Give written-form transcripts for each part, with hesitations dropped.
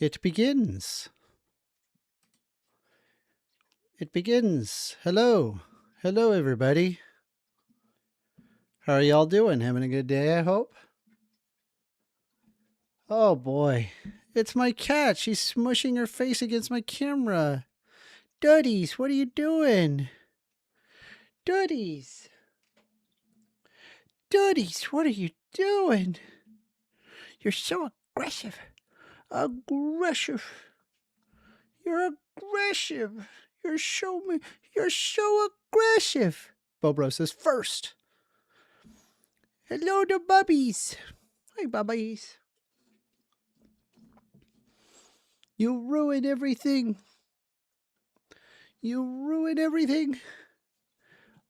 It begins. It begins. Hello. Hello, everybody. How are y'all doing? Having a good day, I hope? Oh, boy. It's my cat. She's smushing her face against my camera. Duddies, what are you doing? Duddies. Duddies, what are you doing? You're so aggressive. Aggressive. You're aggressive. You're so aggressive. Bobro says first. Hello to Bubbies. Hi, Bubbies. You ruin everything. You ruin everything.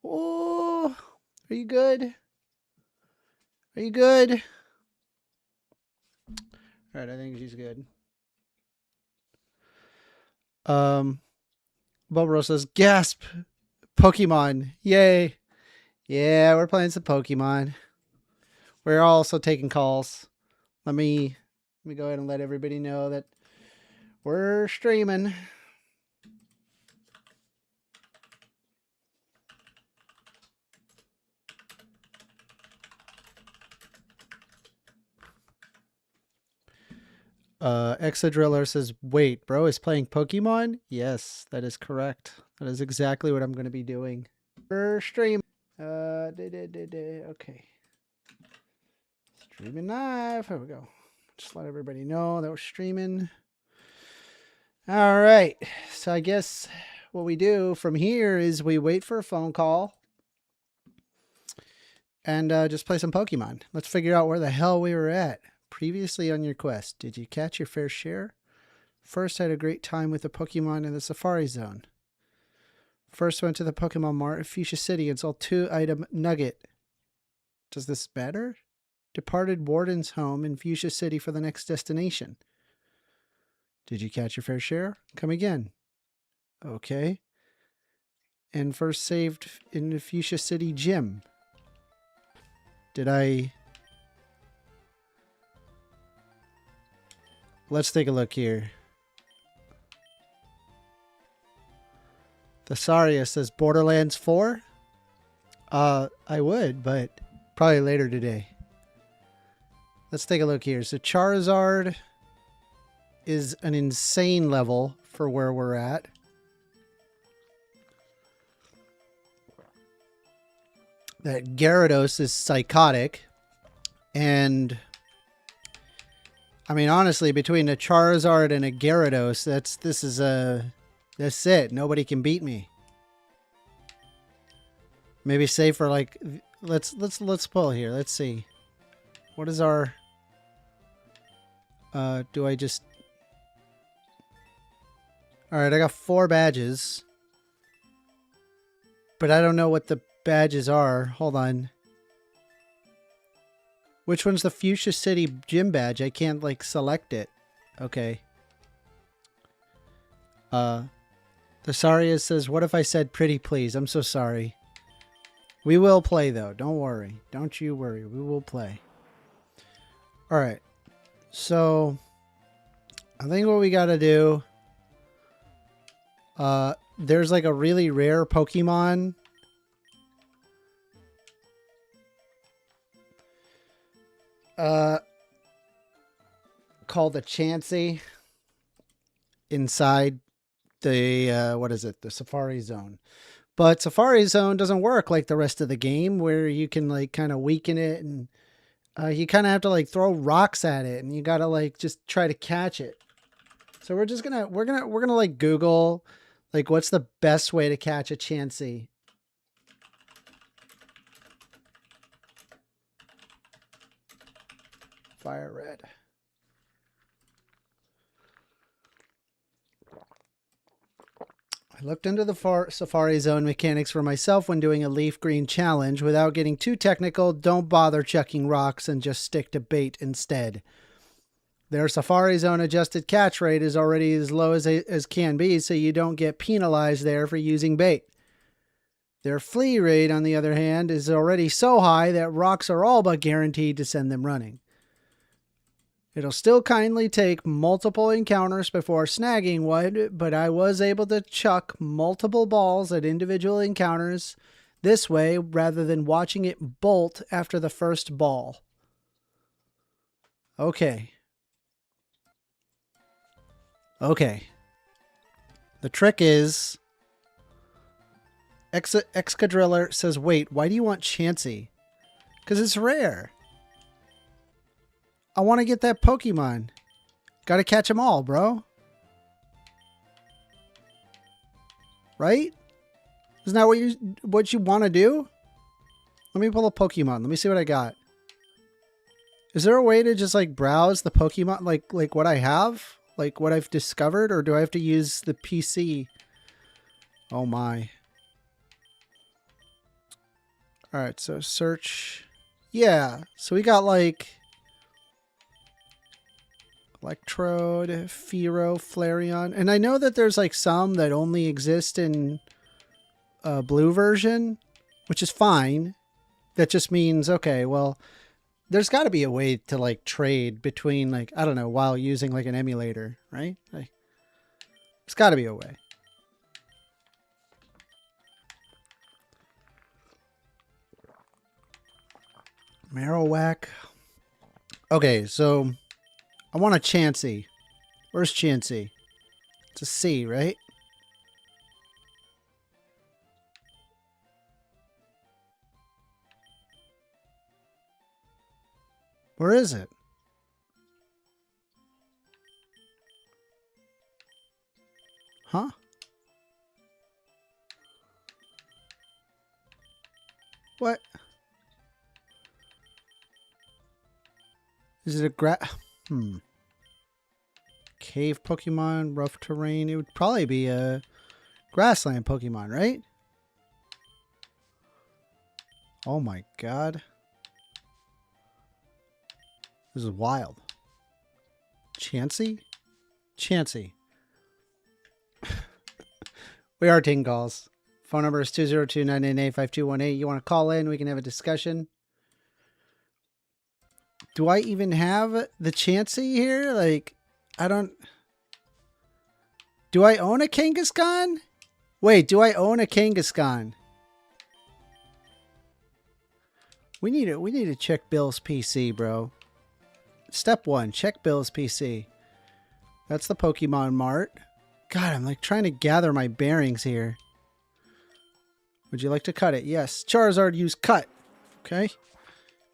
Oh, are you good? Are you good? All right, I think she's good. Bobro says, gasp, Pokemon, yay. Yeah, we're playing some Pokemon. We're also taking calls. Let me go ahead and let everybody know that we're streaming. Exadriller says, wait, bro is playing Pokemon? Yes, that is correct. That is exactly what I'm going to be doing. We're streaming. Okay. Streaming live. Here we go. Just let everybody know that we're streaming. All right. So I guess what we do from here is we wait for a phone call and just play some Pokemon. Let's figure out where the hell we were at previously on your quest. Did you catch your fair share? First, I had a great time with the Pokemon in the Safari Zone. First, went to the Pokemon Mart at Fuchsia City and sold 2-item nugget. Does this matter? Departed Warden's home in Fuchsia City for the next destination. Did you catch your fair share? Come again. Okay. And first saved in the Fuchsia City gym. Did I... Let's take a look here. Thesaria says Borderlands 4? I would, but probably later today. Let's take a look here. So Charizard is an insane level for where we're at. That Gyarados is psychotic. And I mean, honestly, between a Charizard and a Gyarados, that's it. Nobody can beat me. Maybe save for like, let's pull here. Let's see. What is our, do I just, all right, I got 4 badges, but I don't know what the badges are. Hold on. Which one's the Fuchsia City gym badge? I can't like select it. Okay. Thesaria says, what if I said pretty please? I'm so sorry. We will play though. Don't worry. Don't you worry. We will play. All right. So I think what we got to do, there's like a really rare Pokemon. Called the Chansey inside the, what is it? The Safari Zone. But Safari Zone doesn't work like the rest of the game where you can like kind of weaken it and you kind of have to like throw rocks at it and you got to like just try to catch it. So we're just gonna, we're gonna like Google like what's the best way to catch a Chansey. Fire red. I looked into the Safari Zone mechanics for myself when doing a leaf green challenge. Without getting too technical, don't bother chucking rocks and just stick to bait instead. Their Safari Zone adjusted catch rate is already as low as can be, so you don't get penalized there for using bait. Their flee rate, on the other hand, is already so high that rocks are all but guaranteed to send them running. It'll still kindly take multiple encounters before snagging one, but I was able to chuck multiple balls at individual encounters this way rather than watching it bolt after the first ball. Okay. Okay. The trick is... Excadriller says, wait, why do you want Chansey? Because it's rare. I want to get that Pokemon. Gotta catch them all, bro. Right? Isn't that what you want to do? Let me pull a Pokemon. Let me see what I got. Is there a way to just like browse the Pokemon, like what I have? Like what I've discovered? Or do I have to use the PC? Oh my. Alright, so search. Yeah, so we got like Electrode, Fearow, Flareon. And I know that there's like some that only exist in blue version, which is fine. That just means, okay, well, there's got to be a way to like trade between like, I don't know, while using like an emulator, right? Like, there's got to be a way. Marowak. Okay, so I want a Chansey. Where's Chansey? It's a C, right? Where is it? Huh? What? Is it a cave Pokemon, rough terrain? It would probably be a grassland Pokemon, right? Oh my god. This is wild. Chansey? Chansey. We are taking calls. Phone number is 202-998-5218. You want to call in? We can have a discussion. Do I even have the Chansey here? Like, I don't... Do I own a Kangaskhan? Wait, do I own a Kangaskhan? We need to check Bill's PC, bro. Step 1, check Bill's PC. That's the Pokemon Mart. God, I'm like trying to gather my bearings here. Would you like to cut it? Yes. Charizard use cut. Okay.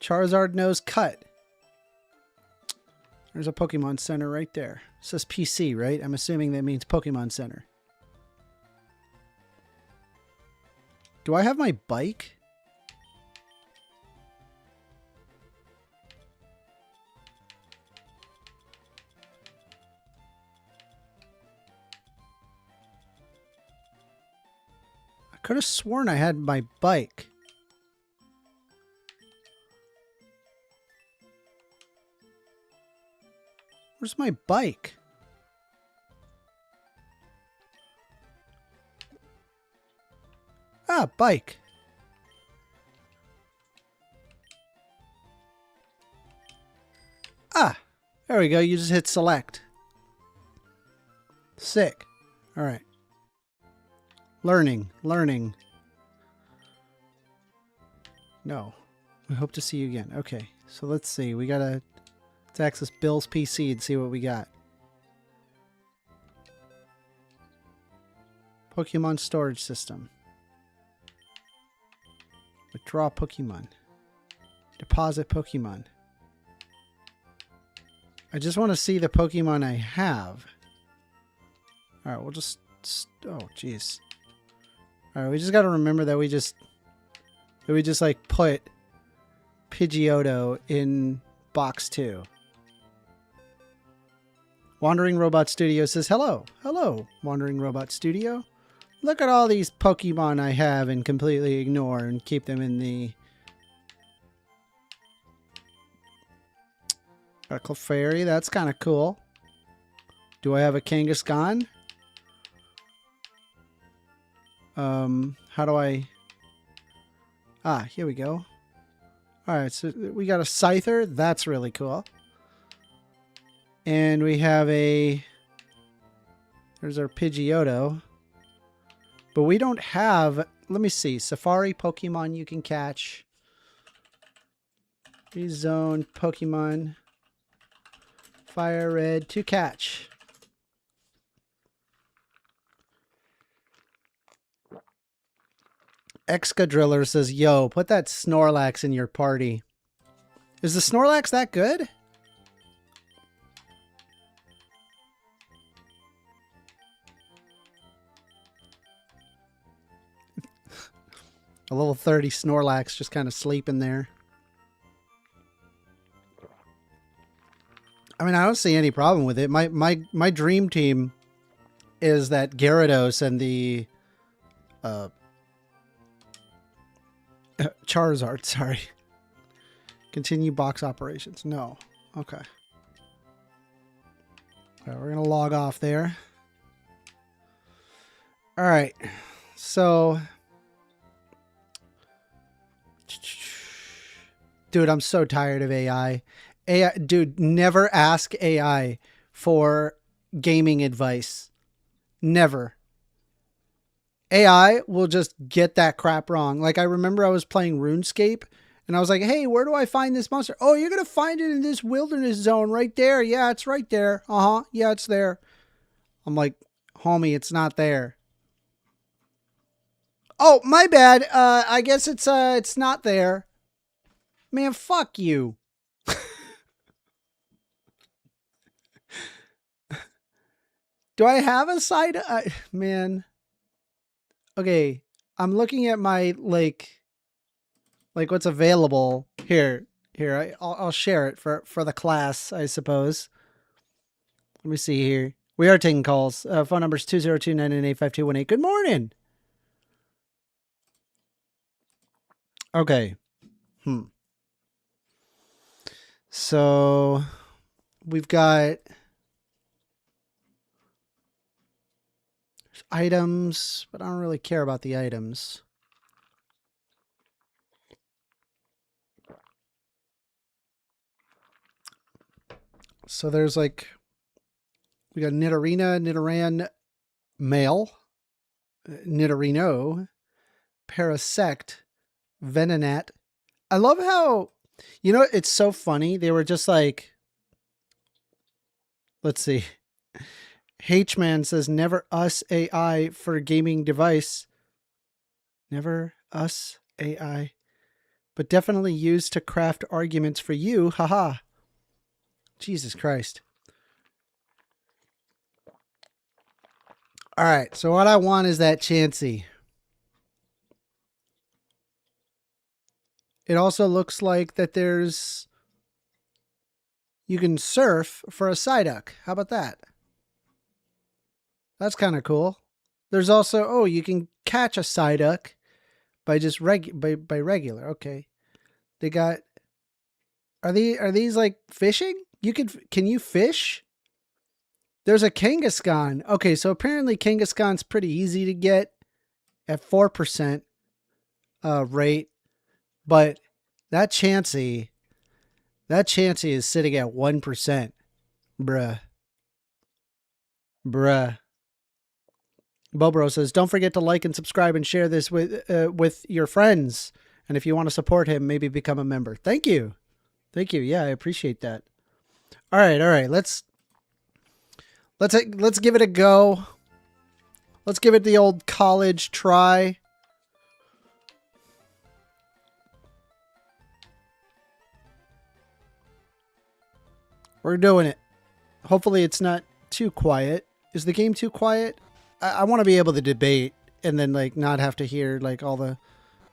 Charizard knows cut. There's a Pokemon Center right there. It says PC, right? I'm assuming that means Pokemon Center. Do I have my bike? I could have sworn I had my bike. Where's my bike? Ah, bike. Ah, there we go. You just hit select. Sick. All right. Learning. No. We hope to see you again. Okay, so let's see. We gotta access Bill's PC and see what we got. Pokemon storage system. Withdraw Pokemon. Deposit Pokemon. I just want to see the Pokemon I have. Alright, we'll just... Oh, jeez. Alright, we just got to remember that we just like put Pidgeotto in box 2. Wandering Robot Studio says, hello. Hello, Wandering Robot Studio. Look at all these Pokemon I have and completely ignore and keep them in the... A Clefairy, that's kind of cool. Do I have a Kangaskhan? How do I... Ah, here we go. Alright, so we got a Scyther. That's really cool. And we have a... There's our Pidgeotto. But we don't have... Let me see. Safari Pokemon you can catch. Rezone Pokemon. Fire Red to catch. Excadriller says, yo, put that Snorlax in your party. Is the Snorlax that good? A level 30 Snorlax just kind of sleeping there. I mean, I don't see any problem with it. My dream team is that Gyarados and the Charizard, sorry. Continue box operations. No. Okay. All right, we're going to log off there. All right. So... Dude, I'm so tired of AI. AI, dude, never ask AI for gaming advice. Never. AI will just get that crap wrong. Like, I remember I was playing RuneScape, and I was like, hey, where do I find this monster? Oh, you're going to find it in this wilderness zone right there. Yeah, it's right there. Uh-huh. Yeah, it's there. I'm like, homie, it's not there. Oh, my bad. I guess it's not there. Man, fuck you. Do I have a side? Man. Okay. I'm looking at my, like what's available here. Here, I'll share it for the class, I suppose. Let me see here. We are taking calls. Phone number is 202-998-5218. Good morning. Okay. So we've got items, but I don't really care about the items. So there's like, we got Nidorina, Nidoran male, Nidorino, Parasect, Venonat. I love how, you know, it's so funny. They were just like, let's see. H-Man says, never us AI for gaming device. Never us AI. But definitely used to craft arguments for you. Haha. Jesus Christ. All right. So what I want is that Chansey. It also looks like that there's... You can surf for a Psyduck. How about that? That's kind of cool. There's also... Oh, you can catch a Psyduck by just by regular. Okay. They got... Are these like fishing? Can you fish? There's a Kangaskhan. Okay, so apparently Kangaskhan's pretty easy to get at 4% rate, but that Chansey is sitting at 1%. Bruh. Bobro says, don't forget to like and subscribe and share this with your friends. And if you want to support him, maybe become a member. Thank you. Thank you. Yeah, I appreciate that. All right. Let's give it a go. Let's give it the old college try. We're doing it. Hopefully it's not too quiet. Is the game too quiet? I want to be able to debate and then like not have to hear like all the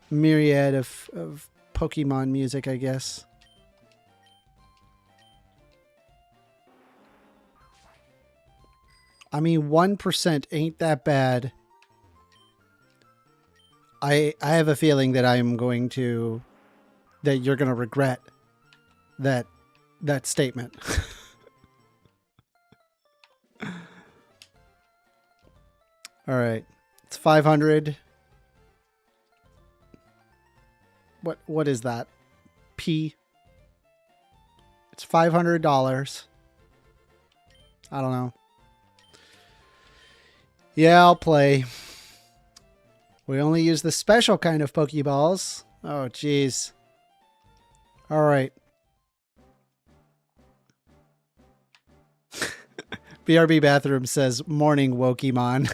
myriad of Pokemon music, I guess. I mean, 1% ain't that bad. I have a feeling that you're going to regret that statement. All right. It's 500. What is that? P. It's $500. I don't know. Yeah, I'll play. We only use the special kind of Pokeballs. Oh, jeez. All right. BRB Bathroom says, morning, Wokemon.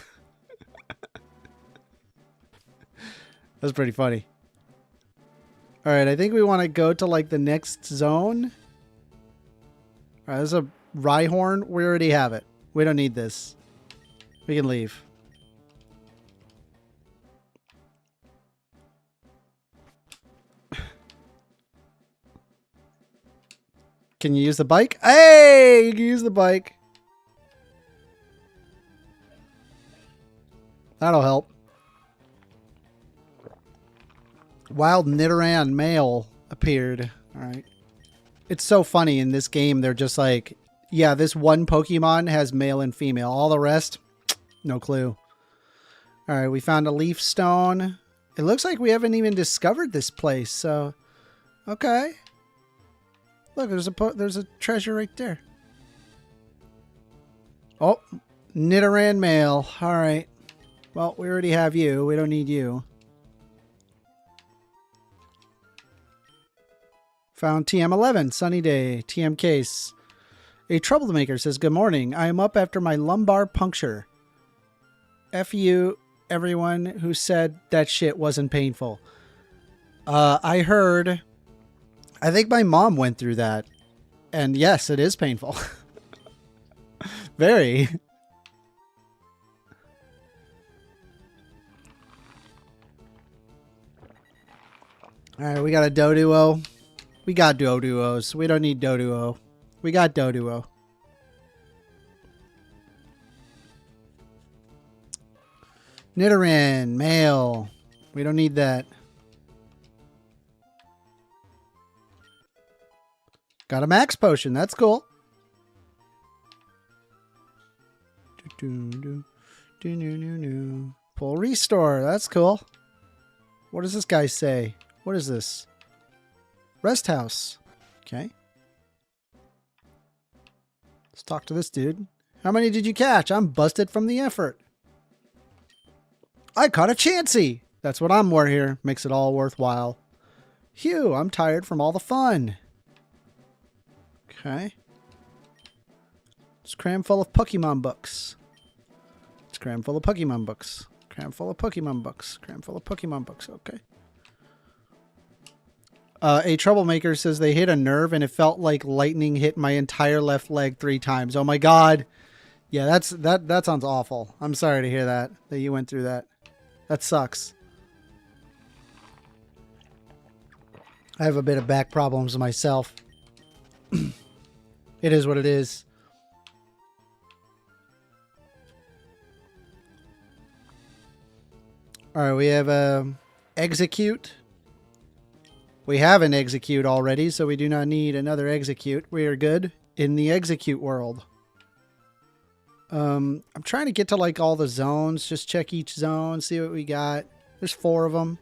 That's pretty funny. All right, I think we want to go to like the next zone. All right, there's a Rhyhorn. We already have it. We don't need this. We can leave. Can you use the bike? Hey, you can use the bike. That'll help. Wild Nidoran male appeared. All right. It's so funny in this game. They're just like, yeah, this one Pokemon has male and female. All the rest, no clue. All right, we found a leaf stone. It looks like we haven't even discovered this place. So, okay. Look, there's a treasure right there. Oh, Nidoran male. All right. Well, we already have you. We don't need you. Found TM11, sunny day, TM case. A troublemaker says, good morning. I am up after my lumbar puncture. F you, everyone who said that shit wasn't painful. I heard, I think my mom went through that. And yes, it is painful. Very. All right, we got a Doduo. We got Doduos. We don't need Doduo. We got Doduo. Nidoran, male. We don't need that. Got a max potion. That's cool. Full restore. That's cool. What does this guy say? What is this? Rest house. Okay. Let's talk to this dude. How many did you catch? I'm busted from the effort. I caught a Chansey. That's what I'm worth here. Makes it all worthwhile. Phew, I'm tired from all the fun. Okay. It's cram full of Pokemon books. It's cram full of Pokemon books. Cram full of Pokemon books. Cram full of Pokemon books. Okay. A troublemaker says they hit a nerve and it felt like lightning hit my entire left leg 3 times. Oh my god. Yeah, that sounds awful. I'm sorry to hear that you went through that. That sucks. I have a bit of back problems myself. It is what it is. All right, we have execute. We have an execute already, so we do not need another execute. We are good in the execute world. I'm trying to get to like all the zones. Just check each zone, see what we got. There's 4 of them.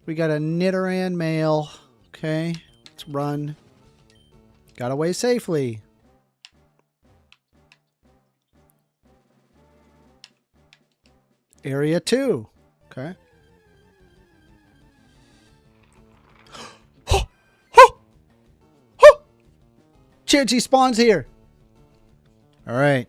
We got a Nidoran male. Okay, let's run. Got away safely. Area 2. Okay. Chansey spawns here. All right.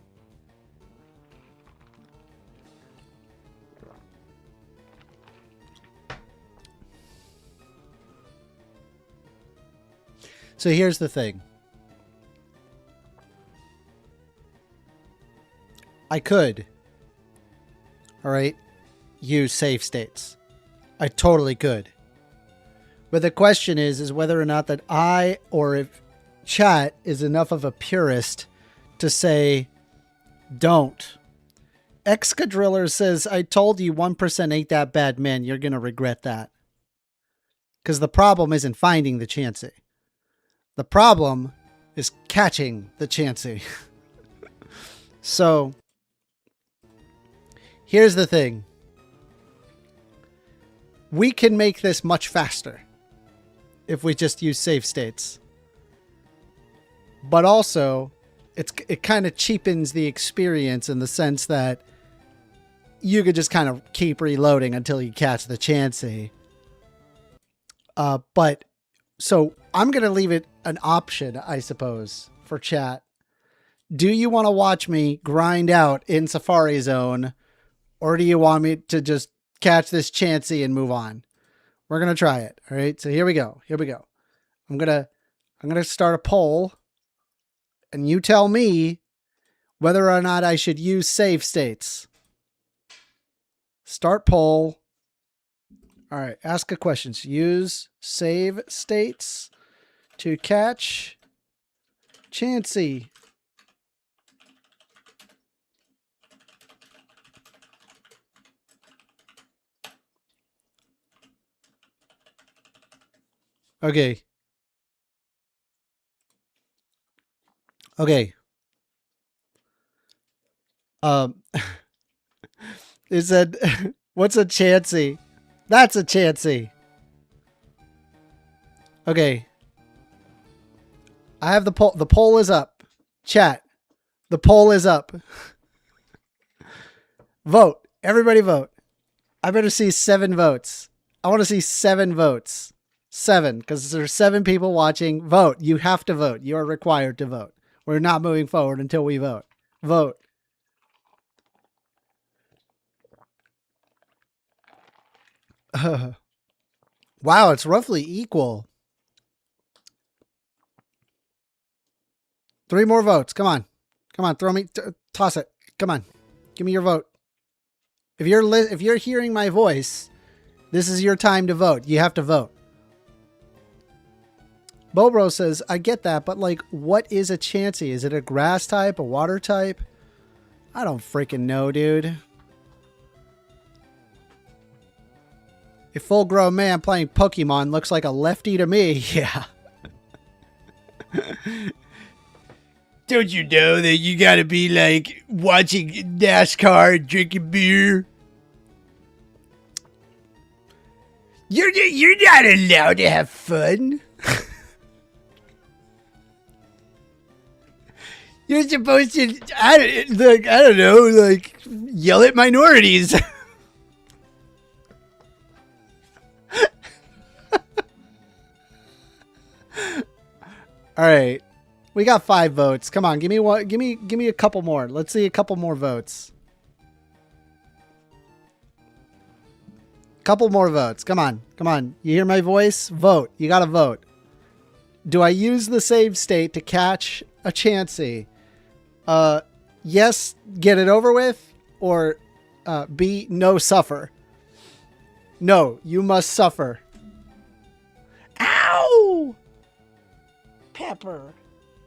So here's the thing. I could, all right, use save states. I totally could. But the question is whether or not that I or if chat is enough of a purist to say, don't. Excadriller says, I told you 1% ain't that bad, man. You're going to regret that. Because the problem isn't finding the Chansey. The problem is catching the Chansey. So, here's the thing. We can make this much faster if we just use save states. but also it kind of cheapens the experience in the sense that you could just kind of keep reloading until you catch the Chansey. But so I'm going to leave it an option, I suppose, for chat. Do you want to watch me grind out in Safari Zone, or do you want me to just catch this Chansey and move on? We're going to try it. All right. So here we go. Here we go. I'm going to start a poll, and you tell me whether or not I should use save states. Start poll. All right. Ask a question. Use save states to catch Chansey. Okay. Okay. It said, what's a Chansey? That's a Chansey. Okay. I have the poll. The poll is up. Chat. The poll is up. Vote. Everybody vote. I better see 7 votes. I want to see 7 votes. 7, because there's 7 people watching. Vote. You have to vote. You are required to vote. We're not moving forward until we vote. Vote. Wow, it's roughly equal. 3 more votes. Come on. Come on, throw me, toss it. Come on. Give me your vote. If you're hearing my voice, this is your time to vote. You have to vote. Bobro says, I get that, but like, what is a Chansey? Is it a grass type, a water type? I don't freaking know, dude. A full-grown man playing Pokemon looks like a lefty to me. Yeah. Don't you know that you gotta be like watching NASCAR, drinking beer? You're not allowed to have fun. You're supposed to, I don't know, like, yell at minorities. All right. We got 5 votes. Come on, give me one. Give me a couple more. Let's see a couple more votes. Couple more votes. Come on. Come on. You hear my voice? Vote. You got to vote. Do I use the save state to catch a Chansey? Yes, get it over with, or B, no, suffer. No, you must suffer. Ow! Pepper.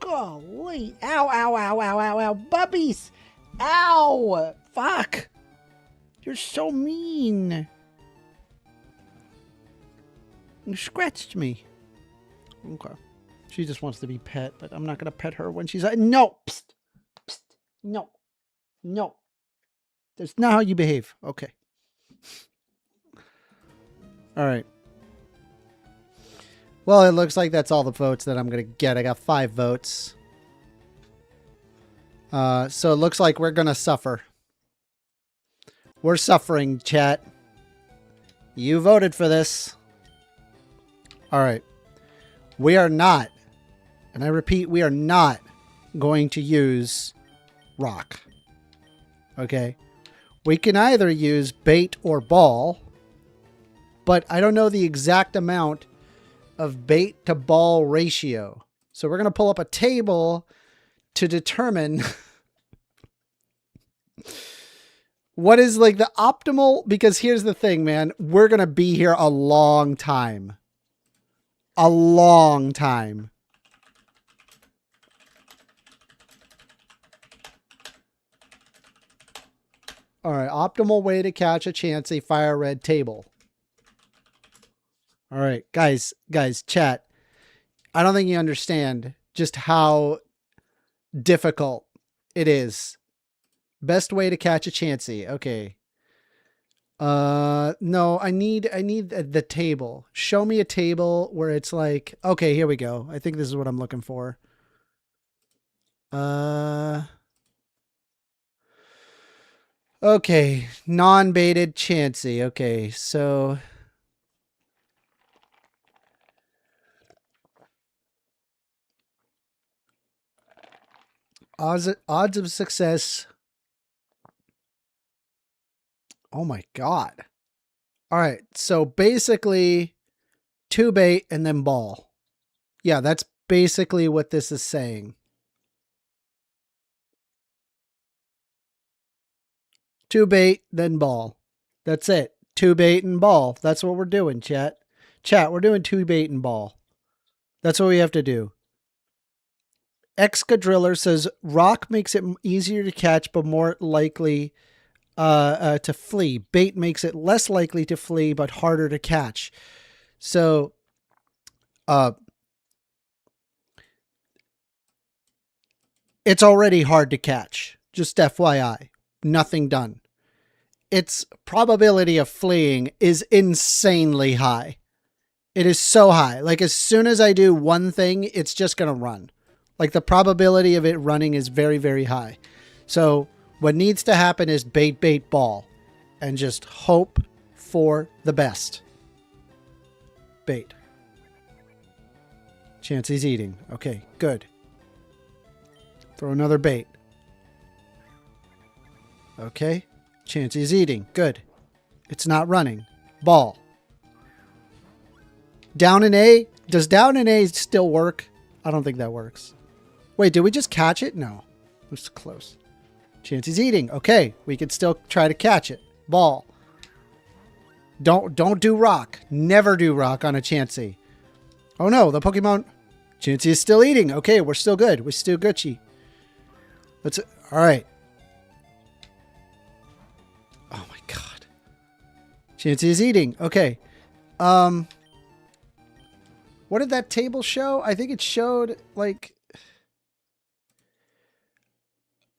Golly. Ow, ow, ow, ow, ow, ow. Bubbies. Ow. Fuck. You're so mean. You scratched me. Okay. She just wants to be pet, but I'm not going to pet her when she's... No. Psst. Psst. No. No. That's not how you behave. Okay. All right. Well, it looks like that's all the votes that I'm going to get. I got 5 votes. So it looks like we're going to suffer. We're suffering, chat. You voted for this. All right. We are not, and I repeat, we are not going to use rock. Okay? We can either use bait or ball, but I don't know the exact amount of bait to ball ratio. So we're going to pull up a table to determine what is like the optimal, because here's the thing, man, we're going to be here a long time. A long time. All right. Optimal way to catch a Chansey fire red table. All right, guys, chat. I don't think you understand just how difficult it is. Best way to catch a Chansey. Okay. No, I need the table. Show me a table where it's like, okay, here we go. I think this is what I'm looking for. Okay, non-baited Chansey. Okay, so odds of success. Oh my god. All right, so basically 2 bait and then ball. Yeah, that's basically what this is saying. 2 bait, then ball. That's it. 2 bait and ball. That's what we're doing, chat. Chat, we're doing 2 bait and ball. That's what we have to do. Excadriller says rock makes it easier to catch, but more likely to flee. Bait makes it less likely to flee, but harder to catch. So, it's already hard to catch. Just FYI, nothing done. Its probability of fleeing is insanely high. It is so high. Like as soon as I do one thing, it's just going to run. Like the probability of it running is very, very high. So what needs to happen is bait, bait, ball. And just hope for the best. Bait. Chansey's eating. Okay, good. Throw another bait. Okay. Chansey's eating. Good. It's not running. Ball. Down in A. Does down in A still work? I don't think that works. Wait, did we just catch it? No. It was close. Chansey's eating. Okay. We can still try to catch it. Ball. Don't do rock. Never do rock on a Chansey. Oh no, the Pokemon. Chansey is still eating. Okay, we're still good. We're still Gucci. Let's. All right. Oh my god. Chansey is eating. Okay. What did that table show? I think it showed like.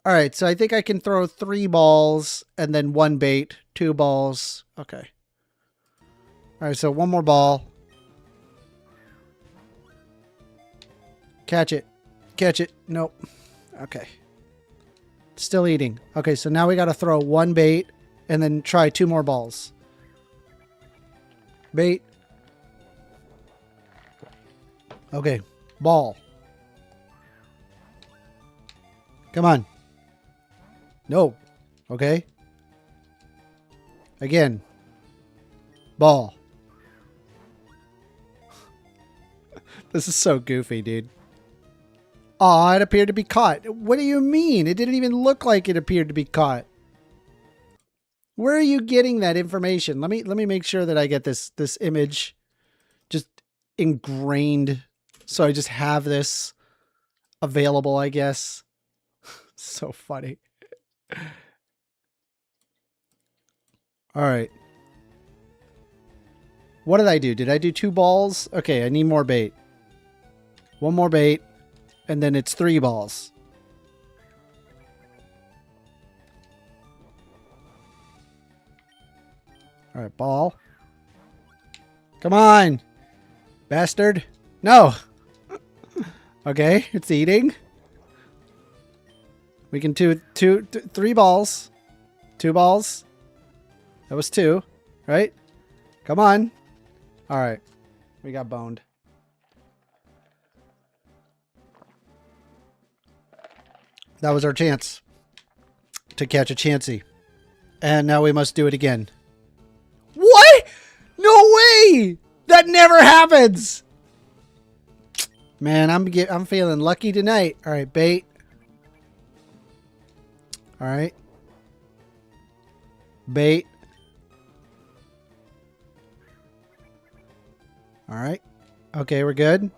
All right, so I think I can throw 3 balls and then 1 bait, 2 balls. Okay. All right, so 1 more ball. Catch it. Catch it. Nope. Okay. Still eating. Okay, so now we got to throw 1 bait and then try 2 more balls. Bait. Okay. Ball. Come on. No. Okay. Again. Ball. This is so goofy, dude. Aw, it appeared to be caught. What do you mean? It didn't even look like it appeared to be caught. Where are you getting that information? Let me make sure that I get this image just ingrained. So I just have this available, I guess. So funny. All right. What did I do? Did I do 2 balls? Okay, I need more bait. 1 more bait. And then it's 3 balls. All right, ball. Come on, bastard. No. Okay, it's eating. We can do 3 balls. 2 balls. That was 2, right? Come on. All right, we got boned. That was our chance to catch a Chansey. And now we must do it again. What? No way! That never happens! Man, I'm feeling lucky tonight. All right, bait. All right. Bait. All right. Okay, we're good.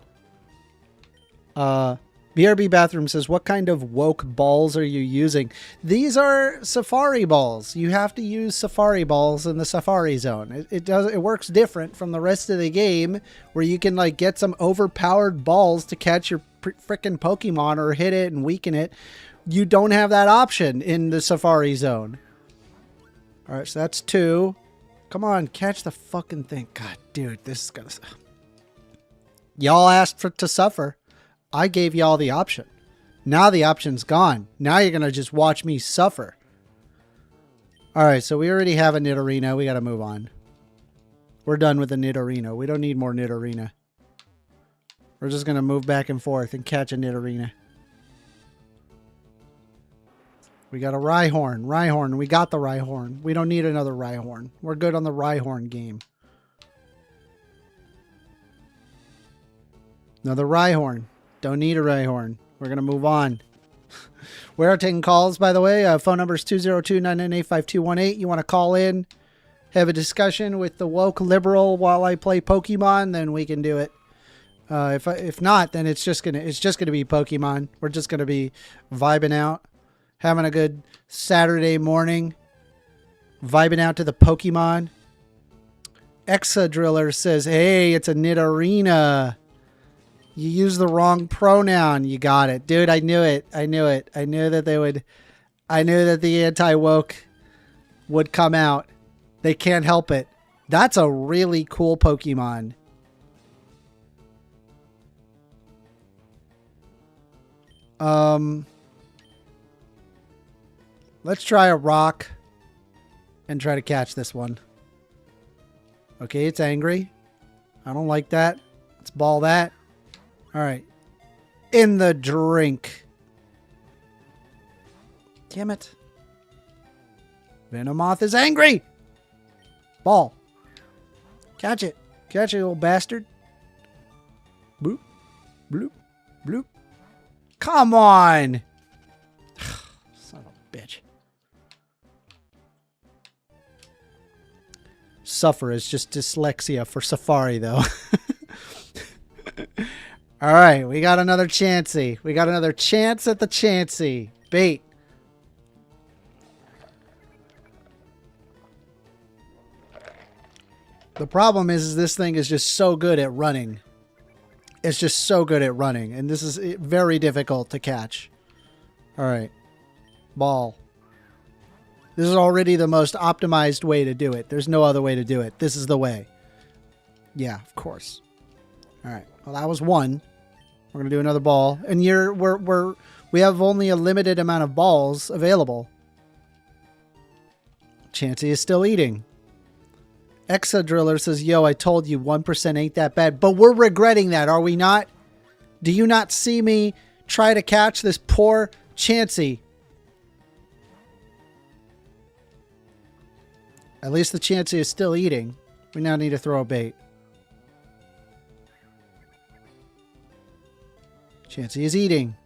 BRB Bathroom says, what kind of woke balls are you using? These are Safari balls. You have to use Safari balls in the Safari Zone. It works different from the rest of the game where you can like get some overpowered balls to catch your frickin' Pokemon or hit it and weaken it. You don't have that option in the Safari Zone. All right, so that's 2. Come on, catch the fucking thing. God, dude, this is gonna... Y'all asked to suffer. I gave y'all the option. Now the option's gone. Now you're going to just watch me suffer. All right, so we already have a Nidorino. We got to move on. We're done with the Nidorino. We don't need more Nidorina. We're just going to move back and forth and catch a Nidorina. We got a Rhyhorn. Rhyhorn. We got the Rhyhorn. We don't need another Rhyhorn. We're good on the Rhyhorn game. Another Rhyhorn. Don't need a Rhyhorn. We're going to move on. We are taking calls, by the way. Phone number is 202-998-5218. You want to call in, have a discussion with the woke liberal while I play Pokemon, then we can do it. If not, then it's just gonna be Pokemon. We're just gonna be vibing out, having a good Saturday morning, vibing out to the Pokemon. Exadriller says, "Hey, it's a Nidorina. You used the wrong pronoun. You got it, dude. I knew it. I knew it. I knew that they would. I knew that the anti-woke would come out. They can't help it. That's a really cool Pokemon." Let's try a rock and try to catch this one. Okay, it's angry. I don't like that. Let's ball that. All right. In the drink. Damn it. Venomoth is angry. Ball. Catch it. Catch it, you little bastard. Bloop. Bloop. Bloop. Come on. Son of a bitch. Suffer is just dyslexia for Safari, though. All right, we got another Chansey. We got another chance at the Chansey. Bait. The problem is this thing is just so good at running. It's just so good at running, and this is very difficult to catch. All right. Ball. This is already the most optimized way to do it. There's no other way to do it. This is the way. Yeah, of course. All right. Well, that was one. We're going to do another ball. And we have only a limited amount of balls available. Chansey is still eating. Exadriller says, "Yo, I told you 1% ain't that bad." But we're regretting that, are we not? Do you not see me try to catch this poor Chansey? At least the Chansey is still eating. We now need to throw a bait. Chansey is eating.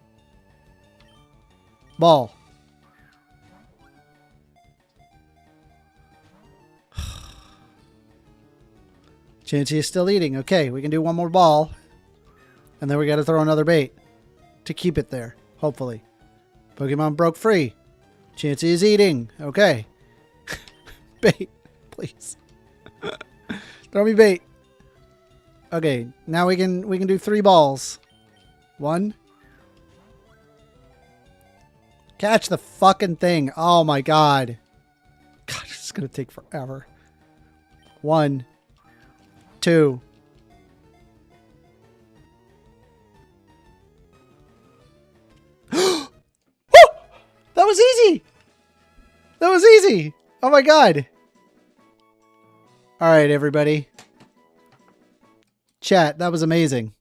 Ball. Chansey is still eating. Okay, we can do one more ball. And then we got to throw another bait to keep it there, hopefully. Pokemon broke free. Chansey is eating. Okay. Bait, please. Throw me bait. Okay, now we can do 3 balls. 1. Catch the fucking thing. Oh my god. God, this is gonna take forever. 1. 2. Woo! That was easy. That was easy. Oh my god. All right, everybody. Chat, that was amazing.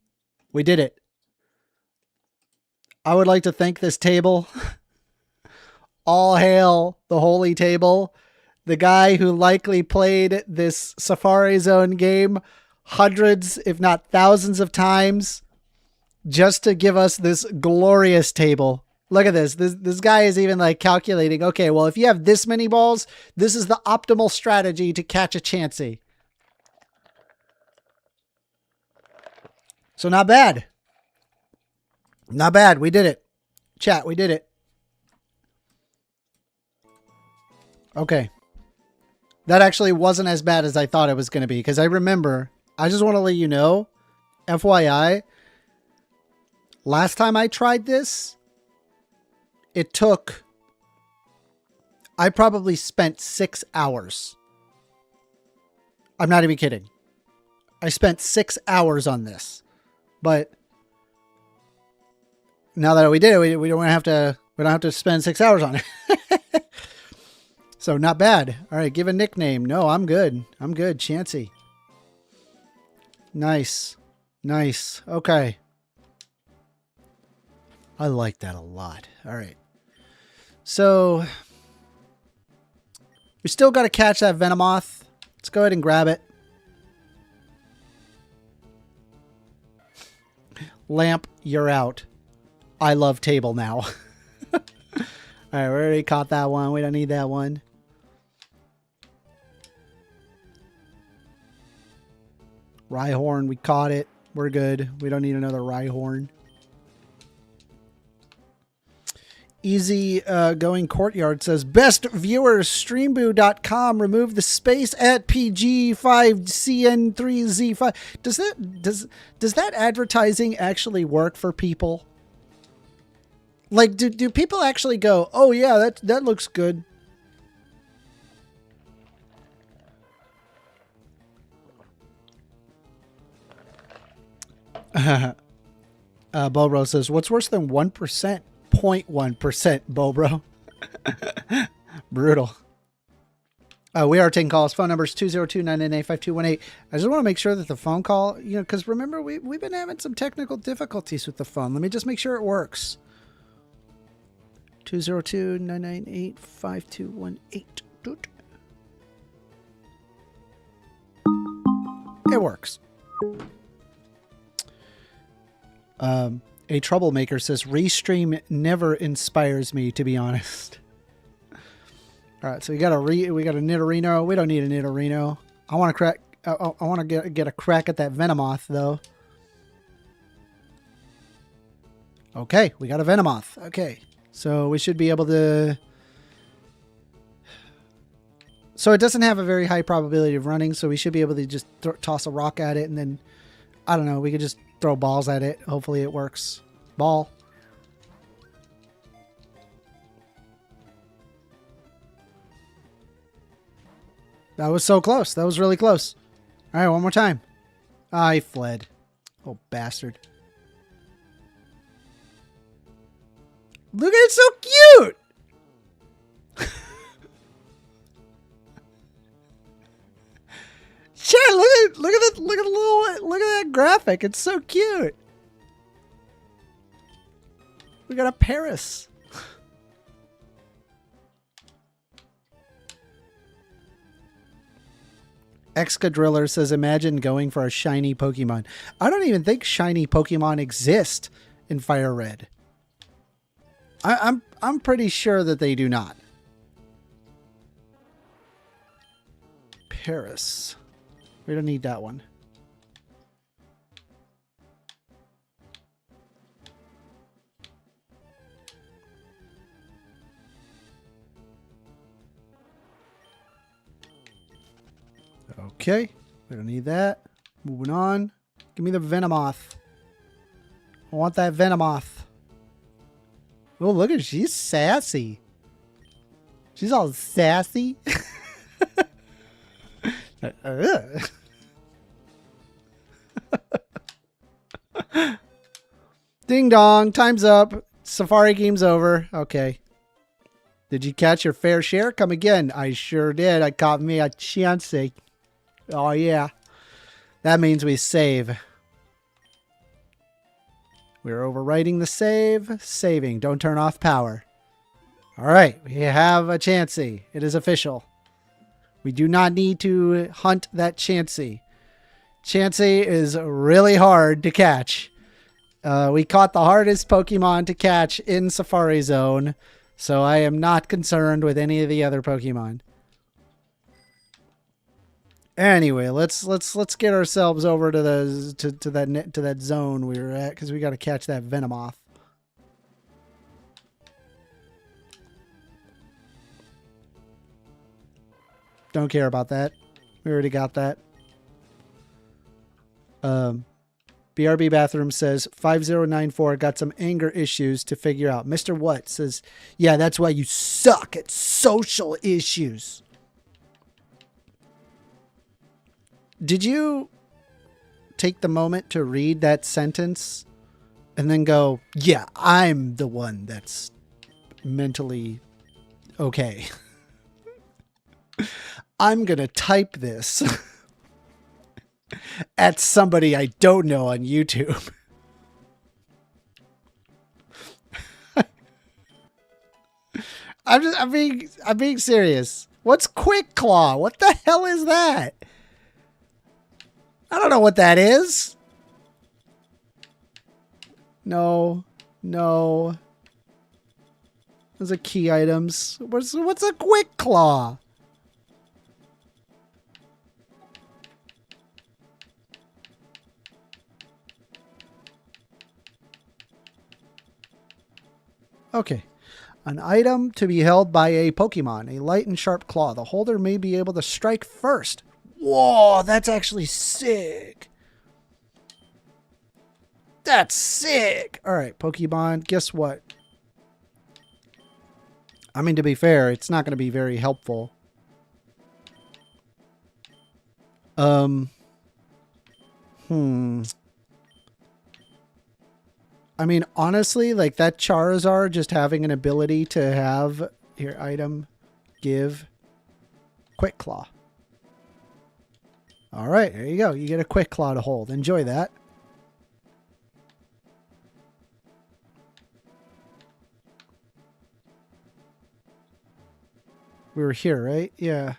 We did it. I would like to thank this table. All hail the holy table. The guy who likely played this Safari Zone game hundreds, if not thousands of times just to give us this glorious table. Look at this. This guy is even like calculating, okay, well, if you have this many balls, this is the optimal strategy to catch a Chansey. So not bad. Not bad. We did it. Chat, we did it. Okay. That actually wasn't as bad as I thought it was going to be, because I remember, I just want to let you know, FYI, last time I tried this, it took, I probably spent 6 hours. I'm not even kidding. I spent 6 hours on this, but now that we did it, we don't have to spend 6 hours on it. So not bad. All right, give a nickname. No, I'm good. I'm good. Chancy. Nice. Nice. Okay. I like that a lot. All right. So we still got to catch that Venomoth. Let's go ahead and grab it. Lamp, you're out. I love table now. All right, we already caught that one. We don't need that one. Rhyhorn, we caught it. We're good. We don't need another Rhyhorn. Easy Going Courtyard says, best viewers, streamboo.com, remove the space at PG5CN3Z5. Does that advertising actually work for people? Like, do people actually go, oh yeah, that looks good? Bobro says, what's worse than 1%? 0.1%, Bobro. Brutal. We are taking calls. Phone number is 202-998-5218. I just want to make sure that the phone call, because remember, we've been having some technical difficulties with the phone. Let me just make sure it works. 202-998-5218. It works. A troublemaker says, restream never inspires me, to be honest. All right, so we got a Nidorino. We don't need a Nidorino. I want to crack. I want to get a crack at that Venomoth though. Okay, we got a Venomoth. Okay, so we should be able to. So it doesn't have a very high probability of running, so we should be able to just toss a rock at it, and then I don't know. We could just throw balls at it. Hopefully it works. Ball. That was so close. That was really close. All right, one more time. Ah, he fled. Oh, bastard. Look at it, so cute. Chat, look at that graphic. It's so cute. We got a Paris. Excadriller says, imagine going for a shiny Pokemon. I don't even think shiny Pokemon exist in Fire Red. I'm pretty sure that they do not. Paris. We don't need that one. Okay, we don't need that. Moving on. Give me the Venomoth. I want that Venomoth. Oh, look at her. She's sassy. She's all sassy. Ding dong. Time's up. Safari game's over. Okay. Did you catch your fair share? Come again. I sure did. I caught me a chance. Oh, yeah. That means we save. We're overwriting the save. Saving. Don't turn off power. All right. We have a Chansey. It is official. We do not need to hunt that Chansey. Chansey is really hard to catch. We caught the hardest Pokemon to catch in Safari Zone, so I am not concerned with any of the other Pokemon. Anyway, let's get ourselves over to that zone we were at, because we got to catch that Venomoth. Don't care about that. We already got that. BRB Bathroom says 5094 got some anger issues to figure out. Mr. What says, yeah, that's why you suck at social issues. Did you take the moment to read that sentence and then go, yeah, I'm the one that's mentally okay. I'm going to type this at somebody I don't know on YouTube. I'm being serious. What's Quick Claw? What the hell is that? I don't know what that is. No. Those are key items. What's a Quick Claw? Okay. An item to be held by a Pokemon. A light and sharp claw. The holder may be able to strike first. Whoa, that's actually sick. That's sick. All right, Pokemon, guess what? I mean, to be fair, it's not going to be very helpful. I mean, honestly, like that Charizard just having an ability to have here item, give, Quick Claw. All right, there you go. You get a Quick Claw to hold. Enjoy that. We were here, right? Yeah.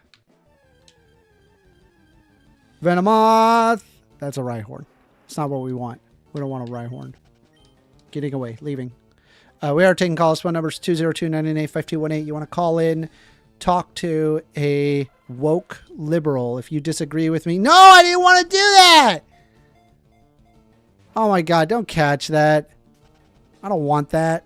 Venomoth! That's a Rhyhorn. It's not what we want. We don't want a Rhyhorn. Getting away. Leaving. We are taking calls. Phone numbers 202-998-5218. You want to call in, talk to a woke liberal if you disagree with me. No, I didn't want to do that! Oh my god, don't catch that. I don't want that.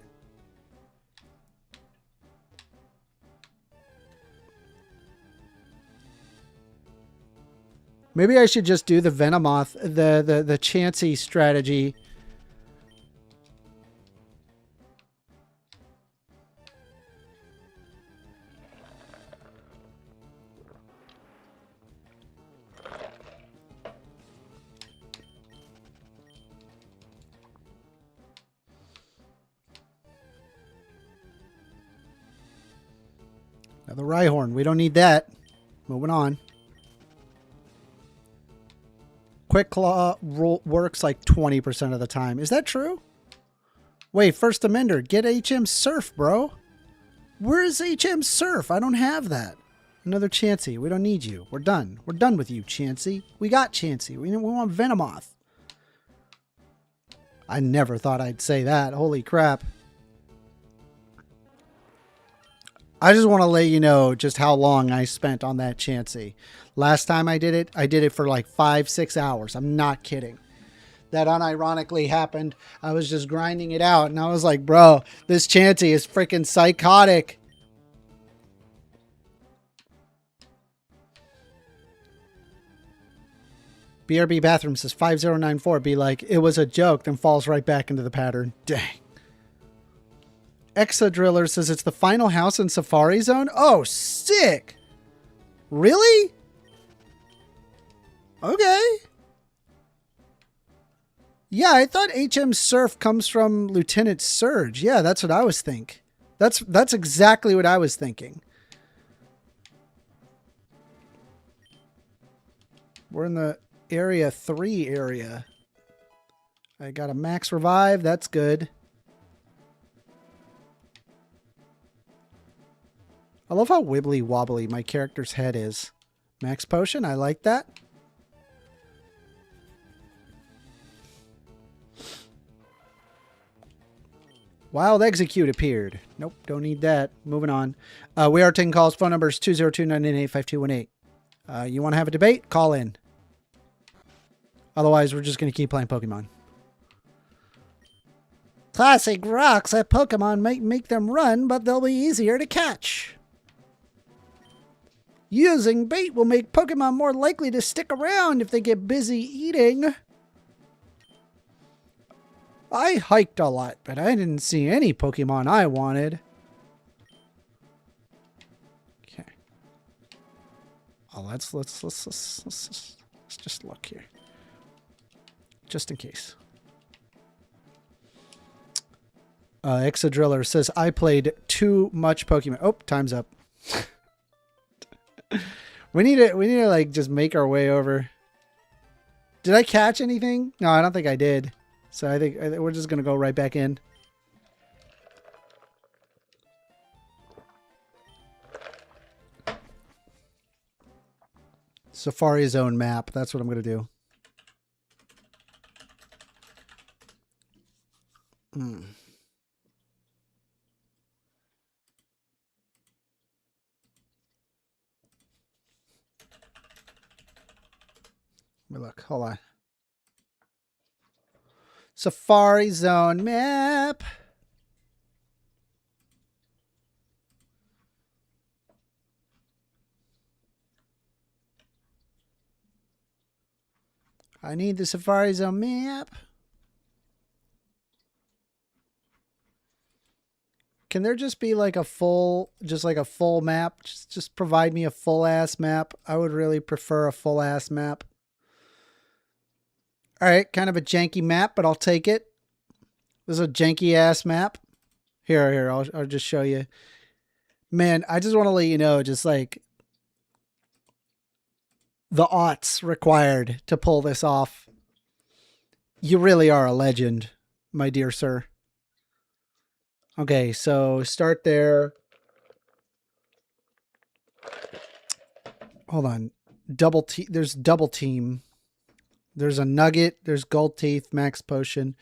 Maybe I should just do the Venomoth, the Chansey strategy. Another Rhyhorn. We don't need that. Moving on. Quick Claw works like 20% of the time. Is that true? Wait, First Amender. Get HM Surf, bro. Where is HM Surf? I don't have that. Another Chansey. We don't need you. We're done. We're done with you, Chansey. We got Chansey. We want Venomoth. I never thought I'd say that. Holy crap. I just want to let you know just how long I spent on that Chansey. Last time I did it for like 5-6 hours. I'm not kidding. That unironically happened. I was just grinding it out and I was like, bro, this Chansey is freaking psychotic. BRB Bathroom says 5094. Be like, it was a joke, then falls right back into the pattern. Dang. Exadriller says it's the final house in Safari Zone. Oh, sick. Really? Okay. Yeah, I thought HM Surf comes from Lieutenant Surge. Yeah, that's what I was thinking. That's exactly what I was thinking. We're in the Area 3 area. I got a max revive. That's good. I love how wibbly wobbly my character's head is. Max potion, I like that. Wild Execute appeared. Nope, don't need that. Moving on. We are taking calls. Phone number is 202-998-5218. You want to have a debate? Call in. Otherwise, we're just going to keep playing Pokemon. Classic rocks at Pokemon might make them run, but they'll be easier to catch. Using bait will make Pokemon more likely to stick around if they get busy eating. I hiked a lot, but I didn't see any Pokemon I wanted. Okay. Oh, let's just look here. Just in case. Exadriller says, I played too much Pokemon. Oh, time's up. we need to like just make our way over. Did I catch anything? No, I don't think I did. So I think we're just going to go right back in. Safari Zone map. That's what I'm going to do. Look, hold on. Safari Zone map. I need the Safari Zone map. Can there just be like a full, map? Just provide me a full ass map. I would really prefer a full ass map. All right, kind of a janky map, but I'll take it. This is a janky ass map. Here, I'll just show you. Man, I just want to let you know, just like the aughts required to pull this off. You really are a legend, my dear sir. Okay, so start there. Hold on. There's double team. There's a nugget. There's gold teeth, max potion.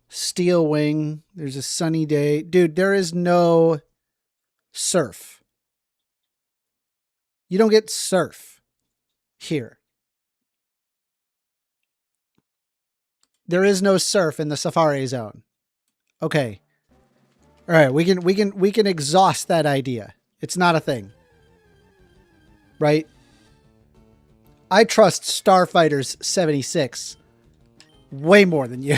Steel wing. There's a sunny day. Dude, there is no surf. You don't get surf here. There is no surf in the Safari Zone. Okay. All right, we can exhaust that idea. It's not a thing. Right? I trust Starfighters 76 way more than you.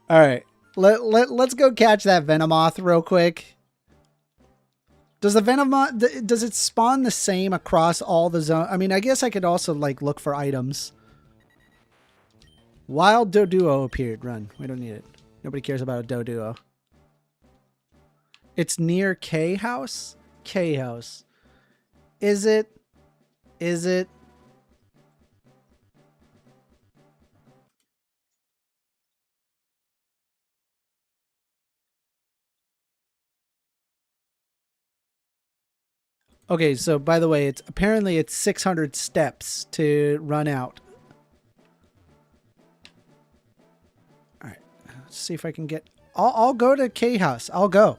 All right. Let's go catch that Venomoth real quick. Does the Venomoth, does it spawn the same across all the zones? I mean, I guess I could also like look for items. Wild Doduo appeared. Run. We don't need it. Nobody cares about a Doduo. It's near K House? K House. Is it? Is it? Okay, so by the way, it's apparently 600 steps to run out. All right, let's see if I can get. I'll go to K House. I'll go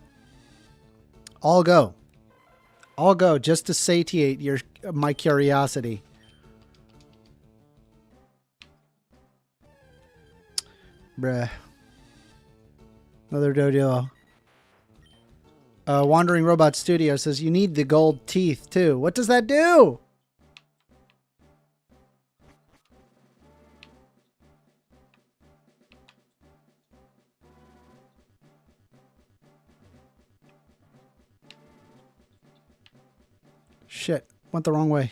just to satiate my curiosity. Bruh. Another Doduo. Wandering Robot Studio says you need the gold teeth too. What does that do? Shit, went the wrong way.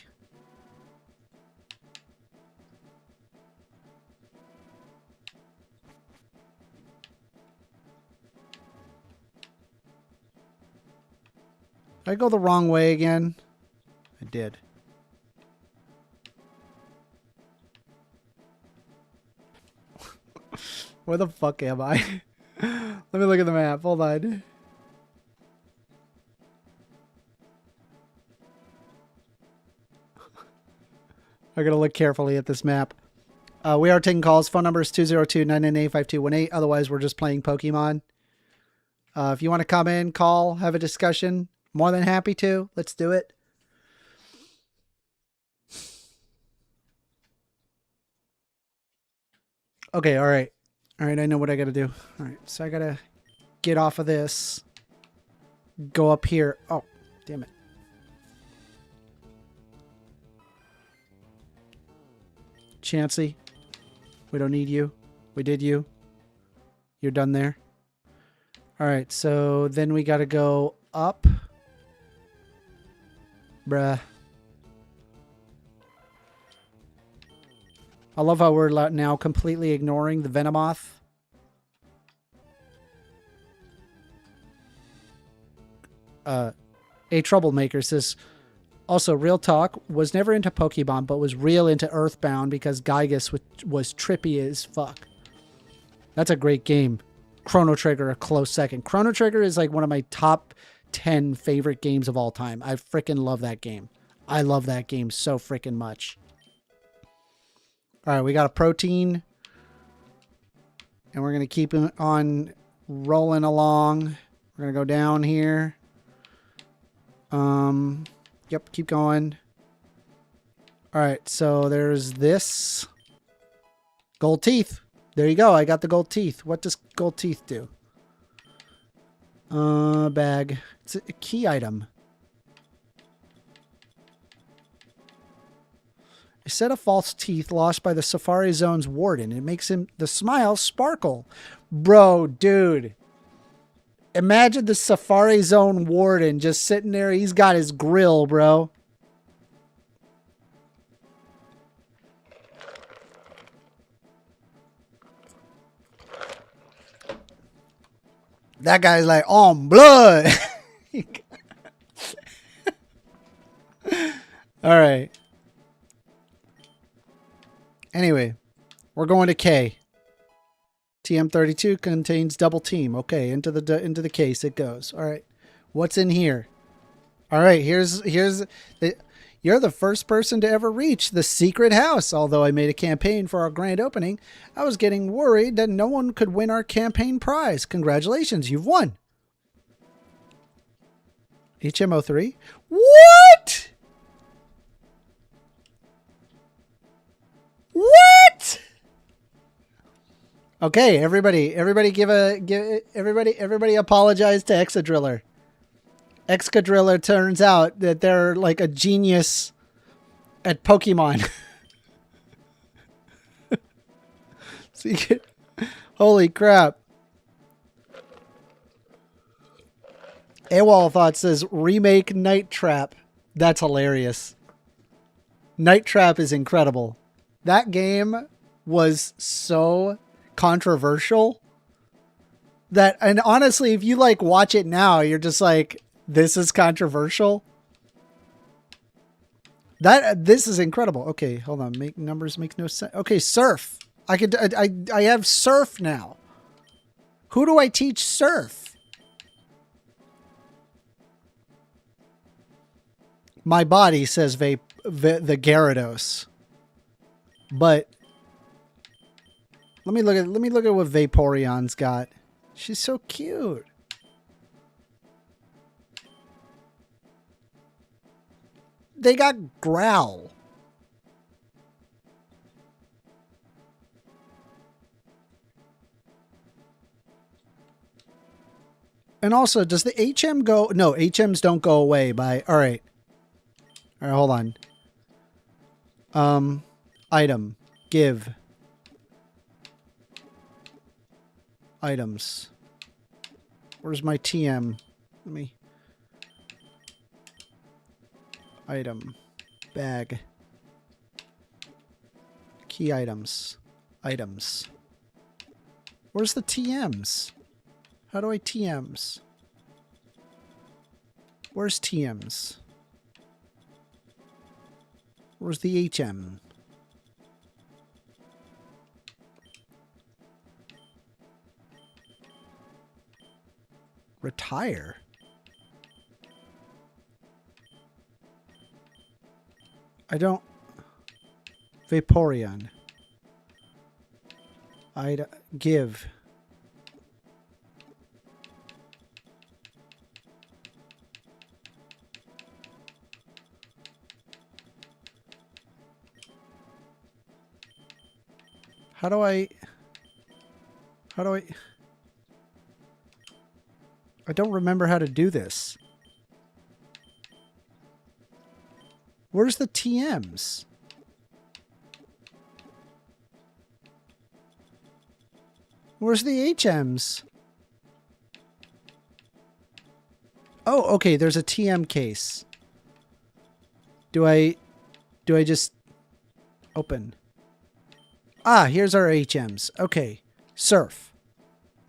Did I go the wrong way again? I did. Where the fuck am I? Let me look at the map. Hold on. I gotta look carefully at this map. We are taking calls. Phone number is 202-998-5218. Otherwise, we're just playing Pokemon. If you want to come in, call, have a discussion, more than happy to. Let's do it. Okay, all right. All right, I know what I got to do. All right, so I got to get off of this. Go up here. Oh, damn it. Chansey, we don't need you. We did you. You're done there. All right, so then we got to go up. Bruh. I love how we're now completely ignoring the Venomoth. A Troublemaker says, also, real talk, was never into Pokemon, but was real into Earthbound because Gygus was trippy as fuck. That's a great game. Chrono Trigger, a close second. Chrono Trigger is like one of my top 10 favorite games of all time. I freaking love that game. I love that game so freaking much. All right, we got a protein. And we're going to keep it on rolling along. We're going to go down here. Yep, keep going. All right, so there's this. Gold teeth. There you go. I got the gold teeth. What does gold teeth do? Bag. It's a key item. A set of false teeth lost by the Safari Zone's warden. It makes him the smile sparkle. Bro, dude. Imagine the Safari Zone warden just sitting there. He's got his grill, bro. That guy's like, on blood. All right. Anyway, we're going to K. TM32 contains double team. Okay, into the case it goes. All right. What's in here? All right, here's the you're the first person to ever reach the secret house. Although I made a campaign for our grand opening, I was getting worried that no one could win our campaign prize. Congratulations, you've won. HMO3? What? What? Okay, everybody apologize to Excadriller. Excadriller turns out that they're like a genius at Pokemon. So holy crap. Awolthoughts says remake Night Trap. That's hilarious. Night Trap is incredible. That game was so controversial that, and honestly, if you like watch it now, you're just like, this is controversial. This is incredible. Okay, hold on. Make numbers make no sense. Okay, surf. I have surf now. Who do I teach surf? My body says the Gyarados. But let me look at what Vaporeon's got. She's so cute. They got Growl. And also, does the HM go? No, HMs don't go away by. All right. All right, hold on. Item. Give. Items. Where's my TM? Let me. Item. Bag. Key items. Items. Where's the TMs? How do I TMs? Where's TMs? Where's the HM? Retire? I don't... Vaporeon. I'd give. How do I... I don't remember how to do this. Where's the TMs? Where's the HMs? Oh, okay, there's a TM case. Do I just open? Ah, here's our HMs. Okay. Surf.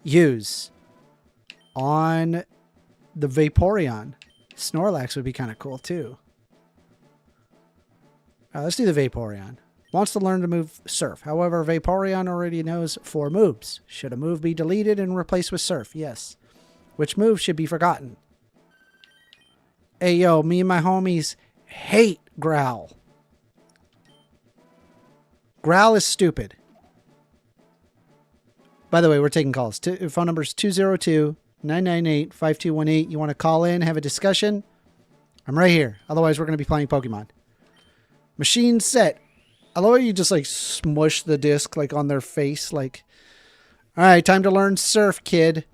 Use. On the Vaporeon. Snorlax would be kind of cool too. Let's do the Vaporeon. Wants to learn to move Surf. However, Vaporeon already knows 4 moves. Should a move be deleted and replaced with Surf? Yes. Which move should be forgotten? Hey, yo, me and my homies hate Growl. Growl is stupid. By the way, we're taking calls. Phone number is 202-998-5218. You want to call in, have a discussion? I'm right here. Otherwise, we're going to be playing Pokemon. Machine set. I love how you just like smush the disc like on their face. Like, all right, time to learn Surf, kid.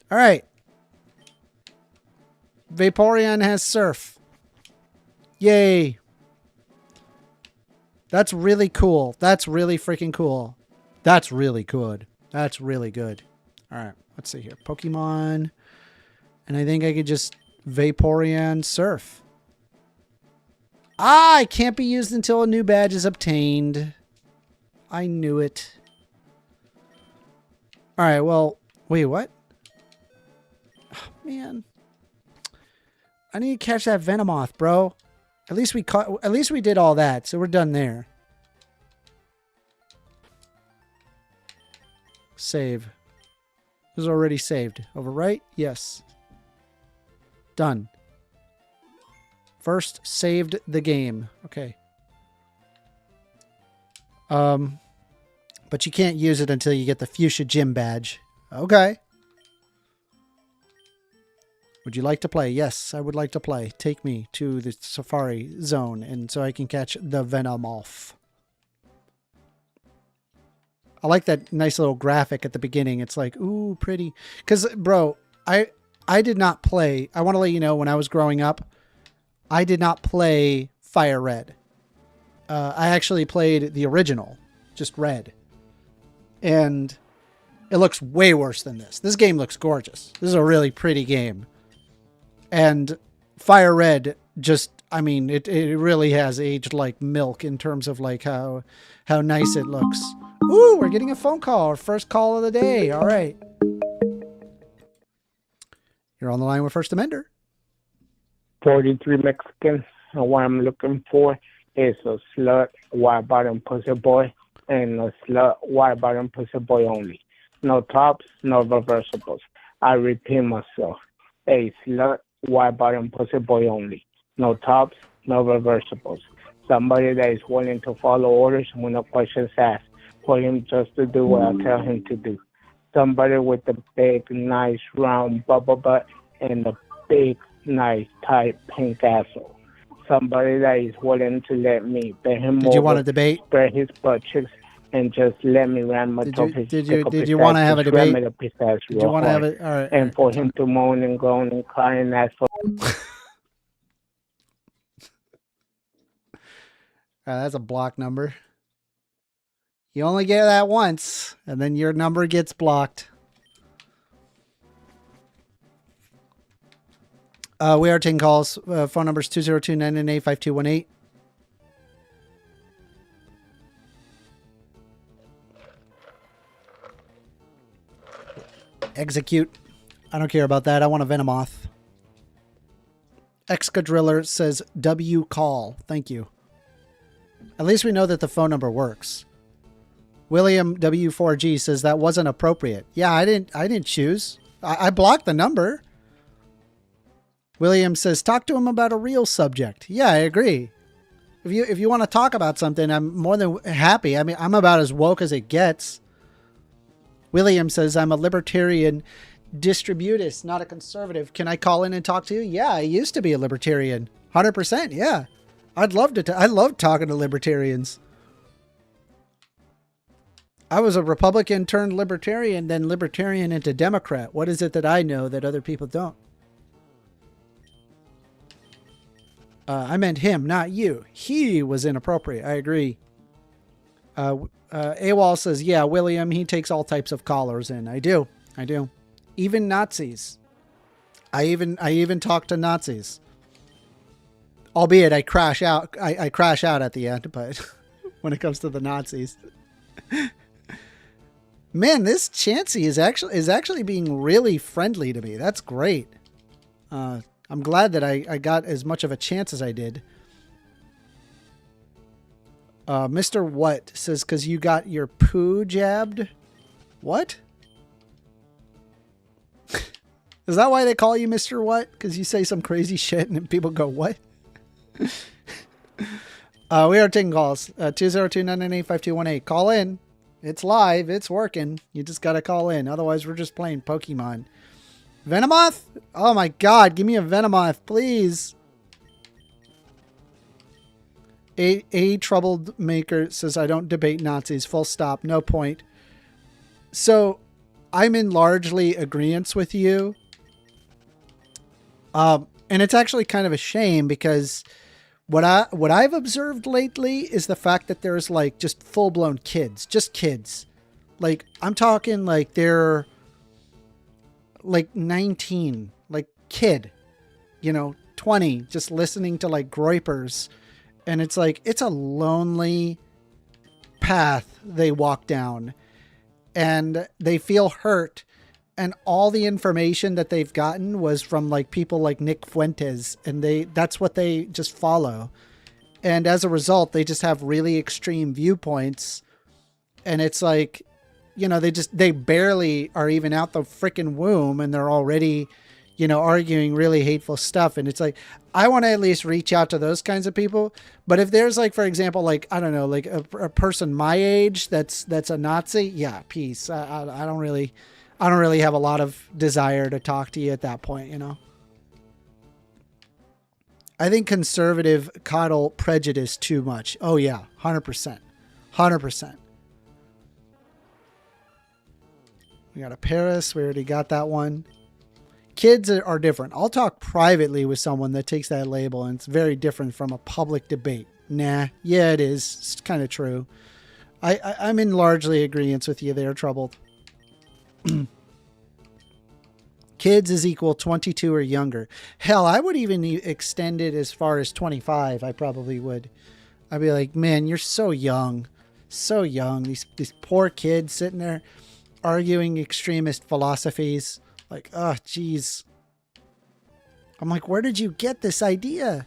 All right. Vaporeon has Surf. Yay. That's really cool. That's really freaking cool. That's really good. That's really good. All right. Let's see here. Pokemon. And I think I could just Vaporeon Surf. Ah, it can't be used until a new badge is obtained. I knew it. All right. Well, wait, what? Oh, man. I need to catch that Venomoth, bro. At least we did all that, so we're done there. Save. It was already saved. Overwrite? Yes. Done. First saved the game. Okay. But you can't use it until you get the Fuchsia Gym badge. Okay. Would you like to play? Yes, I would like to play. Take me to the Safari Zone, and so I can catch the Venomoth. I like that nice little graphic at the beginning. It's like, ooh, pretty. Because, bro, I did not play. I want to let you know, when I was growing up, I did not play Fire Red. I actually played the original, just Red. And it looks way worse than this. This game looks gorgeous. This is a really pretty game. And Fire Red just, I mean, it really has aged like milk in terms of like how nice it looks. Ooh, we're getting a phone call. Our first call of the day. All right. You're on the line with First Amender. 43 Mexican. And what I'm looking for is a slut, wide bottom pussy boy, and a slut, wide bottom pussy boy only. No tops, no reversibles. I repeat myself. A slut, wide bottom pussy boy only. No tops, no reversibles. Somebody that is willing to follow orders when no questions asked. For him just to do what I tell him to do. Somebody with a big, nice, round bubble butt and a big, nice, tight, pink asshole. Somebody that is willing to let me bend him over. Did you want a debate? Spread his butt cheeks and just let me ram my toe. Did you want to have a debate? Did you want to have it? All right. And for him to moan and groan and cry and ask for... That's a block number. You only get that once, and then your number gets blocked. We are taking calls. Phone number is 202-998-5218. Execute. I don't care about that. I want a Venomoth. Excadriller says W call. Thank you. At least we know that the phone number works. William W4G says that wasn't appropriate. Yeah, I didn't choose. I blocked the number. William says talk to him about a real subject. Yeah, I agree. If you want to talk about something, I'm more than happy. I mean, I'm about as woke as it gets. William says I'm a libertarian distributist, not a conservative. Can I call in and talk to you? Yeah, I used to be a libertarian. 100%. Yeah. I'd love to. I love talking to libertarians. I was a Republican turned libertarian, then libertarian into Democrat. What is it that I know that other people don't? I meant him, not you. He was inappropriate. I agree. AWOL says, yeah, William, he takes all types of callers in. I do. Even Nazis. I even talk to Nazis. Albeit I crash out. I crash out at the end, but when it comes to the Nazis. Man, this Chansey is actually being really friendly to me. That's great. I'm glad that I got as much of a chance as I did. Mr. What says, because you got your poo jabbed? What? Is that why they call you Mr. What? Because you say some crazy shit and then people go, what? We are taking calls. 202-998-5218. Call in. It's live. It's working. You just got to call in. Otherwise, we're just playing Pokemon. Venomoth? Oh my god. Give me a Venomoth, please. A troubled maker says, I don't debate Nazis. Full stop. No point. So, I'm in largely agreement with you. And it's actually kind of a shame because what I've observed lately is the fact that there's like just full-blown kids. Just kids. Like, I'm talking like they're like 19. Like, kid. 20. Just listening to like groypers. And it's like, it's a lonely path they walk down. And they feel hurt. And all the information that they've gotten was from like people like Nick Fuentes. And that's what they just follow. And as a result, they just have really extreme viewpoints. And it's like, they barely are even out the freaking womb. And they're already, arguing really hateful stuff. And it's like, I want to at least reach out to those kinds of people. But if there's like, for example, like, I don't know, like a person my age that's a Nazi. Yeah, peace. I don't really have a lot of desire to talk to you at that point, I think conservative coddle prejudice too much. Oh yeah, 100%. 100%. We got a Paris. We already got that one. Kids are different. I'll talk privately with someone that takes that label, and it's very different from a public debate. Nah, yeah, it is. It's kind of true. I'm in largely agreement with you there, Troubled. Kids is equal 22 or younger. Hell, I would even extend it as far as 25. I probably would. I'd be like, man, you're so young. So young. These poor kids sitting there arguing extremist philosophies. Like, oh, geez. I'm like, where did you get this idea?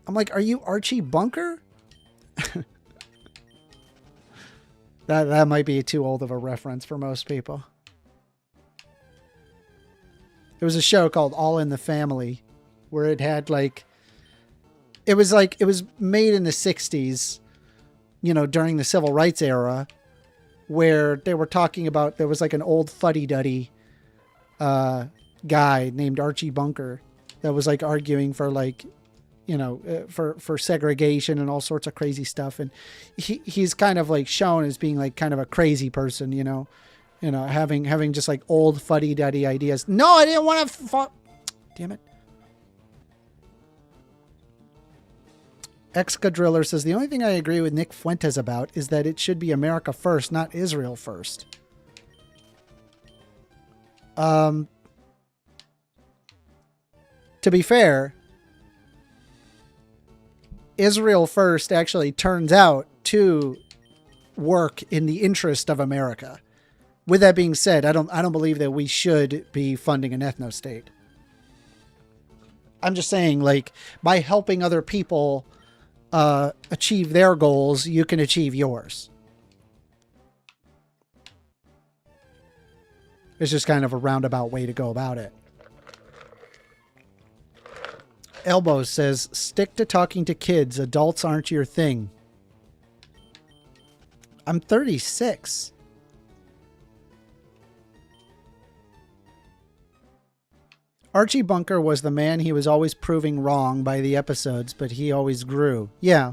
I'm like, are you Archie Bunker? That might be too old of a reference for most people. There was a show called All in the Family where it had it was made in the 60s, during the civil rights era, where they were talking about, there was like an old fuddy-duddy guy named Archie Bunker that was like arguing for for segregation and all sorts of crazy stuff. And he's kind of like shown as being like kind of a crazy person, having just like old fuddy-duddy ideas. No, I didn't want to damn it. Excadriller says, the only thing I agree with Nick Fuentes about is that it should be America first, not Israel first. To be fair, Israel first actually turns out to work in the interest of America. With that being said, I don't believe that we should be funding an ethno-state. I'm just saying, like, by helping other people achieve their goals, you can achieve yours. It's just kind of a roundabout way to go about it. Elbow says, stick to talking to kids. Adults aren't your thing. I'm 36. Archie Bunker was the man he was always proving wrong by the episodes, but he always grew. Yeah.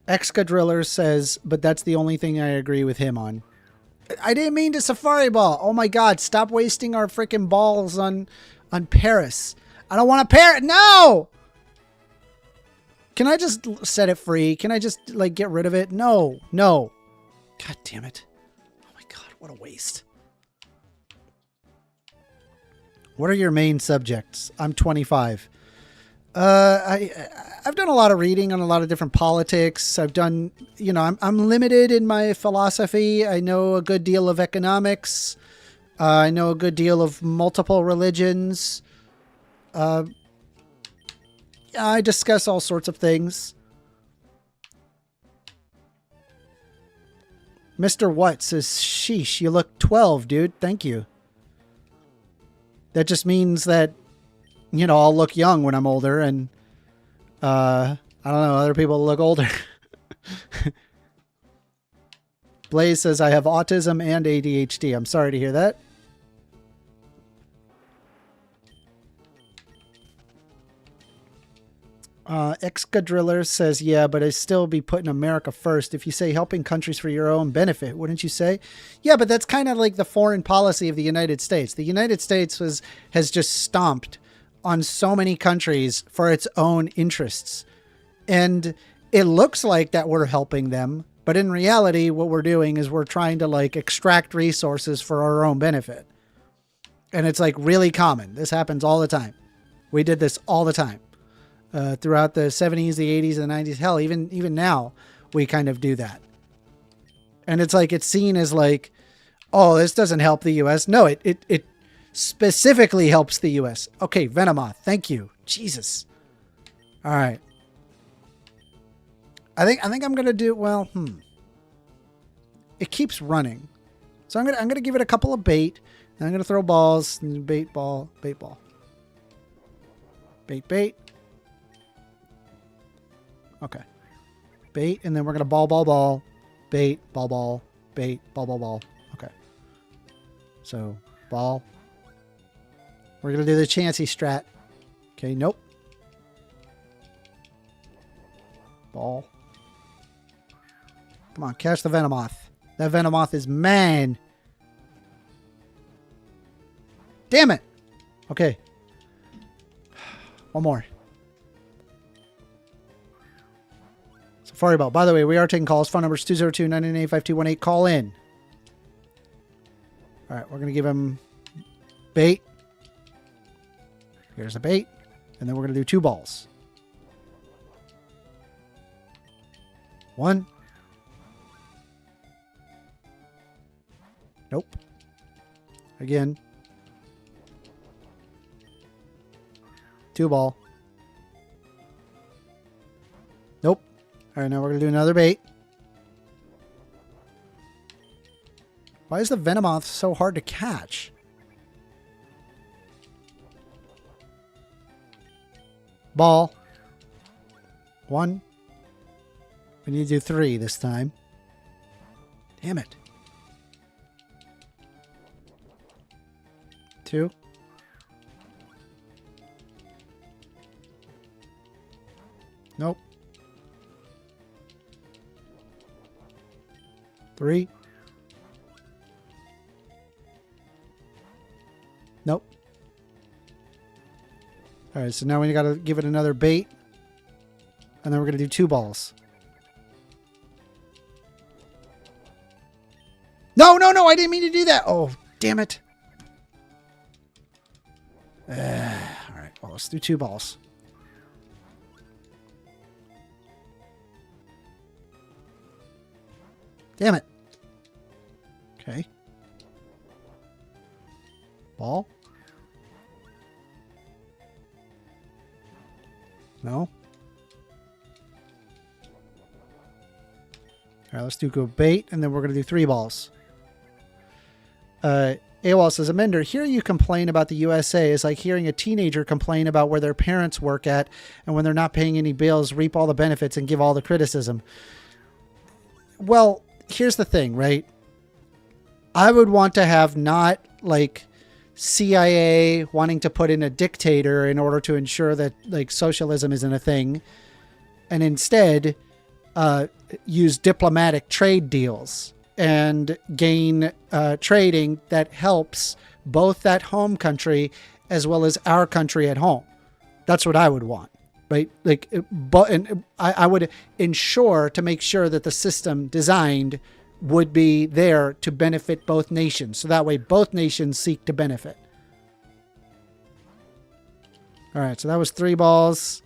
Excadriller says, but that's the only thing I agree with him on. I didn't mean to Safari Ball. Oh my God, stop wasting our freaking balls on Paris. I don't want to parrot. No! Can I just set it free? Can I just like get rid of it? No. God damn it. Oh my God, what a waste. What are your main subjects? I'm 25. I I've done a lot of reading on a lot of different politics. I've done, I'm limited in my philosophy. I know a good deal of economics. I know a good deal of multiple religions. I discuss all sorts of things. Mr. What says, sheesh, you look 12, dude. Thank you. That just means that, I'll look young when I'm older, and I don't know, other people look older. Blaze says, I have autism and ADHD. I'm sorry to hear that. Excadriller says, yeah, but I still be putting America first. If you say helping countries for your own benefit, wouldn't you say? Yeah, but that's kind of like the foreign policy of the United States. The United States has just stomped on so many countries for its own interests. And it looks like that we're helping them. But in reality, what we're doing is we're trying to extract resources for our own benefit. And it's really common. This happens all the time. We did this all the time. Throughout the 70s, the 80s, and the 90s. Hell, even now, we kind of do that. And it's seen as oh, this doesn't help the U.S. No, it specifically helps the U.S. Okay, Venomoth, thank you. Jesus. All right. I think I'm gonna do It keeps running, so I'm gonna give it a couple of bait. And I'm gonna throw balls. And bait ball, bait ball, bait bait. Okay. Bait, and then we're going to ball, bait, ball, bait, ball. Okay. So, ball. We're going to do the Chansey strat. Okay, nope. Ball. Come on, catch the Venomoth. That Venomoth is man. Damn it. Okay. One more. Safari Bell. By the way, we are taking calls. Phone number is 202-998-5218. Call in. All right, we're going to give him bait. Here's a bait. And then we're going to do 2 balls. 1. Nope. Again. 2 ball. Nope. All right, now we're going to do another bait. Why is the Venomoth so hard to catch? Ball. 1. We need to do 3 this time. Damn it. 2. Nope. 3. Nope. All right, so now we got to give it another bait. And then we're going to do 2 balls. No, I didn't mean to do that. Oh, damn it. All right, well, let's do 2 balls. Damn it. Okay. Ball. No. All right, let's do go bait, and then we're going to do 3 balls. AWOL says, Amender, hearing you complain about the USA is like hearing a teenager complain about where their parents work at, and when they're not paying any bills, reap all the benefits and give all the criticism. Well, here's the thing, right? I would want to have not like CIA wanting to put in a dictator in order to ensure that like socialism isn't a thing, and instead use diplomatic trade deals and gain trading that helps both that home country as well as our country at home. That's what I would want, right? Like, but and I would ensure to make sure that the system designed would be there to benefit both nations. So that way both nations seek to benefit. All right, so that was 3 balls.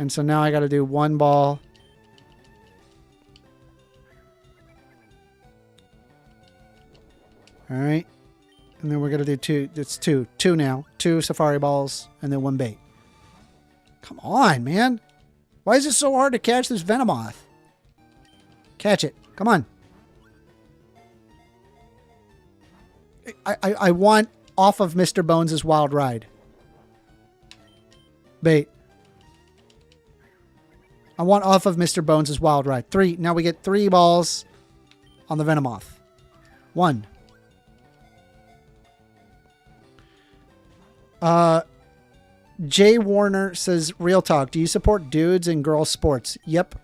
And so now I got to do one ball. All right. And then we're going to do two. It's two. Two now. Two safari balls and then one bait. Come on, man. Why is it so hard to catch this Venomoth? Catch it. Come on. I want off of Mr. Bones' wild ride. Bait. I want off of Mr. Bones' wild ride. 3. Now we get 3 balls on the Venomoth. 1. Jay Warner says, real talk. Do you support dudes and girls sports? Yep.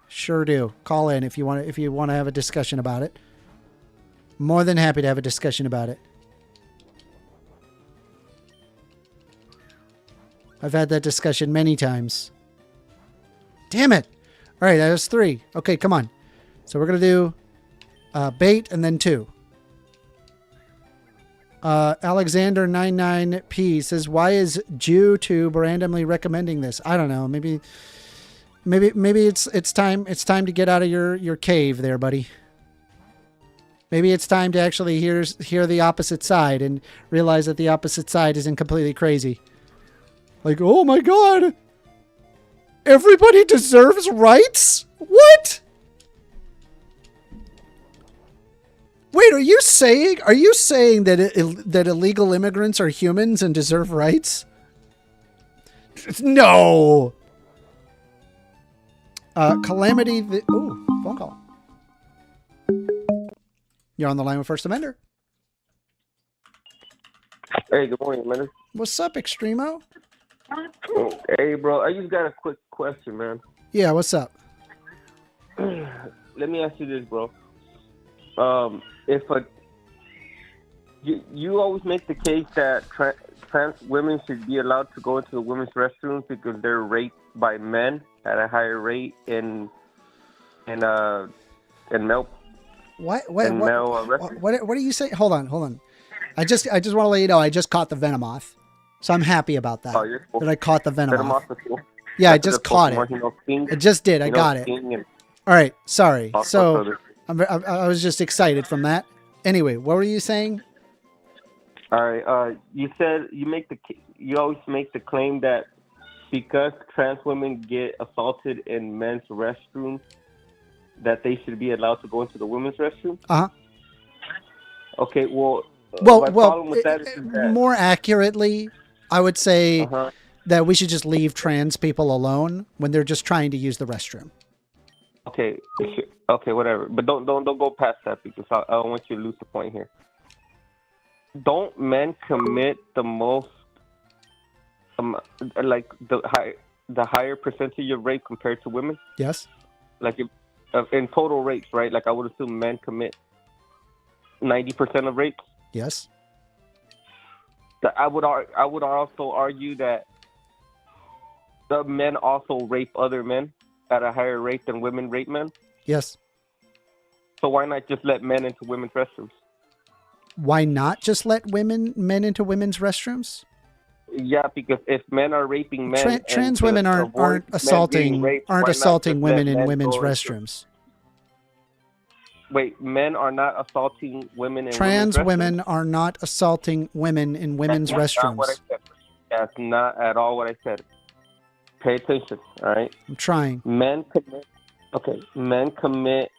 Sure do. Call in if you want to have a discussion about it. More than happy to have a discussion about it. I've had that discussion many times. Damn it. All right, that was 3. Okay, come on. So we're going to do bait and then 2. Alexander99P says, why is YouTube randomly recommending this? I don't know. Maybe it's time to get out of your cave there, buddy. Maybe it's time to actually hear the opposite side and realize that the opposite side isn't completely crazy. Like, oh my God, everybody deserves rights? What? Wait, are you saying that illegal immigrants are humans and deserve rights? No. Calamity. Ooh, phone call. You're on the line with First Amender. Hey, good morning, man. What's up, Extremo? Hey, bro, I just got a quick question, man. Yeah, what's up? Let me ask you this, bro. You always make the case that trans women should be allowed to go into the women's restrooms because they're raped by men at a higher rate in male. What are you saying? Hold on. I just want to let you know I just caught the Venomoth, so I'm happy about that. Oh, you're cool. That I caught the Venomoth. Cool. Yeah, I just caught it. I just did. I got it. All right. Sorry. So I was just excited from that. Anyway, what were you saying? All right. You said you always make the claim that because trans women get assaulted in men's restrooms, that they should be allowed to go into the women's restroom. Okay. Well, more accurately, I would say that we should just leave trans people alone when they're just trying to use the restroom. Okay, whatever. But don't go past that because I don't want you to lose the point here. Don't men commit the most, like the higher percentage of rape compared to women? Yes. Like in total rapes, right? Like I would assume men commit 90% of rapes. Yes. I would also argue that the men also rape other men at a higher rate than women rape men. Yes. So why not just let men into women's restrooms? Why not just let men into women's restrooms? Yeah, because if men are raping men, trans women aren't assaulting women in women's restrooms. Wait, men are not assaulting women in trans women are not assaulting women in women's restrooms. Not what I said. That's not at all what I said. Pay attention, all right? I'm trying. Men commit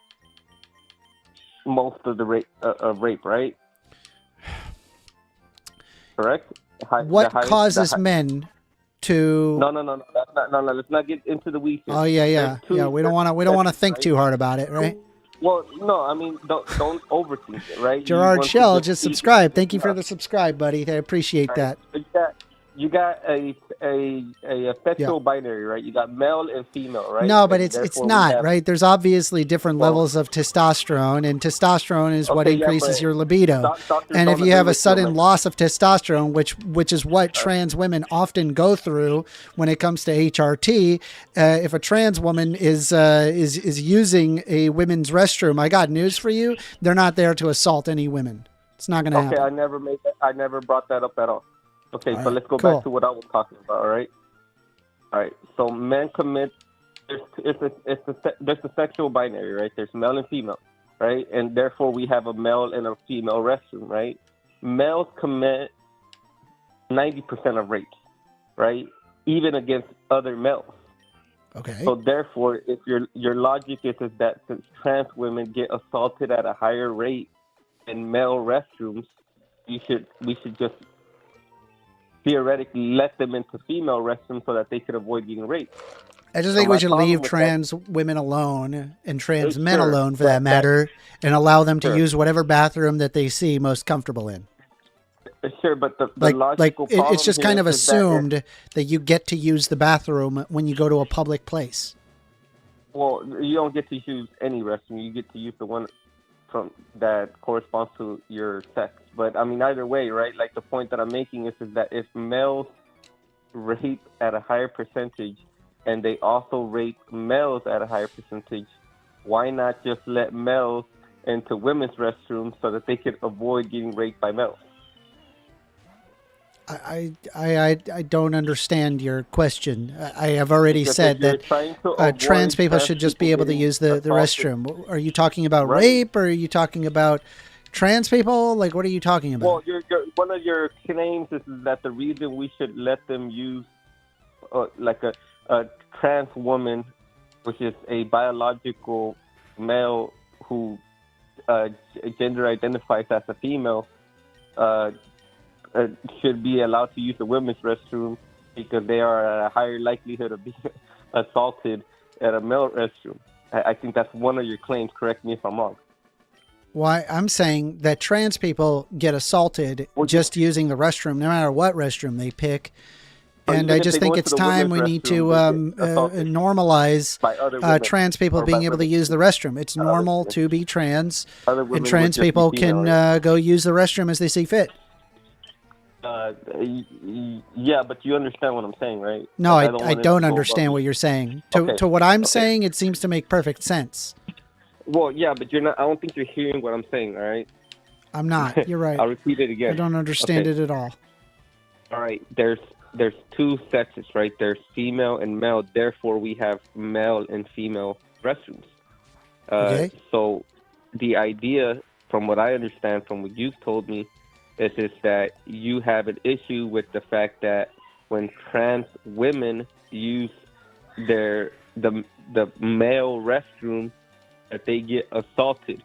most of the rape, right? Correct? What causes men to? No. Let's not get into the weeds. Oh yeah. We don't want to think too hard about it, right? Well, no. I mean, don't overthink it, right? Gerard Shell just subscribed. Thank you for the subscribe, buddy. I appreciate that. You got a sexual binary, right? You got male and female, right? No, but it's not, right? There's obviously different levels of testosterone, and testosterone is what increases your libido. And if you have a sudden loss of testosterone, which is what trans women often go through when it comes to HRT, if a trans woman is using a women's restroom, I got news for you. They're not there to assault any women. It's not going to happen. Okay, I never brought that up at all. Okay, all so right, let's go cool. back to what I was talking about, all right? All right. So men commit. There's a sexual binary, right? There's male and female, right? And therefore we have a male and a female restroom, right? Males commit 90% of rapes, right? Even against other males. Okay. So therefore, if your logic is that since trans women get assaulted at a higher rate in male restrooms, we should just theoretically let them into female restrooms so that they could avoid getting raped. I just think we should leave trans women alone and trans men Sure, alone, for that matter, and allow them to Sure. use whatever bathroom that they see most comfortable in. Sure, but the Like logical problem it's just here kind of is that assumed that you get to use the bathroom when you go to a public place. well, you don't get to use any restroom. You get to use the one that corresponds to your sex. But I mean, either way, right? Like the point that I'm making is that if males rape at a higher percentage, and they also rape males at a higher percentage, why not just let males into women's restrooms so that they could avoid getting raped by males? I don't understand your question. I have already Because said if you're that trying to avoid trans people should just be able to getting use the assaulted, restroom. Are you talking about Right. rape, or are you talking about trans people? Like, what are you talking about? Well, one of your claims is that the reason we should let them use like a trans woman, which is a biological male who gender identifies as a female, should be allowed to use the women's restroom because they are at a higher likelihood of being assaulted at a male restroom. I think that's one of your claims. Correct me if I'm wrong. Why I'm saying that trans people get assaulted just using the restroom, no matter what restroom they pick. And even I if just they go think into it's the time we women's need to restroom, they get assaulted normalize by other women trans people or being by able to women. use the restroom. It's Other normal women. to be trans, Other women and would trans just be people female, can right? go use the restroom as they see fit. Yeah, but you understand what I'm saying, right? No, Like, I want it to don't go understand above what me. you're saying. Okay. To what I'm Okay. saying, it seems to make perfect sense. Well, yeah, but you're not. I don't think you're hearing what I'm saying. All right. I'm not. You're right. I'll repeat it again. I don't understand Okay. it at all. All right. There's two sexes, right? There's female and male. Therefore, we have male and female restrooms. Okay. So the idea, from what I understand, from what you've told me, is that you have an issue with the fact that when trans women use the male restroom, that they get assaulted.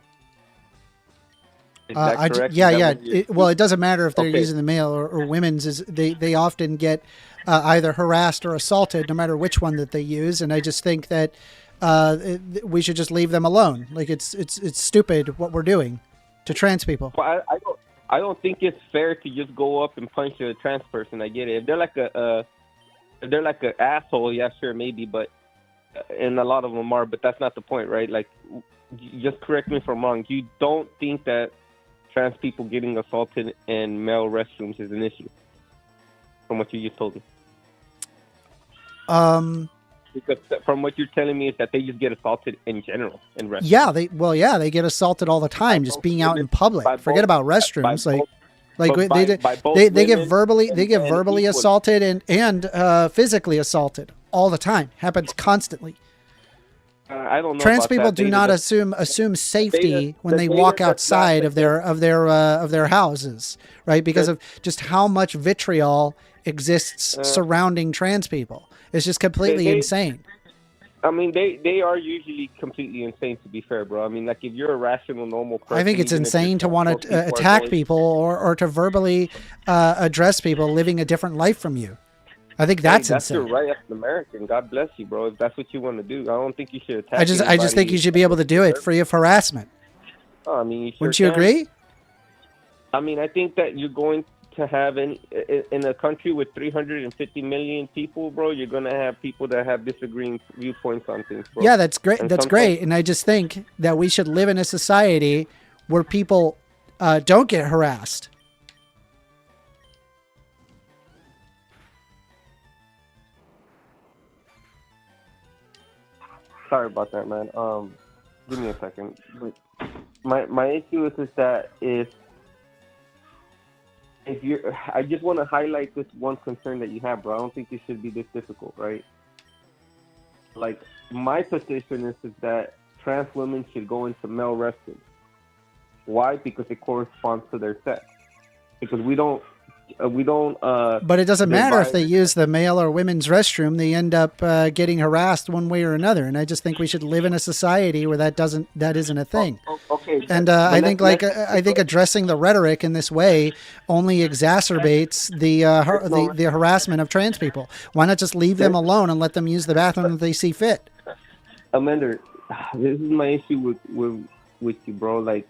Is that correct? Yeah. Is that what you're- It doesn't matter if they're Okay. using the male or women's. They often get either harassed or assaulted, no matter which one that they use. And I just think that we should just leave them alone. Like it's stupid what we're doing to trans people. Well, I don't think it's fair to just go up and punch a trans person. I get it. If they're like an asshole, yeah, sure, maybe, but and a lot of them are. But that's not the point, right? Like, just correct me if I'm wrong. You don't think that trans people getting assaulted in male restrooms is an issue, from what you just told me? Because from what you're telling me is that they just get assaulted in general in restrooms. Yeah, they get assaulted all the time, just being out in public. by Forget both- about restrooms. by They get women verbally and verbally equally. assaulted and physically assaulted all the time. Happens constantly. I don't know. Trans about people that. do Data not does- assume safety data- when the they data walk does not outside of affect their houses, right? Because of just how much vitriol exists surrounding trans people. It's just completely they- insane. I mean, they are usually completely insane, to be fair, bro. I mean, like, if you're a rational, normal person... I think it's even if insane to you're want trans, to most attack are going- people or to verbally address people living a different life from you. I think that's That's insane. your right as an American. God bless you, bro. If that's what you want to do, I don't think you should attack I just think anybody. you should be able to do it free of harassment. Oh, I mean, you sure Wouldn't you can. agree? I mean, I think that you're going to have in a country with 350 million people, bro, you're going to have people that have disagreeing viewpoints on things, bro. Yeah, that's great. And That's sometimes- great. And I just think that we should live in a society where people don't get harassed. Sorry about that, man. Give me a second. My issue is that if you're, I just want to highlight this one concern that you have, bro. I don't think it should be this difficult, right? like my position is that trans women should go into male restrooms. Why? Because it corresponds to their sex. Because we don't. But it doesn't matter if they use the male or women's restroom; they end up getting harassed one way or another. And I just think we should live in a society where that isn't a thing. Okay. And I think addressing the rhetoric in this way only exacerbates the harassment of trans people. Why not just leave them alone and let them use the bathroom that they see fit? Amanda, this is my issue with you, bro. Like,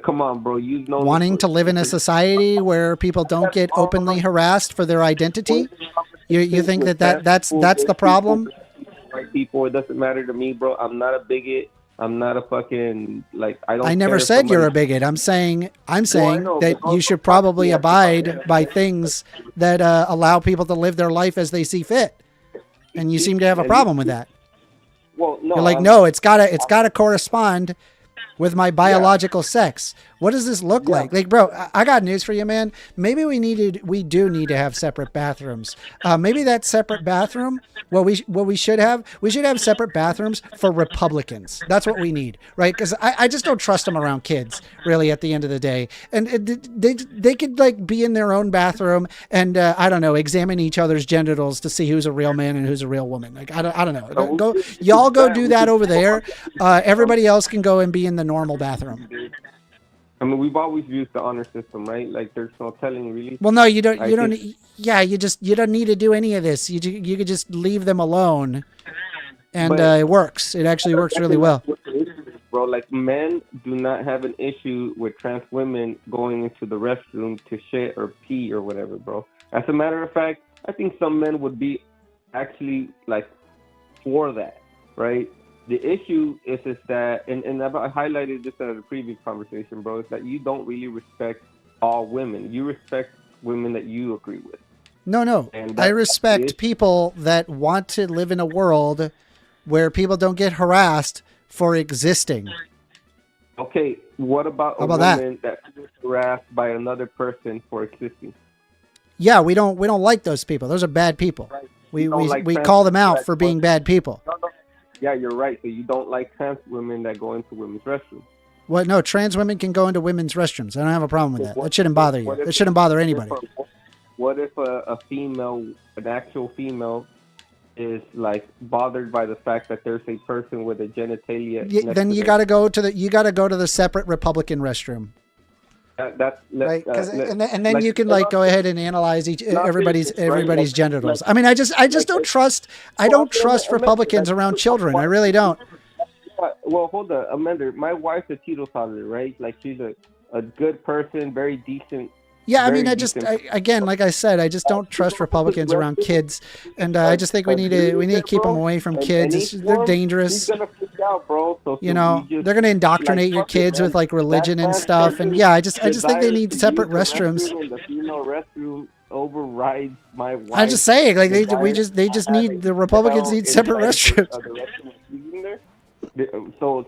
come on, bro. You know, wanting to live in a society where people don't get openly harassed for their identity. You think that's the problem? White people, it doesn't matter to me, bro. I'm not a bigot. I'm not a fucking I never said you're a bigot. I'm saying that you should probably abide by things that allow people to live their life as they see fit. And you seem to have a problem with that. Well, no. You're like, no, it's gotta correspond with my biological sex. What does this look like? Like, bro, I got news for you, man. Maybe we do need to have separate bathrooms. Maybe that separate bathroom, what we should have separate bathrooms for Republicans. That's what we need, right? Because I just don't trust them around kids, really, at the end of the day. And they could like be in their own bathroom and I don't know, examine each other's genitals to see who's a real man and who's a real woman. Like, I don't know. Y'all go do that over there. Everybody else can go and be in the normal bathroom. I mean, we've always used the honor system, right? Like, there's no telling, really. Well, no, you don't. You don't need to do any of this. You could just leave them alone, and it works. It actually works really well. Bro, like, men do not have an issue with trans women going into the restroom to shit or pee or whatever, bro. As a matter of fact, I think some men would be actually like for that, right? The issue is that, and I've highlighted this in a previous conversation, bro, is that you don't really respect all women. You respect women that you agree with. No. I respect people that want to live in a world where people don't get harassed for existing. Okay, what about a woman that is harassed by another person for existing? Yeah, we don't like those people. Those are bad people. Right. We call them out for being bad people. No. Yeah, you're right. So you don't like trans women that go into women's restrooms. Well, no, trans women can go into women's restrooms. I don't have a problem with that. That shouldn't bother you. It shouldn't bother anybody. What if a female, an actual female, is like bothered by the fact that there's a person with a genitalia? Yeah, then you got to go to the separate Republican restroom. Right, and then you can like go ahead and analyze everybody's genitals. I mean, I just don't trust. I don't trust Republicans around children. I really don't. Well, hold on, Amanda. My wife's a teetotaler, right? Like, she's a good person, very decent. Yeah, I mean, again, like I said, I just don't trust Republicans around kids, and I just think we need to keep them away from kids. They're dangerous. Out, bro. So they're going to indoctrinate your kids with like religion and stuff, and yeah, I just think they need separate restrooms. The female restroom overrides my wife. I'm just saying, like they just need the Republicans need separate restrooms. So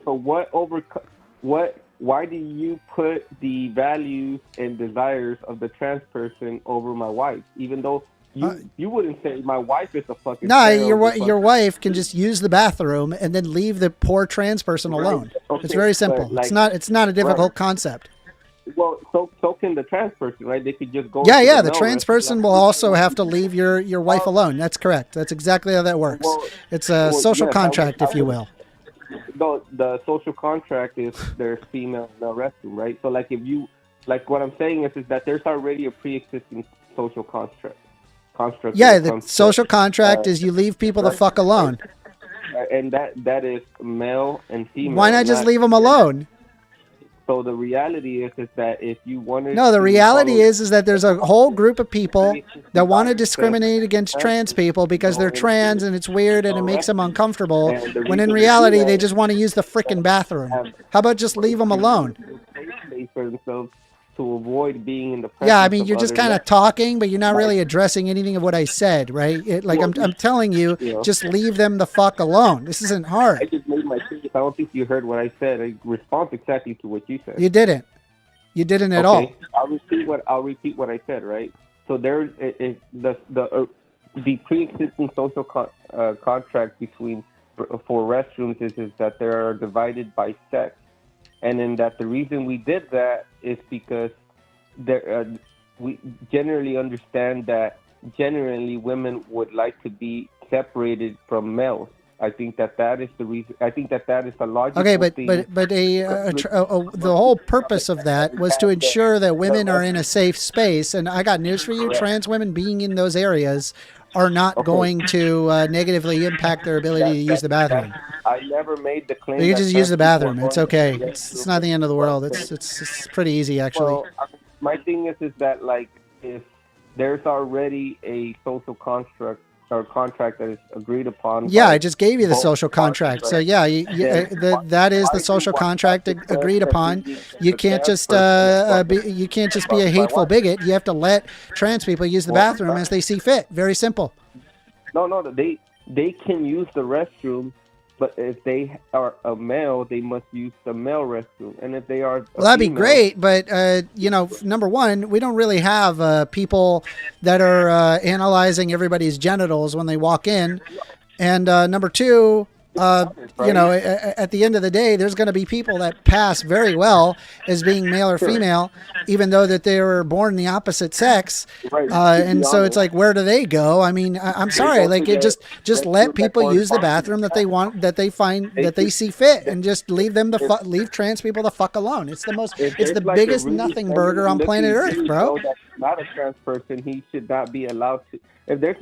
why do you put the values and desires of the trans person over my wife, even though you wouldn't say my wife is a fucking... No, your wife can just use the bathroom and then leave the poor trans person alone. Okay, it's very simple. Like, it's not a difficult concept. Well, so can the trans person, right? They could just go... Yeah, the trans person will also have to leave your wife alone. That's correct. That's exactly how that works. It's a social contract, if you will. The social contract is there's female in the restroom, right? So, like, if you... Like, what I'm saying is that there's already a pre-existing social construct. Yeah, the social contract is you leave people the fuck alone. And that is male and female. Why not just leave them alone? So the reality is that if you wanted... No, the reality is that there's a whole group of people that want to discriminate against trans people because they're trans and it's weird and it makes them uncomfortable, when in reality they just want to use the frickin' bathroom. How about just leave them alone? To avoid being in the presence. Yeah, I mean, you're just kind of talking, but you're not really addressing anything of what I said, right? I'm telling you, just leave them the fuck alone. This isn't hard. I just made my case. I don't think you heard what I said. I respond exactly to what you said. You didn't. You didn't at all. I'll repeat what I said, right? So there's the pre-existing social contract for restrooms is that they are divided by sex, and then that the reason we did that is because we generally understand that generally women would like to be separated from males. I think that is the reason. I think that is a logical Okay, but thing. the whole purpose of that was to ensure that women are in a safe space. And I got news for you: trans women being in those areas are not going to negatively impact their ability to use the bathroom. I never made the claim. You can just use the bathroom. It's okay. It's not the end of the world. It's pretty easy, actually. Well, my thing is that, like, if there's already a social construct or contract that is agreed upon. Yeah, I just gave you the social contract. So yeah, that is the social contract agreed upon. You can't just be a hateful bigot. You have to let trans people use the bathroom as they see fit. Very simple. No, they can use the restroom, but if they are a male, they must use the male restroom. And if they are well, that'd be great. But number one, we don't really have people that are analyzing everybody's genitals when they walk in, and number two, at the end of the day, there's going to be people that pass very well as being male or female, even though that they were born the opposite sex. And so it's like, where do they go? I mean, I'm sorry, like just let people use the bathroom that they want, that they find, that they see fit, and just leave leave trans people the fuck alone. It's the biggest nothing burger on planet Earth, bro. That's not a trans person. He should not be allowed to. If there's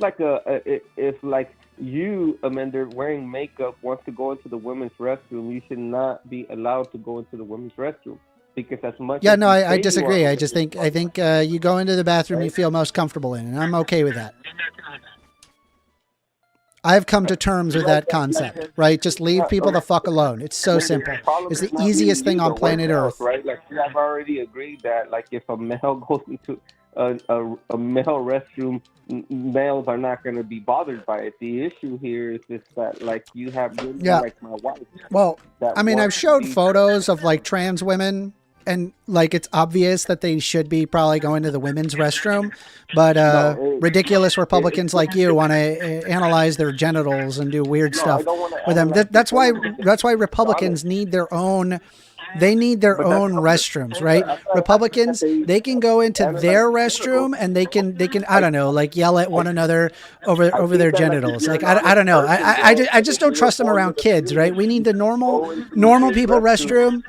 like you, Amanda, wearing makeup, wants to go into the women's restroom, you should not be allowed to go into the women's restroom, because as much. Yeah, no, I disagree. I think you go into the bathroom you feel most comfortable in, and I'm okay with that. I've come to terms with that concept, right? Just leave people the fuck alone. It's so simple. It's the easiest thing on planet Earth. Right? Like, we have already agreed that, like, if a male goes into a male restroom, males are not going to be bothered by it. The issue here is just that, like, you have like my wife. Well, I mean, I've showed photos of like trans women, and like it's obvious that they should be probably going to the women's restroom, but ridiculous Republicans like you want to analyze their genitals and do weird stuff with them. That's why Republicans need their own. They need their own restrooms, right? Republicans, they can go into their restroom and they can I don't know, like yell at one another over their genitals. Like I don't know. I just don't trust them around kids, right? We need the normal people restroom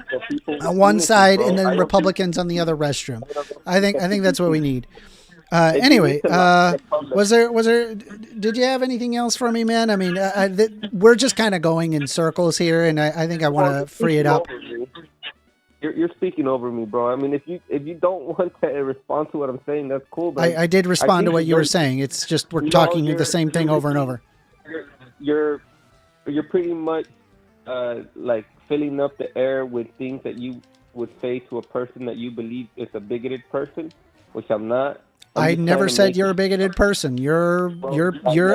on one side and then Republicans on the other restroom. I think that's what we need. Anyway, did you have anything else for me, man? I mean, we're just kind of going in circles here, and I think I want to free it up. You're speaking over me, bro. I mean, if you don't want to respond to what I'm saying, that's cool. But I did respond to what you were saying. It's just we're talking the same thing over and over. You're pretty much like filling up the air with things that you would say to a person that you believe is a bigoted person, which I'm not. I never said you're a bigoted person. You're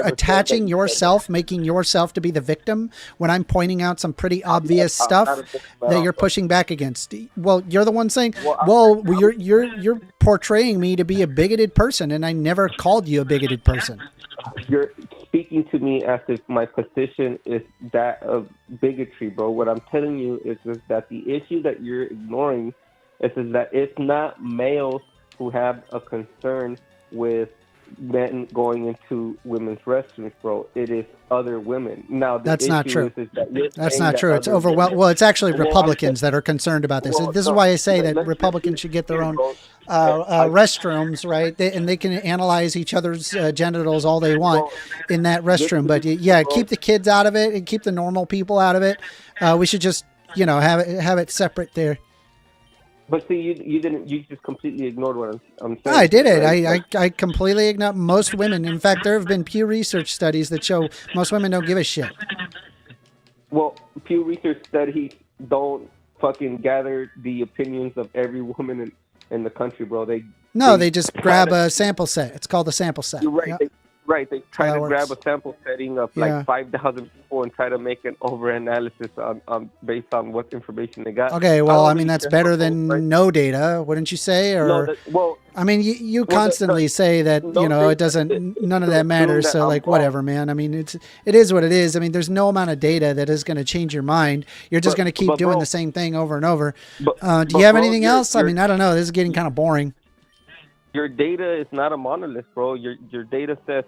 attaching yourself, making yourself to be the victim when I'm pointing out some pretty obvious stuff that you're pushing back against. Well, you're the one saying, you're portraying me to be a bigoted person, and I never called you a bigoted person. You're speaking to me as if my position is that of bigotry, bro. What I'm telling you is that the issue that you're ignoring is that it's not males who have a concern with men going into women's restrooms, bro. It is other women. Now, that's not true. That's not true. It's overwhelming. Well, it's actually Republicans that are concerned about this. This is why I say that Republicans should get their own restrooms, right? They can analyze each other's genitals all they want in that restroom. But yeah, keep the kids out of it and keep the normal people out of it. We should just, have it separate there. But see, you just completely ignored what I'm saying. No, I did it. I completely ignored most women. In fact, there have been Pew Research studies that show most women don't give a shit. Well, Pew Research studies don't fucking gather the opinions of every woman in the country, bro. They just grab a sample set. It's called a sample set. You're right. Right, they try how to that grab works. a sample setting of Yeah. like 5,000 people and try to make an over-analysis on based on what information they got. Okay, well, I mean, really that's care better for both, than right? no data, wouldn't you say? No, Or, well, I mean, you well, constantly say that, no you know, it data doesn't, none of to that assume matters. that So I'm like, wrong. whatever, man. I mean, it is what it is. I mean, there's no amount of data that is going to change your mind. You're just going to keep doing bro, the same thing over and over. but, Do you have bro, anything else? I mean, I don't know. This is getting kind of boring. your data is not a monolith, bro. Your data says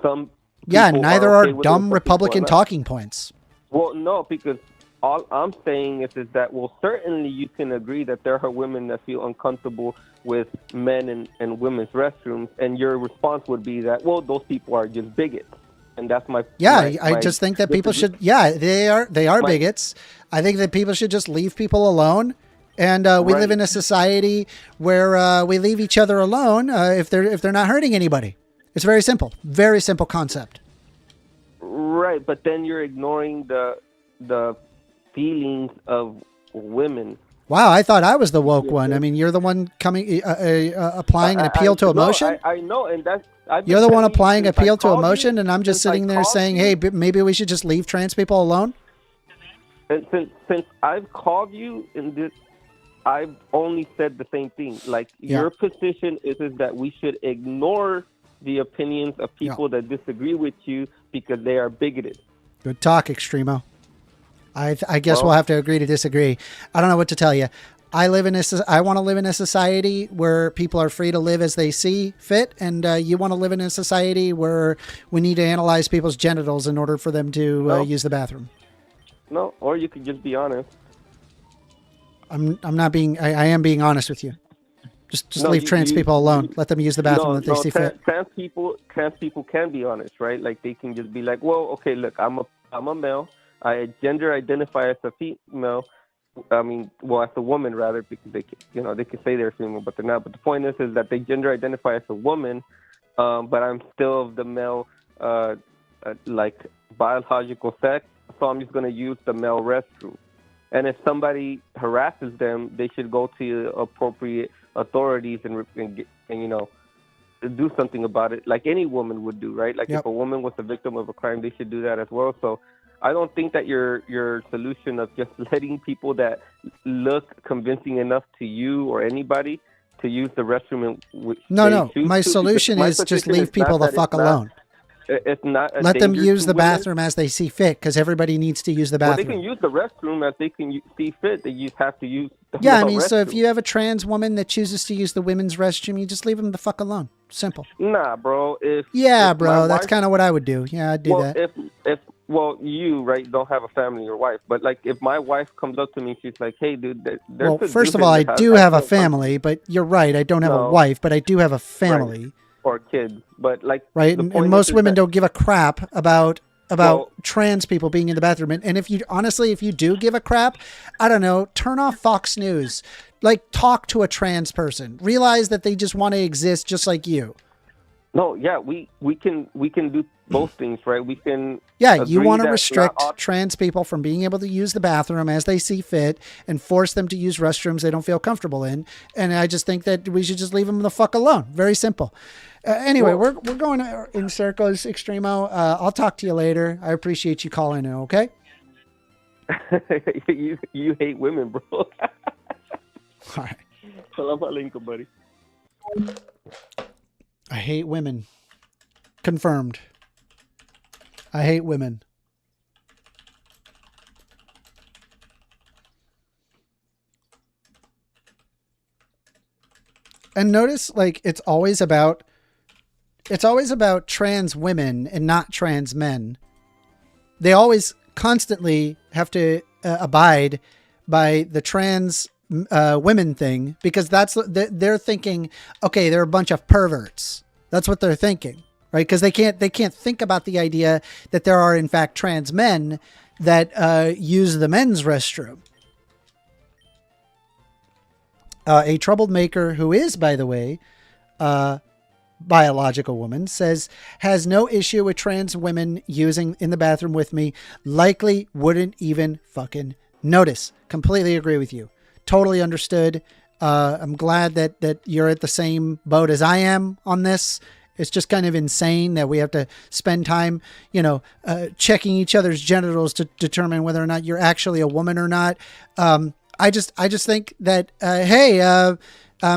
some. Yeah, people neither okay are with it, dumb some people Republican are not. talking points. Well, no, because all I'm saying is that, well, certainly you can agree that there are women that feel uncomfortable with men and women's restrooms, and your response would be that, well, those people are just bigots, and that's my. Yeah, I just think that people should. Yeah, they are bigots. I think that people should just leave people alone. And we live in a society where we leave each other alone if they're not hurting anybody. It's very simple concept. Right, but then you're ignoring the feelings of women. Wow, I thought I was the woke one. I mean, you're the one coming applying an appeal to emotion. I know, and that's. You're the one applying appeal to emotion, and I'm just sitting there saying, "Hey, maybe we should just leave trans people alone." And since I've called you in this, I've only said the same thing. Like your position is that we should ignore the opinions of people that disagree with you because they are bigoted. Good talk, Extremo. I guess we'll have to agree to disagree. I don't know what to tell you. I want to live in a society where people are free to live as they see fit, and you want to live in a society where we need to analyze people's genitals in order for them to use the bathroom. No, or you could just be honest. I'm not being. I am being honest with you. Just leave trans people alone. Let them use the bathroom that they see fit. Trans people can be honest, right? Like they can just be like, well, okay, look, I'm a male. I gender identify as a female. I mean, well, as a woman rather, because they can say they're female, but they're not. But the point is that they gender identify as a woman, but I'm still of the male, like biological sex. So I'm just gonna use the male restroom. And if somebody harasses them, they should go to appropriate authorities and do something about it, like any woman would do, right? Like if a woman was a victim of a crime, they should do that as well. So I don't think that your solution of just letting people that look convincing enough to you or anybody to use the restroom. No. My solution is just leave people the fuck alone. It's not. Let them use the bathroom as they see fit, because everybody needs to use the bathroom. Well, they can use the restroom as they can see fit. They just have to use the restroom. So if you have a trans woman that chooses to use the women's restroom, you just leave them the fuck alone. Simple. Nah, bro. If that's kind of what I would do. Yeah, I'd do that. If you right don't have a family or wife, but like if my wife comes up to me, she's like, "Hey, dude." Well, first of all, I do have a family, but you're right. I don't have a wife, but I do have a family. Right. Or kids, but like and most women don't give a crap about trans people being in the bathroom. And if you do give a crap, I don't know, turn off Fox News. Like, talk to a trans person. Realize that they just want to exist just like you. No, yeah, we can do both things, right? We can. Yeah, you want to restrict trans people from being able to use the bathroom as they see fit and force them to use restrooms they don't feel comfortable in. And I just think that we should just leave them the fuck alone. Very simple. Anyway, we're going in circles, Extremo. I'll talk to you later. I appreciate you calling in, okay? you hate women, bro. All right. Salam alaikum, buddy. I hate women. Confirmed. I hate women. And notice, like, it's always about trans women and not trans men. They always constantly have to abide by the trans women thing, because they're thinking, okay, they're a bunch of perverts. That's what they're thinking, right? Because they can't think about the idea that there are in fact trans men that use the men's restroom. A troubled maker who is, by the way, biological woman, says has no issue with trans women using in the bathroom with me. Likely wouldn't even fucking notice. Completely agree with you. Totally understood. I'm glad that you're at the same boat as I am on this. It's just kind of insane that we have to spend time, checking each other's genitals to determine whether or not you're actually a woman or not. I just think that, hey,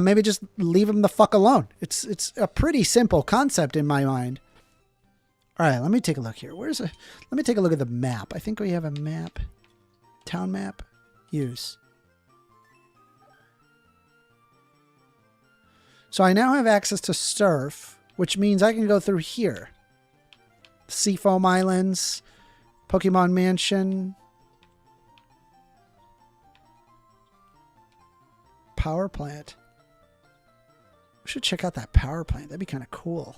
maybe just leave them the fuck alone. It's a pretty simple concept in my mind. All right, let me take a look here. Let me take a look at the map. I think we have a map. Town map. Use. So I now have access to surf, which means I can go through here. Seafoam Islands, Pokemon Mansion, power plant. We should check out that power plant. That'd be kind of cool.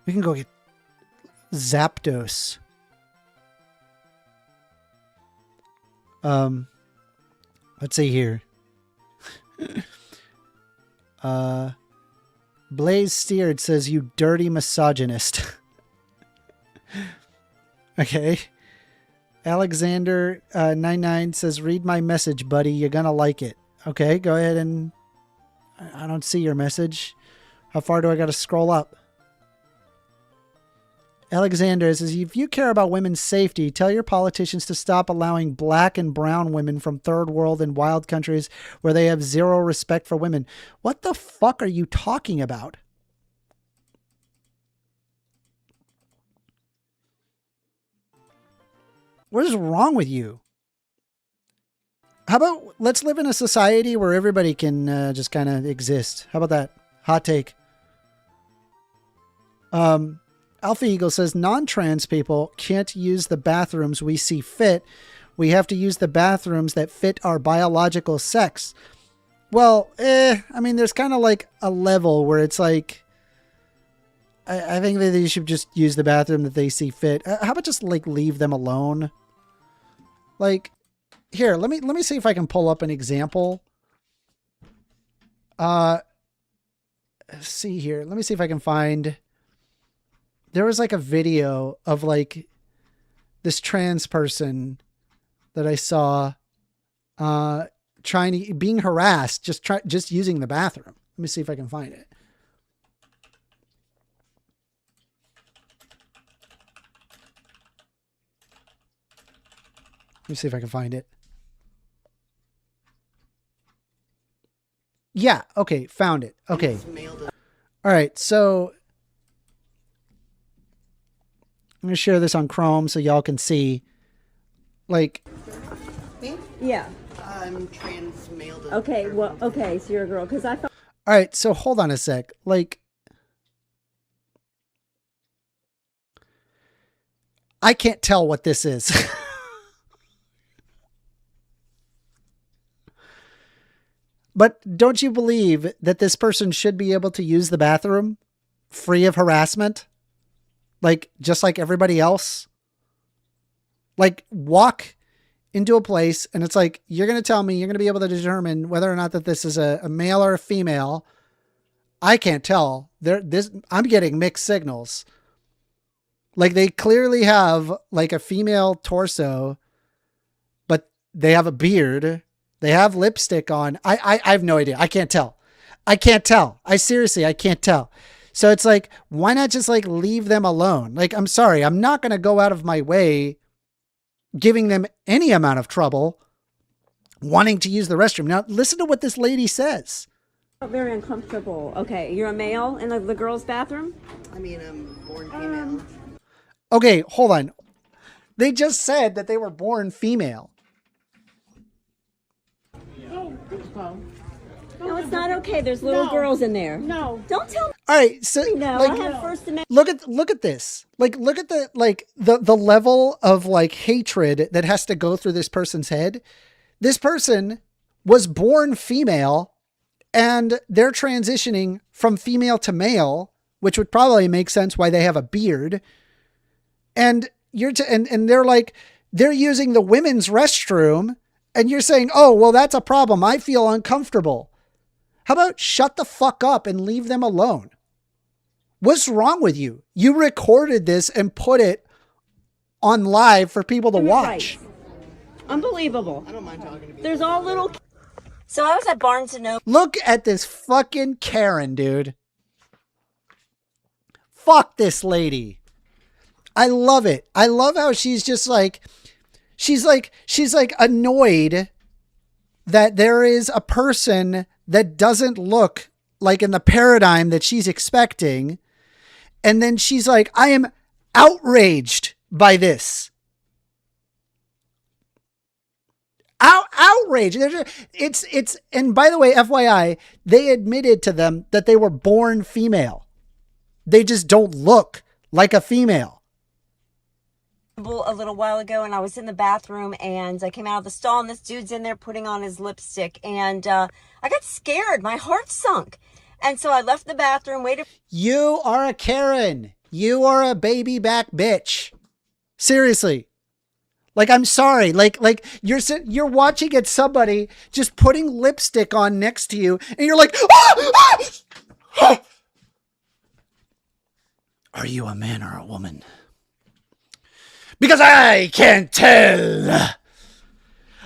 We can go get Zapdos. Let's see here. Blaze Steered says, you dirty misogynist. Okay. Alexander 99 says, read my message, buddy. You're gonna like it. Okay, go ahead and... I don't see your message. How far do I gotta scroll up? Alexander says, if you care about women's safety, tell your politicians to stop allowing black and brown women from third world and wild countries where they have zero respect for women. What the fuck are you talking about? What is wrong with you? How about let's live in a society where everybody can just kind of exist. How about that? Hot take. Alpha Eagle says, non-trans people can't use the bathrooms we see fit. We have to use the bathrooms that fit our biological sex. Well, I mean, there's kind of like a level where it's like, I think that they should just use the bathroom that they see fit. How about just like leave them alone? Like, here, let me see if I can pull up an example. See here. Let me see if I can find... There was like a video of like this trans person that I saw being harassed, just using the bathroom. Let me see if I can find it. Let me see if I can find it. Yeah. Okay. Found it. Okay. All right. So I'm going to share this on Chrome so y'all can see. Like. Me? Yeah. I'm trans male. Okay. Well, okay. So you're a girl. Because I thought. All right. So hold on a sec. Like. I can't tell what this is. But don't you believe that this person should be able to use the bathroom free of harassment? Like, just like everybody else? Like, walk into a place and it's like, you're going to tell me you're going to be able to determine whether or not that this is a male or a female. I can't tell. I'm getting mixed signals. Like, they clearly have like a female torso, but they have a beard. They have lipstick on. I have no idea. I can't tell. I can't tell. I can't tell. So it's like, why not just like leave them alone? Like, I'm sorry. I'm not going to go out of my way giving them any amount of trouble wanting to use the restroom. Now, listen to what this lady says. Very uncomfortable. Okay. You're a male in the girls' bathroom? I mean, I'm born female. Okay. Hold on. They just said that they were born female. No, it's not okay. There's little girls in there. No. Don't tell me. All right, so No, like, I have First Amendment. look at this. Like, look at the level of like hatred that has to go through this person's head. This person was born female and they're transitioning from female to male, which would probably make sense why they have a beard. And and they're like, they're using the women's restroom and you're saying, "Oh, well, that's a problem. I feel uncomfortable." How about shut the fuck up and leave them alone? What's wrong with you? You recorded this and put it on live for people to watch. Right. Unbelievable. I don't mind talking to people. There's all little. So I was at Barnes & Noble. Look at this fucking Karen, dude. Fuck this lady. I love it. I love how she's just like, she's like annoyed that there is a person that doesn't look like in the paradigm that she's expecting. And then she's like, I am outraged by this. Outrage. It's, and by the way, FYI, they admitted to them that they were born female. They just don't look like a female. A little while ago, and I was in the bathroom, and I came out of the stall, and this dude's in there putting on his lipstick, and I got scared. My heart sunk. And so I left the bathroom, waited. You are a Karen. You are a baby back bitch. Seriously. Like, I'm sorry. Like you're watching at somebody just putting lipstick on next to you, and you're like, Are you a man or a woman? Because I can't tell.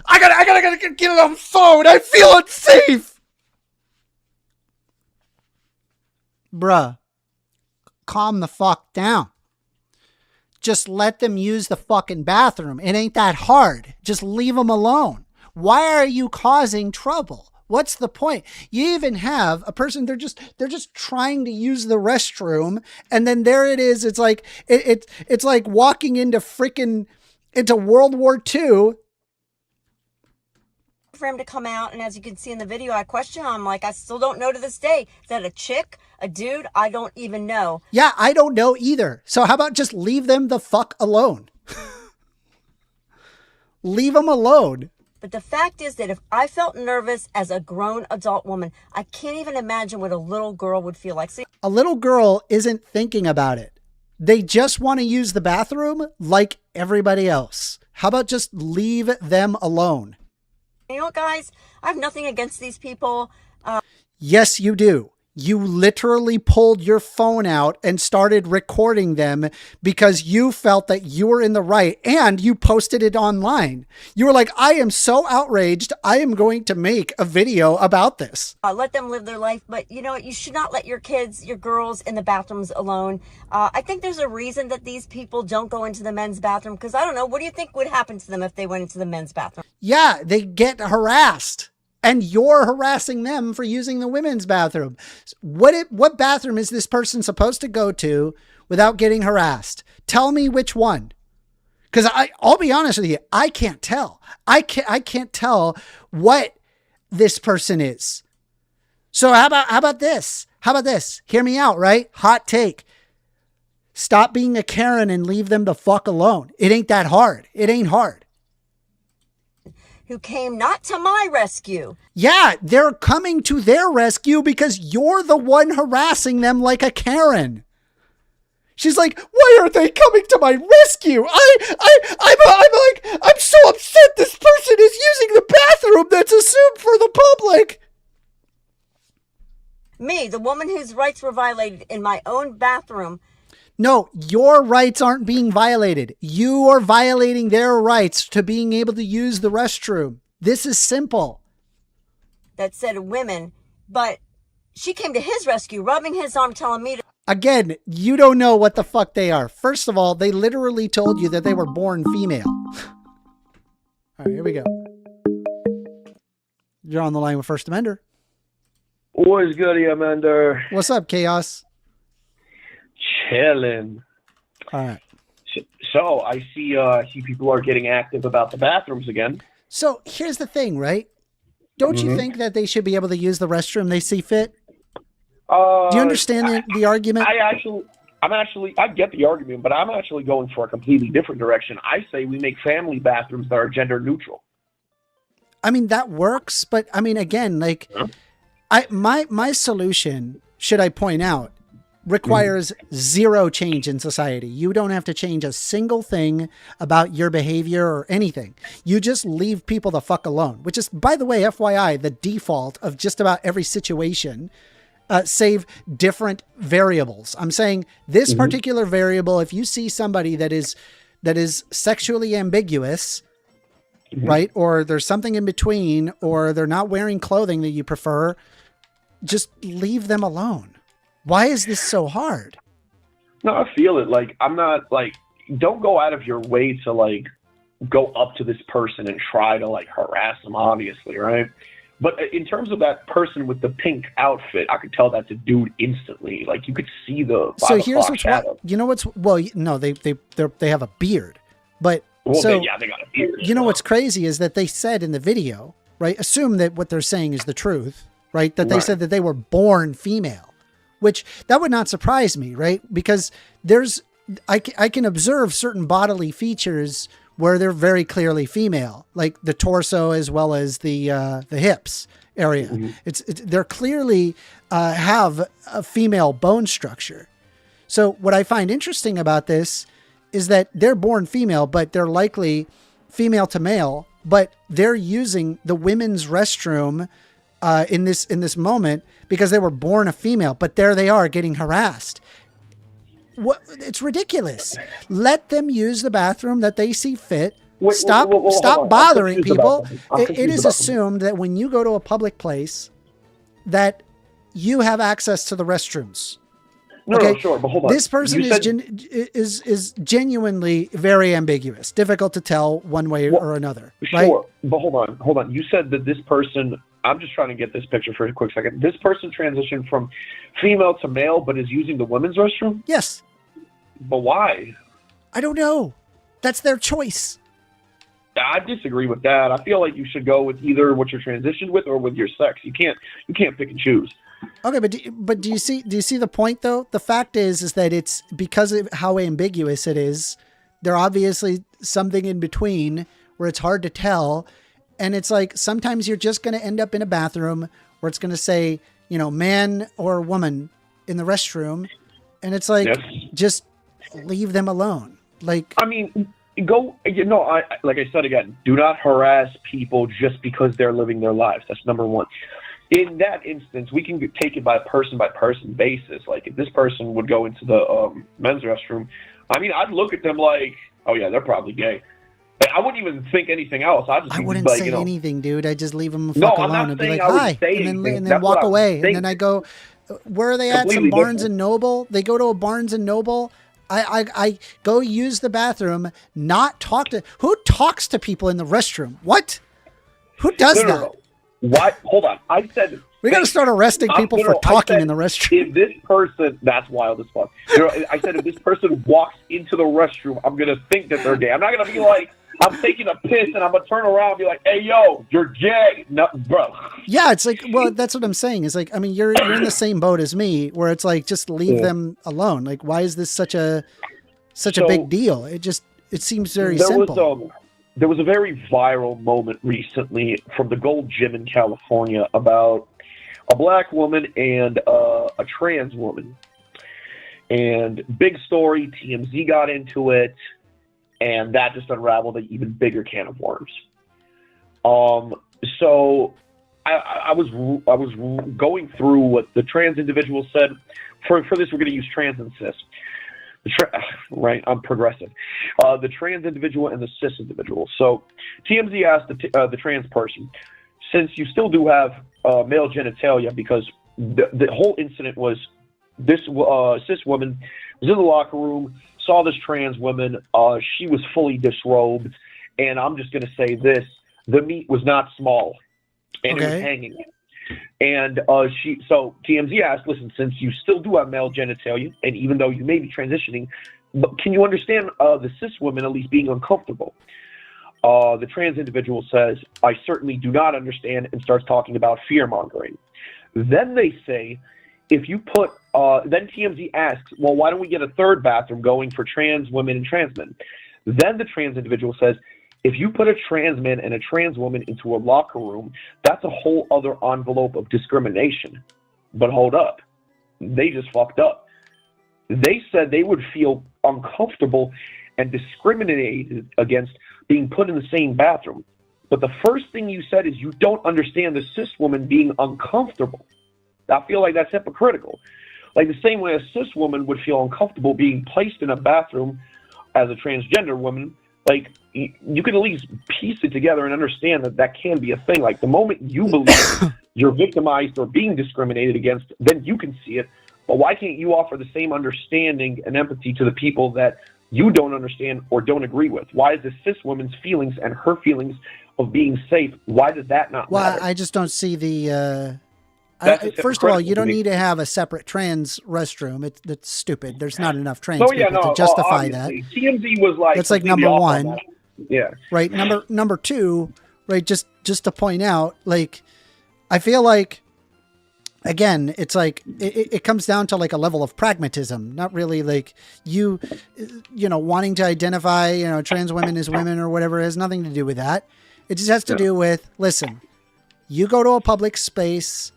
I gotta get it on phone. I feel unsafe. Bruh, calm the fuck down. Just let them use the fucking bathroom. It ain't that hard. Just leave them alone. Why are you causing trouble? What's the point? You even have a person, they're just trying to use the restroom, and then there it is. It's like it's like walking into World War II. For him to come out, and as you can see in the video, I question him. Like, I still don't know to this day. Is that a chick, a dude? I don't even know. Yeah, I don't know either. So how about just leave them the fuck alone? Leave them alone. But the fact is that if I felt nervous as a grown adult woman, I can't even imagine what a little girl would feel like. See, a little girl isn't thinking about it. They just want to use the bathroom like everybody else. How about just leave them alone? You know what, guys? I have nothing against these people. Yes, you do. You literally pulled your phone out and started recording them because you felt that you were in the right, and you posted it online. You were like, I am so outraged. I am going to make a video about this. Let them live their life. But you know what? You should not let your kids, your girls in the bathrooms alone. I think there's a reason that these people don't go into the men's bathroom, because I don't know. What do you think would happen to them if they went into the men's bathroom? Yeah, they get harassed. And you're harassing them for using the women's bathroom. What bathroom is this person supposed to go to without getting harassed? Tell me which one. Because I'll be honest with you, I can't tell. I can't tell what this person is. So how about this? How about this? Hear me out, right? Hot take. Stop being a Karen and leave them the fuck alone. It ain't that hard. It ain't hard. Who came not to my rescue. Yeah, they're coming to their rescue because you're the one harassing them like a Karen. She's like, why are they coming to my rescue? I'm so upset this person is using the bathroom that's assumed for the public. Me, the woman whose rights were violated in my own bathroom. No, your rights aren't being violated. You are violating their rights to being able to use the restroom. This is simple. That said women, but she came to his rescue, rubbing his arm, telling me to... Again, you don't know what the fuck they are. First of all, they literally told you that they were born female. All right, here we go. You're on the line with First Amender. What's good, Amender? What's up, Chaos? Chilling. All right. So I see people are getting active about the bathrooms again. So here's the thing, right? Don't you think that they should be able to use the restroom they see fit? Do you understand the argument? I get the argument, but I'm actually going for a completely different direction. I say we make family bathrooms that are gender neutral. I mean, that works, but I mean, again, like, my solution, should I point out, requires zero change in society. You don't have to change a single thing about your behavior or anything. You just leave people the fuck alone, which is, by the way, FYI, the default of just about every situation, save different variables. I'm saying this particular variable, if you see somebody that is sexually ambiguous, right? Or there's something in between, or they're not wearing clothing that you prefer, just leave them alone. Why is this so hard? No, I feel it. Like, I'm not, like, don't go out of your way to, like, go up to this person and try to, like, harass them, obviously, right? But in terms of that person with the pink outfit, I could tell that's a dude instantly. Like, you could see the 5 So here's what's shadow. you know what's well no they have a beard, but Well, so they got a beard. you know what's crazy is that they said in the video, right? Assume that what they're saying is the truth, right? That they said that they were born female, which that would not surprise me, right? Because I can observe certain bodily features where they're very clearly female, like the torso as well as the hips area. Mm-hmm. They're clearly have a female bone structure. So what I find interesting about this is that they're born female, but they're likely female to male, but they're using the women's restroom in this moment because they were born a female, but there they are getting harassed. What? It's ridiculous. Let them use the bathroom that they see fit. Stop bothering people. It is assumed that when you go to a public place that you have access to the restrooms. No, sure, but hold on. This person is genuinely very ambiguous, difficult to tell one way or another. Right? Sure, but hold on. You said that this person, I'm just trying to get this picture for a quick second. This person transitioned from female to male, but is using the women's restroom? Yes. But why? I don't know. That's their choice. I disagree with that. I feel like you should go with either what you're transitioned with or with your sex. You can't pick and choose. Okay, but do you see the point though? The fact is that it's because of how ambiguous it is. There obviously something in between where it's hard to tell, and it's like sometimes you're just going to end up in a bathroom where it's going to say, you know, man or woman in the restroom, and it's like just leave them alone. Like, I mean, like I said again, do not harass people just because they're living their lives. That's number one. In that instance, we can take it by person basis. Like, if this person would go into the men's restroom, I mean, I'd look at them like, oh yeah, they're probably gay. I wouldn't even think anything else. I wouldn't say anything, dude. I just leave them alone and be like, hi, and then walk away. And then I go, where are they at? Some Barnes and Noble. They go to a Barnes and Noble. I go use the bathroom, not talk to. Who talks to people in the restroom? What? Who does that? No. Why? Hold on. I said we got to start arresting people for talking in the restroom. If this person, that's wild as fuck. I said if this person walks into the restroom, I'm gonna think that they're gay. I'm not gonna be like, I'm taking a piss and I'm gonna turn around and be like, hey yo, you're gay. No, bro. Yeah, it's like, well, that's what I'm saying. It's like, I mean, you're in the same boat as me, where it's like, just leave them alone. Like, why is this such a big deal? It seems very simple. There was a very viral moment recently from the Gold Gym in California about a black woman and a trans woman. And big story, TMZ got into it, and that just unraveled an even bigger can of worms. So I was going through what the trans individual said. For this, we're going to use trans and cis. Right, I'm progressive. The trans individual and the cis individual. So TMZ asked the trans person, since you still do have male genitalia, because the whole incident was this cis woman was in the locker room, saw this trans woman, she was fully disrobed, and I'm just going to say this, the meat was not small, and it was hanging. And so TMZ asked, listen, since you still do have male genitalia, and even though you may be transitioning, but can you understand the cis woman at least being uncomfortable? The trans individual says, I certainly do not understand, and starts talking about fear-mongering. Then they say, if you put, then TMZ asks, well, why don't we get a third bathroom going for trans women and trans men? Then the trans individual says, if you put a trans man and a trans woman into a locker room, that's a whole other envelope of discrimination. But hold up. They just fucked up. They said they would feel uncomfortable and discriminated against being put in the same bathroom. But the first thing you said is you don't understand the cis woman being uncomfortable. I feel like that's hypocritical. Like the same way a cis woman would feel uncomfortable being placed in a bathroom as a transgender woman, like you can at least piece it together and understand that that can be a thing. Like the moment you believe you're victimized or being discriminated against, then you can see it. But why can't you offer the same understanding and empathy to the people that you don't understand or don't agree with? Why is the cis woman's feelings and her feelings of being safe, why does that not matter? I just don't see the... first of all, hypocritical you don't to me. need to have a separate trans restroom. That's stupid. There's not enough trans No, people to justify that. obviously. TMZ was like... That's like completely number off on one. that. Yeah. Right. Number two, right. Just to point out, like, I feel like, again, it's like, it comes down to like a level of pragmatism, not really like you know, wanting to identify, you know, trans women as women or whatever. It has nothing to do with that. It just has to do with, listen, you go to a public space,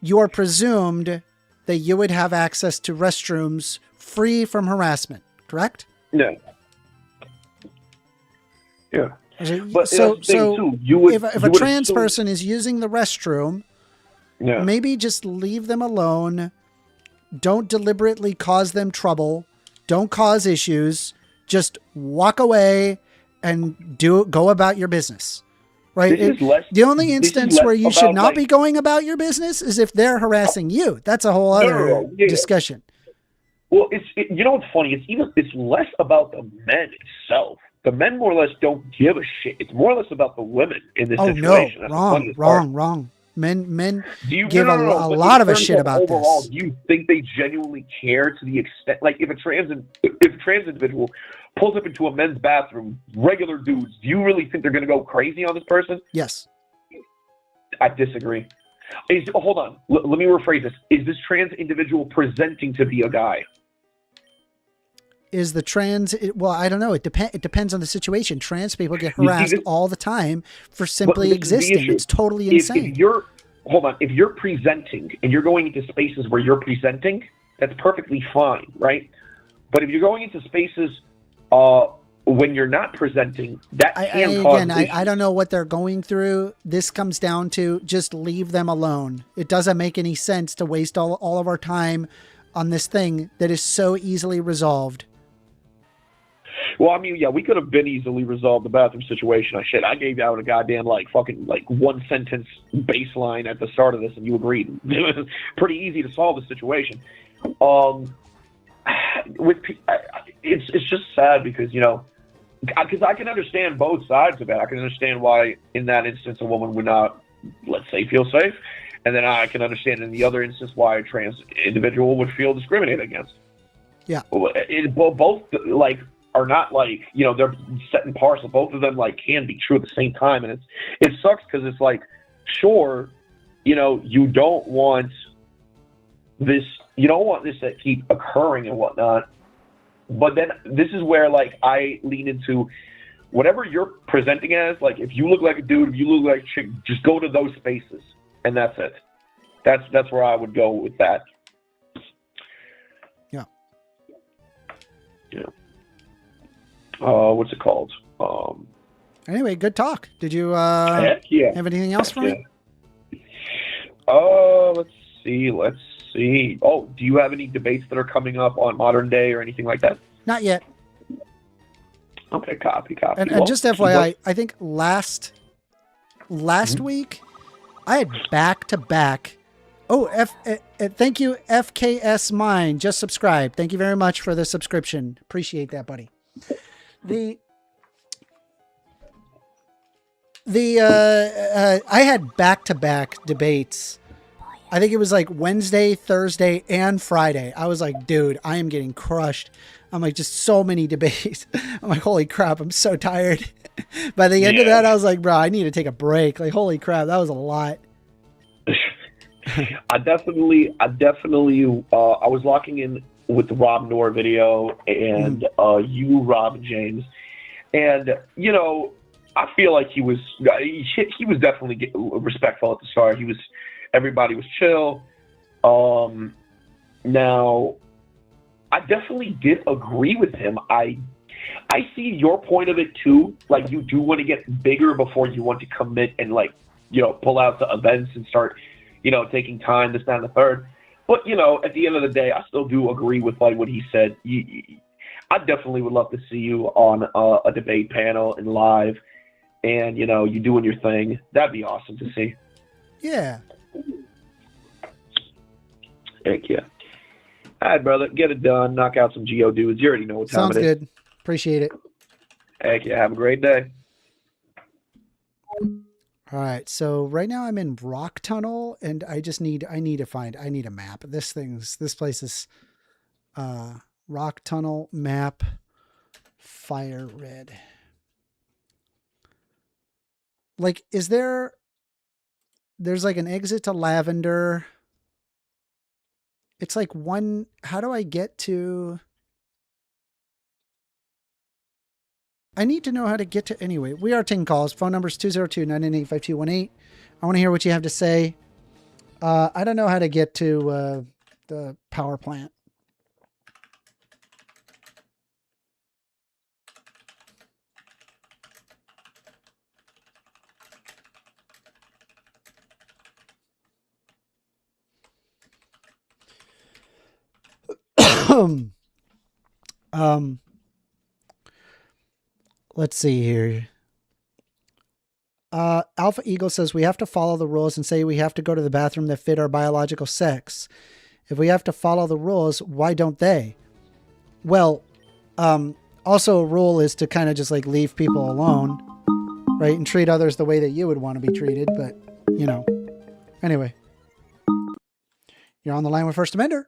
you are presumed that you would have access to restrooms free from harassment, correct? Yeah. Yeah. But So that's the thing, too. You would, if you a would trans assume- person is using the restroom, Yeah. maybe just leave them alone. Don't deliberately cause them trouble. Don't cause issues. Just walk away and go about your business. Right? This is less- The only this is instance less where you should about, not like- be going about your business is if they're harassing you. That's a whole other Yeah. discussion. Well, you know what's funny? It's less about the men itself. The men more or less don't give a shit. It's more or less about the women in this Oh no, situation. That's the wrong. funniest part. Men Do you give no, a but lot in of a terms shit about overall, this. do you think they genuinely care to the extent, like if a trans individual pulls up into a men's bathroom, regular dudes, do you really think they're going to go crazy on this person? Yes. I disagree. Hold on. Let me rephrase this. Is this trans individual presenting to be a guy? Is the trans? Well, I don't know. It depends on the situation. Trans people get You see harassed this- all the time for But simply this is the existing. issue. It's totally If insane. you're if you're presenting and you're going into spaces where you're presenting, that's perfectly fine, right? But if you're going into spaces when you're not presenting, that can cause issues. I don't know what they're going through. This comes down to just leave them alone. It doesn't make any sense to waste all of our time on this thing that is so easily resolved. Well, I mean, yeah, we could have been easily resolved the bathroom situation. I gave out a goddamn fucking one sentence baseline at the start of this, and you agreed. It was pretty easy to solve the situation. It's just sad because because I can understand both sides of it. I can understand why in that instance a woman would not, let's say, feel safe, and then I can understand in the other instance why a trans individual would feel discriminated against. Yeah, both are not they're set in parcel. Both of them can be true at the same time, and it sucks because it's sure, you don't want this to keep occurring and whatnot, but then this is where I lean into whatever you're presenting as. If you look like a dude, if you look like a chick, just go to those spaces, and that's it. That's where I would go with that. Yeah. Yeah. What's it called? Anyway, good talk. Did you Heck yeah. have anything else for me? Let's see. Oh, do you have any debates that are coming up on modern day or anything like that? Not yet. Okay, copy. And Well, just FYI, I think last week I had back-to-back. Oh, thank you, FKS Mine. Just subscribed. Thank you very much for the subscription. Appreciate that, buddy. I had back-to-back debates. I think it was Wednesday, Thursday, and Friday. I was like, dude, I am getting crushed. I'm just so many debates. I'm like, holy crap, I'm so tired. By the end of that, I was like, bro, I need to take a break. Holy crap, that was a lot. I definitely I was locking in with the Rob Noerr video and you, Rob and James, and I feel like he was definitely respectful at the start. Everybody was chill. Now I definitely did agree with him. I see your point of it too. You do want to get bigger before you want to commit and pull out the events and start taking time, this, that, and the third. But, at the end of the day, I still do agree with what he said. I definitely would love to see you on a debate panel and live and, you doing your thing. That'd be awesome to see. Yeah. Heck yeah. All right, brother. Get it done. Knock out some Geo dudes. You already know what time Sounds it is. good. Appreciate it. Heck yeah. Have a great day. All right. So right now I'm in Rock Tunnel, and I need a map. This place is Rock Tunnel map, fire red. Like, there's like an exit to Lavender. It's like how do I get to, I need to know how to get to, anyway, we are taking calls. Phone number is 202-998-5218. I want to hear what you have to say. I don't know how to get to the power plant. Let's see here. Alpha Eagle says we have to follow the rules and say we have to go to the bathroom that fit our biological sex. If we have to follow the rules, why don't they? Well, also a rule is to kind of just like leave people alone, right? And treat others the way that you would want to be treated. But, you know, anyway, you're on the line with First Amender.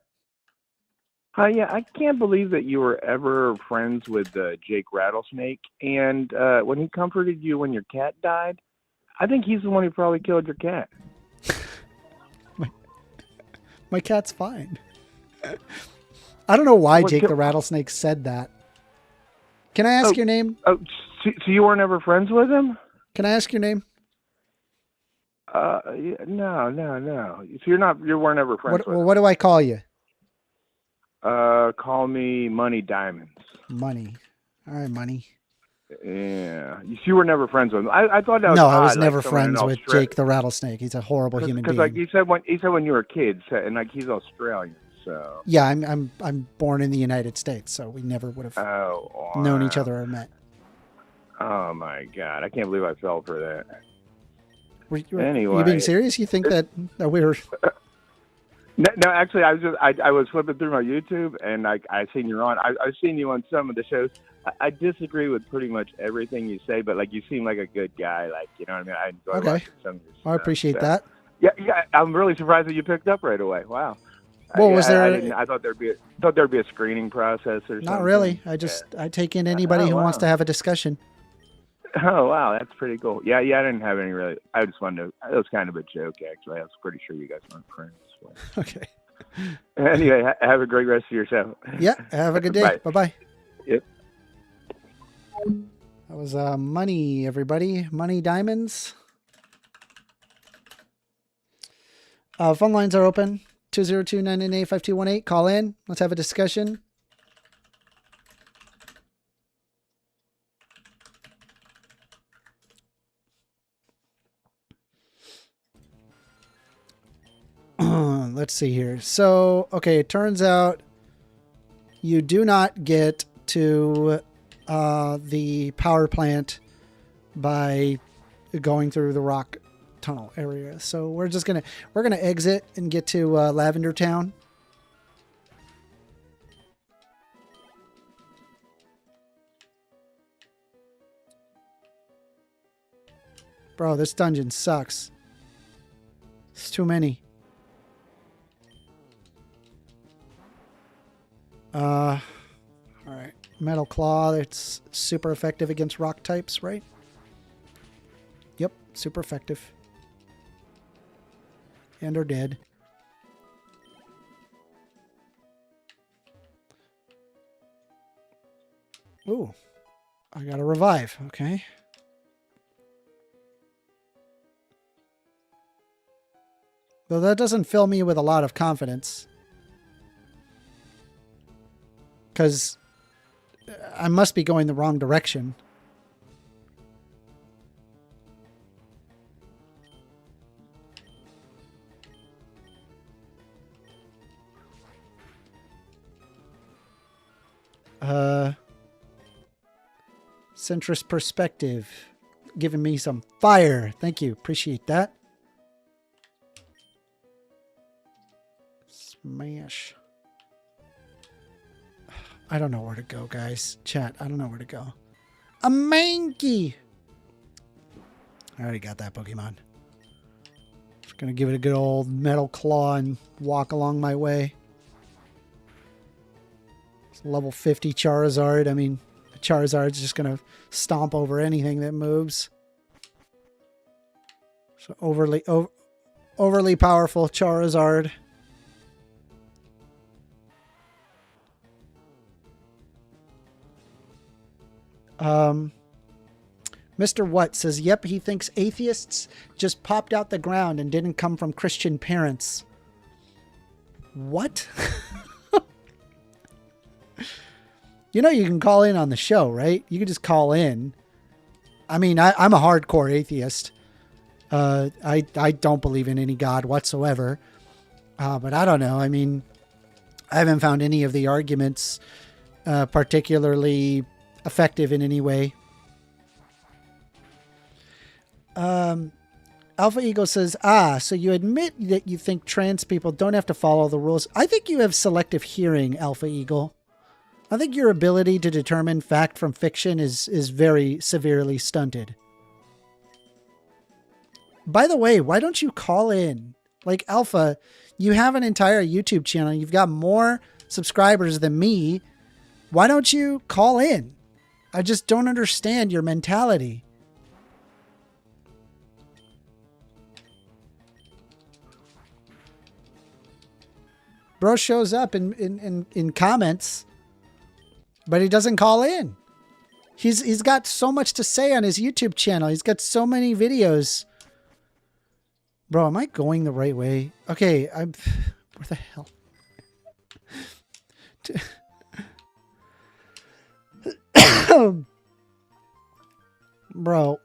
Yeah, I can't believe that you were ever friends with Jake Rattlesnake. And when he comforted you when your cat died, I think he's the one who probably killed your cat. My cat's fine. I don't know why Jake the Rattlesnake said that. Can I ask your name? Oh, so you weren't ever friends with him? Can I ask your name? No. So you weren't ever friends with him. Well, what do I call you? Call me Money Diamonds. Money. All right, Money. Yeah. You were never friends with him. I thought that was No, odd, I was never friends with Australia. Jake the Rattlesnake. He's a horrible human being. Because like he said when you were kids, and like he's Australian, so. Yeah, I'm born in the United States, so we never would have known each other or met. Oh my God, I can't believe I fell for that. Anyway, you being serious? You think that we were? No, actually, I was flipping through my YouTube and I seen you on. I've seen you on some of the shows. I disagree with pretty much everything you say, but like you seem like a good guy. Like, you know what I mean? I enjoy watching some of your stuff. I appreciate that. Yeah. I'm really surprised that you picked up right away. Wow. Well, was there? I thought there'd be a screening process or something. Not really. I take in anybody who wants to have a discussion. Oh wow, that's pretty cool. Yeah. I didn't have any really. I just wanted to. It was kind of a joke, actually. I was pretty sure you guys weren't friends. So. Okay. Anyway, have a great rest of your show. Yeah. Have a good day. Bye. Yep. That was Money, everybody. Money Diamonds. Phone lines are open. 202-998-5218. Call in. Let's have a discussion. Let's see here. So, okay, it turns out you do not get to the power plant by going through the rock tunnel area. So we're gonna exit and get to Lavender Town. Bro, this dungeon sucks. It's too many. All right. Metal Claw, it's super effective against rock types, right? Yep, super effective. And are dead. Ooh, I got a revive. Okay. Though that doesn't fill me with a lot of confidence. Because I must be going the wrong direction. Centrist perspective. Giving me some fire. Thank you. Appreciate that. Smash. I don't know where to go, guys. Chat, I don't know where to go. A Mankey! I already got that Pokemon. Just gonna give it a good old metal claw and walk along my way. It's level 50 Charizard. I mean, Charizard's just gonna stomp over anything that moves. So overly powerful Charizard. Mr. What says, yep, he thinks atheists just popped out the ground and didn't come from Christian parents. What? You know you can call in on the show, right? You can just call in. I mean, I'm a hardcore atheist. I don't believe in any God whatsoever. But I don't know. I mean, I haven't found any of the arguments particularly effective in any way. Alpha Eagle says, so you admit that you think trans people don't have to follow the rules. I think you have selective hearing, Alpha Eagle. I think your ability to determine fact from fiction is very severely stunted. By the way, why don't you call in? Like, Alpha, you have an entire YouTube channel. You've got more subscribers than me. Why don't you call in? I just don't understand your mentality. Bro shows up in comments, but he doesn't call in. He's got so much to say on his YouTube channel. He's got so many videos. Bro, am I going the right way? Okay, where the hell? Bro.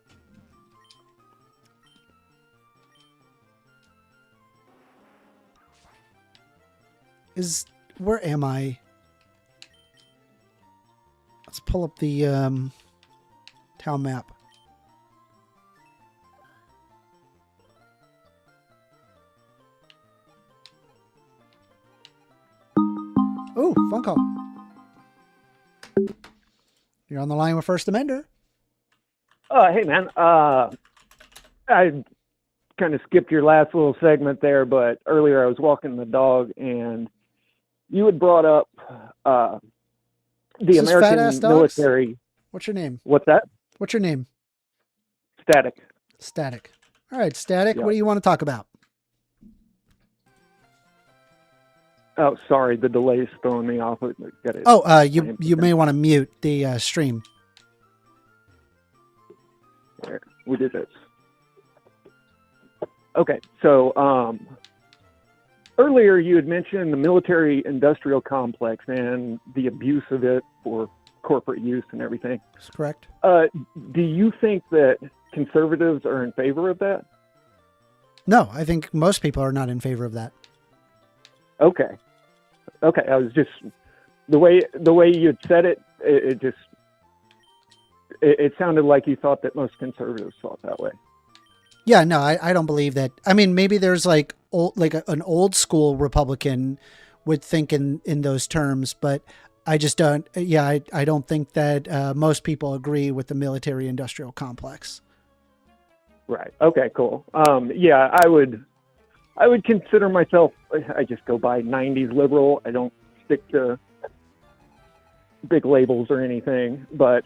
Where am I? Let's pull up the town map. Oh, phone call. You're on the line with First Amender. Hey, man. I kind of skipped your last little segment there, but earlier I was walking the dog, and you had brought up the American military. What's your name? What's that? What's your name? Static. Static. All right, Static. Yeah. What do you want to talk about? Oh, sorry, the delay is throwing me off. You may want to mute the stream. There, we did this. Okay, so earlier you had mentioned the military-industrial complex and the abuse of it for corporate use and everything. That's correct. Do you think that conservatives are in favor of that? No, I think most people are not in favor of that. Okay. I was just the way you had said it. It sounded like you thought that most conservatives thought that way. Yeah, no, I don't believe that. I mean, maybe there's an old school Republican would think in those terms, but I just don't. Yeah, I don't think that most people agree with the military industrial complex. Right. Okay. Cool. Yeah, I would consider myself. I just go by 90s liberal. I don't stick to big labels or anything, but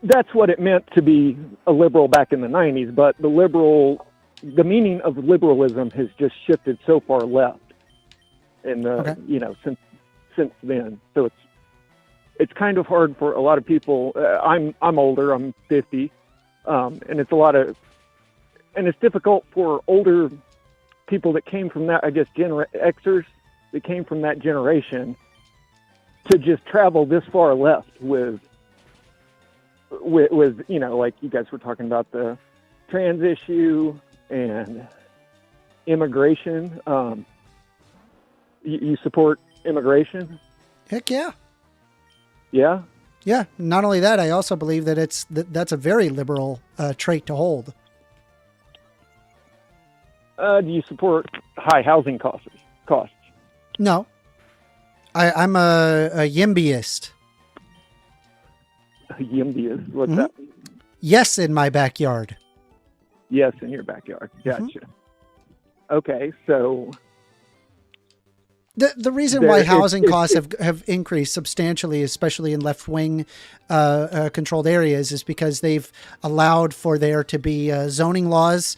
that's what it meant to be a liberal back in the 90s. But the meaning of liberalism has just shifted so far left, and since then. So it's kind of hard for a lot of people. I'm older. I'm 50, and it's difficult for older people that came from that, I guess, Xers that came from that generation to just travel this far left with like you guys were talking about the trans issue and immigration. You support immigration? Heck yeah. Yeah? Yeah. Not only that, I also believe that that's a very liberal trait to hold. Do you support high housing costs? No. I'm a YIMBYist. YIMBY is what's that? Yes, in my backyard. Yes, in your backyard. Gotcha. Okay, so The reason why housing costs have increased substantially, especially in left-wing controlled areas, is because they've allowed for there to be zoning laws,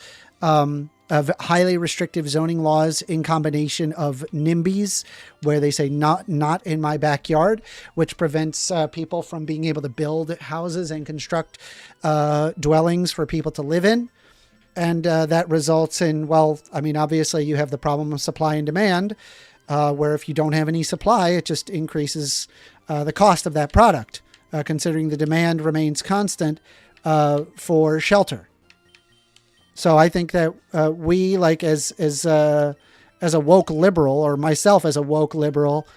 of highly restrictive zoning laws in combination of NIMBYs, where they say not in my backyard, which prevents people from being able to build houses and construct dwellings for people to live in. And that results in, well, I mean, obviously you have the problem of supply and demand, where if you don't have any supply, it just increases the cost of that product, considering the demand remains constant for shelter. So I think that we, like as a woke liberal, or myself as a woke liberal,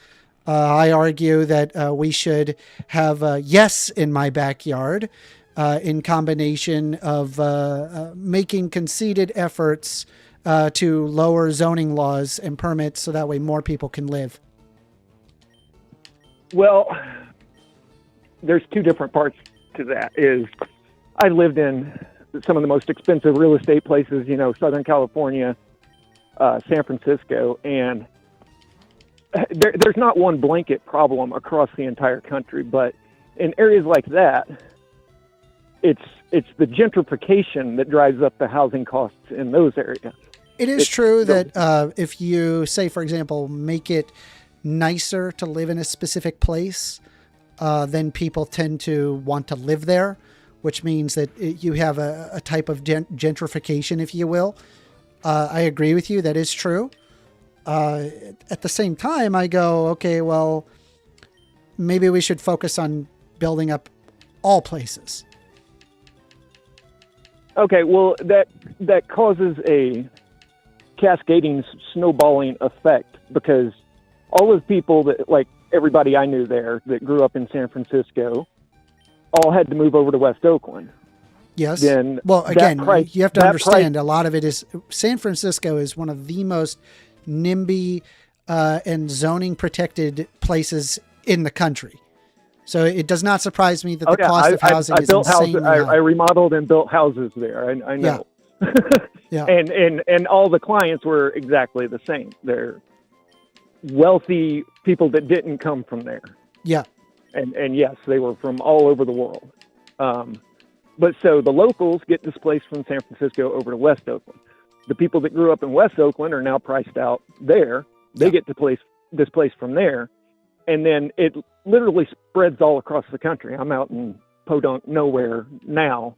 I argue that we should have yes in my backyard, in combination of making conceded efforts to lower zoning laws and permits so that way more people can live. Well, there's two different parts to that. Is I lived in some of the most expensive real estate places, Southern California, San Francisco, and there's not one blanket problem across the entire country, but in areas like that, it's the gentrification that drives up the housing costs in those areas. It is true that if you say, for example, make it nicer to live in a specific place, then people tend to want to live there, which means that you have a type of gentrification, if you will. I agree with you. That is true. At the same time, I go, okay, well, maybe we should focus on building up all places. Okay, well, that causes a cascading snowballing effect, because all of the people that, like everybody I knew there that grew up in San Francisco, all had to move over to West Oakland. Yes. Then well, again, you have to understand a lot of it is San Francisco is one of the most NIMBY and zoning protected places in the country. So it does not surprise me that the cost of housing is insanely high. I remodeled and built houses there. I know. Yeah. And all the clients were exactly the same. They're wealthy people that didn't come from there. Yeah. And yes, they were from all over the world. But so the locals get displaced from San Francisco over to West Oakland. The people that grew up in West Oakland are now priced out there. They get displaced from there. And then it literally spreads all across the country. I'm out in Podunk nowhere now,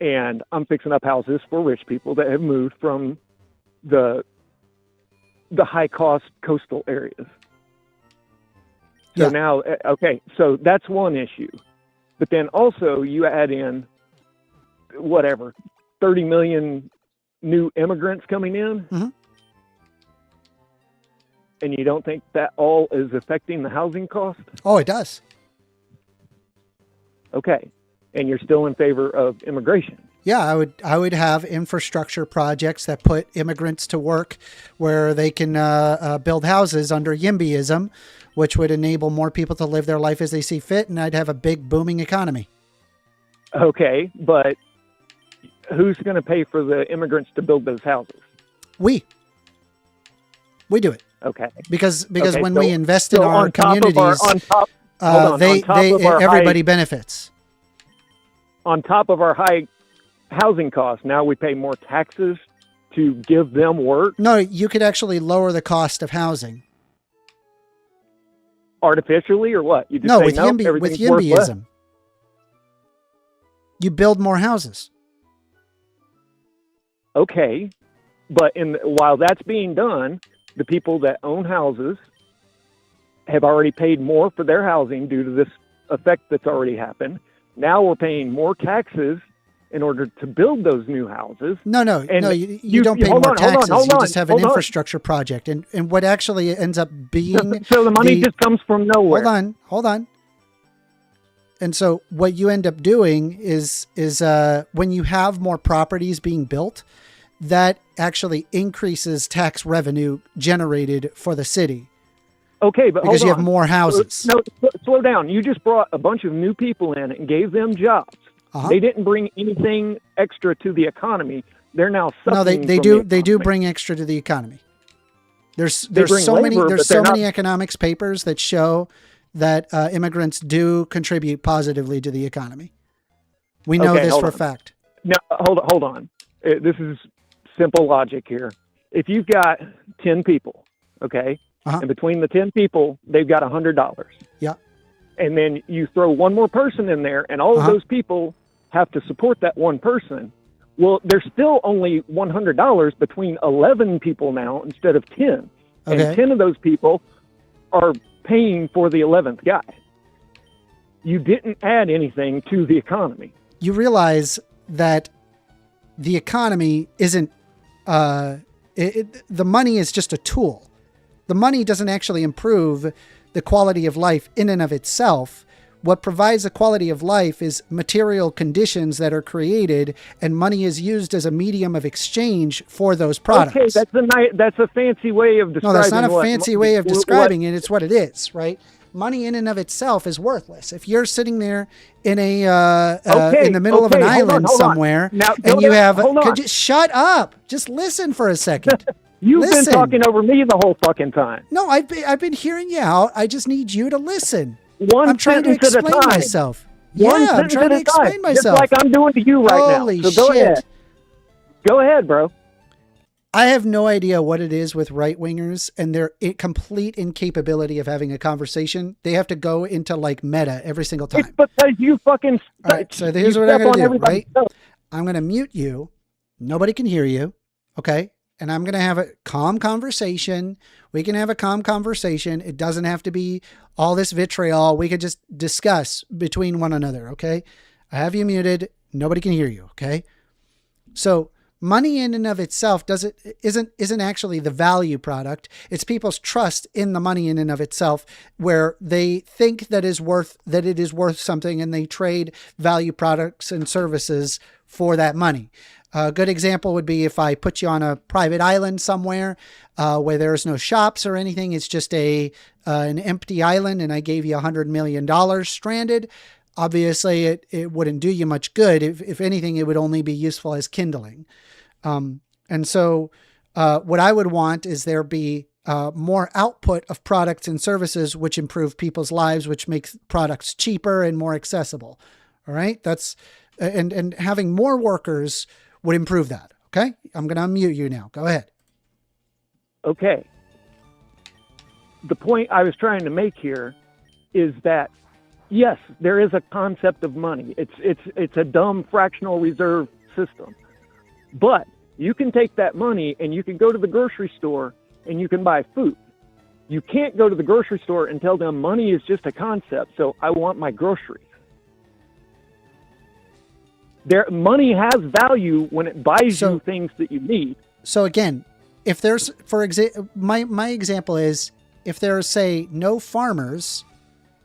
and I'm fixing up houses for rich people that have moved from the high-cost coastal areas. So now, okay, so that's one issue. But then also you add in, 30 million new immigrants coming in? Mm-hmm. And you don't think that all is affecting the housing cost? Oh, it does. Okay. And you're still in favor of immigration? Yeah, I would have infrastructure projects that put immigrants to work where they can build houses under YIMBYism, which would enable more people to live their life as they see fit, and I'd have a big booming economy. Okay, but who's going to pay for the immigrants to build those houses? We do it. Okay. Because when we invest in our communities, everybody benefits. On top of our high housing costs, now we pay more taxes to give them work? No, you could actually lower the cost of housing. Artificially or what? You just no, say, with YIMBYism. You build more houses. Okay. But while that's being done, the people that own houses have already paid more for their housing due to this effect that's already happened. Now we're paying more taxes in order to build those new houses. No, you don't pay more taxes. You just have an infrastructure project. And what actually ends up being... So the money just comes from nowhere. Hold on. And so what you end up doing is when you have more properties being built, that actually increases tax revenue generated for the city. Okay, but because hold you on. have more houses. No, slow down. You just brought a bunch of new people in and gave them jobs. They didn't bring anything extra to the economy. They're now No, sucking they from do. the They do economy. bring extra to the economy. There's bring so many labor, there's but they're so many not- economics papers that show that immigrants do contribute positively to the economy. We know Okay, this hold for a on. fact. Now, hold on. This is simple logic here. If you've got 10 people, okay, and between the 10 people, they've got $100. Yeah. And then you throw one more person in there, and all of those people have to support that one person. Well, there's still only $100 between 11 people now instead of 10. Okay. And 10 of those people are paying for the 11th guy. You didn't add anything to the economy. You realize that the economy isn't, the money is just a tool. The money doesn't actually improve the quality of life in and of itself. What provides the quality of life is material conditions that are created, and money is used as a medium of exchange for those products. Okay, that's a fancy way of describing. No, that's not a fancy way of describing it. It's what it is, right? Money in and of itself is worthless. If you're sitting there in a in the middle of an island somewhere, and you have, could you shut up? Just listen for a second. You've been talking over me the whole fucking time. No, I've been hearing you out. I just need you to listen. One I'm trying to sentence at a explain time. myself. One Yeah, I'm sentence trying at to a time, explain myself. just like I'm doing to you right Holy now. So go shit. ahead. Go ahead, bro. I have no idea what it is with right-wingers and their complete incapability of having a conversation. They have to go into like meta every single time. It's because you fucking... All right, so here's what I'm going to do, right? I'm going to mute you. Nobody can hear you, okay? And I'm going to have a calm conversation. We can have a calm conversation. It doesn't have to be all this vitriol. We could just discuss between one another, okay? I have you muted. Nobody can hear you, okay? So money in and of itself isn't actually the value product. It's people's trust in the money in and of itself, where they think that it is worth something, and they trade value products and services for that money. A good example would be if I put you on a private island somewhere where there's no shops or anything. It's just an empty island, and I gave you $100 million stranded. Obviously, it wouldn't do you much good. If anything, it would only be useful as kindling. And so what I would want is there be more output of products and services which improve people's lives, which makes products cheaper and more accessible. All right. That's and having more workers would improve that. Okay. I'm going to unmute you now. Go ahead. Okay. The point I was trying to make here is that, yes, there is a concept of money. It's a dumb fractional reserve system. But you can take that money and you can go to the grocery store and you can buy food. You can't go to the grocery store and tell them money is just a concept, so I want my groceries. Money has value when it buys you things that you need. So again, if there's, for example, my example is, if there are, say, no farmers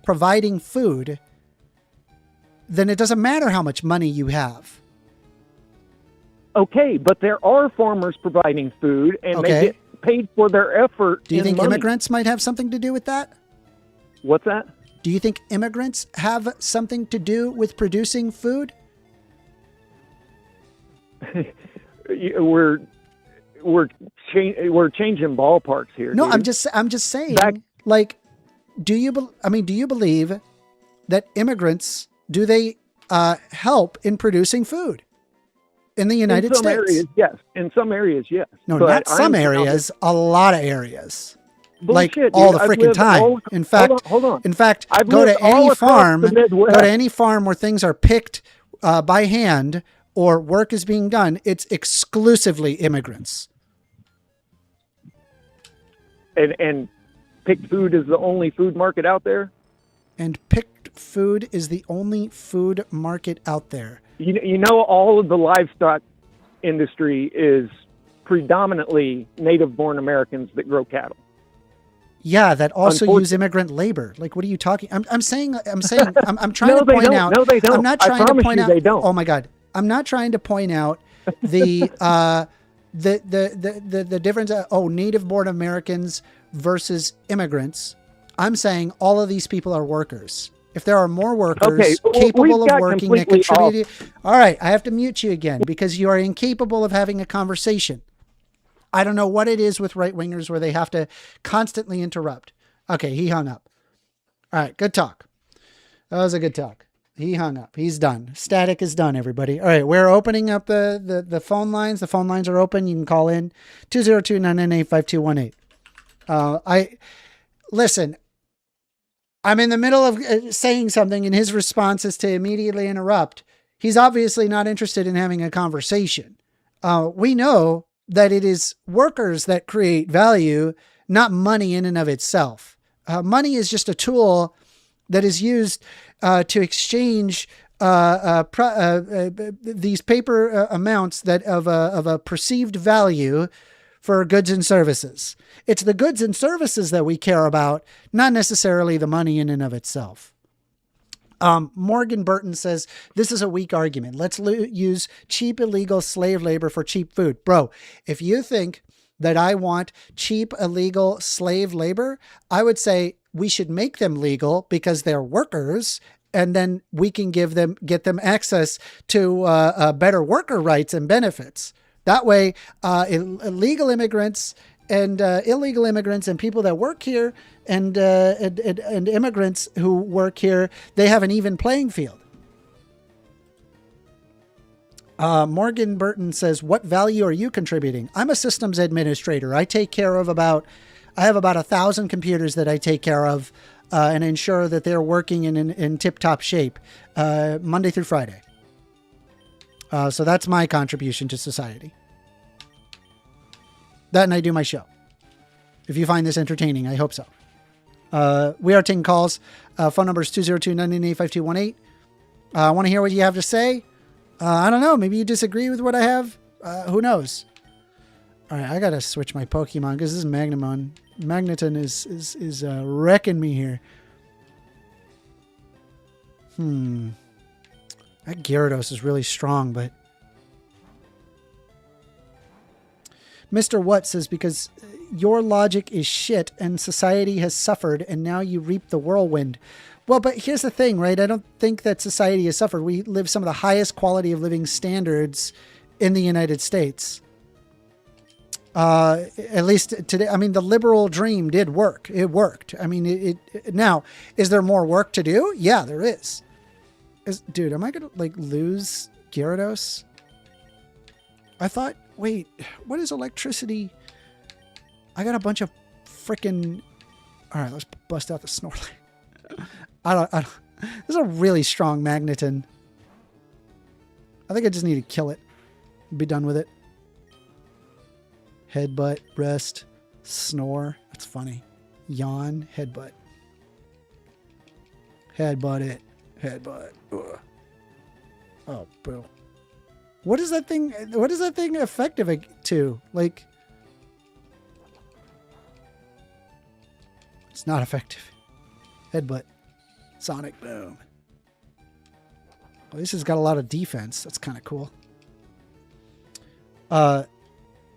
providing food, then it doesn't matter how much money you have. Okay, but there are farmers providing food, and they get paid for their effort. Do you think money. immigrants might have something to do with that? What's that? Do you think immigrants have something to do with producing food? We're changing ballparks here. No, dude. I'm just saying. Like, do you believe that immigrants, do they help in producing food in the United States? Areas, yes. In some areas, yes. No, but not some areas. A lot of areas. Bullshit, like all dude. the freaking time. In fact, hold on. In fact, I've go to lived all any across farm. the Midwest. Go to any farm where things are picked by hand or work is being done. It's exclusively immigrants. And picked food is the only food market out there? And picked food is the only food market out there. You know, all of the livestock industry is predominantly native-born Americans that grow cattle. Yeah, that also use immigrant labor. Like, what are you talking? I'm trying No, to point out. No, they don't. I'm not trying to point out. They don't. Oh my God. I'm not trying to point out the difference. Native born Americans versus immigrants. I'm saying all of these people are workers. If there are more workers Okay, capable we've of got working that completely contribute, all right, I have to mute you again because you are incapable of having a conversation. I don't know what it is with right wingers where they have to constantly interrupt. Okay, he hung up. All right, good talk. That was a good talk. He hung up. He's done. Static is done, everybody. All right, we're opening up the phone lines. The phone lines are open. You can call in 202-998-5218. Listen, I'm in the middle of saying something, and his response is to immediately interrupt. He's obviously not interested in having a conversation. We know that it is workers that create value, not money in and of itself. Money is just a tool that is used to exchange these paper amounts that of a perceived value for goods and services. It's the goods and services that we care about, not necessarily the money in and of itself. Morgan Burton says, this is a weak argument. Let's use cheap illegal slave labor for cheap food. Bro, if you think that I want cheap illegal slave labor, I would say we should make them legal because they're workers, and then we can get them access to better worker rights and benefits. That way, illegal immigrants and illegal immigrants and people that work here and immigrants who work here, they have an even playing field. Morgan Burton says, what value are you contributing? I'm a systems administrator. I take care of I have about 1,000 computers that I take care of and ensure that they're working in tip-top shape Monday through Friday. So that's my contribution to society. That and I do my show. If you find this entertaining, I hope so. We are taking calls. Phone number is 202-998-5218. I want to hear what you have to say. I don't know. Maybe you disagree with what I have. Who knows? All right, I got to switch my Pokemon because this is Magnemon. Magneton is wrecking me here. That Gyarados is really strong, but Mr. What says, because your logic is shit and society has suffered and now you reap the whirlwind. Well, but here's the thing, right? I don't think that society has suffered. We live some of the highest quality of living standards in the United States. At least today. I mean, the liberal dream did work. It worked. I mean, now, is there more work to do? Yeah, there is. Dude, am I going to lose Gyarados? I thought, wait, what is electricity? I got a bunch of freaking... All right, let's bust out the Snorlax. I don't, this is a really strong Magneton. I think I just need to kill it. Be done with it. Headbutt, rest, snore. That's funny. Yawn, headbutt. Headbutt it. Headbutt. Ugh. Oh, boo. What is that thing effective to? It's not effective. Headbutt. Sonic boom. Well, this has got a lot of defense. That's kind of cool.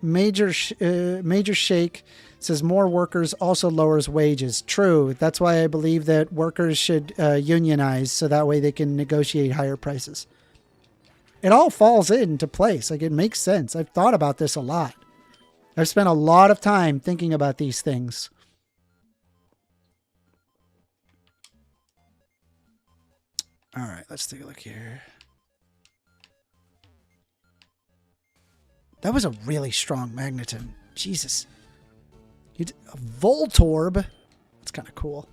Major Shake says more workers also lowers wages. True. That's why I believe that workers should unionize so that way they can negotiate higher prices. It all falls into place. It makes sense. I've thought about this a lot. I've spent a lot of time thinking about these things. All right, let's take a look here. That was a really strong Magneton. Jesus. A Voltorb. That's kind of cool.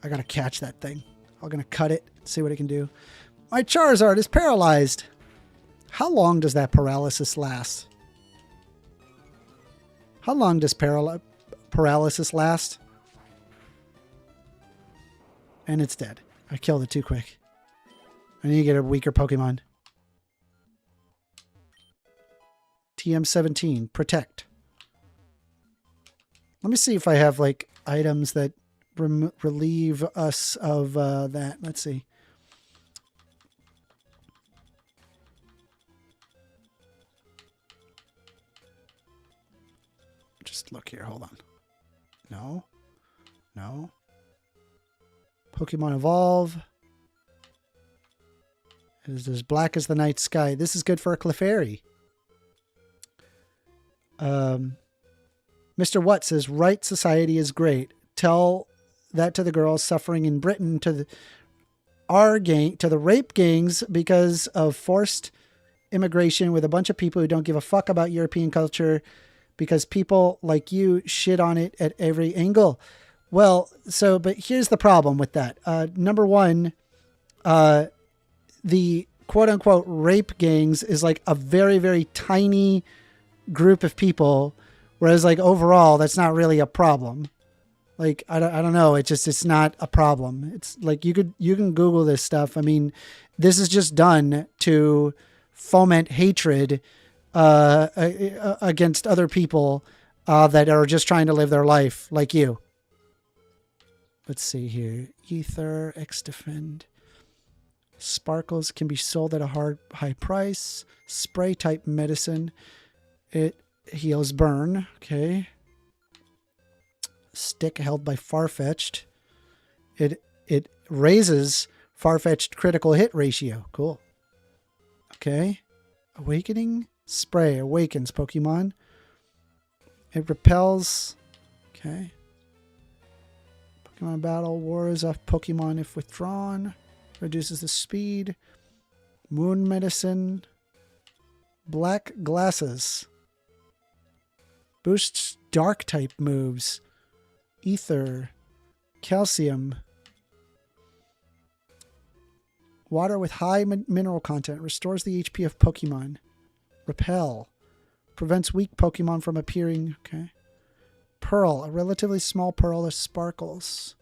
I got to catch that thing. I'm going to cut it, see what it can do. My Charizard is paralyzed. How long does that paralysis last? How long does paralysis last? And it's dead. I killed it too quick. I need to get a weaker Pokemon. TM17, protect. Let me see if I have items that relieve us of that. Let's see. Just look here. Hold on. No. No. Pokemon Evolve. It is as black as the night sky. This is good for a Clefairy. Mr. What says, right society is great. Tell that to the girls suffering in Britain, to the rape gangs because of forced immigration with a bunch of people who don't give a fuck about European culture because people like you shit on it at every angle. Well, but here's the problem with that. Number one, the quote unquote rape gangs is like a very, very tiny group of people. Whereas like overall, that's not really a problem. Like, I don't know. It's not a problem. It's like, you can Google this stuff. I mean, this is just done to foment hatred, against other people, that are just trying to live their life like you. Let's see here. Ether, X-Defend. Sparkles can be sold at a high price. Spray type medicine. It heals burn. Okay. Stick held by Farfetch'd. It raises Farfetch'd critical hit ratio. Cool. Okay. Awakening spray awakens Pokemon. It repels. Okay. Pokemon battle wars off Pokemon if withdrawn. Reduces the speed. Moon medicine. Black glasses. Boosts dark type moves. Ether. Calcium. Water with high mineral content. Restores the HP of Pokemon. Repel. Prevents weak Pokemon from appearing. Okay. Pearl. A relatively small pearl that sparkles.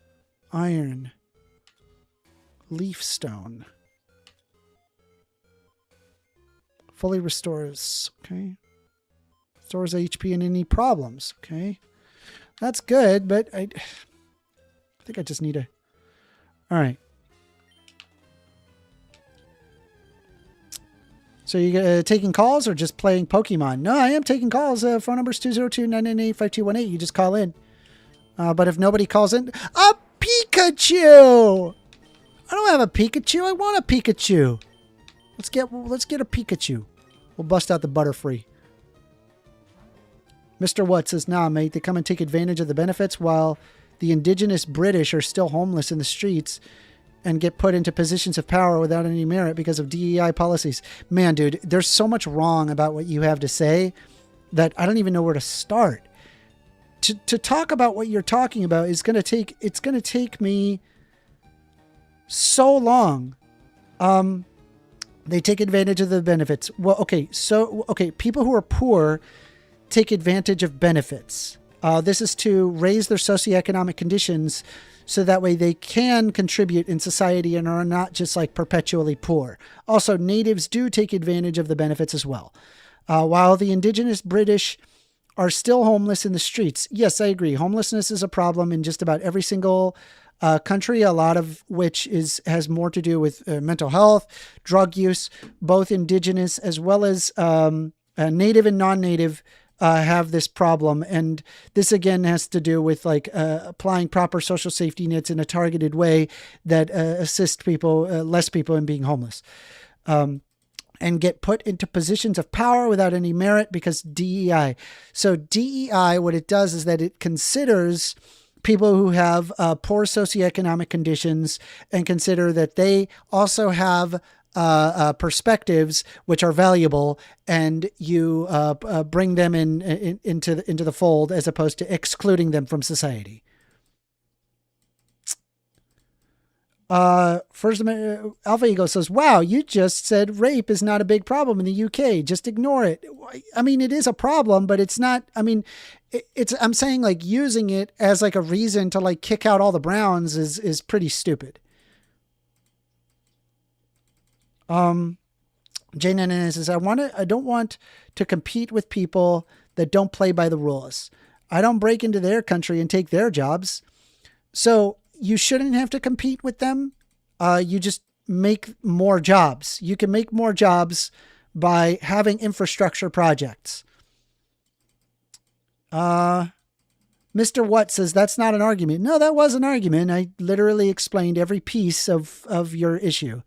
Iron. Leaf stone. Fully restores. Okay. Restores HP and any problems. Okay. That's good, but I think I just need to... All right. So you taking calls or just playing Pokemon? No, I am taking calls. Phone number is 202-998-5218. You just call in. But if nobody calls in... A Pikachu! I don't have a Pikachu. I want a Pikachu. Let's get a Pikachu. We'll bust out the Butterfree. Mr. What says, nah, mate, they come and take advantage of the benefits while the indigenous British are still homeless in the streets and get put into positions of power without any merit because of DEI policies. Man, dude, there's so much wrong about what you have to say that I don't even know where to start. To talk about what you're talking about is going to take me so long. They take advantage of the benefits. Well, okay. People who are poor take advantage of benefits. This is to raise their socioeconomic conditions so that way they can contribute in society and are not just like perpetually poor. Also, natives do take advantage of the benefits as well. While the indigenous British are still homeless in the streets. Yes, I agree. Homelessness is a problem in just about every single country, a lot of which has more to do with mental health, drug use. Both indigenous as well as native and non-native have this problem. And this again has to do with like applying proper social safety nets in a targeted way that assist people, less people in being homeless. And get put into positions of power without any merit because DEI. So DEI, what it does is that it considers people who have poor socioeconomic conditions and consider that they also have perspectives which are valuable, and you bring them into the fold as opposed to excluding them from society. First, Alpha Ego says, wow, you just said rape is not a big problem in the UK. Just ignore it. I mean, it is a problem, but it's not, I mean, I'm saying like using it as like a reason to like kick out all the Browns is pretty stupid. Jane says, I don't want to compete with people that don't play by the rules. I don't break into their country and take their jobs. So you shouldn't have to compete with them. You just make more jobs. You can make more jobs by having infrastructure projects. Mr. What says that's not an argument. No, that was an argument. I literally explained every piece of your issue.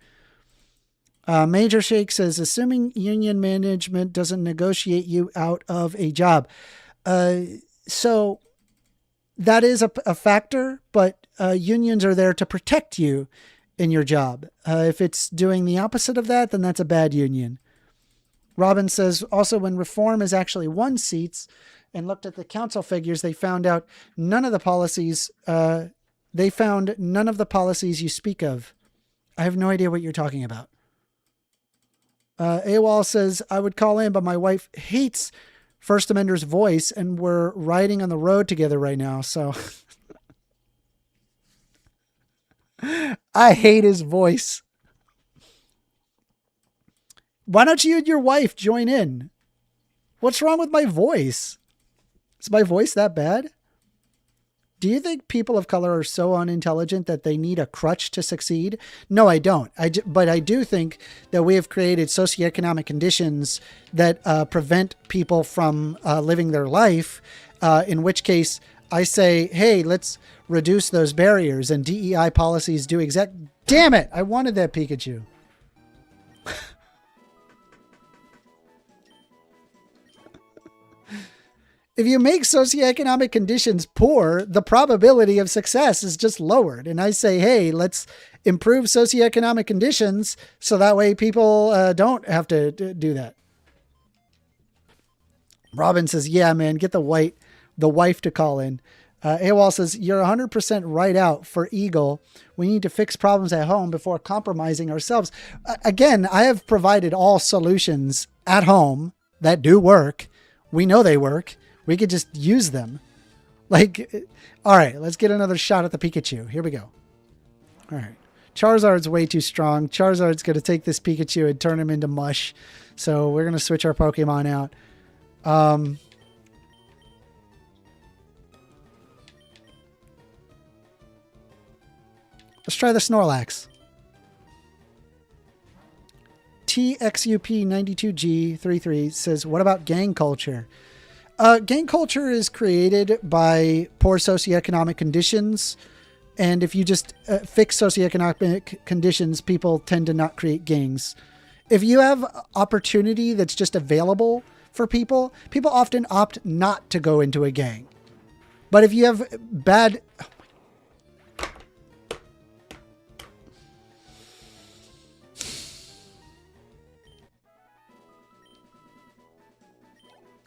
Major Shake says, assuming union management doesn't negotiate you out of a job. So that is a factor, but unions are there to protect you in your job. If it's doing the opposite of that, then that's a bad union. Robin says, also when reform is actually won seats and looked at the council figures, they found out none of the policies, you speak of. I have no idea what you're talking about. AWOL says, I would call in, but my wife hates First Amender's voice and we're riding on the road together right now. So I hate his voice. Why don't you and your wife join in? What's wrong with my voice? Is my voice that bad? Do you think people of color are so unintelligent that they need a crutch to succeed? No, I don't. But I do think that we have created socioeconomic conditions that prevent people from living their life, in which case I say, hey, let's reduce those barriers, and DEI policies do Damn it! I wanted that Pikachu. If you make socioeconomic conditions poor, the probability of success is just lowered. And I say, hey, let's improve socioeconomic conditions so that way people don't have to do that. Robin says, yeah, man, get the wife to call in. AWOL says, you're 100% right out for Eagle. We need to fix problems at home before compromising ourselves. Again, I have provided all solutions at home that do work. We know they work. We could just use them. Like, all right, let's get another shot at the Pikachu. Here we go. All right. Charizard's way too strong. Charizard's going to take this Pikachu and turn him into mush. So we're going to switch our Pokemon out. Let's try the Snorlax. TXUP92G33 says, what about gang culture? Gang culture is created by poor socioeconomic conditions. And if you just fix socioeconomic conditions, people tend to not create gangs. If you have opportunity that's just available for people often opt not to go into a gang. But if you have bad...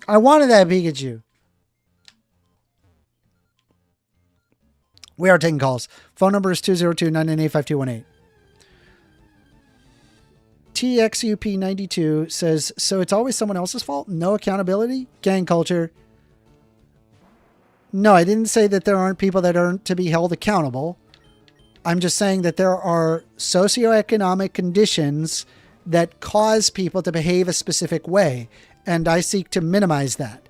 I wanted that Pikachu. We are taking calls. Phone number is 202-998-5218. TXUP92 says, so it's always someone else's fault? No accountability? Gang culture? No, I didn't say that there aren't people that aren't to be held accountable. I'm just saying that there are socioeconomic conditions that cause people to behave a specific way. And I seek to minimize that.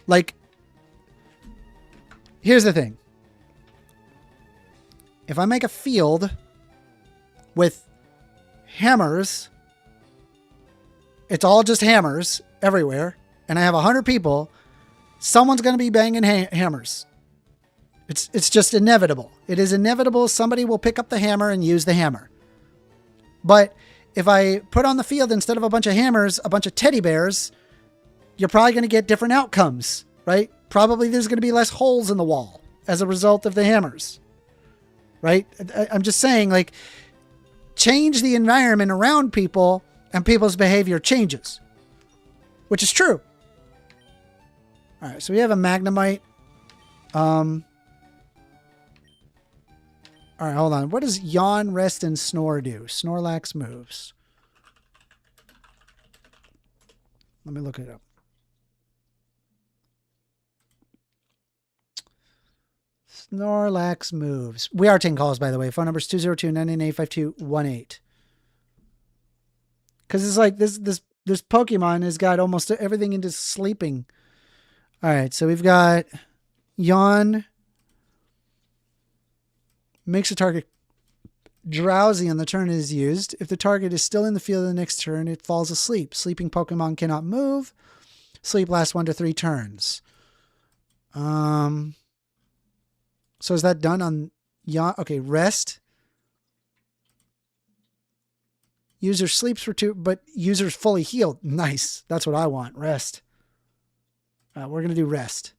Like, here's the thing. If I make a field with hammers, it's all just hammers everywhere, and I have 100 people, someone's going to be banging hammers. It's just inevitable. It is inevitable. Somebody will pick up the hammer and use the hammer. But if I put on the field, instead of a bunch of hammers, a bunch of teddy bears, you're probably going to get different outcomes, right? Probably there's going to be less holes in the wall as a result of the hammers, right? I'm just saying, like, change the environment around people and people's behavior changes, which is true. All right, so we have a Magnemite. All right, hold on. What does yawn, rest, and snore do? Snorlax moves. Let me look it up. Snorlax moves. We are taking calls, by the way. Phone number is 202-998-5218. Because it's like this Pokemon has got almost everything into sleeping. All right, so we've got yawn. Makes a target drowsy on the turn it is used. If the target is still in the field the next turn, it falls asleep. Sleeping Pokemon cannot move. Sleep lasts 1 to 3 turns. So is that done on okay, rest. User sleeps for 2, but user's fully healed. Nice. That's what I want. Rest. We're going to do rest.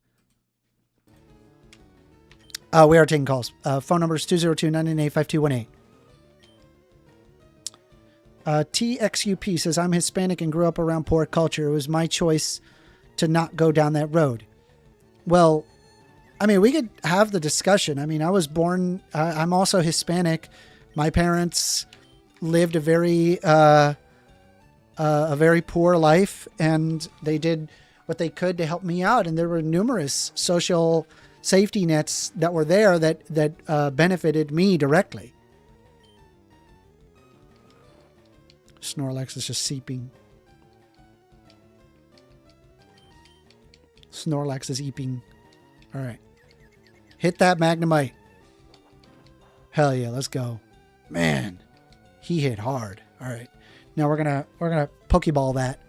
We are taking calls. Phone number is 202-998-5218. TXUP says, I'm Hispanic and grew up around poor culture. It was my choice to not go down that road. Well, I mean, we could have the discussion. I mean, I was born, I'm also Hispanic. My parents lived a very poor life, and they did what they could to help me out. And there were numerous social safety nets that were there that benefited me directly. Snorlax is just seeping. Snorlax is eeping. All right. Hit that Magnemite. Hell yeah, let's go. Man, he hit hard. All right. Now we're gonna Pokeball that.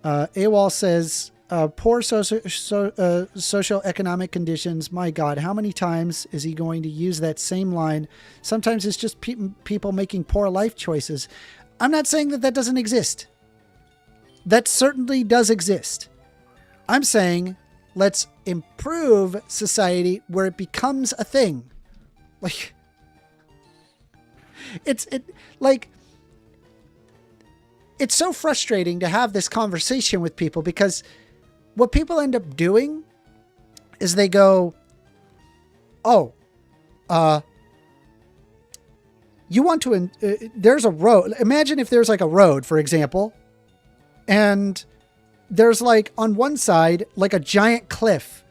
AWOL says, poor socioeconomic conditions. My God, how many times is he going to use that same line? Sometimes it's just people making poor life choices. I'm not saying that doesn't exist. That certainly does exist. I'm saying let's improve society where it becomes a thing. Like, it's so frustrating to have this conversation with people, because what people end up doing is they go, oh, you want to, there's a road. Imagine if there's like a road, for example, and there's like on one side, like a giant cliff,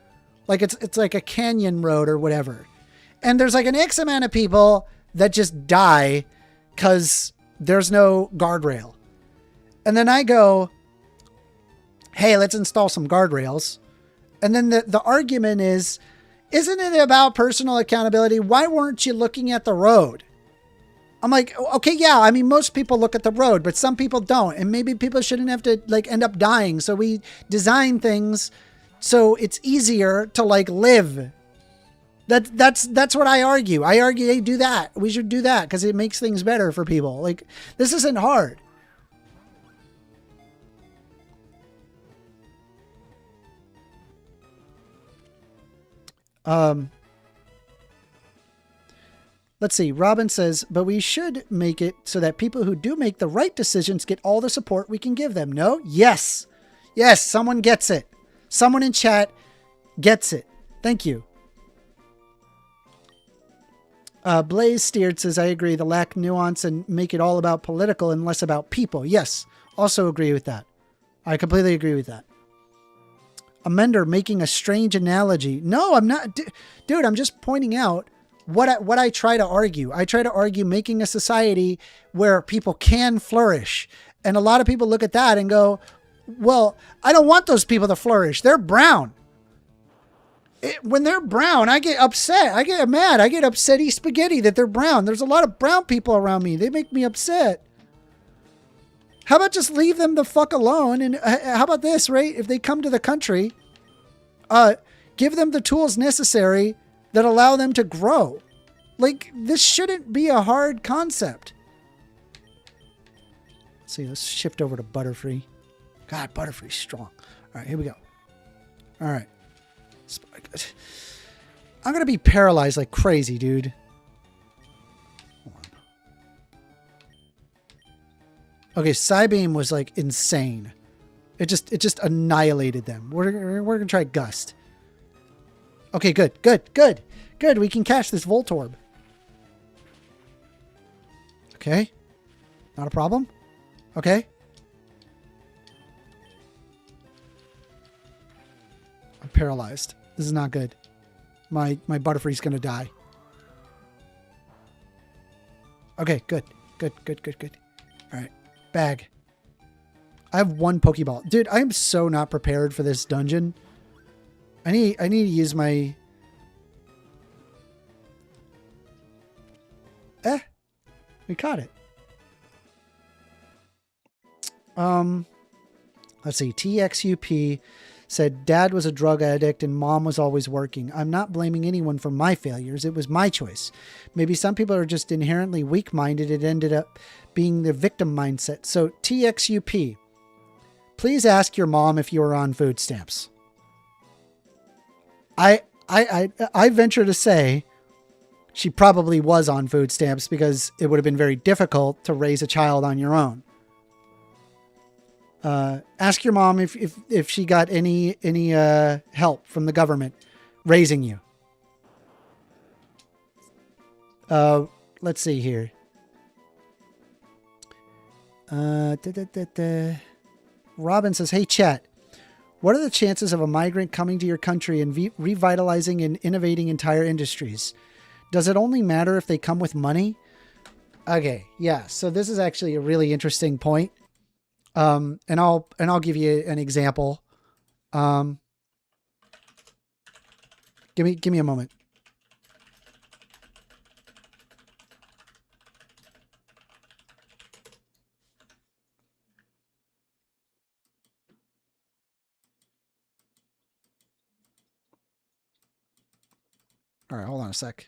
like it's like a canyon road or whatever. And there's like an X amount of people that just die because there's no guardrail. And then I go, hey, let's install some guardrails. And then the argument is, isn't it about personal accountability? Why weren't you looking at the road? I'm like, okay, yeah. I mean, most people look at the road, but some people don't. And maybe people shouldn't have to like end up dying. So we design things so it's easier to like live. That's what I argue. I argue, hey, do that. We should do that because it makes things better for people. Like, this isn't hard. Let's see. Robin says, but we should make it so that people who do make the right decisions get all the support we can give them. No? Yes. Yes. Someone gets it. Someone in chat gets it. Thank you. Blaze Steered says, I agree. The lack nuance and make it all about political and less about people. Yes. Also agree with that. I completely agree with that. Amender making a strange analogy. No, I'm not. Dude, I'm just pointing out what I try to argue. I try to argue making a society where people can flourish. And a lot of people look at that and go, well, I don't want those people to flourish. They're brown. When they're brown, I get upset. I get mad. I get upsetty spaghetti that they're brown. There's a lot of brown people around me. They make me upset. How about just leave them the fuck alone? And how about this, right? If they come to the country, give them the tools necessary that allow them to grow. Like, this shouldn't be a hard concept. Let's see, let's shift over to Butterfree. God, Butterfree's strong. All right, here we go. All right. I'm going to be paralyzed like crazy, dude. Okay, Psybeam was like insane. It just annihilated them. We're gonna try Gust. Okay, good. We can catch this Voltorb. Okay, not a problem. Okay, I'm paralyzed. This is not good. My Butterfree's gonna die. Okay, good. All right. Bag. I have one Pokeball. Dude, I am so not prepared for this dungeon. I need to use my... We caught it. Let's see. TXUP said, Dad was a drug addict and Mom was always working. I'm not blaming anyone for my failures. It was my choice. Maybe some people are just inherently weak-minded. It ended up being the victim mindset. So TXUP, please ask your mom if you were on food stamps. I venture to say she probably was on food stamps because it would have been very difficult to raise a child on your own. Ask your mom if she got any help from the government raising you. Let's see here. Robin says, hey, chat. What are the chances of a migrant coming to your country and revitalizing and innovating entire industries? Does it only matter if they come with money? Okay, yeah. So this is actually a really interesting point. And I'll give you an example. Give me a moment. All right, hold on a sec.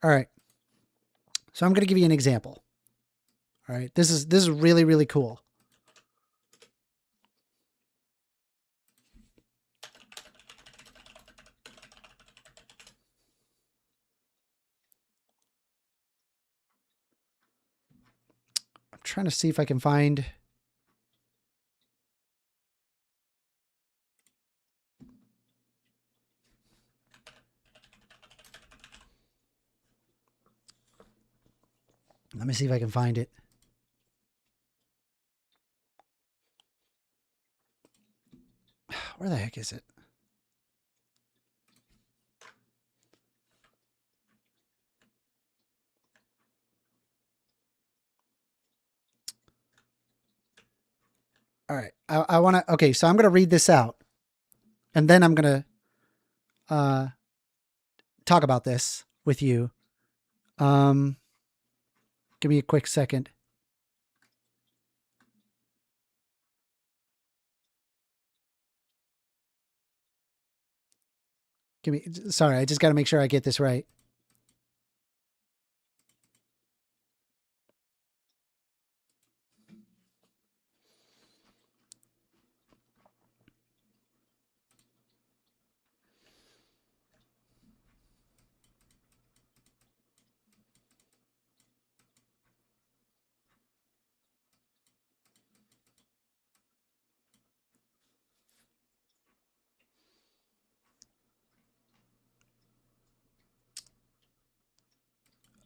All right. So I'm going to give you an example. All right. This is really, really cool. I'm trying to see if I can find... Let me see if I can find it. Where the heck is it? All right. I want to... Okay, so I'm going to read this out. And then I'm going to talk about this with you. Give me a quick second. Sorry, I just got to make sure I get this right.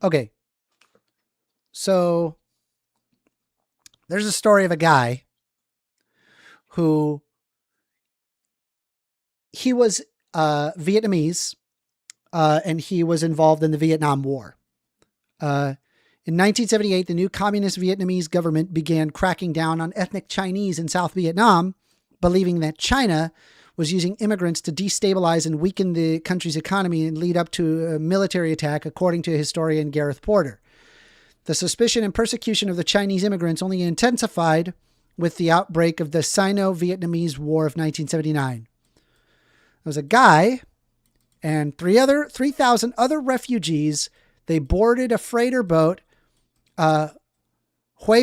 Okay. So there's a story of a guy who he was Vietnamese and he was involved in the Vietnam War. In 1978, the new communist Vietnamese government began cracking down on ethnic Chinese in South Vietnam, believing that China was using immigrants to destabilize and weaken the country's economy and lead up to a military attack, according to historian Gareth Porter. The suspicion and persecution of the Chinese immigrants only intensified with the outbreak of the Sino-Vietnamese War of 1979. There was a guy and 3,000 other refugees. They boarded a freighter boat, Hue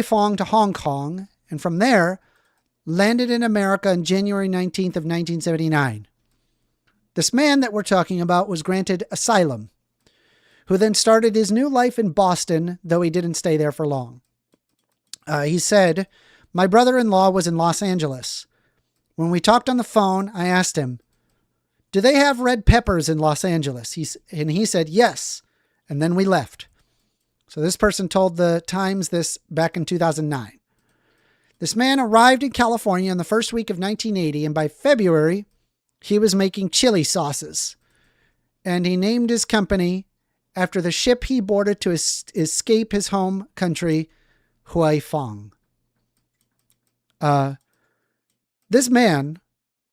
Phong to Hong Kong, and from there landed in America on January 19th of 1979. This man that we're talking about was granted asylum, who then started his new life in Boston, though he didn't stay there for long. He said, my brother-in-law was in Los Angeles. When we talked on the phone, I asked him, do they have red peppers in Los Angeles? He said, yes. And then we left. So this person told the Times this back in 2009. This man arrived in California in the first week of 1980, and by February, he was making chili sauces. And he named his company after the ship he boarded to escape his home country, Haiphong. This man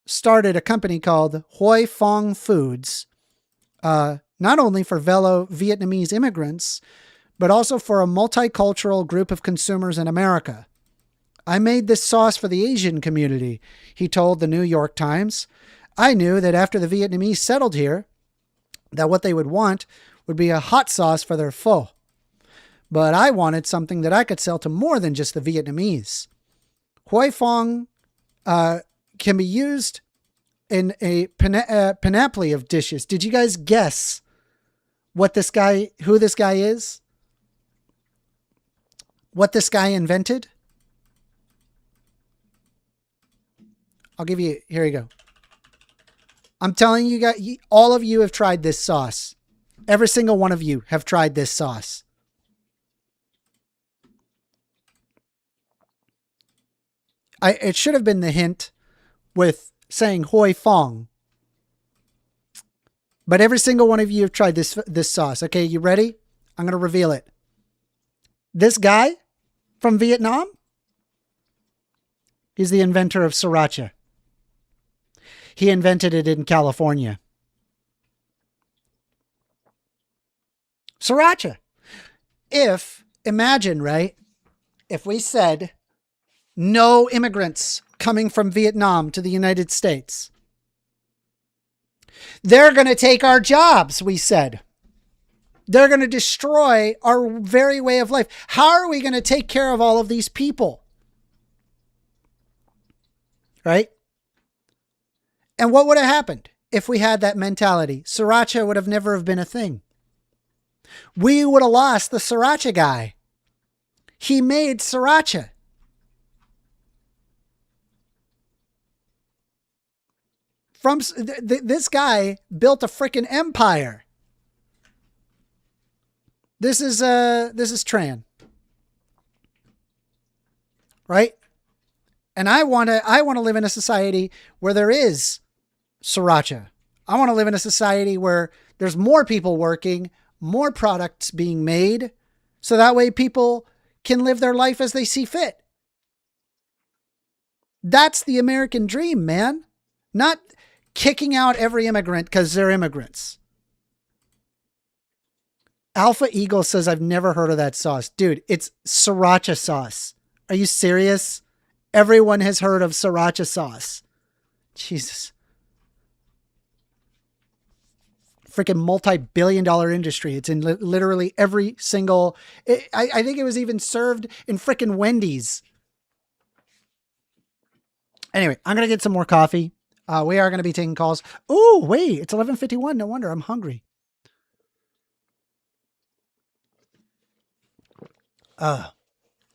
started a company called Haiphong Foods, not only for fellow Vietnamese immigrants, but also for a multicultural group of consumers in America. I made this sauce for the Asian community, he told the New York Times. I knew that after the Vietnamese settled here, that what they would want would be a hot sauce for their pho. But I wanted something that I could sell to more than just the Vietnamese. Haiphong can be used in a panoply of dishes. Did you guys guess who this guy is? What this guy invented? I'll give you, here you go. I'm telling you guys, all of you have tried this sauce. Every single one of you have tried this sauce. It should have been the hint with saying Haiphong. But every single one of you have tried this sauce. Okay, you ready? I'm going to reveal it. This guy from Vietnam, he's the inventor of sriracha. He invented it in California. Sriracha. Imagine, right? If we said no immigrants coming from Vietnam to the United States. They're going to take our jobs, we said. They're going to destroy our very way of life. How are we going to take care of all of these people? Right? And what would have happened if we had that mentality? Sriracha would have never have been a thing. We would have lost the sriracha guy. He made sriracha. This guy built a freaking empire. This is Tran. Right? And I want to live in a society where there is sriracha. I want to live in a society where there's more people working, more products being made, so that way people can live their life as they see fit. That's the American dream, man. Not kicking out every immigrant because they're immigrants. Alpha Eagle says, I've never heard of that sauce. Dude, it's sriracha sauce. Are you serious? Everyone has heard of sriracha sauce. Jesus. Freaking multi-billion-dollar industry. It's in literally every single... I think it was even served in freaking Wendy's. Anyway, I'm going to get some more coffee. We are going to be taking calls. Oh, wait, it's 11:51. No wonder I'm hungry.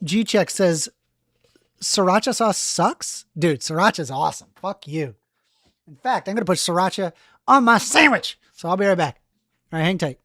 G-Check says, sriracha sauce sucks? Dude, sriracha's awesome. Fuck you. In fact, I'm going to put sriracha on my sandwich. So I'll be right back. All right, hang tight.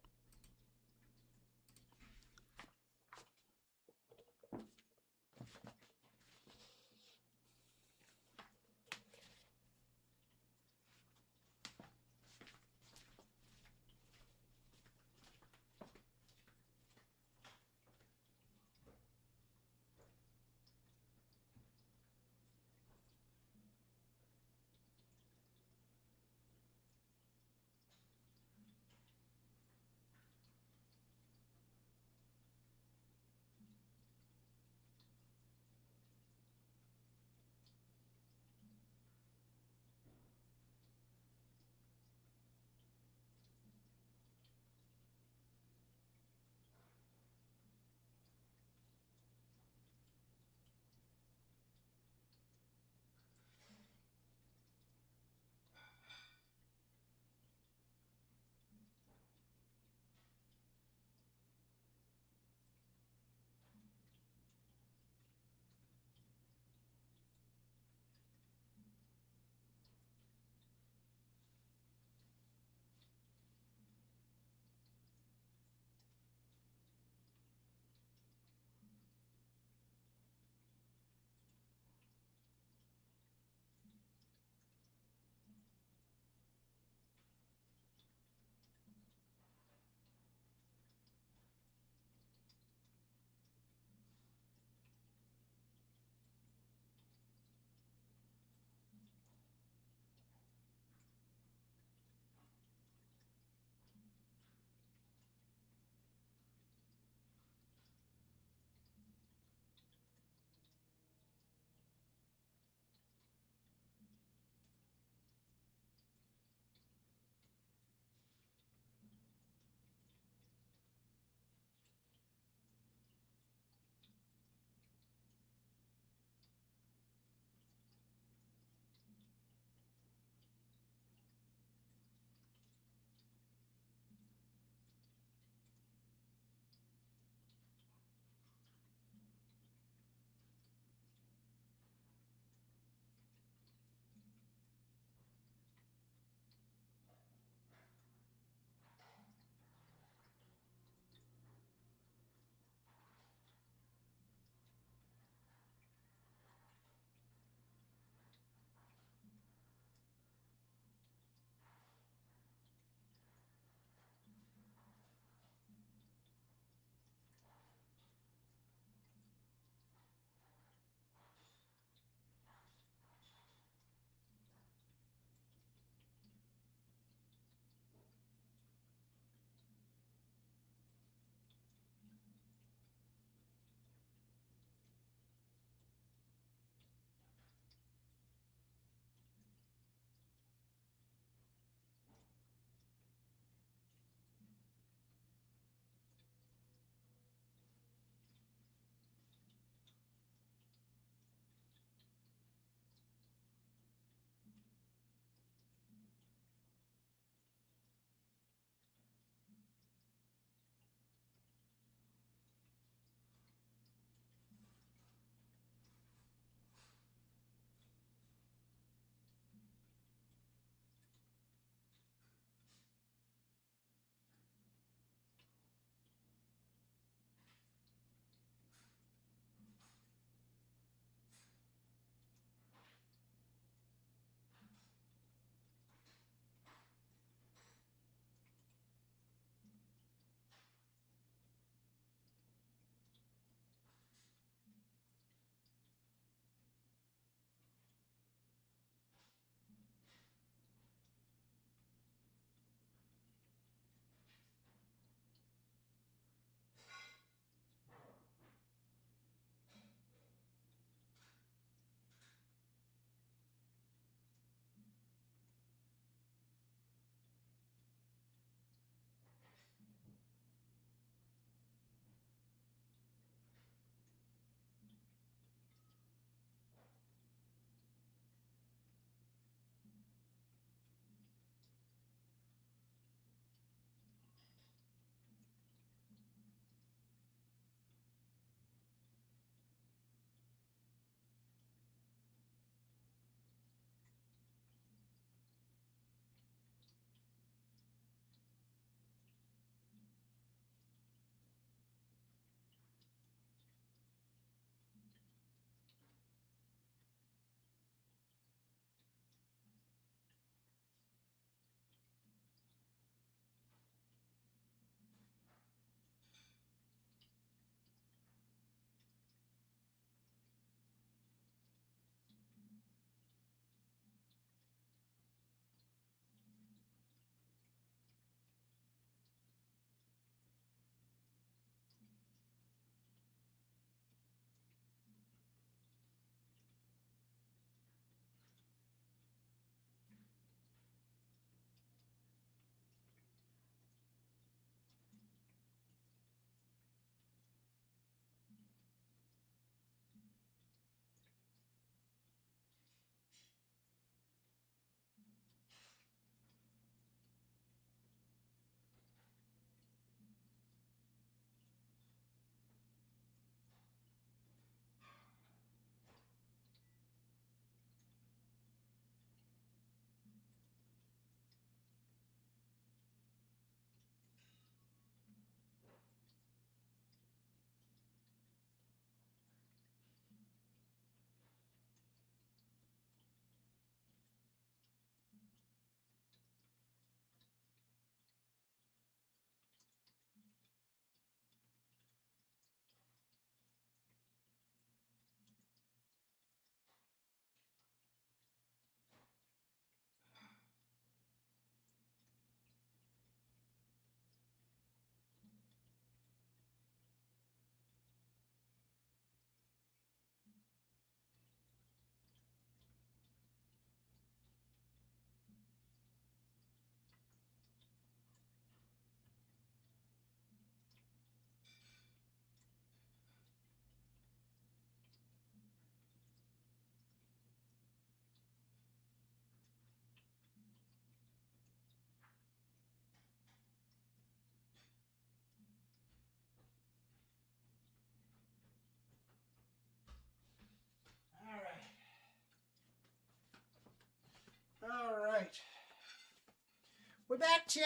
We're back, chat.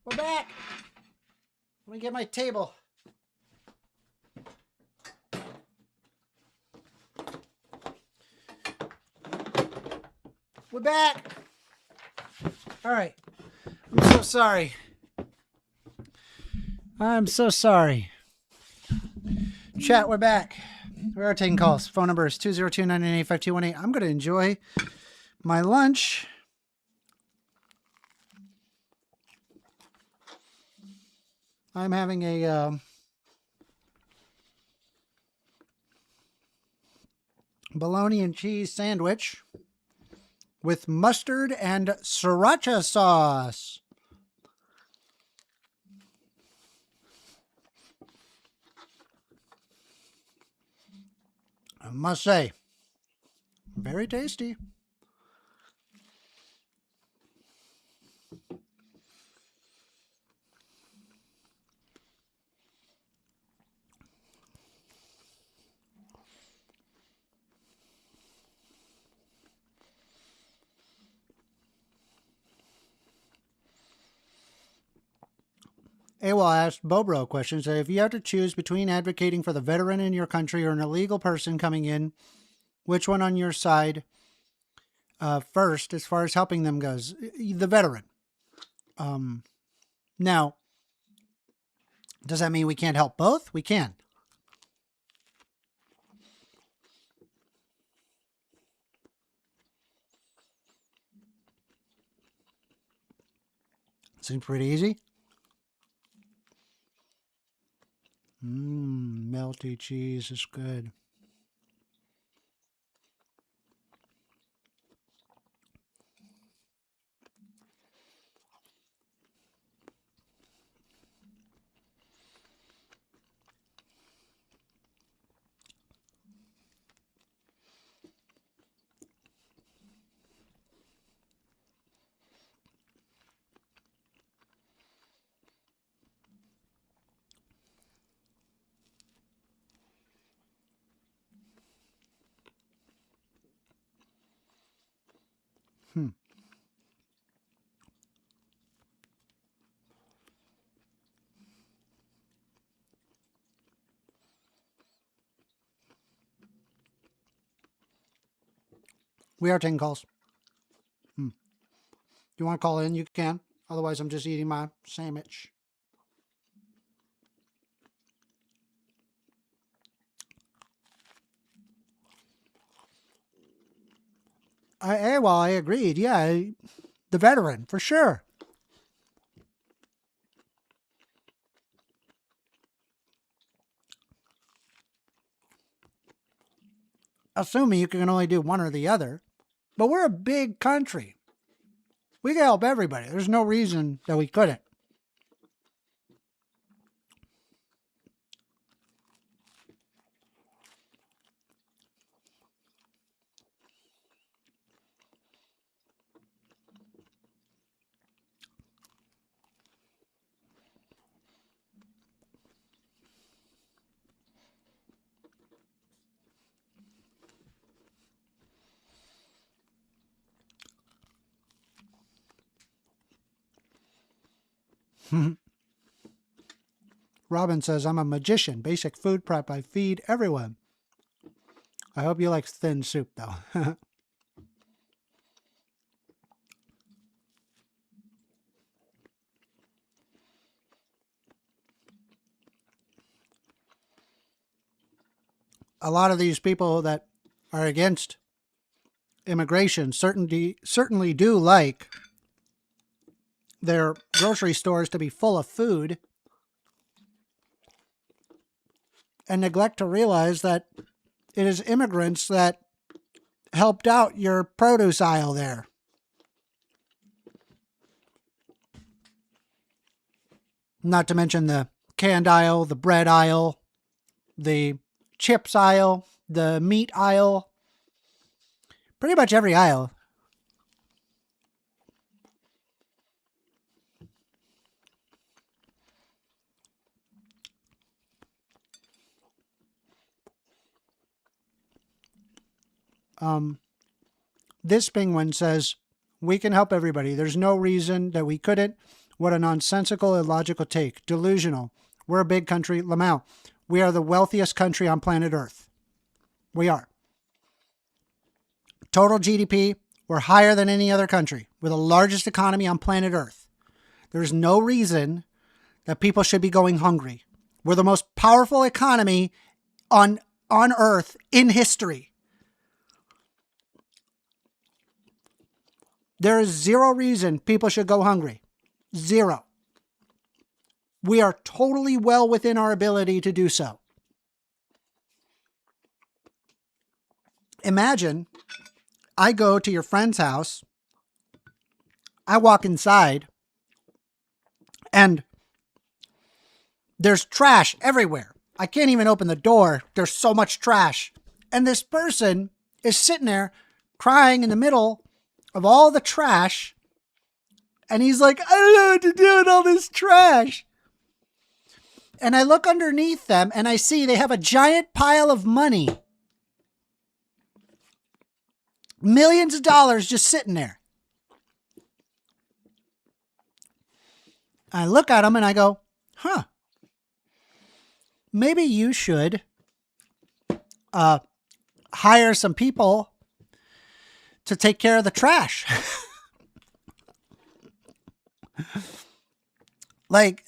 We're back. Let me get my table. We're back. All right. I'm so sorry. I'm so sorry. Chat, we're back. We are taking calls. Phone number is 202-998-5218. I'm going to enjoy my lunch. I'm having a bologna and cheese sandwich with mustard and sriracha sauce. I must say, very tasty. AWOL asked Bobro a question. So if you have to choose between advocating for the veteran in your country or an illegal person coming in, which one on your side first as far as helping them goes? The veteran. Now, does that mean we can't help both? We can. Seems pretty easy. Melty cheese is good. We are taking calls. You want to call in? You can. Otherwise, I'm just eating my sandwich. I agreed. Yeah, the veteran, for sure. Assuming you can only do one or the other. But we're a big country. We can help everybody. There's no reason that we couldn't. Robin says, I'm a magician. Basic food prep. I feed everyone. I hope you like thin soup, though. A lot of these people that are against immigration certainly do like their grocery stores to be full of food and neglect to realize that it is immigrants that helped out your produce aisle there. Not to mention the canned aisle, the bread aisle, the chips aisle, the meat aisle. Pretty much every aisle. This penguin says, We can help everybody. There's no reason that we couldn't. What a nonsensical, illogical take. Delusional. We're a big country. Lamau, we are the wealthiest country on planet Earth. We are. Total GDP, we're higher than any other country. We're the largest economy on planet Earth. There's no reason that people should be going hungry. We're the most powerful economy on Earth in history. There is zero reason people should go hungry. Zero. We are totally well within our ability to do so. Imagine I go to your friend's house, I walk inside, and there's trash everywhere. I can't even open the door. There's so much trash. And this person is sitting there crying in the middle of all the trash. And he's like, I don't know what to do with all this trash. And I look underneath them and I see they have a giant pile of money. Millions of dollars just sitting there. I look at them and I go, huh. Maybe you should hire some people to take care of the trash. Like,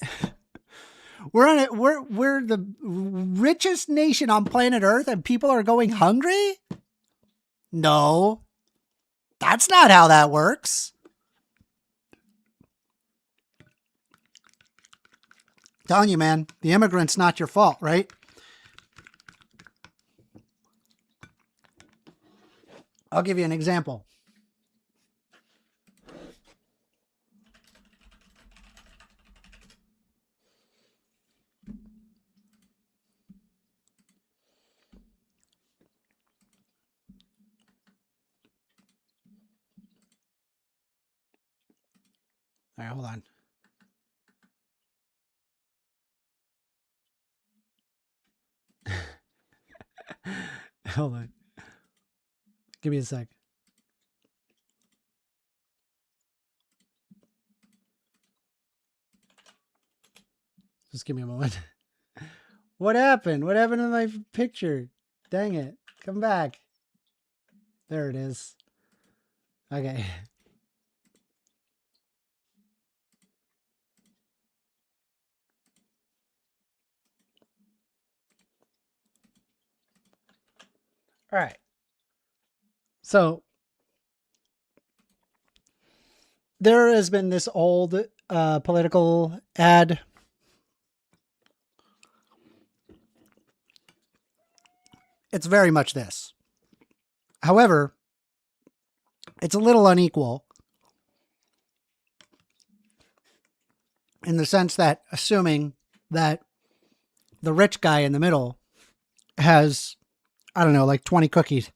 we're the richest nation on planet Earth and people are going hungry? No. That's not how that works. Telling you, man, the immigrant's not your fault, right? I'll give you an example. All right, hold on. Hold on. Give me a sec. Just give me a moment. What happened? What happened to my picture? Dang it. Come back. There it is. Okay. All right. So there has been this old political ad. It's very much this. However, it's a little unequal in the sense that assuming that the rich guy in the middle has, I don't know, like 20 cookies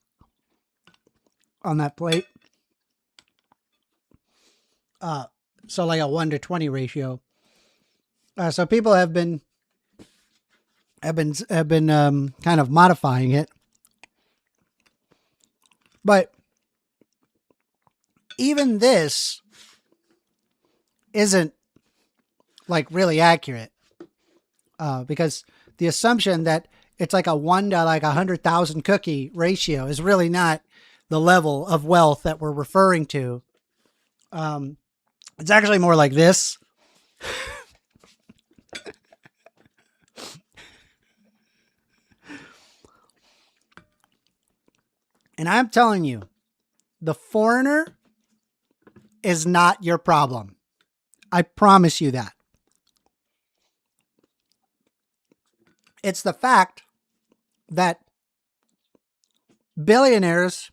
on that plate. So like a 1-to-20 ratio. So people have been kind of modifying it. But even this isn't like really accurate. Because the assumption that it's like a 1 to like 100,000 cookie ratio is really not the level of wealth that we're referring to. It's actually more like this. And I'm telling you, the foreigner is not your problem. I promise you that. It's the fact that billionaires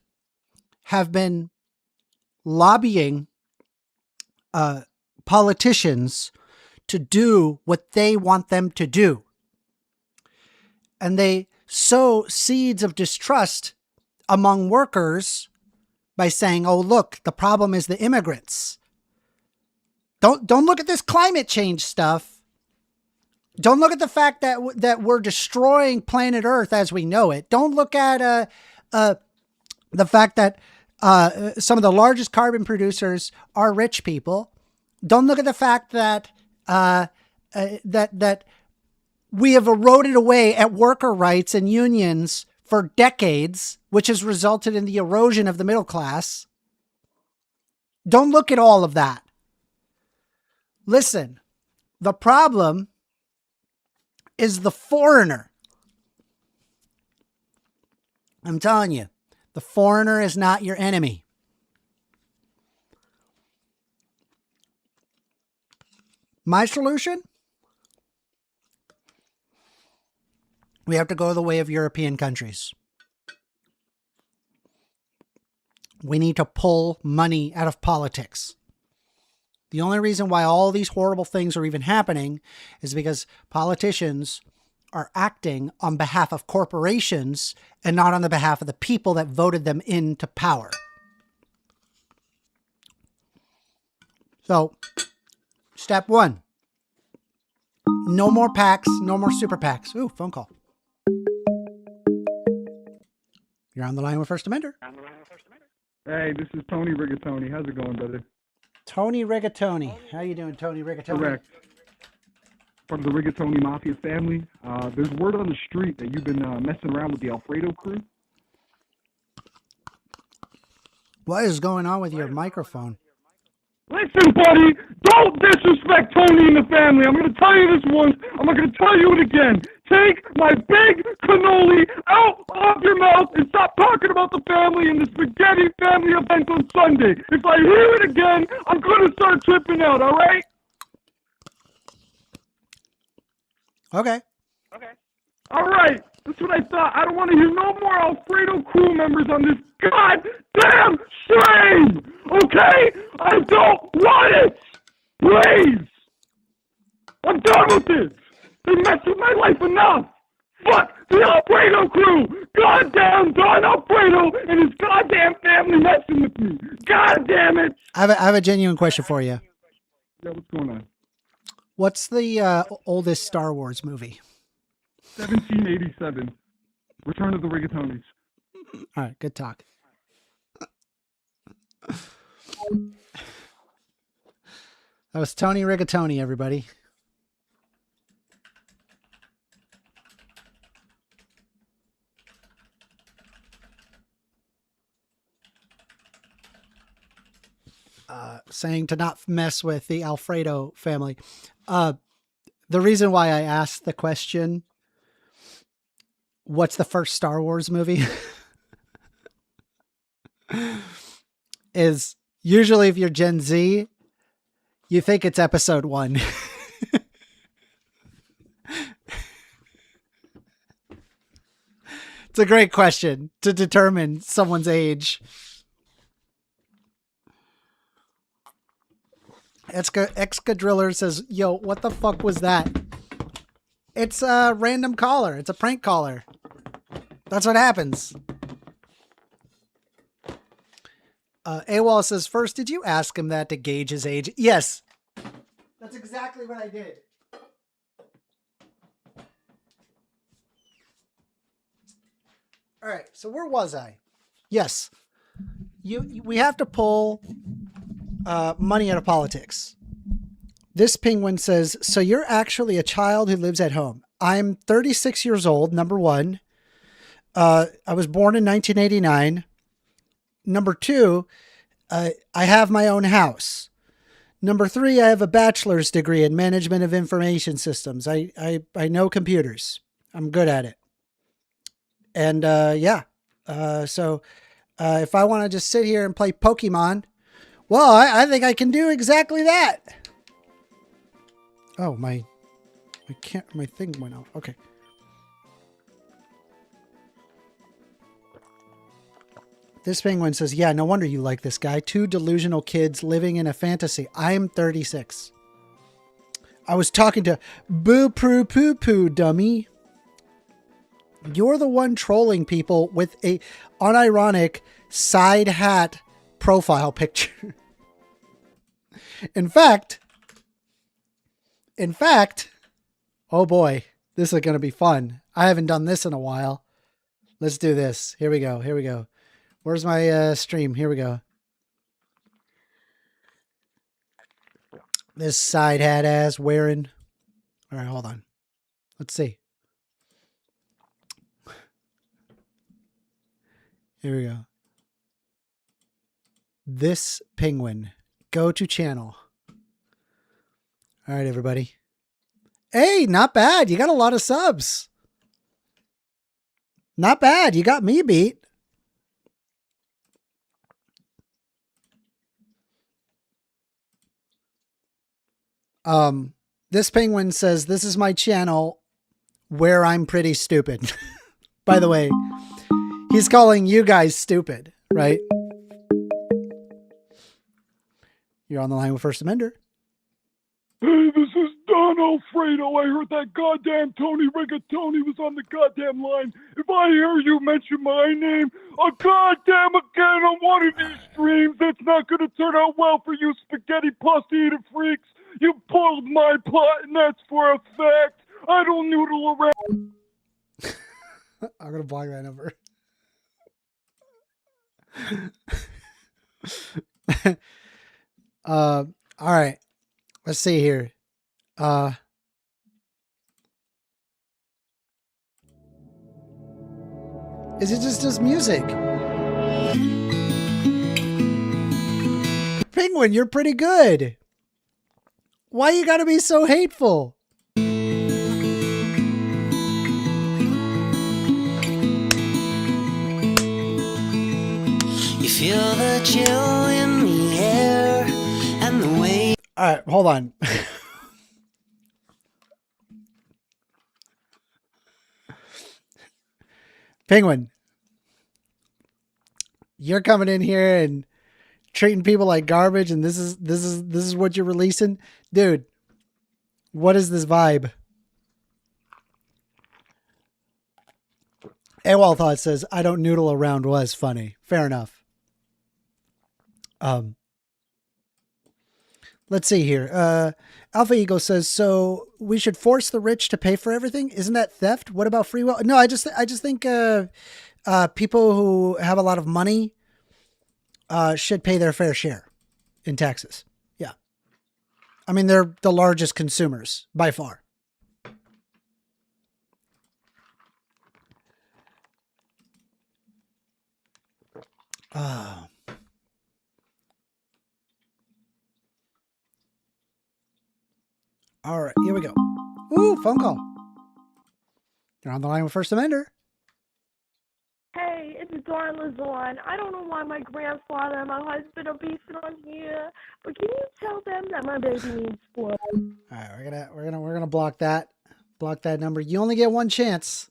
have been lobbying politicians to do what they want them to do. And they sow seeds of distrust among workers by saying, oh, look, the problem is the immigrants. Don't look at this climate change stuff. Don't look at the fact that we're destroying planet Earth as we know it. Don't look at the fact that some of the largest carbon producers are rich people. Don't look at the fact that that we have eroded away at worker rights and unions for decades, which has resulted in the erosion of the middle class. Don't look at all of that. Listen, the problem is the foreigner. I'm telling you, the foreigner is not your enemy. My solution? We have to go the way of European countries. We need to pull money out of politics. The only reason why all these horrible things are even happening is because politicians are acting on behalf of corporations and not on the behalf of the people that voted them into power. So, step one, no more PACs, no more super PACs. Ooh, phone call. You're on the line with First Amender. Hey, this is Tony Rigatonni. How's it going, brother? Tony Rigatonni. How you doing, Tony Rigatonni? Correct. Part of the Rigatonni Mafia family. There's word on the street that you've been messing around with the Alfredo crew. What is going on with your microphone? Listen, buddy, don't disrespect Tony and the family. I'm going to tell you this once. I'm not going to tell you it again. Take my big cannoli out of your mouth and stop talking about the family and the spaghetti family event on Sunday. If I hear it again, I'm going to start tripping out, all right? Okay. All right. That's what I thought. I don't want to hear no more Alfredo crew members on this goddamn stream. Okay? I don't want it. Please. I'm done with this. They messed with my life enough. Fuck the Alfredo crew. Goddamn Don Alfredo and his goddamn family messing with me. God damn it. I have a genuine question for you. Yeah, what's going on? What's the oldest Star Wars movie? 1787. Return of the Rigatonis. All right, good talk. That was Tony Rigatoni, everybody. Saying to not mess with the Alfredo family. The reason why I asked the question, what's the first Star Wars movie? is usually if you're Gen Z, you think it's episode 1. It's a great question to determine someone's age. Excadriller says, yo, what the fuck was that? It's a random caller. It's a prank caller. That's what happens. AWOL says, first, did you ask him that to gauge his age? Yes. That's exactly what I did. All right. So where was I? Yes. We have to pull money out of politics. This penguin says, so you're actually a child who lives at home. I'm 36 years old, number one. I was born in 1989. Number two, I have my own house. Number three, I have a bachelor's degree in management of information systems. I know computers. I'm good at it. And yeah. So if I want to just sit here and play Pokemon, well, I think I can do exactly that. Oh, my thing went off. Okay. This penguin says, yeah, no wonder you like this guy. 2 delusional kids living in a fantasy. I'm 36. I was talking to Boo Proo Poo Poo, dummy. You're the one trolling people with a unironic side hat profile picture. In fact, oh boy, this is going to be fun. I haven't done this in a while. Let's do this. Here we go. Where's my stream? Here we go. This side hat ass wearing. All right, hold on. Let's see. Here we go. This penguin. Go to channel. All right, everybody. Hey, not bad. You got a lot of subs. Not bad. You got me beat. This penguin says, this is my channel where I'm pretty stupid. By the way, he's calling you guys stupid, right? You're on the line with First Amender. Hey, this is Don Alfredo. I heard that goddamn Tony Rigatonni was on the goddamn line. If I hear you mention my name a goddamn again on one of these streams, it's not going to turn out well for you spaghetti pasta eating freaks. You pulled my pot, and that's for a fact. I don't noodle around. I'm going to block that number. All right. Let's see here. Is it just music? Penguin, you're pretty good. Why you gotta be so hateful? You feel the chill in the air and the way. All right, hold on. Penguin, you're coming in here and treating people like garbage, and this is what you're releasing, dude. What is this vibe? Awolthoughts says, "I don't noodle around" was funny. Fair enough. Let's see here. Alpha Eagle says, so we should force the rich to pay for everything. Isn't that theft? What about free will? No, I just think people who have a lot of money should pay their fair share in taxes. Yeah. I mean, they're the largest consumers by far. All right, here we go. Ooh, phone call. You're on the line with First Amender. Hey, it's Dawn Lazorn. I don't know why my grandfather and my husband are beefing on here, but can you tell them that my baby needs blood? All right, we're gonna block that number. You only get one chance.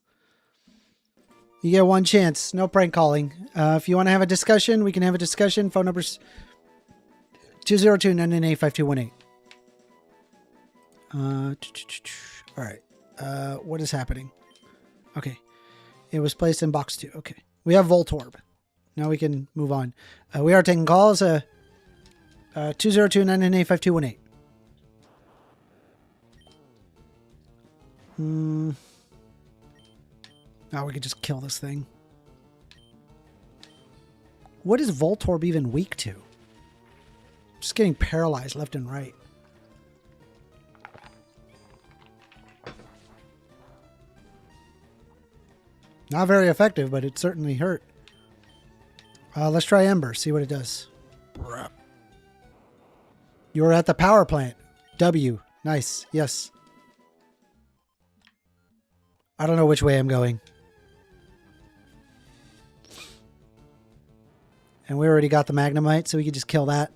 You get one chance. No prank calling. If you want to have a discussion, we can have a discussion. Phone number's 202-998-5218. All right. What is happening? Okay. It was placed in box 2. Okay. We have Voltorb. Now we can move on. We are taking calls. 202-998-5218. Now we could just kill this thing. What is Voltorb even weak to? Just getting paralyzed left and right. Not very effective, but it certainly hurt. Let's try Ember, see what it does. You're at the power plant. W. Nice. Yes. I don't know which way I'm going. And we already got the Magnemite, so we could just kill that.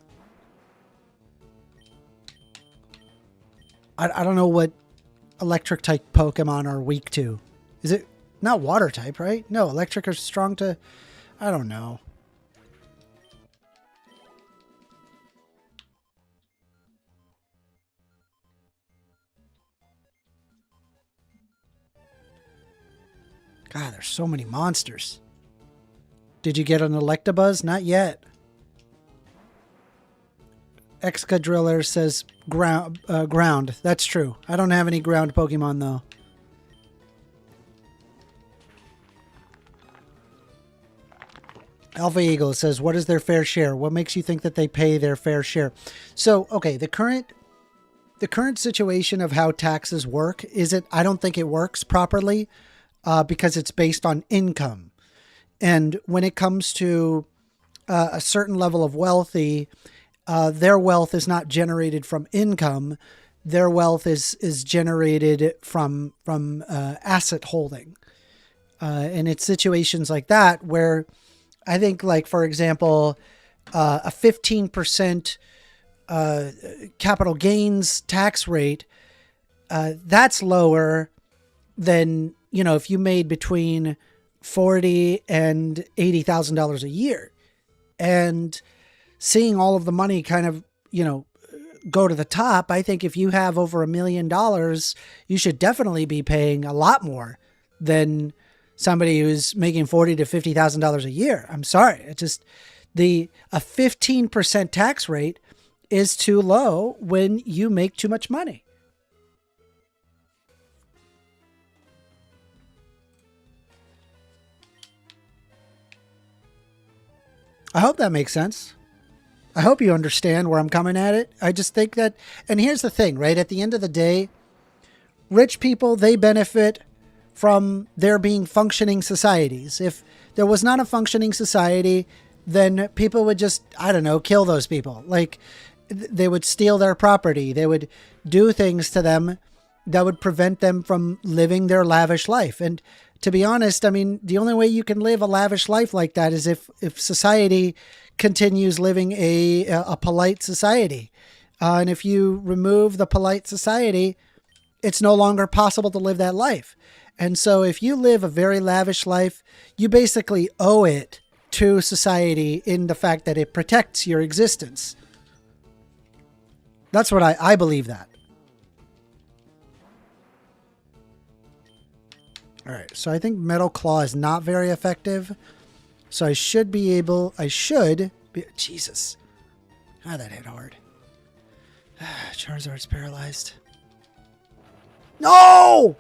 I don't know what electric type Pokemon are weak to. Is it not water type, right? No, electric are strong to... I don't know. God, there's so many monsters. Did you get an Electabuzz? Not yet. Excadriller says ground. That's true. I don't have any ground Pokemon, though. Alpha Eagle says, what is their fair share? What makes you think that they pay their fair share? So, okay, the current situation of how taxes work I don't think it works properly because it's based on income. And when it comes to a certain level of wealthy, their wealth is not generated from income. Their wealth is generated from asset holding. And it's situations like that where I think, like, for example, a 15% capital gains tax rate, that's lower than, if you made between $40,000 and $80,000 a year. And seeing all of the money kind of, go to the top, I think if you have over $1 million, you should definitely be paying a lot more than somebody who's making $40,000 to $50,000 a year. I'm sorry. It's just a 15% tax rate is too low when you make too much money. I hope that makes sense. I hope you understand where I'm coming at it. I just think that, and here's the thing, right? At the end of the day, rich people, they benefit from there being functioning societies. If there was not a functioning society, then people would just, I don't know, kill those people. Like, they would steal their property. They would do things to them that would prevent them from living their lavish life. And to be honest, I mean, the only way you can live a lavish life like that is if society continues living a polite society. And if you remove the polite society, it's no longer possible to live that life. And so if you live a very lavish life, you basically owe it to society in the fact that it protects your existence. That's what I believe that. All right. So I think Metal Claw is not very effective. So I should be, Jesus. Ah, that hit hard. Charizard's paralyzed. No!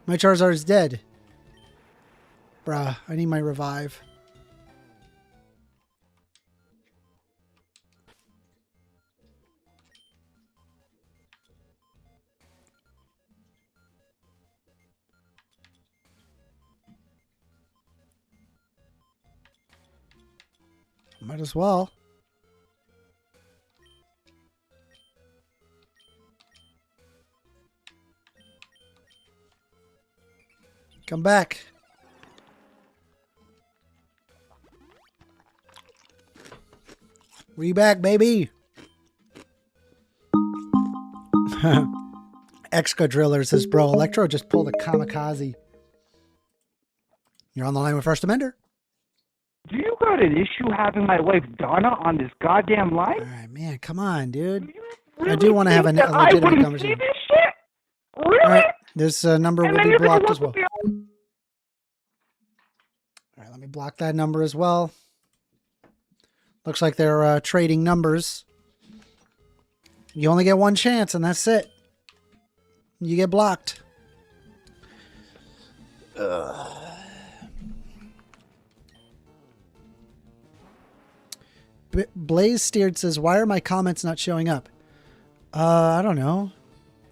My Charizard's dead. Bruh, I need my revive. Might as well. Come back. We back, baby. Excadriller says, bro, Electro just pulled a kamikaze. You're on the line with First Amender. Do you got an issue having my wife Donna on this goddamn line? All right, man, come on, dude. Really I do want to have a legitimate conversation. See this shit? Really? All right, this number will be blocked as well. All right, let me block that number as well. Looks like they're trading numbers. You only get one chance, and that's it. You get blocked. Blaze Steered says, why are my comments not showing up? I don't know.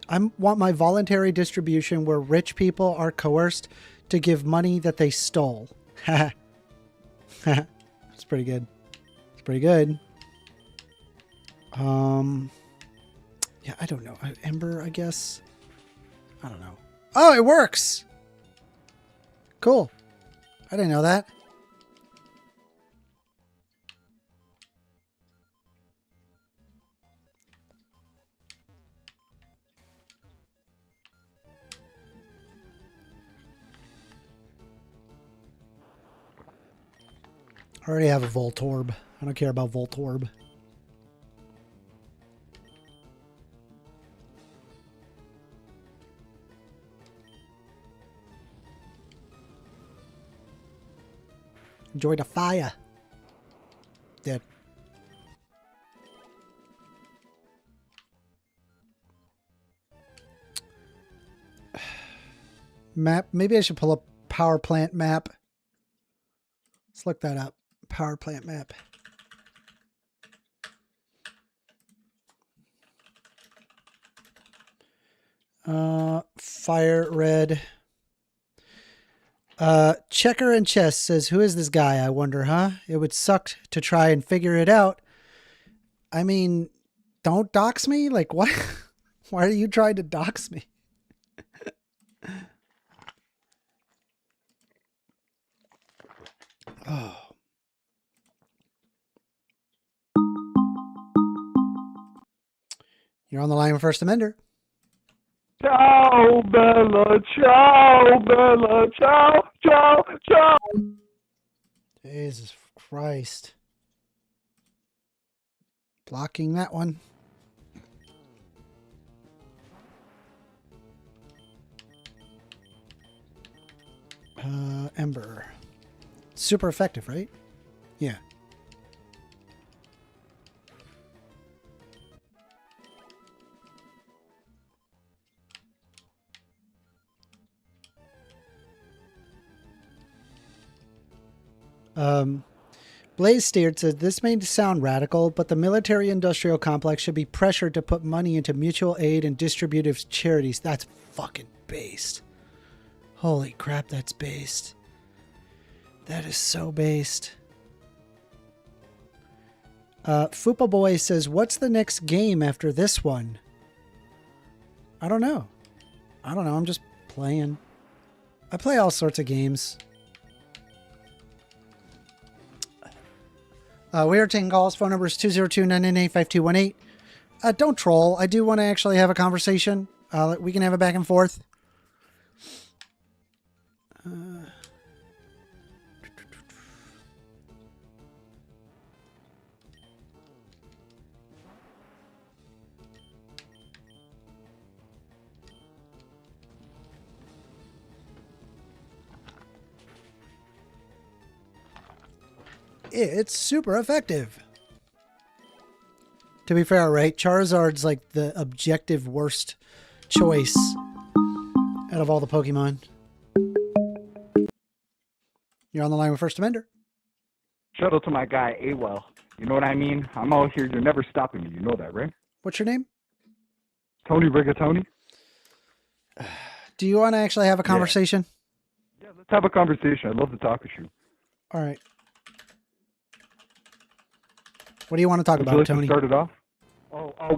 I want my voluntary distribution where rich people are coerced to give money that they stole. It's pretty good. It's pretty good. Yeah, I don't know. Ember, I guess. I don't know. Oh, it works. Cool. I didn't know that. I already have a Voltorb. I don't care about Voltorb. Enjoy the fire. Dead. Map. Maybe I should pull up power plant map. Let's look that up. Power plant map. Fire red. Checker and Chess says, who is this guy? I wonder, huh? It would suck to try and figure it out. I mean, don't dox me? Like, what? Why are you trying to dox me? Oh. You're on the line with First Amender. Ciao, Bella. Ciao, Bella. Ciao, ciao, ciao. Jesus Christ. Blocking that one. Ember. Super effective, right? Yeah. Blaze Steered said, this may sound radical, but the military-industrial complex should be pressured to put money into mutual aid and distributive charities. That's fucking based. Holy crap, that's based. That is so based. Fupa Boy says, what's the next game after this one? I don't know. I'm just playing. I play all sorts of games. We are taking calls. Phone number is 202-998-5218. Don't troll. I do want to actually have a conversation. We can have it back and forth. It's super effective. To be fair, right? Charizard's like the objective worst choice out of all the Pokemon. You're on the line with First Amender. Shout out to my guy, Awell. You know what I mean? I'm out here. You're never stopping me. You know that, right? What's your name? Tony Rigatonni. Do you want to actually have a conversation? Yeah, let's have a conversation. I'd love to talk with you. All right. What do you want to talk about, Would you like Tony? to start it off?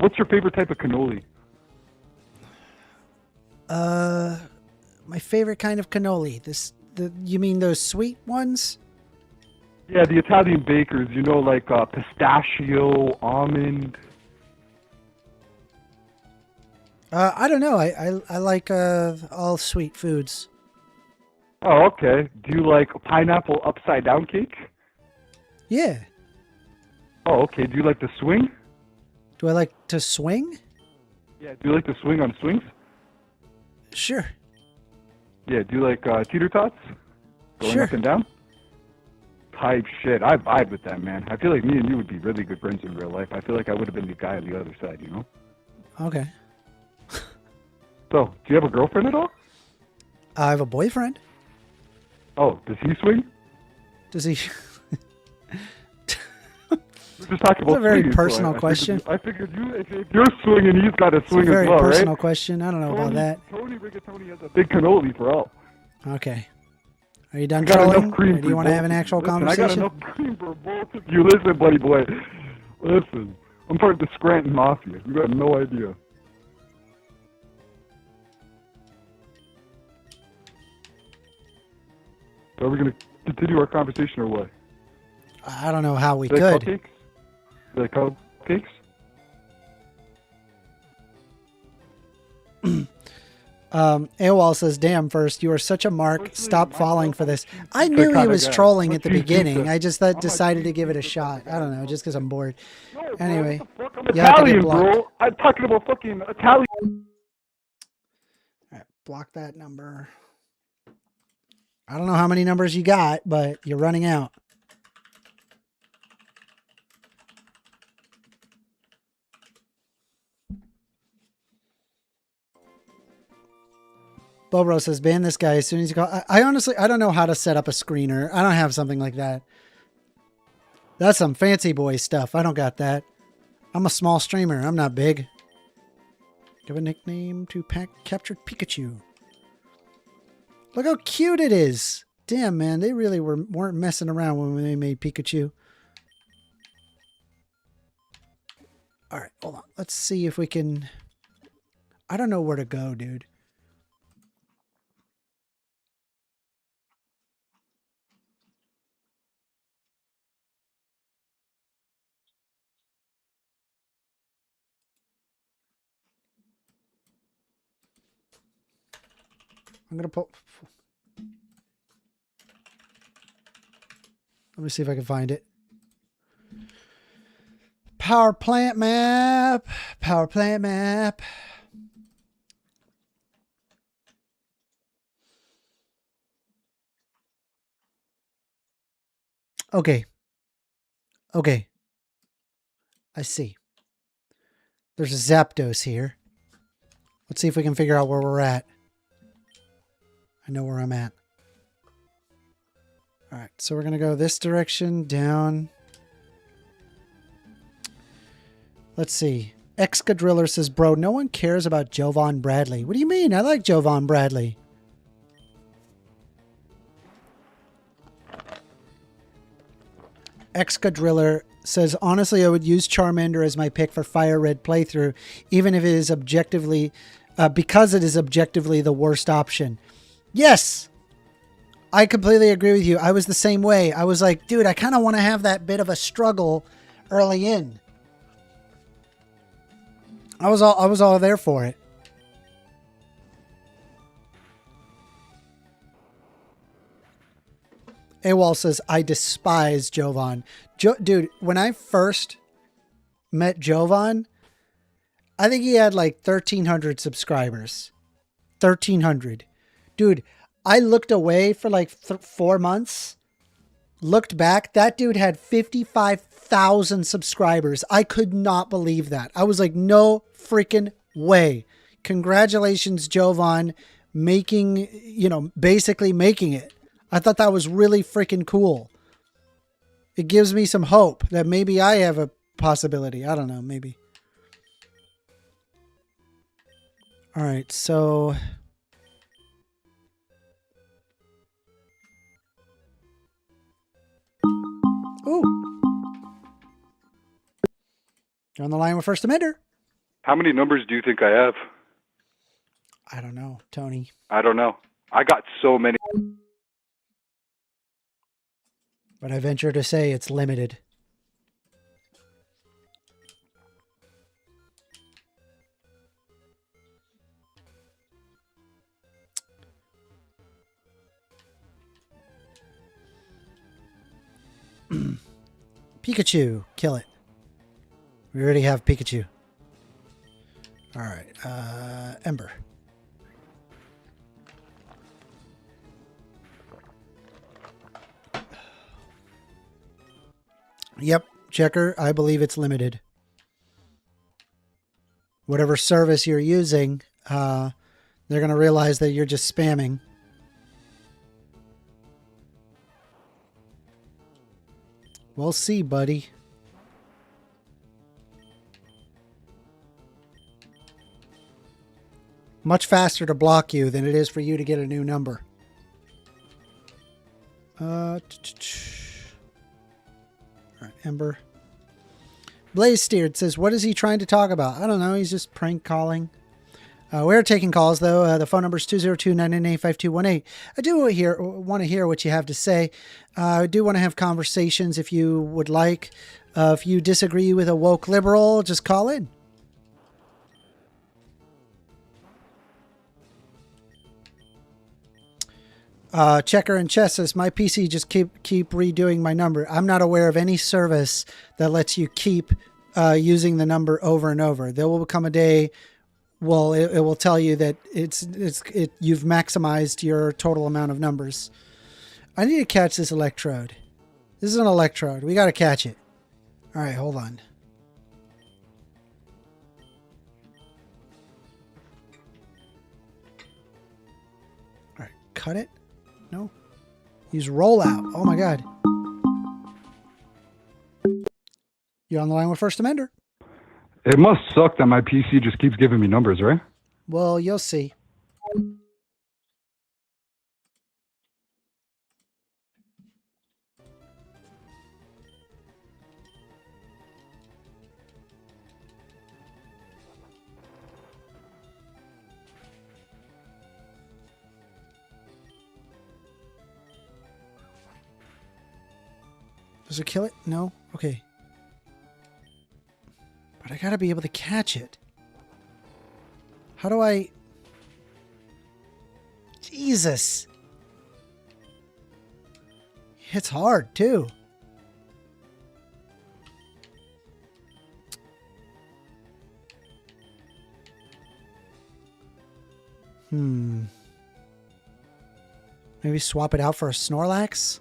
What's your favorite type of cannoli? My favorite kind of cannoli. You mean those sweet ones? Yeah, the Italian bakers. You know, like pistachio, almond. I don't know. I like all sweet foods. Oh, okay. Do you like pineapple upside down cake? Yeah. Oh, okay. Do you like to swing? Do I like to swing? Yeah. Do you like to swing on swings? Sure. Yeah. Do you like teeter tots? Going Sure. up and down? Type shit. I vibe with that, man. I feel like me and you would be really good friends in real life. I feel like I would have been the guy on the other side, you know? Okay. So, do you have a girlfriend at all? I have a boyfriend. Oh, does he swing? Does he? We're just talking That's about a very swinging, so personal question. I figured you, if you're swinging, he's got to It's a swing very as well, personal right? question. I don't know about that. Tony Rigatoni has a big cannoli for all. Okay. Are you done I got enough trolling? cream Or do for you want to both have an of you. actual Listen, conversation? I got enough cream for both of you. Listen, buddy boy. Listen. I'm part of the Scranton Mafia. You got no idea. So are we going to continue our conversation or what? I don't know how we Do they could. cupcakes? Do they cupcakes? AOL says, damn, First, you are such a mark. Stop falling for this. I knew he was trolling at the beginning. I just decided to give it a shot. I don't know, just because I'm bored. Anyway, I'm you have to get Italian, blocked. bro. I'm talking about fucking Italian. All right, block that number. I don't know how many numbers you got, but you're running out. Bobro says, ban this guy as soon as you call. I honestly, I don't know how to set up a screener. I don't have something like that. That's some fancy boy stuff. I don't got that. I'm a small streamer. I'm not big. Give a nickname to captured Pikachu. Look how cute it is. Damn, man. They really weren't messing around when they made Pikachu. All right, hold on. Let's see if we can... I don't know where to go, dude. I'm going to pull... Let me see if I can find it. Power plant map. Power plant map. Okay. Okay. I see. There's a Zapdos here. Let's see if we can figure out where we're at. I know where I'm at. All right, so we're going to go this direction, down. Let's see. Excadriller says, bro, no one cares about Jovan Bradley. What do you mean? I like Jovan Bradley. Excadriller says, honestly, I would use Charmander as my pick for Fire Red playthrough, even if it is objectively, because it is objectively the worst option. Yes! I completely agree with you. I was the same way. I was like, dude, I kind of want to have that bit of a struggle early in. I was all there for it. AWOL says, I despise Jovan. Dude, when I first met Jovan, I think he had like 1,300 subscribers. 1,300. Dude, I looked away for like 4 months. Looked back, that dude had 55,000 subscribers. I could not believe that. I was like, no freaking way. Congratulations, Jovan, making, basically making it. I thought that was really freaking cool. It gives me some hope that maybe I have a possibility. I don't know, maybe. All right, so... Ooh. You're on the line with First Amender. How many numbers do you think I have? I don't know, Tony. I don't know. I got so many. But I venture to say it's limited. Pikachu, kill it. We already have Pikachu. All right, Ember. Yep, Checker, I believe it's limited. Whatever service you're using, they're going to realize that you're just spamming. We'll see, buddy. Much faster to block you than it is for you to get a new number. All right, Ember. Blaze Steered says, what is he trying to talk about? I don't know. He's just prank calling. We're taking calls, though. The phone number is 202-998-5218. I do want to hear what you have to say. I do want to have conversations if you would like. If you disagree with a woke liberal, just call in. Checker and Chess says, my PC just keep redoing my number. I'm not aware of any service that lets you keep using the number over and over. There will come a day, well, it will tell you that you've maximized your total amount of numbers. I need to catch this electrode. This is an electrode. We got to catch it. All right, hold on. cut it? No. Use rollout. Oh my God. You're on the line with First Amender. It must suck that my PC just keeps giving me numbers, right? Well, you'll see. Does it kill it? No? Okay. But I gotta be able to catch it. How do I... Jesus. It's hard, too. Maybe swap it out for a Snorlax?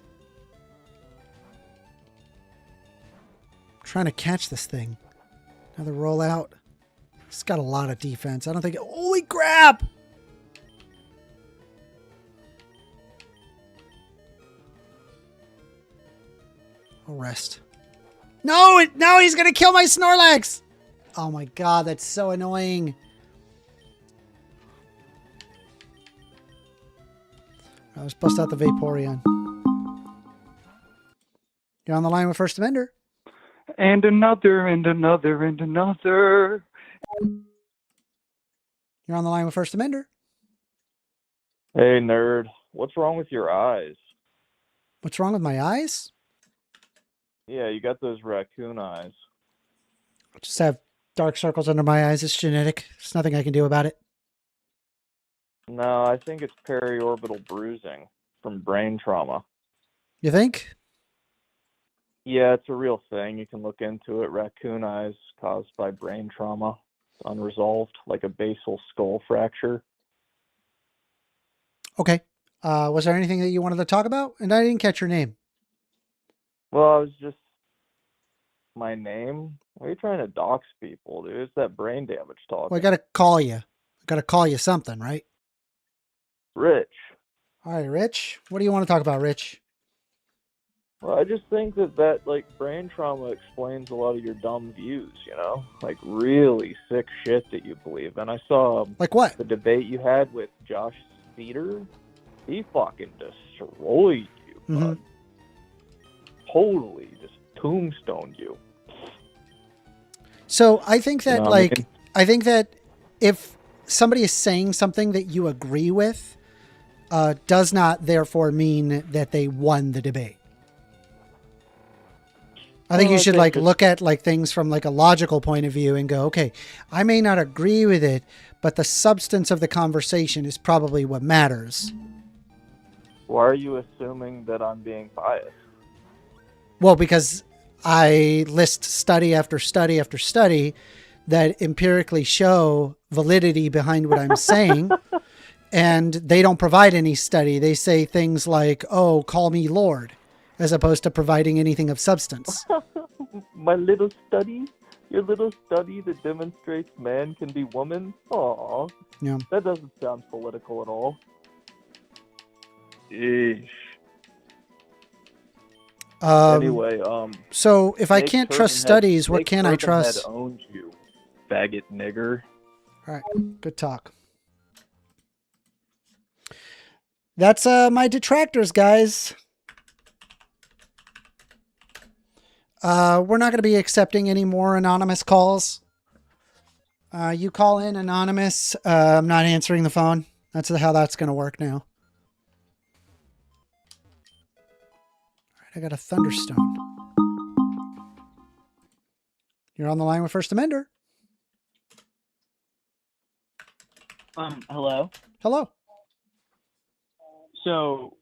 I'm trying to catch this thing. Another rollout. It's got a lot of defense. I don't think... Holy crap! I'll rest. No! No, he's going to kill my Snorlax! Oh my God, that's so annoying. Let's bust out the Vaporeon. You're on the line with First Amender. And another, and another, and another. You're on the line with First Amender. Hey, nerd. What's wrong with your eyes? What's wrong with my eyes? Yeah, you got those raccoon eyes. I just have dark circles under my eyes. It's genetic. There's nothing I can do about it. No, I think it's periorbital bruising from brain trauma. You think? Yeah, it's a real thing. You can look into it. Raccoon eyes caused by brain trauma. It's unresolved, like a basal skull fracture. Okay. Was there anything that you wanted to talk about? And I didn't catch your name. Well, I was just... My name? Why are you trying to dox people, dude? It's that brain damage talk. Well, I got to call you. I got to call you something, right? Rich. All right, Rich. What do you want to talk about, Rich? Well, I just think that like brain trauma explains a lot of your dumb views, you know? Like really sick shit that you believe. And I saw like what? The debate you had with Josh Cedar. He fucking destroyed you, bud. Totally just tombstoned you. So I think that, You know what I mean? I think that if somebody is saying something that you agree with, does not therefore mean that they won the debate. I think you should like look at like things from like a logical point of view and go, okay, I may not agree with it, but the substance of the conversation is probably what matters. Why are you assuming that I'm being biased? Well, because I list study after study after study that empirically show validity behind what I'm saying. And they don't provide any study. They say things like, oh, call me Lord, as opposed to providing anything of substance. My little study? Your little study that demonstrates man can be woman? Aw. Yeah. That doesn't sound political at all. Eesh. Anyway, so if I make can't certain trust studies, what make can I certain trust? head owns you, faggot nigger. All right, good talk. That's my detractors, guys. We're not going to be accepting any more anonymous calls. You call in anonymous. I'm not answering the phone. That's how that's going to work now. All right, I got a Thunderstone. You're on the line with First Amender. Hello. Hello. So,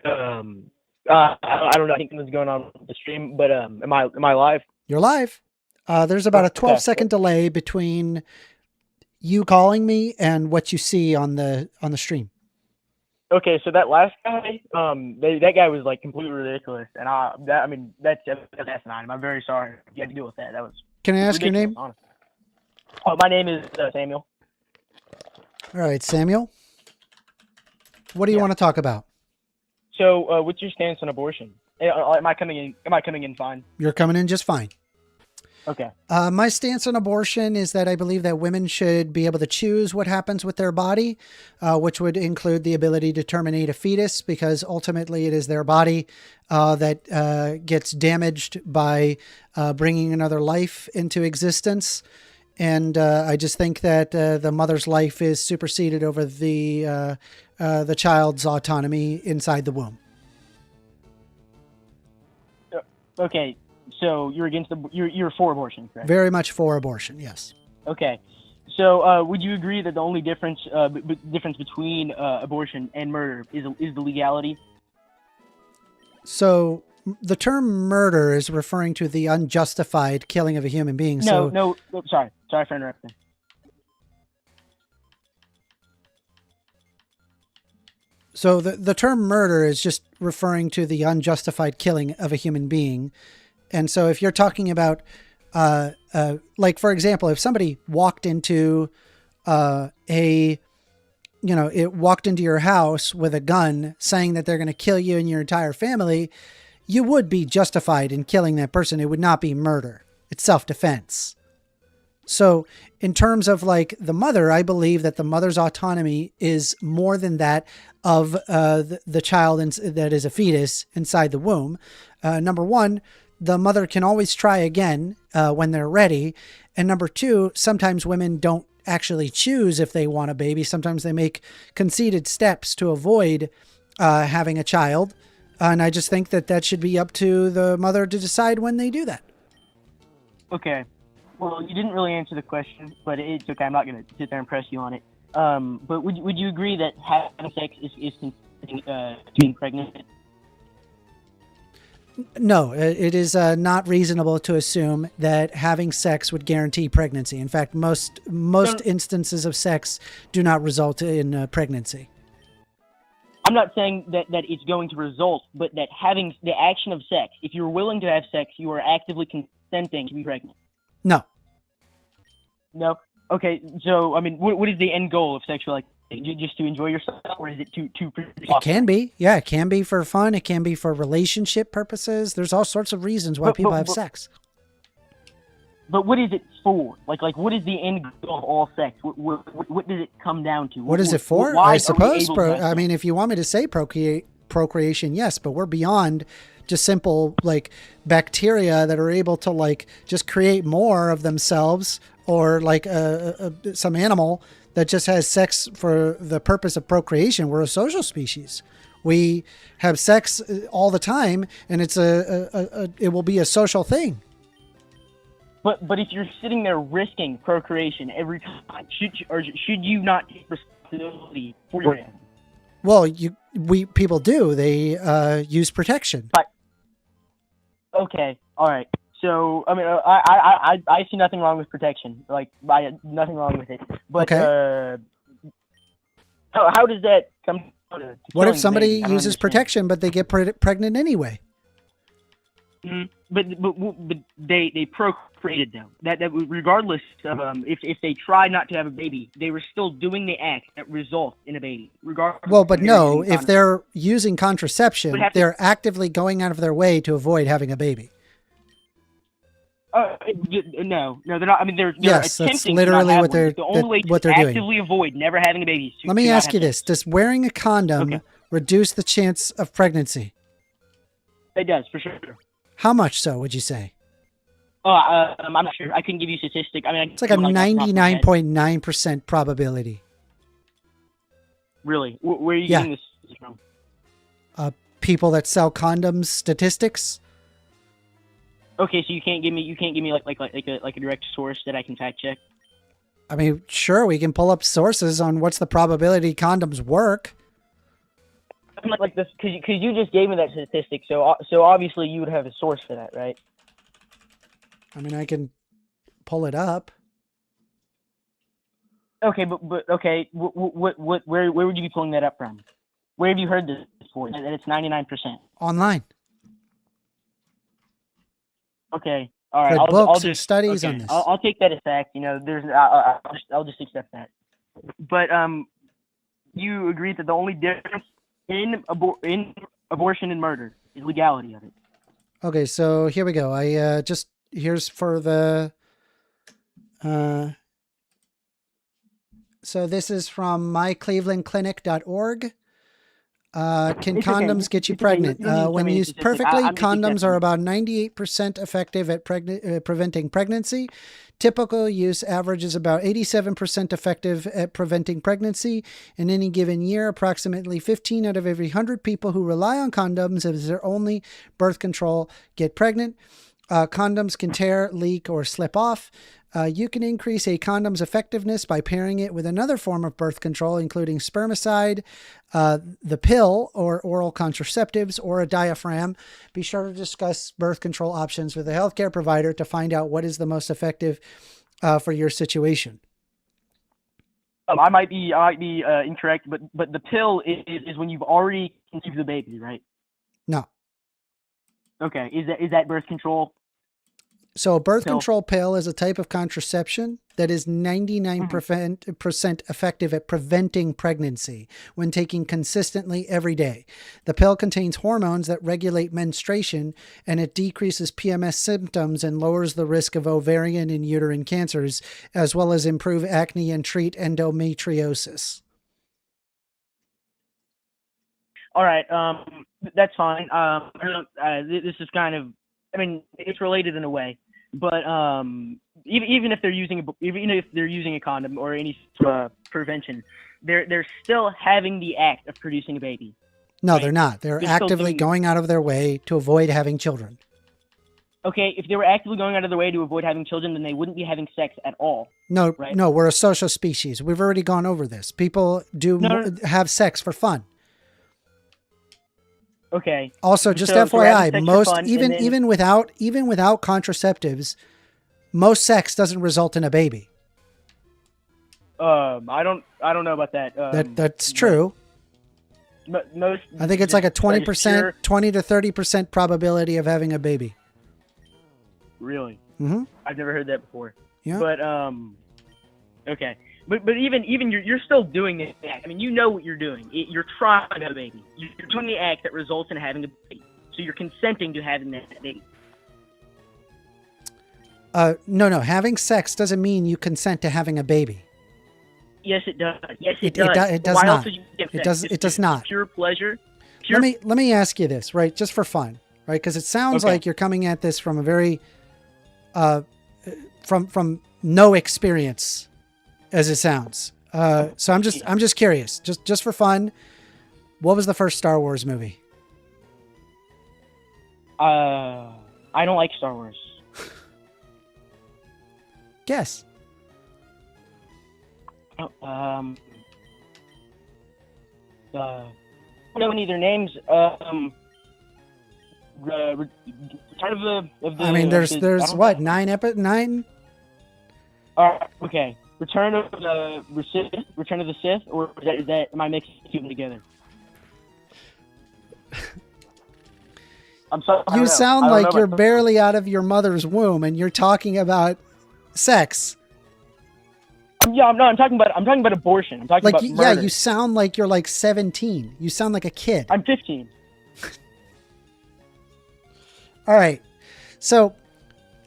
I don't know. I think something's going on with the stream, but am I live? You're live. There's about a 12-second delay between you calling me and what you see on the stream. Okay, so that last guy, that guy was like completely ridiculous, and that's asinine. I'm very sorry you had to deal with that. That was. Can I ask your name? Honestly. Oh, my name is Samuel. All right, Samuel. What do you want to talk about? So, what's your stance on abortion? Am I coming in fine? You're coming in just fine. Okay. My stance on abortion is that I believe that women should be able to choose what happens with their body, which would include the ability to terminate a fetus, because ultimately it is their body that gets damaged by bringing another life into existence. And I just think that the mother's life is superseded over the child's autonomy inside the womb. Okay, so you're you're for abortion, correct? Very much for abortion, yes. Okay, so would you agree that the only difference between abortion and murder is the legality? So the term murder is referring to the unjustified killing of a human being. No, sorry for interrupting. So the term murder is just referring to the unjustified killing of a human being. And so if you're talking about, like, for example, if somebody walked into it walked into your house with a gun saying that they're going to kill you and your entire family, you would be justified in killing that person. It would not be murder. It's self-defense. So in terms of like the mother, I believe that the mother's autonomy is more than that of the child that is a fetus inside the womb. Number one, the mother can always try again when they're ready. And number two, sometimes women don't actually choose if they want a baby. Sometimes they make conceded steps to avoid having a child. And I just think that should be up to the mother to decide when they do that. Okay. Well, you didn't really answer the question, but it's okay. I'm not going to sit there and press you on it. But would you agree that having sex is being pregnant? No, it is not reasonable to assume that having sex would guarantee pregnancy. In fact, most instances of sex do not result in pregnancy. I'm not saying that it's going to result, but that having the action of sex, if you're willing to have sex, you are actively consenting to be pregnant. No. No? Okay, so, I mean, what is the end goal of sexual activity? Just to enjoy yourself, or is it to It can be. Yeah, it can be for fun. It can be for relationship purposes. There's all sorts of reasons why people have sex. But what is it for? Like what is the end goal of all sex? What does it come down to? What is it for? I suppose, I mean, if you want me to say procreation, yes, but we're beyond just simple like bacteria that are able to like just create more of themselves, or like some animal that just has sex for the purpose of procreation. We're a social species. We have sex all the time, and it's it will be a social thing. But if you're sitting there risking procreation every time, should you not take responsibility for your animal? Well, people do. They use protection. Okay, all right. So I mean, I see nothing wrong with protection. Like, nothing wrong with it. But okay. How does that come? What if somebody uses protection but they get pregnant anyway? But they procreated though. That regardless of if they try not to have a baby, they were still doing the act that results in a baby. Regardless. Well, but no, if they're using contraception, they're actively going out of their way to avoid having a baby. No, they're not. I mean, they're yes, attempting that's literally to what they're the only way what to they're actively doing. avoid never having a baby. Let me ask you this: does wearing a condom reduce the chance of pregnancy? It does, for sure. How much so, would you say? I'm not sure. I couldn't give you a statistic. I mean, it's like a 99.9% probability. Really? Where are you getting this from? People that sell condoms statistics. Okay, so you can't give me like a direct source that I can fact check. I mean, sure, we can pull up sources on what's the probability condoms work. Like this, because you just gave me that statistic, so obviously you would have a source for that, right? I mean, I can pull it up. Okay, but okay, where would you be pulling that up from? Where have you heard this before? That it's 99%. Online. Okay, all right. Read books or studies on this. I'll take that as fact. You know, I'll just accept that. But you agree that the only difference in abortion and murder is legality of it. Okay, so here we go. I here's for the so this is from myclevelandclinic.org. Can condoms get you pregnant? When used perfectly, condoms are about 98% effective at preventing pregnancy. Typical use averages about 87% effective at preventing pregnancy. In any given year, approximately 15 out of every 100 people who rely on condoms as their only birth control get pregnant. Condoms can tear, leak, or slip off. You can increase a condom's effectiveness by pairing it with another form of birth control, including spermicide, the pill, or oral contraceptives, or a diaphragm. Be sure to discuss birth control options with a healthcare provider to find out what is the most effective for your situation. I might be incorrect, but the pill is when you've already conceived the baby, right? No. Okay, is that birth control? So a birth control pill is a type of contraception that is 99% effective at preventing pregnancy when taken consistently every day. The pill contains hormones that regulate menstruation, and it decreases PMS symptoms and lowers the risk of ovarian and uterine cancers, as well as improve acne and treat endometriosis. All right, that's fine. This is kind of, I mean, it's related in a way. But even if they're using a condom or any prevention, they're still having the act of producing a baby. No, right? they're not. They're actively going out of their way to avoid having children. Okay, if they were actively going out of their way to avoid having children, then they wouldn't be having sex at all. No, right? No, we're a social species. We've already gone over this. People have sex for fun. Okay. Also, just so FYI, most even without contraceptives, most sex doesn't result in a baby. I don't know about that. That's true. Most. I think it's like a 20%, 20 to 30% probability of having a baby. Really? Mm-hmm. I've never heard that before. Yeah. But okay. But even you're still doing this act. I mean, you know what you're doing. You're trying to have a baby. You're doing the act that results in having a baby. So you're consenting to having that baby. No. Having sex doesn't mean you consent to having a baby. Yes, it does. Yes, it does. It does Why not. else would you get It sex? does. It does not. Pure pleasure. Let me ask you this, right? Just for fun, right? Because it sounds like you're coming at this from a very, from no experience, as it sounds. So I'm just curious, just for fun. What was the first Star Wars movie? I don't like Star Wars. Guess. I don't know any of their names. Return of the. I mean, there's what, 9? Okay. Return of the Sith, or is that am I mixing them together? I'm sorry. You sound like you're barely out of your mother's womb, and you're talking about sex. Yeah, I'm talking about abortion. I'm talking about murder. Yeah, you sound like you're like 17. You sound like a kid. I'm 15. All right. So,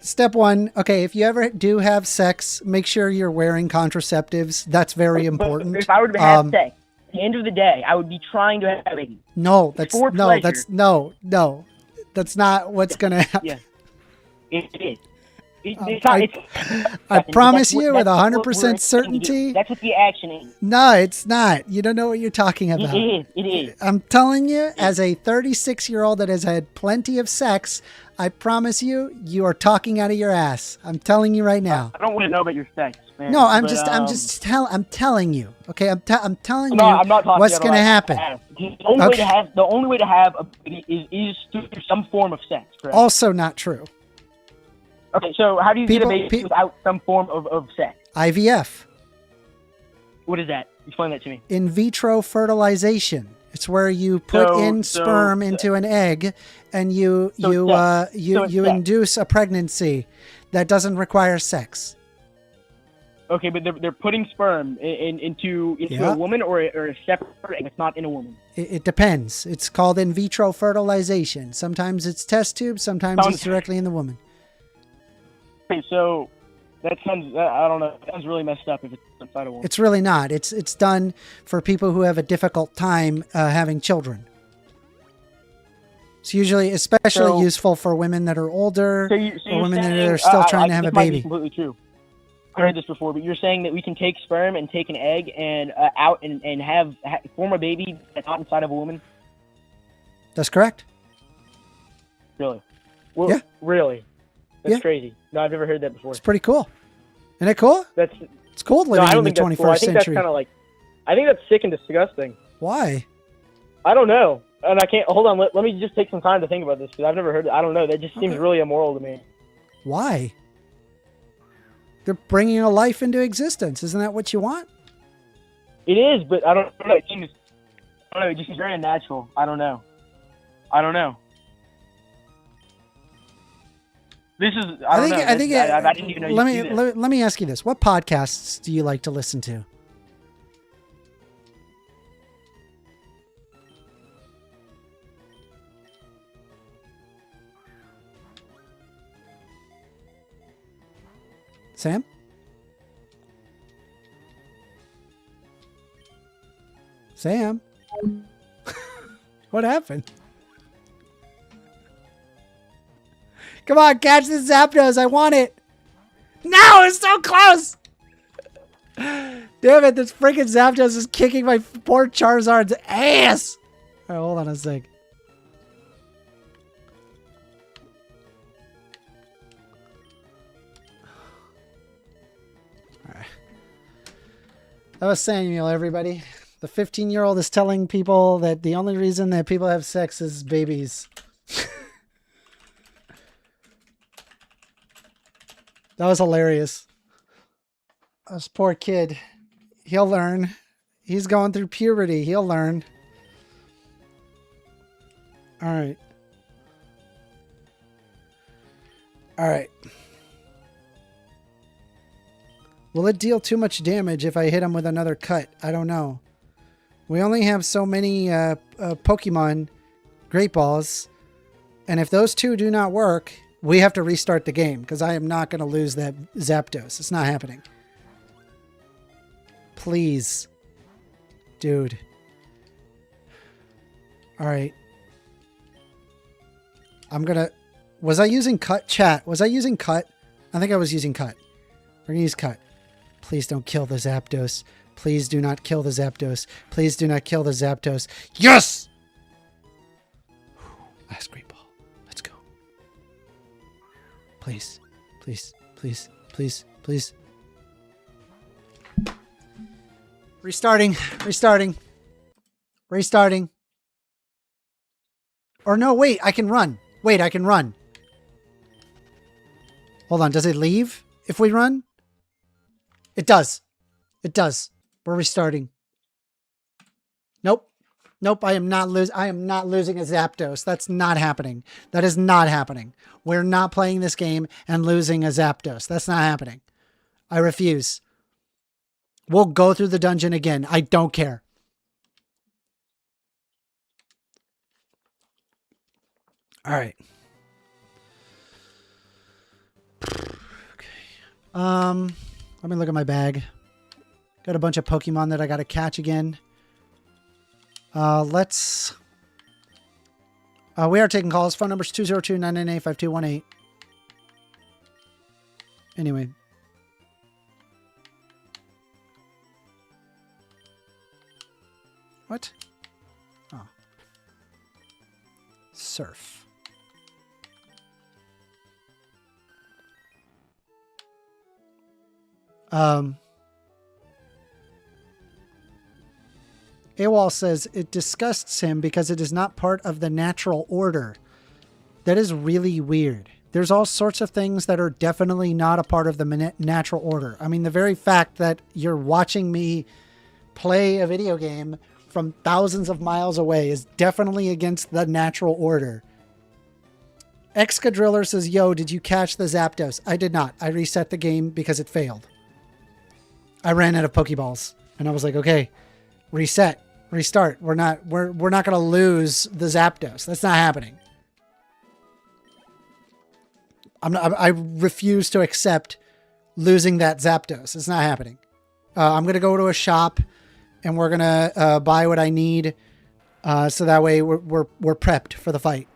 step 1. Okay, if you ever do have sex, make sure you're wearing contraceptives. That's very important. If I were to have sex, at the end of the day, I would be trying to have a baby. No, that's not what's gonna happen. Yeah, it is. I promise you with 100% certainty. That's what the action is. No, it's not. You don't know what you're talking about. It is. I'm telling you, as a 36-year-old that has had plenty of sex, I promise you, you are talking out of your ass. I'm telling you right now. I don't want to know about your sex, man. No, I'm telling you. Okay, I'm telling you I'm not what's going to happen. The only way to have a baby is through some form of sex. Correct? Also not true. Okay, so how do you get a baby without some form of sex? IVF. What is that? Explain that to me. In vitro fertilization. It's where you put sperm into an egg, and you induce a pregnancy that doesn't require sex. Okay, but they're putting sperm into Yeah. a woman or a separate egg that's not in a woman. It depends. It's called in vitro fertilization. Sometimes it's test tubes. Sometimes it's directly in the woman. Okay, so that sounds, I don't know, that sounds really messed up if it's inside a woman. It's really not. It's done for people who have a difficult time having children. It's usually especially useful for women that are older or women that are still trying to have a this might be baby. completely true. I heard this before, but you're saying that we can take sperm and take an egg and out and form a baby that's not inside of a woman? That's correct. Really? Well, Yeah. Really? That's Yeah. crazy. No, I've never heard that before. It's pretty cool. Isn't it cool? It's cool living I don't in the think that's 21st cool. I think century. that's kind of like, I think that's sick and disgusting. Why? I don't know. And I can't, hold on, let me just take some time to think about this, because I've never heard it. I don't know. That just seems really immoral to me. Why? They're bringing a life into existence. Isn't that what you want? It is, but I don't know. It just seems very unnatural. I don't know. This is, I didn't even know you could do that. let me ask you this. What podcasts do you like to listen to? Sam? Sam? What happened? Come on, catch the Zapdos. I want it. No, it's so close. Damn it, this freaking Zapdos is kicking my poor Charizard's ass. All right, hold on a sec. That was Samuel, everybody. The 15-year-old is telling people that the only reason that people have sex is babies. That was hilarious. This poor kid. He'll learn. He's going through puberty. He'll learn. All right. All right. Will it deal too much damage if I hit him with another cut? I don't know. We only have so many Pokemon Great Balls. And if those two do not work, we have to restart the game because I am not going to lose that Zapdos. It's not happening. Please. Dude. All right. I'm going to... Was I using cut? Chat. Was I using cut? I think I was using cut. We're going to use cut. Please don't kill the Zapdos. Please do not kill the Zapdos. Please do not kill the Zapdos. Yes! Last Great Ball. Let's go. Please. Please. Please. Please. Please. Restarting. Restarting. Restarting. Or no, wait. I can run. Wait, I can run. Hold on. Does it leave if we run? It does. It does. We're restarting. Nope. Nope. I am not losing a Zapdos. That's not happening. That is not happening. We're not playing this game and losing a Zapdos. That's not happening. I refuse. We'll go through the dungeon again. I don't care. All right. Okay. Let me look at my bag. Got a bunch of Pokemon that I got to catch again. We are taking calls. Phone number's 202-998-5218. Anyway. What? Oh. Surf. AWOL says it disgusts him because it is not part of the natural order. That is really weird. There's all sorts of things that are definitely not a part of the natural order. I mean, the very fact that you're watching me play a video game from thousands of miles away is definitely against the natural order. Excadriller says, yo, did you catch the Zapdos? I did not. I reset the game because it failed. I ran out of Pokeballs, and I was like, okay, reset, restart. We're not going to lose the Zapdos. That's not happening. I refuse to accept losing that Zapdos. It's not happening. I'm going to go to a shop, and we're going to buy what I need, so that way we're prepped for the fight.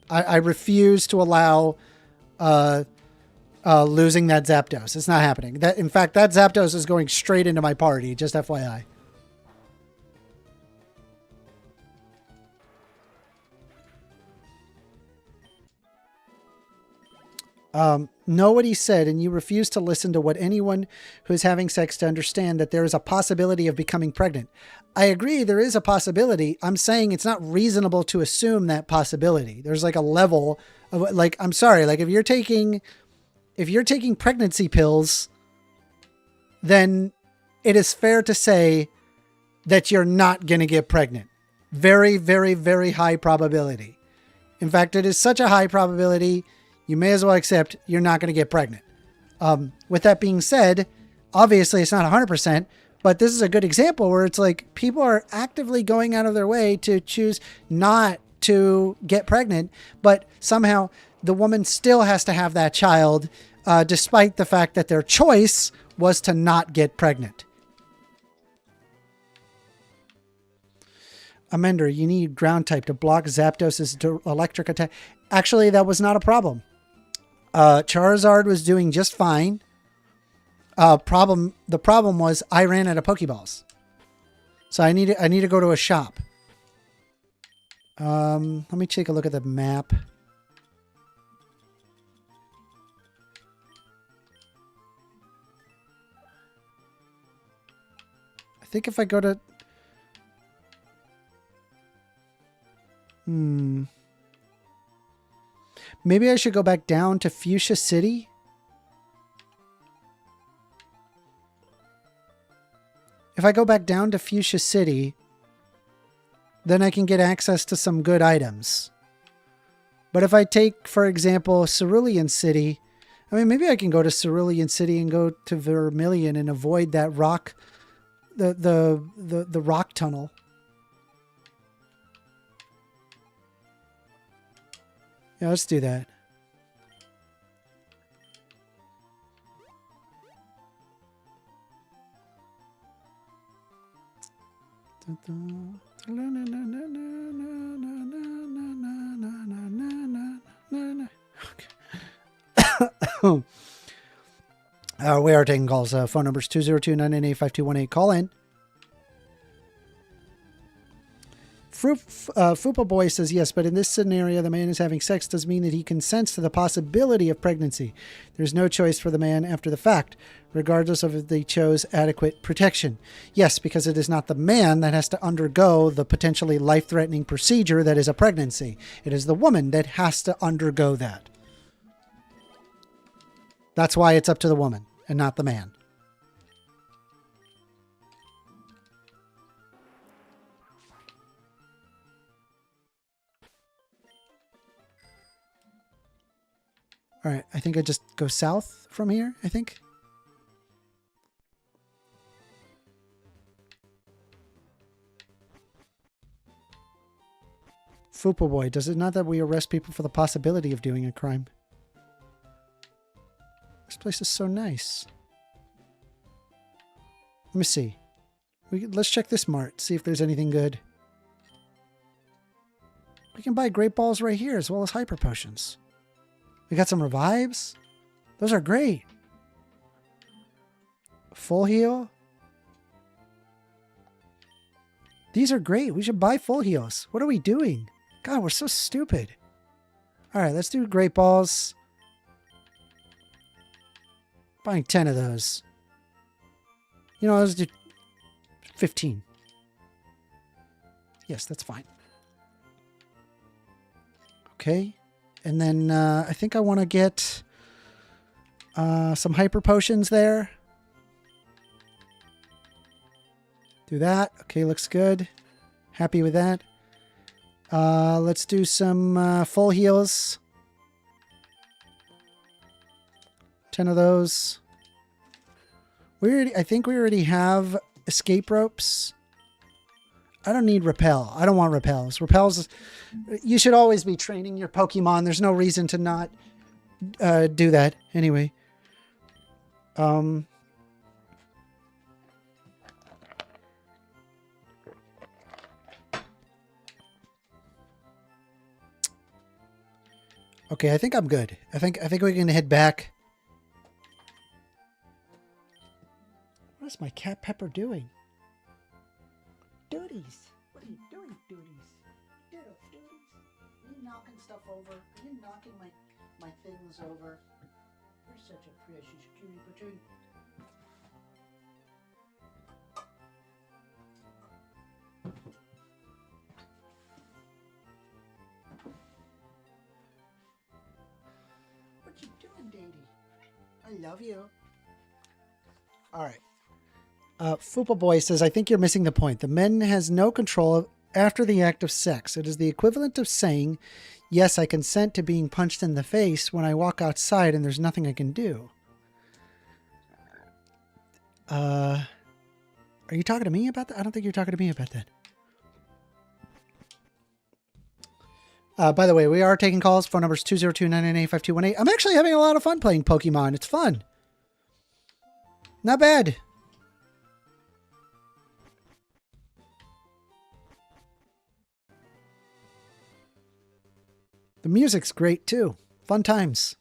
I refuse to allow losing that Zapdos. It's not happening. In fact, that Zapdos is going straight into my party, just FYI. Know what he said, and you refuse to listen to what anyone who is having sex to understand that there is a possibility of becoming pregnant. I agree, there is a possibility. I'm saying it's not reasonable to assume that possibility. There's like a level of, like, I'm sorry, like if you're taking pregnancy pills, then it is fair to say that you're not going to get pregnant. Very, very, very high probability. In fact, it is such a high probability, you may as well accept you're not going to get pregnant. With that being said, obviously it's not 100%, but this is a good example where it's like people are actively going out of their way to choose not to get pregnant, but somehow the woman still has to have that child, despite the fact that their choice was to not get pregnant. Amender, you need ground type to block Zapdos's electric attack. Actually, that was not a problem. Charizard was doing just fine. The problem was I ran out of Pokeballs. So I need to go to a shop. Let me take a look at the map. I think if I go to... Maybe I should go back down to Fuchsia City. If I go back down to Fuchsia City, then I can get access to some good items. But if I take, for example, Cerulean City, I mean, maybe I can go to Cerulean City and go to Vermilion and avoid that rock, the rock tunnel. Yeah, let's do that. We are taking calls. Phone numbers 202-998-5218. Call in. Fupa Boy says, yes, but in this scenario, the man is having sex does mean that he consents to the possibility of pregnancy. There's no choice for the man after the fact, regardless of if they chose adequate protection. Yes, because it is not the man that has to undergo the potentially life-threatening procedure that is a pregnancy. It is the woman that has to undergo that. That's why it's up to the woman and not the man. All right, I think I just go south from here, I think. Fupa Boy, does it not that we arrest people for the possibility of doing a crime? This place is so nice. Let me see. Let's check this mart, see if there's anything good. We can buy great balls right here as well as hyper potions. We got some revives. Those are great. Full heal. These are great. We should buy full heals. What are we doing? God, we're so stupid. All right, let's do great balls. Buying 10 of those. You know, let's do 15. Yes, that's fine. Okay. And then I think I want to get some hyper potions there. Do that. Okay, looks good. Happy with that. Let's do some full heals. 10 of those. I think we already have escape ropes. I don't need repel. I don't want repels. Repels, you should always be training your Pokemon. There's no reason to not do that. Anyway. Okay, I think I'm good. I think we can head back. What is my cat Pepper doing? Duties. What are you doing, duties? Ditto, duties. Are you knocking stuff over? Are you knocking my things over? You're such a precious cutie patootie. What you doing, Daddy? I love you. All right. Fupa Boy says, I think you're missing the point. The men has no control after the act of sex. It is the equivalent of saying, yes, I consent to being punched in the face when I walk outside and there's nothing I can do. Are you talking to me about that? I don't think you're talking to me about that. By the way, we are taking calls. Phone number is 202-998-5218. I'm actually having a lot of fun playing Pokemon. It's fun. Not bad. The music's great too. Fun times.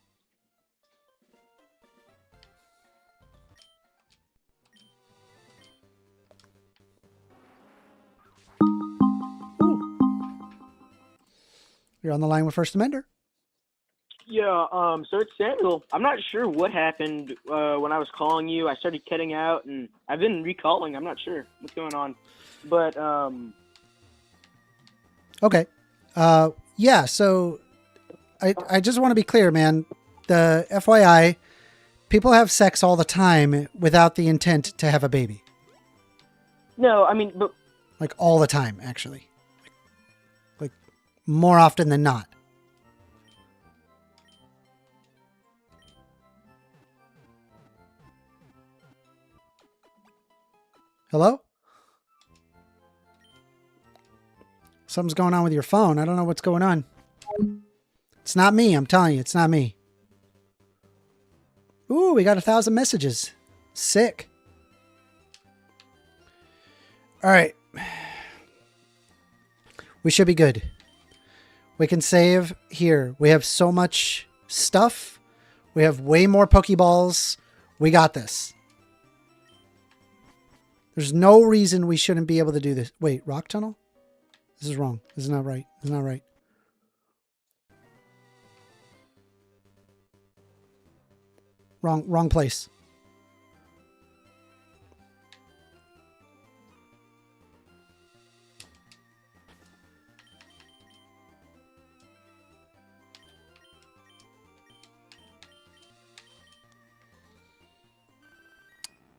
Ooh. You're on the line with First Amender. Yeah, so it's Samuel. I'm not sure what happened when I was calling you. I started cutting out, and I've been recalling. I'm not sure what's going on. But, Okay. Yeah, so I just want to be clear, man. The FYI, people have sex all the time without the intent to have a baby. No, I mean, but... Like all the time, actually. Like more often than not. Hello? Something's going on with your phone. I don't know what's going on. It's not me. I'm telling you, it's not me. Ooh, we got 1,000 messages. Sick. All right. We should be good. We can save here. We have so much stuff. We have way more Pokeballs. We got this. There's no reason we shouldn't be able to do this. Wait, rock tunnel? This is wrong. This is not right. This is not right. Wrong place.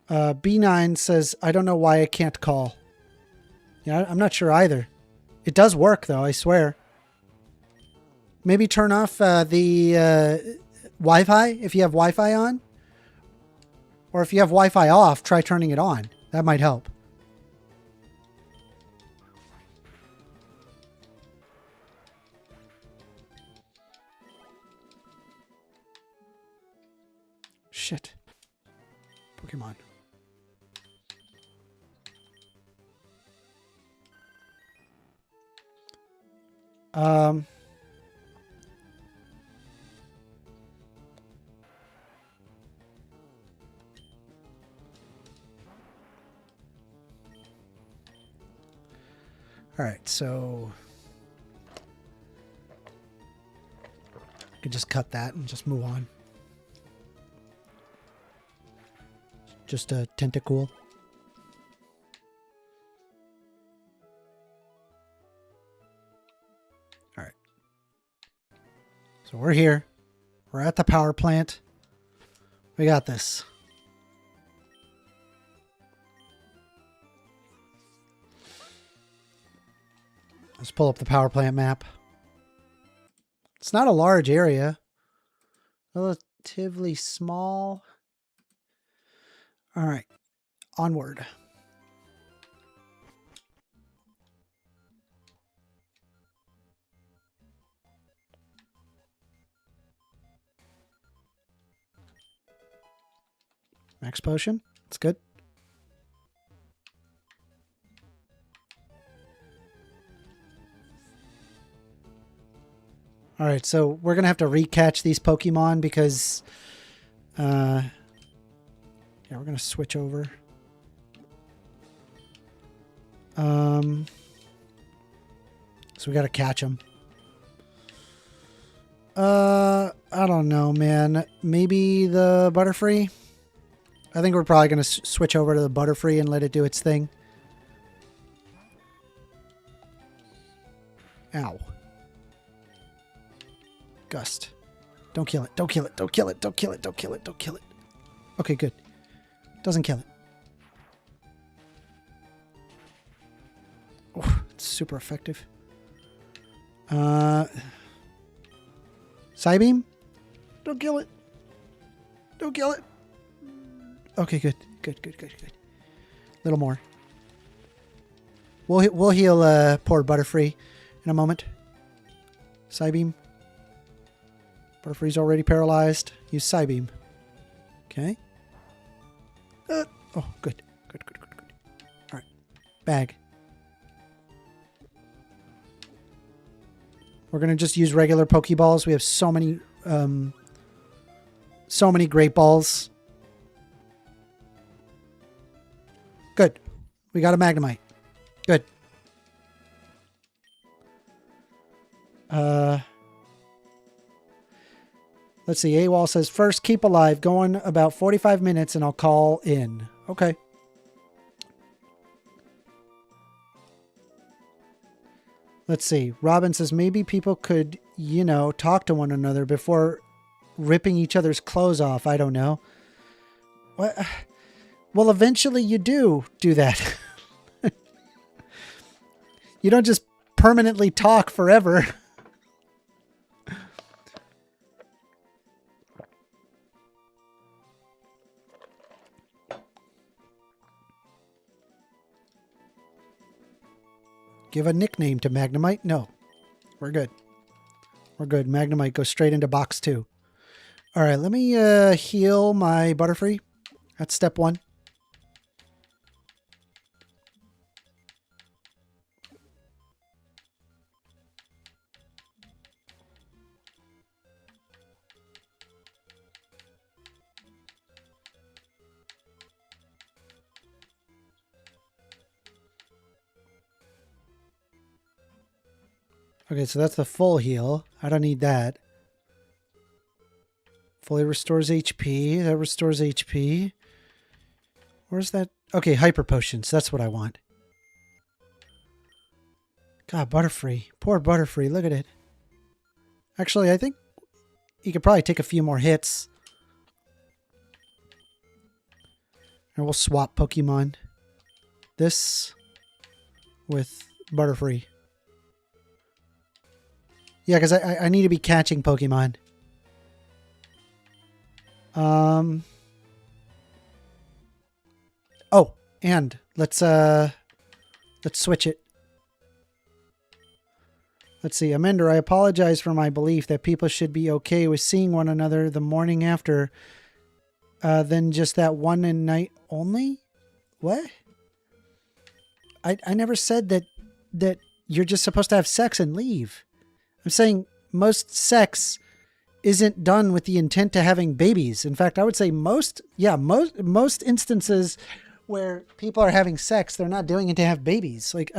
B9 says, I don't know why I can't call. Yeah, I'm not sure either. It does work, though, I swear. Maybe turn off the Wi-Fi if you have Wi-Fi on. Or if you have Wi-Fi off, try turning it on. That might help. Shit. Pokemon. All right, so I could just cut that and just move on. Just a tentacool. All right. So we're here. We're at the power plant. We got this. Let's pull up the power plant map. It's not a large area. Relatively small. All right. Onward. Max potion. That's good. All right, so we're going to have to recatch these Pokemon because yeah, we're going to switch over. So we got to catch them. I don't know, man. Maybe the Butterfree? I think we're probably going to switch over to the Butterfree and let it do its thing. Ow. Gust. Don't kill it. Don't kill it. Don't kill it. Don't kill it. Don't kill it. Don't kill it. Okay, good. Doesn't kill it. Oh, it's super effective. Psybeam? Don't kill it. Don't kill it. Okay, good. Good, good, good, good. A little more. We'll heal poor Butterfree in a moment. Psybeam. Butterfree's already paralyzed. Use Psybeam. Okay. Oh, good. Good, good, good, good. All right. Bag. We're going to just use regular Pokeballs. We have so many great balls. Good. We got a Magnemite. Good. Let's see. AWOL says, first, keep alive. Going about 45 minutes and I'll call in. Okay. Let's see. Robin says, maybe people could, you know, talk to one another before ripping each other's clothes off. I don't know. What? Well, eventually you do that. You don't just permanently talk forever. Give a nickname to Magnemite? No. We're good. We're good. Magnemite goes straight into box 2. All right, let me heal my Butterfree. That's step 1. Okay, so that's the full heal. I don't need that. Fully restores HP. That restores HP. Where's that? Okay, Hyper Potions. That's what I want. God, Butterfree. Poor Butterfree. Look at it. Actually, I think he could probably take a few more hits. And we'll swap Pokemon. This with Butterfree. Yeah, because I need to be catching Pokemon. Oh, and let's switch it. Let's see. Amender, I apologize for my belief that people should be okay with seeing one another the morning after than just that one night only? What? I never said that you're just supposed to have sex and leave. I'm saying most sex isn't done with the intent to having babies. In fact, I would say most instances where people are having sex, they're not doing it to have babies. Like,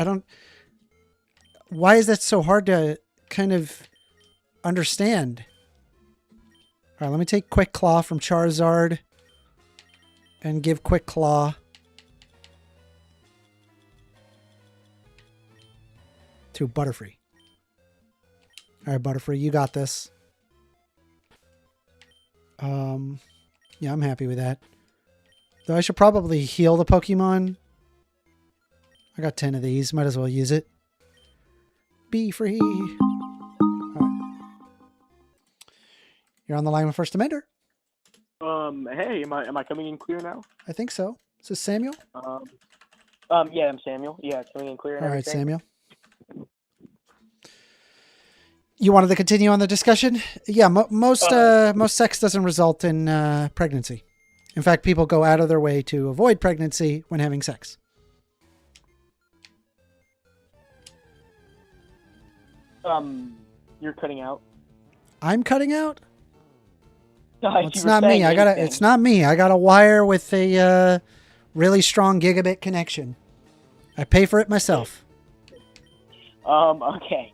why is that so hard to kind of understand? All right, let me take Quick Claw from Charizard and give Quick Claw to Butterfree. All right, Butterfree, you got this. Yeah, I'm happy with that. Though I should probably heal the Pokemon. I got 10 of these. Might as well use it. Be free. All right. You're on the line with First Amender. Hey, am I coming in clear now? I think so. Is this Samuel? Yeah, I'm Samuel. Yeah, coming in clear and All right, everything. Samuel. You wanted to continue on the discussion? Yeah, most sex doesn't result in pregnancy. In fact, people go out of their way to avoid pregnancy when having sex. You're cutting out. I'm cutting out? No, Well, it's not me. It's not me. I got a wire with a really strong gigabit connection. I pay for it myself. Okay.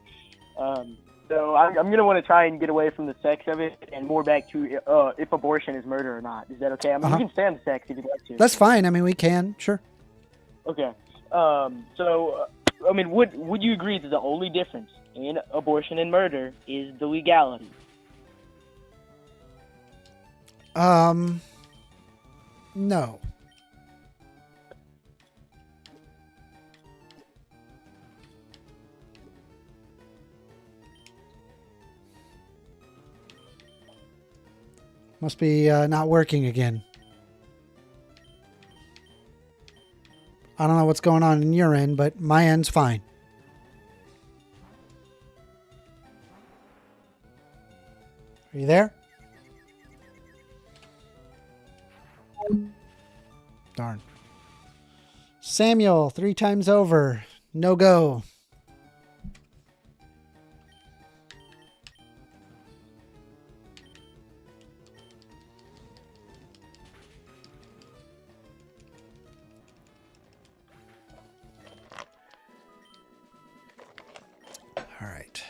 So I'm gonna want to try and get away from the sex of it and more back to if abortion is murder or not. Is that okay? I mean, we can stay on the sex if you'd like to. That's fine. I mean, we can. Sure. Okay. So, I mean, would you agree that the only difference in abortion and murder is the legality? No. Must be not working again. I don't know what's going on in your end, but my end's fine. Are you there? Darn. Samuel, 3 times over. No go. All right.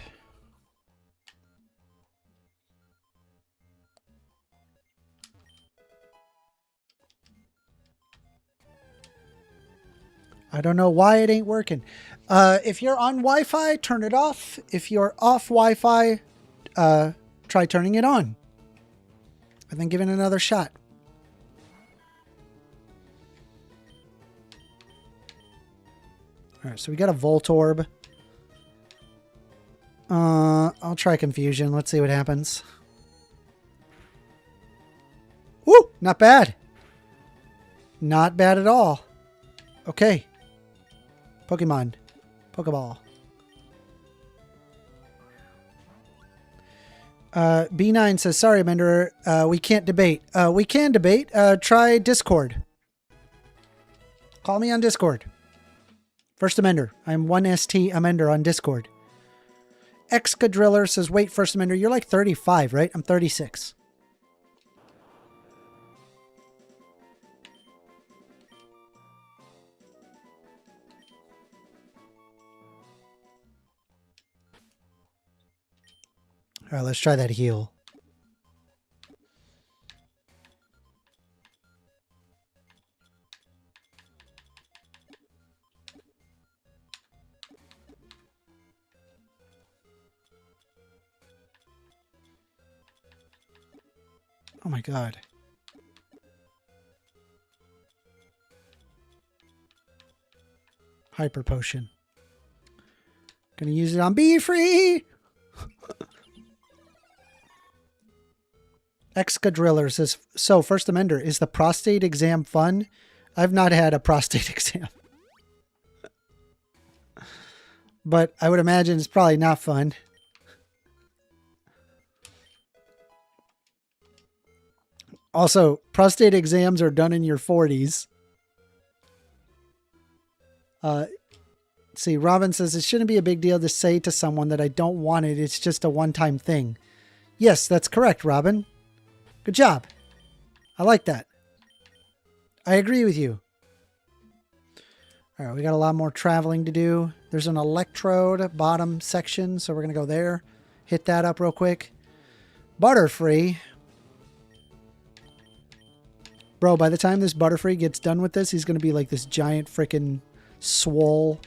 I don't know why it ain't working. If you're on Wi-Fi, turn it off. If you're off Wi-Fi, try turning it on. And then give it another shot. All right, so we got a Volt Orb. I'll try Confusion. Let's see what happens. Woo! Not bad. Not bad at all. Okay. Pokemon. Pokeball. B9 says, sorry, Mender, we can't debate. We can debate. Try Discord. Call me on Discord. First Amender. I'm 1ST Amender on Discord. Excadriller says, wait, First Amender, you're like 35, right? I'm 36. All right, let's try that heal. Oh my god. Hyper Potion. Gonna use it on Be Free! Excadriller says, so, First Amender, is the prostate exam fun? I've not had a prostate exam. But I would imagine it's probably not fun. Also, prostate exams are done in your 40s. See, Robin says, it shouldn't be a big deal to say to someone that I don't want it. It's just a one-time thing. Yes, that's correct, Robin. Good job. I like that. I agree with you. All right, we got a lot more traveling to do. There's an electrode bottom section, so we're going to go there. Hit that up real quick. Butterfree. Bro, by the time this Butterfree gets done with this, he's going to be like this giant freaking swole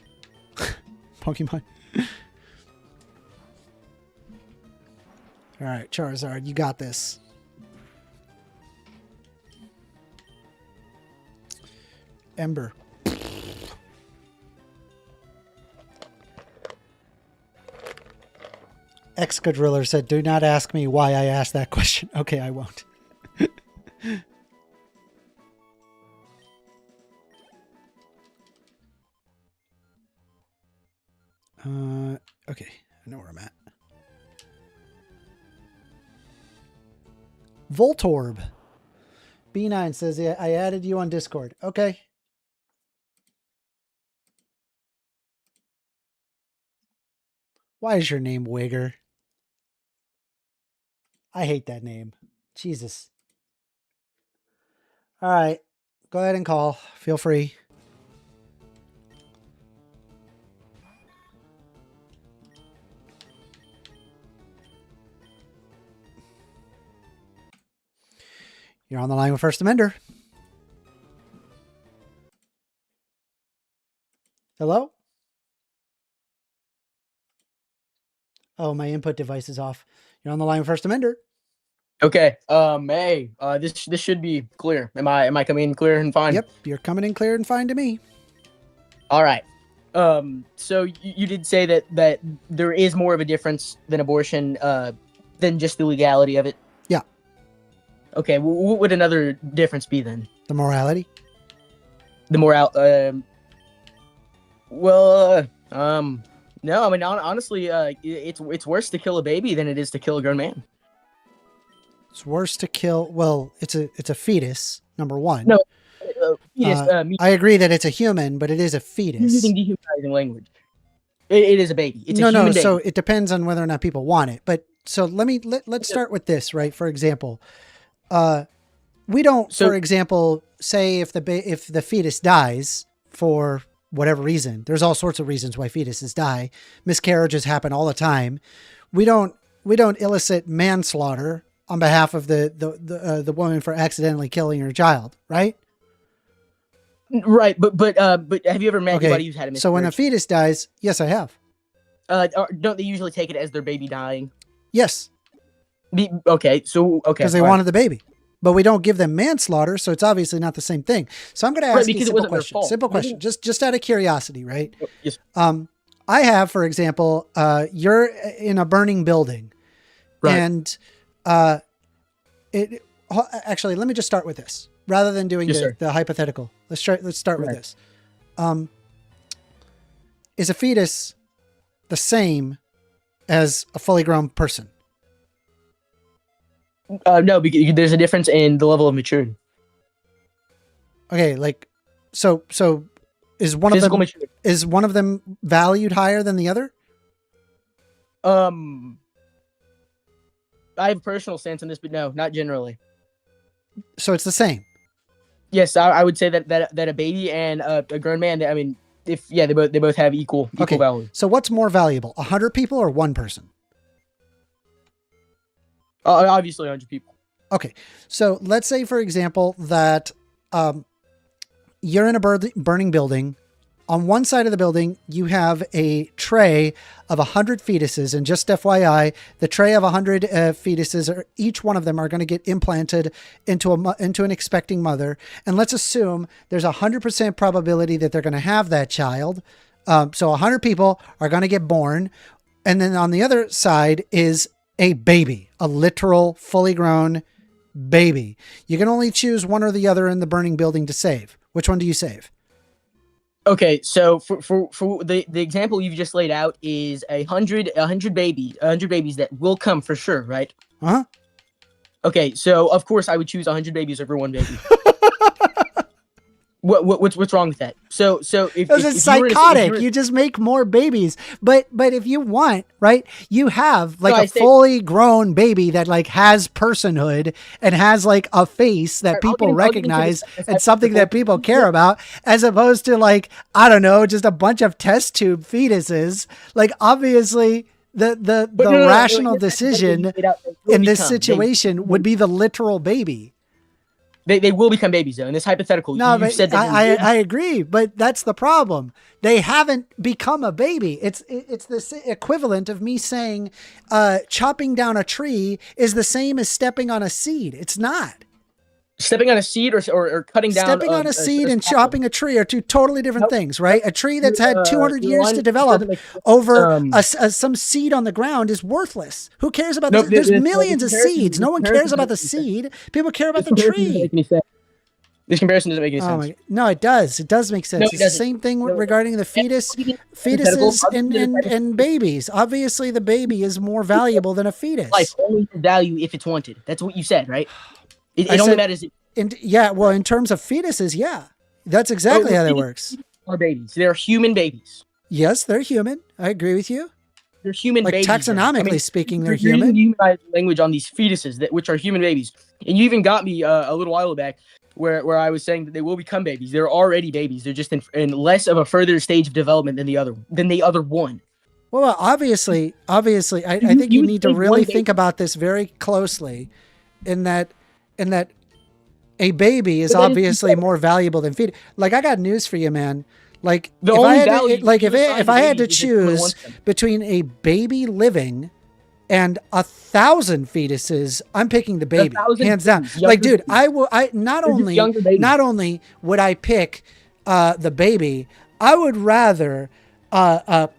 Pokemon. All right, Charizard, you got this. Ember. Excadriller said, do not ask me why I asked that question. Okay, I won't. Okay, I know where I'm at. Voltorb. B9 says, yeah, I added you on Discord. Okay. Why is your name Wigger? I hate that name. Jesus. All right. Go ahead and call. Feel free. You're on the line with First Amender. Hello? Oh, my input device is off. You're on the line with First Amender. Okay. Hey, this should be clear. Am I coming in clear and fine? Yep, you're coming in clear and fine to me. All right. So you did say that there is more of a difference than abortion, than just the legality of it. Yeah. Okay. What would another difference be then? The morality. The Well, no. I mean, honestly, it's worse to kill a baby than it is to kill a grown man. It's worse to kill. Well, it's a fetus. Number one. No, fetus. I agree that it's a human, but it is a fetus. You're using dehumanizing language. It is a baby. It's a human baby. So it depends on whether or not people want it. But so let's start with this, right? For example, we don't, for example, say if the fetus dies for whatever reason. There's all sorts of reasons why fetuses die. Miscarriages happen all the time. We don't elicit manslaughter on behalf of the woman for accidentally killing her child, right? Right, but have you ever met anybody who's had a miscarriage? So when a fetus dies, yes, I have. Don't they usually take it as their baby dying? Yes. Okay. Because they wanted the baby. But we don't give them manslaughter, so it's obviously not the same thing. So I'm going to ask you a simple question. Simple question, just out of curiosity, right? Yes. I have, for example, you're in a burning building, right. And actually, let me just start with this rather than doing the hypothetical. Let's start with this. Is a fetus the same as a fully grown person? No, because there's a difference in the level of maturity. Okay, so is one of them valued higher than the other? I have a personal stance on this, but no, not generally. So it's the same. Yes, I would say that a baby and a grown man. I mean, they both have equal value. So what's more valuable, 100 people or one person? Obviously 100 people. Okay. So let's say, for example, that you're in a burning building. On one side of the building, you have a tray of 100 fetuses. And just FYI, the tray of 100 fetuses, each one of them are going to get implanted into an expecting mother. And let's assume there's 100% probability that they're going to have that child. So 100 people are going to get born. And then on the other side is a baby, a literal, fully grown baby. You can only choose one or the other in the burning building to save. Which one do you save? Okay, so for the example you've just laid out is 100 babies that will come for sure, right? Uh-huh. Okay, so of course I would choose 100 babies over one baby. What's wrong with that? So if it's psychotic, you just make more babies. But if you want, right, you have a fully grown baby that has personhood and has a face that people recognize and something that people care about, as opposed to I don't know, just a bunch of test tube fetuses. Obviously the rational decision in this situation would be the literal baby. They will become babies, though. In this hypothetical, no, you said that I agree, but that's the problem. They haven't become a baby. It's the equivalent of me saying chopping down a tree is the same as stepping on a seed. It's not. Stepping on a seed or cutting down... Stepping on a seed and chopping a tree are two totally different things, right? A tree that's had 200 years to develop over some seed on the ground is worthless. Who cares about this? There's millions of seeds. No one cares about the seed. People care about the tree. This comparison doesn't make any sense. No, it does. It does make sense. No, It's the same thing regarding the fetuses and babies. Obviously, the baby is more valuable than a fetus. Life only has value if it's wanted. That's what you said, right? It only matters. In terms of fetuses, yeah. That's exactly how that works. Are babies. They're human babies. Yes, they're human. I agree with you. They're human babies. Taxonomically speaking, they're you're human. Using language on these fetuses, which are human babies. And you even got me a little while back where I was saying that they will become babies. They're already babies. They're just in less of a further stage of development than the other one. Well, obviously, I think you need to really think about this very closely in that a baby is obviously more valuable than fetus. Like, I got news for you, man. Like, if I had to choose between a baby living and 1,000 fetuses, I'm picking the baby, hands down. Like, dude, not only would I pick the baby, I would rather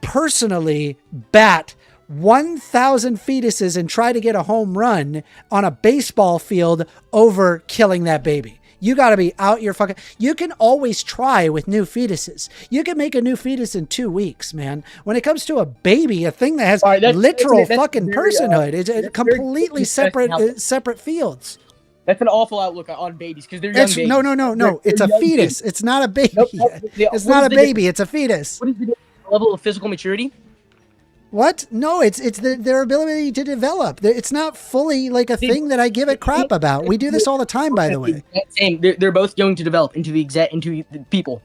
personally bat 1,000 fetuses and try to get a home run on a baseball field over killing that baby. You got to be out your fucking... You can always try with new fetuses. You can make a new fetus in 2 weeks, man. When it comes to a baby, a thing that has literal fucking personhood, it's completely separate fields. That's an awful outlook on babies because they're young babies. No. It's a fetus. It's not a baby. It's not a baby. It's a fetus. What is the level of physical maturity? What? No, it's their ability to develop. It's not fully like a thing that I give a crap about. We do this all the time, by the way. They're both going to develop into the people.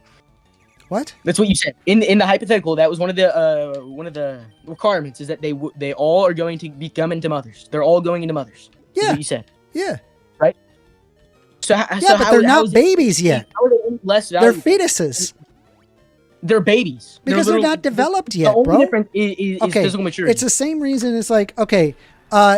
What? That's what you said in the hypothetical. That was one of the requirements is that they all are going to become into mothers. They're all going into mothers. Yeah, that's what you said. Yeah. Right. But they're not babies yet. How are they less valuable? They're fetuses. They're babies. Because they're not developed yet, bro. The only difference is physical maturity. It's the same reason. It's like, okay,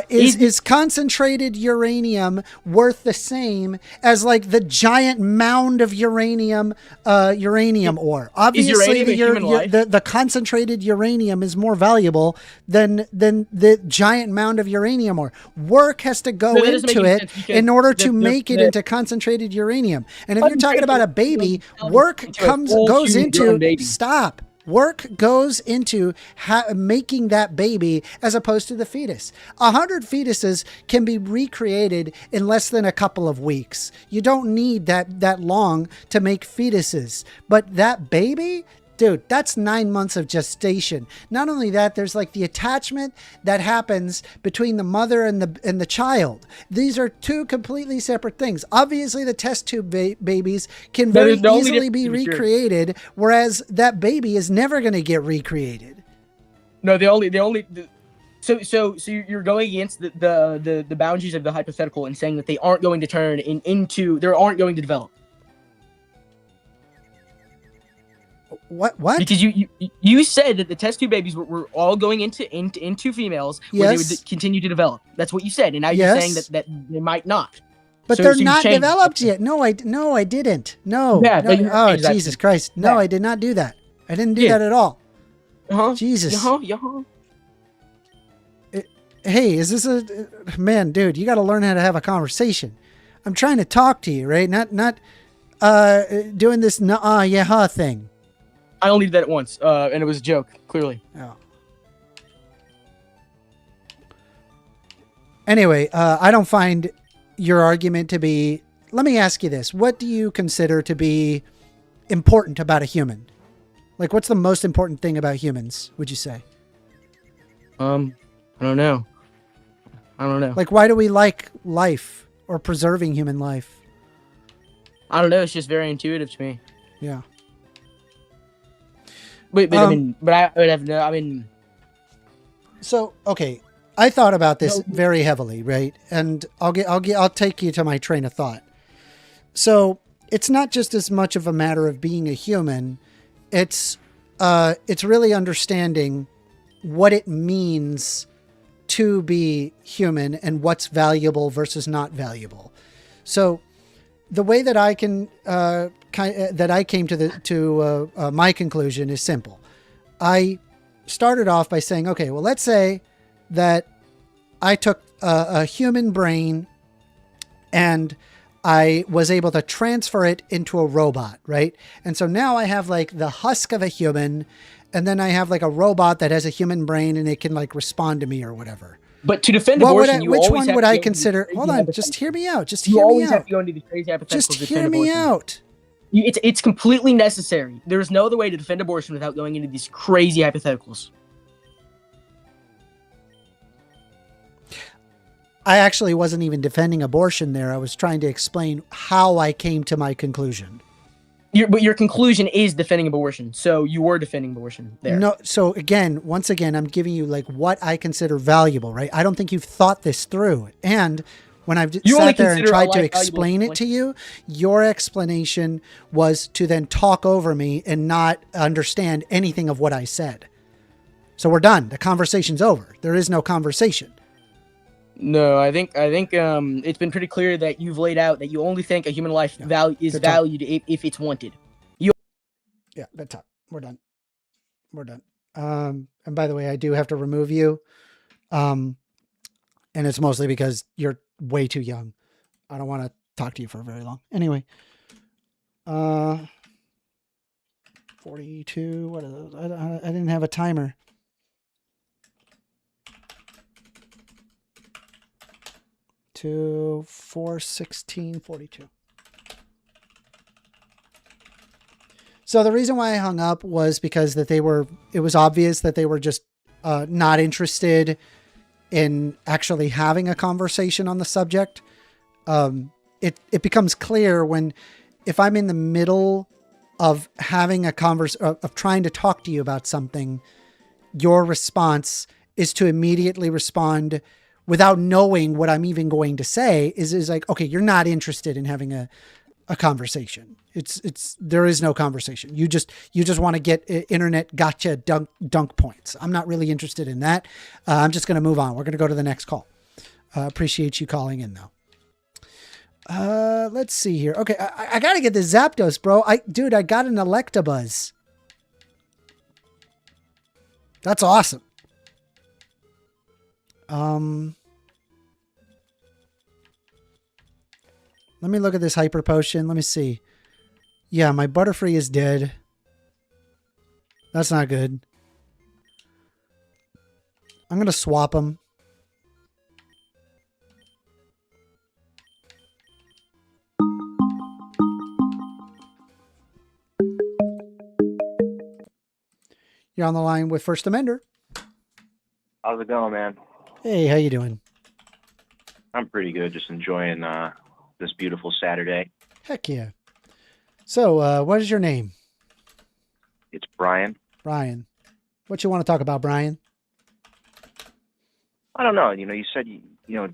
is concentrated uranium worth the same as like the giant mound of uranium ore? Obviously, the concentrated uranium is more valuable than the giant mound of uranium ore. Work has to go into it in order to make it into concentrated uranium. And if you're talking about a baby, work goes into stop. Work goes into making that baby as opposed to the fetus. 100 fetuses can be recreated in less than a couple of weeks. You don't need that long to make fetuses. But that baby, dude, that's 9 months of gestation. Not only that, there's like the attachment that happens between the mother and the child. These are two completely separate things. Obviously, the test tube babies can very easily be recreated, whereas that baby is never going to get recreated. No, so you're going against the boundaries of the hypothetical and saying that they aren't going to turn into they aren't going to develop. What? Because you said that the test tube babies were all going into females where they would continue to develop. That's what you said, and now you're saying that they might not. But they're not developed yet. No, I didn't. No. Yeah, no. Oh, Jesus Christ! No, I did not do that. I didn't do that at all. Jesus. Hey, is this a man, dude? You got to learn how to have a conversation. I'm trying to talk to you, right? Not doing this thing. I only did that once, and it was a joke, clearly. Oh. Anyway, I don't find your argument to be... Let me ask you this. What do you consider to be important about a human? Like, what's the most important thing about humans, would you say? I don't know. Like, why do we like life or preserving human life? I don't know. It's just very intuitive to me. Yeah. But I would have no. I mean, so okay, I thought about this very heavily, right? And I'll take you to my train of thought. So it's not just as much of a matter of being a human; it's really understanding what it means to be human and what's valuable versus not valuable. So the way that I can that I came to my conclusion is simple. I started off by saying, okay, well, let's say that I took a human brain and I was able to transfer it into a robot, right? And so now I have like the husk of a human, and then I have like a robot that has a human brain and it can like respond to me or whatever. But to defend abortion, which one would I consider? Hold on, just hear me out. Just hear me out. You always have to go into these crazy hypotheticals. Just hear me out. It's completely necessary. There's no other way to defend abortion without going into these crazy hypotheticals. I actually wasn't even defending abortion there. I was trying to explain how I came to my conclusion. But your conclusion is defending abortion, so you were defending abortion there. No, so once again, I'm giving you like what I consider valuable, right? I don't think you've thought this through. And when I've sat there and tried to explain it to you, your explanation was to then talk over me and not understand anything of what I said. So we're done. The conversation's over. There is no conversation. No, I think it's been pretty clear that you've laid out that you only think a human life is valued if it's wanted. Yeah, good talk. We're done. And by the way, I do have to remove you. And it's mostly because you're way too young. I don't want to talk to you for very long. Anyway, 42. What is it? I didn't have a timer. To 4:16:42. So the reason why I hung up was because it was obvious that they were just not interested in actually having a conversation on the subject. It becomes clear if I'm in the middle of having a of trying to talk to you about something, your response is to immediately respond without knowing what I'm even going to say is like, okay, you're not interested in having a conversation. There is no conversation. You just want to get internet gotcha dunk points. I'm not really interested in that. I'm just going to move on. We're going to go to the next call. Appreciate you calling in though. Let's see here. Okay. I got to get the Zapdos, bro. I got an Electabuzz. That's awesome. Let me look at this hyper potion. Let me see. Yeah, my Butterfree is dead. That's not good. I'm going to swap them. You're on the line with First Amender. How's it going, man? Hey, how you doing? I'm pretty good. Just enjoying this beautiful Saturday. Heck yeah. So, what is your name? It's Brian. Brian. What you want to talk about, Brian? I don't know. You said,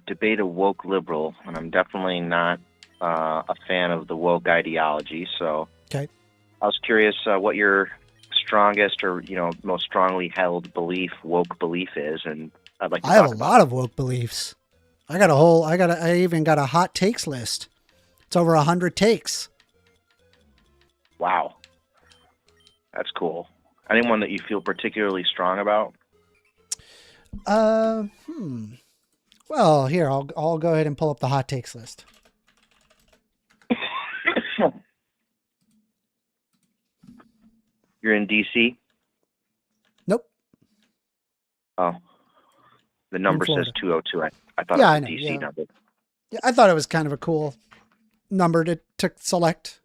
debate a woke liberal, and I'm definitely not a fan of the woke ideology. So okay. I was curious what your strongest or, most strongly held woke belief is, and I'd like to I have a lot of woke beliefs. I even got a hot takes list. It's over 100 takes. Wow. That's cool. Anyone that you feel particularly strong about? Well, here, I'll go ahead and pull up the hot takes list. You're in DC? Nope. Oh. The number says 202. I thought yeah, it was a DC number. Yeah, I thought it was kind of a cool number to select.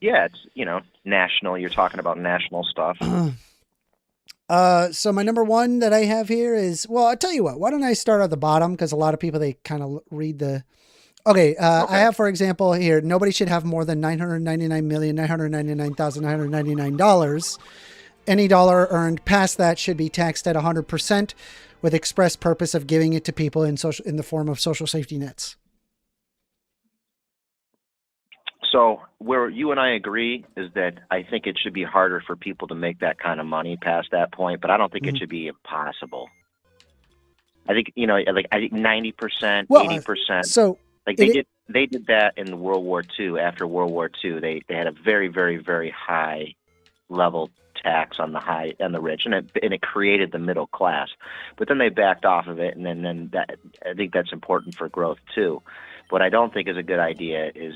Yeah, it's, national. You're talking about national stuff. So my number one that I have here is, well, I'll tell you what, why don't I start at the bottom? Because a lot of people, they kind of read the, okay. I have, for example, here, nobody should have more than $999,999,999. Any dollar earned past that should be taxed at 100% with express purpose of giving it to people in the form of social safety nets. So where you and I agree is that I think it should be harder for people to make that kind of money past that point, but I don't think it should be impossible. I think, I think 90%, 80%. So like they did that in World War II. After World War II, they had a very, very, very high level tax on the rich, and it created the middle class. But then they backed off of it, and then that, I think that's important for growth too. What I don't think is a good idea is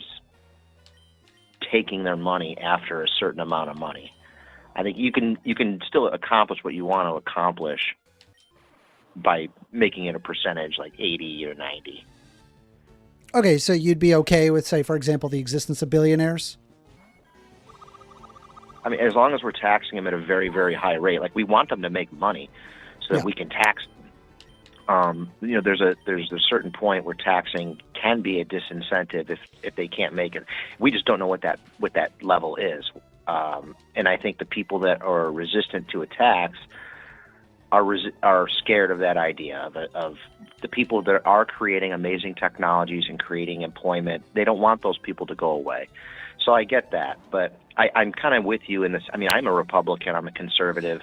taking their money after a certain amount of money. I think you can still accomplish what you want to accomplish by making it a percentage like 80 or 90. Okay, so you'd be okay with, say, for example, the existence of billionaires? I mean, as long as we're taxing them at a very, very high rate, like we want them to make money so that we can tax them. There's a certain point where taxing can be a disincentive if they can't make it. We just don't know what that level is. And I think the people that are resistant to a tax are scared of that idea of the people that are creating amazing technologies and creating employment. They don't want those people to go away. So I get that, but I'm kind of with you in this. I mean, I'm a Republican. I'm a conservative.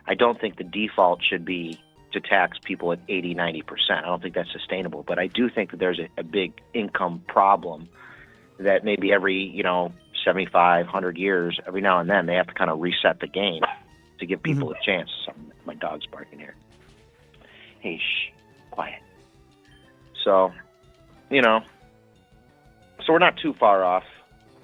I don't think the default should be to tax people at 80, 90%. I don't think that's sustainable, but I do think that there's a big income problem that maybe every, 75, 100 years, every now and then, they have to kind of reset the game to give people a chance. My dog's barking here. Hey, shh, quiet. So, so we're not too far off,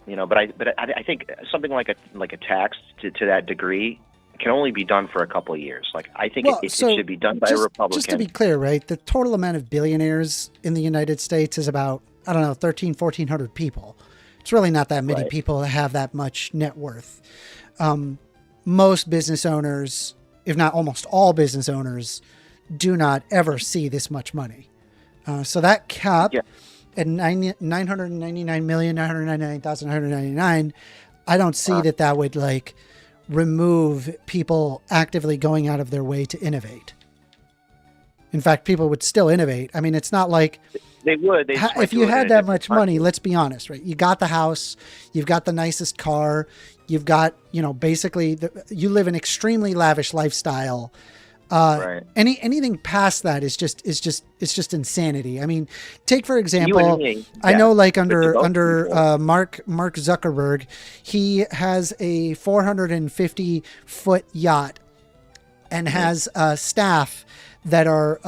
but I think something like a tax to that degree can only be done for a couple of years. Like, I think it should be done by a Republican. Just to be clear, right? The total amount of billionaires in the United States is about, 1,400 people. It's really not that many people that have that much net worth. Most business owners, if not almost all business owners, do not ever see this much money. So that cap at 999,999,199, I don't see that would remove people actively going out of their way to innovate. In fact, people would still innovate. I mean, it's not like they would. If you had that much money, let's be honest, right? You got the house, you've got the nicest car, you've got, basically you live an extremely lavish lifestyle. Anything past that is just insanity. I mean, take for example, I know under Mark Zuckerberg, he has a 450-foot yacht and has staff that are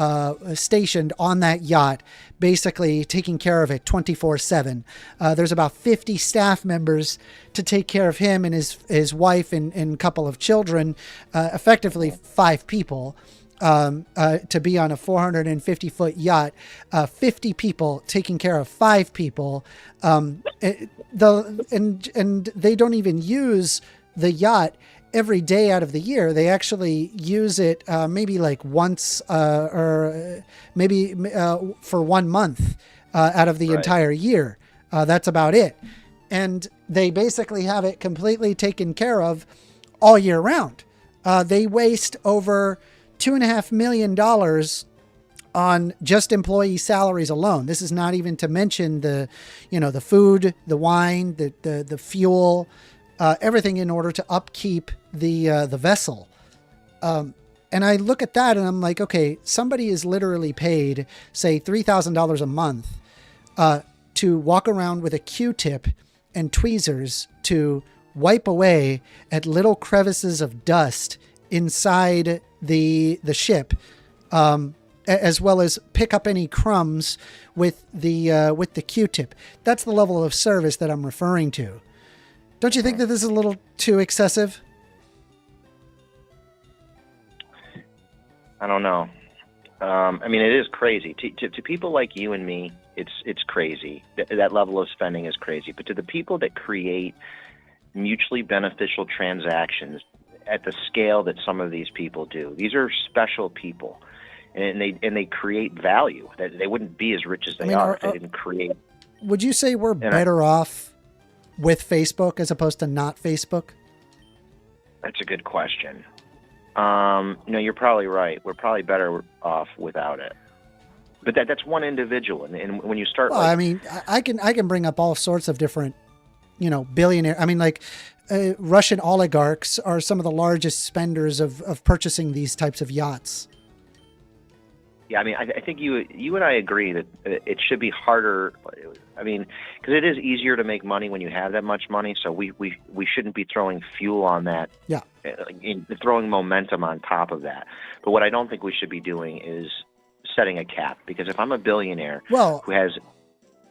stationed on that yacht, basically taking care of it 24/7. There's about 50 staff members to take care of him and his wife and couple of children, effectively 5 people, to be on a 450-foot yacht, 50 people taking care of 5 people. And they don't even use the yacht every day out of the year. They actually use it maybe once or maybe for 1 month out of the entire year. That's about it. And they basically have it completely taken care of all year round. They waste over $2.5 million on just employee salaries alone. This is not even to mention the food, the wine, the fuel, everything in order to upkeep the vessel. And I look at that and I'm like, okay, somebody is literally paid, say, $3,000 a month to walk around with a Q-tip and tweezers to wipe away at little crevices of dust inside the ship, as well as pick up any crumbs with the Q-tip. That's the level of service that I'm referring to. Don't you think that this is a little too excessive? I don't know. I mean, it is crazy. To people like you and me, it's crazy. That level of spending is crazy. But to the people that create mutually beneficial transactions at the scale that some of these people do, these are special people, and they create value. That they wouldn't be as rich as they are if they didn't create. Would you say we're better off with Facebook as opposed to not Facebook? That's a good question. You're probably right. We're probably better off without it. But that's one individual, and when you start, well, I mean, I can bring up all sorts of different, billionaire. I mean, Russian oligarchs are some of the largest spenders of purchasing these types of yachts. Yeah, I mean, I think you and I agree that it should be harder. I mean, because it is easier to make money when you have that much money. So we shouldn't be throwing fuel on that. Yeah. Throwing momentum on top of that. But what I don't think we should be doing is setting a cap. Because if I'm a billionaire who has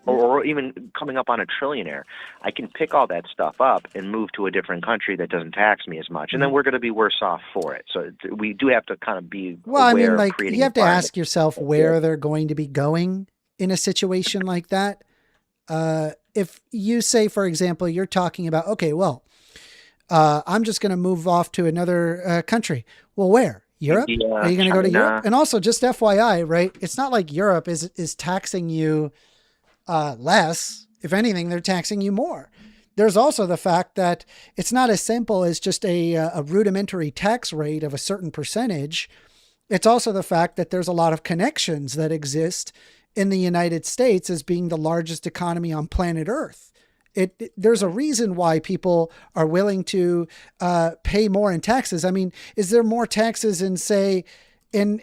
or even coming up on a trillionaire. I can pick all that stuff up and move to a different country that doesn't tax me as much, and then we're going to be worse off for it. So we do have to kind of be aware of creating you have to environment. ask yourself where they're going to be going in a situation like that. If you say, for example, you're talking about, okay, well, I'm just going to move off to another country. Well, where? Europe? India, Are you going to go to China. Europe? And also, just FYI, right? It's not like Europe is taxing you less. If anything, they're taxing you more. There's also the fact that it's not as simple as just a rudimentary tax rate of a certain percentage. It's also the fact that there's a lot of connections that exist in the United States as being the largest economy on planet Earth. There's a reason why people are willing to pay more in taxes. I mean, is there more taxes in, say, in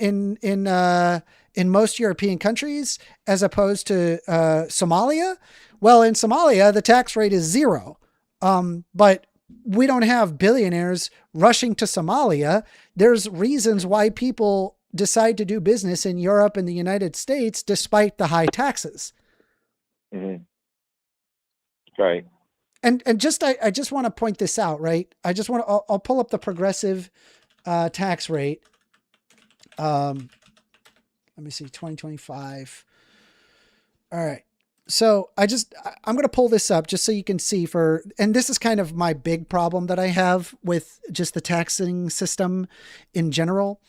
most European countries as opposed to Somalia? Well, in Somalia, the tax rate is 0. But we don't have billionaires rushing to Somalia. There's reasons why people decide to do business in Europe and the United States despite the high taxes. Mm-hmm. Right. And I just want to point this out, right? I'll pull up the progressive tax rate. Let me see, 2025. All right. So I'm going to pull this up just so you can see and this is kind of my big problem that I have with just the taxing system in general.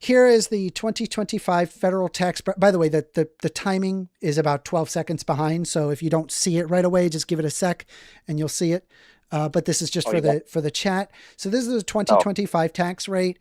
Here is the 2025 federal tax. By the way, the timing is about 12 seconds behind. So if you don't see it right away, just give it a sec and you'll see it. But this is just for the chat. So this is the 2025 tax rate.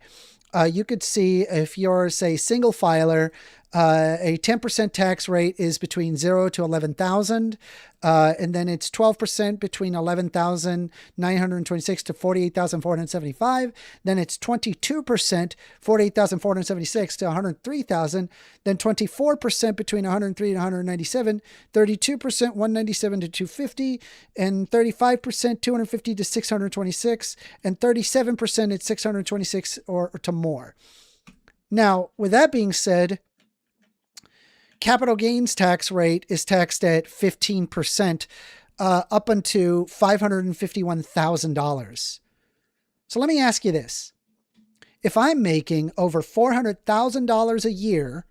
You could see if you're, say, single filer, a 10% tax rate is between 0 to 11,000. And then it's 12% between 11,926 to 48,475. Then it's 22%, 48,476 to 103,000. Then 24% between 103 and 197, 32%, 197 to 250, and 35%, 250 to 626, and 37% at 626 or to more. Now, with that being said, capital gains tax rate is taxed at 15%, up until $551,000. So let me ask you this. If I'm making over $400,000 a year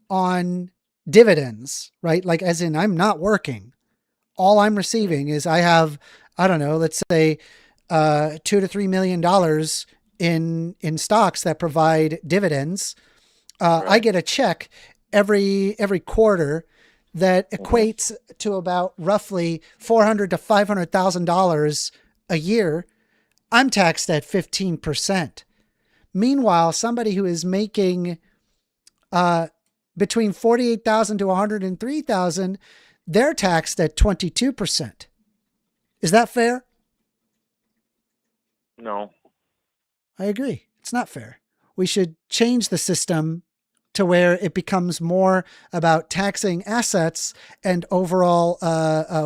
on dividends, right? Like as in I'm not working, all I'm receiving is I have, I don't know, let's say $2 to $3 million in stocks that provide dividends. I get a check every quarter that equates to about roughly $400,000 to $500,000 a year. I'm taxed at 15%. Meanwhile, somebody who is making between $48,000 to $103,000, they're taxed at 22%. Is that fair? No. I agree. It's not fair. We should change the system to where it becomes more about taxing assets and overall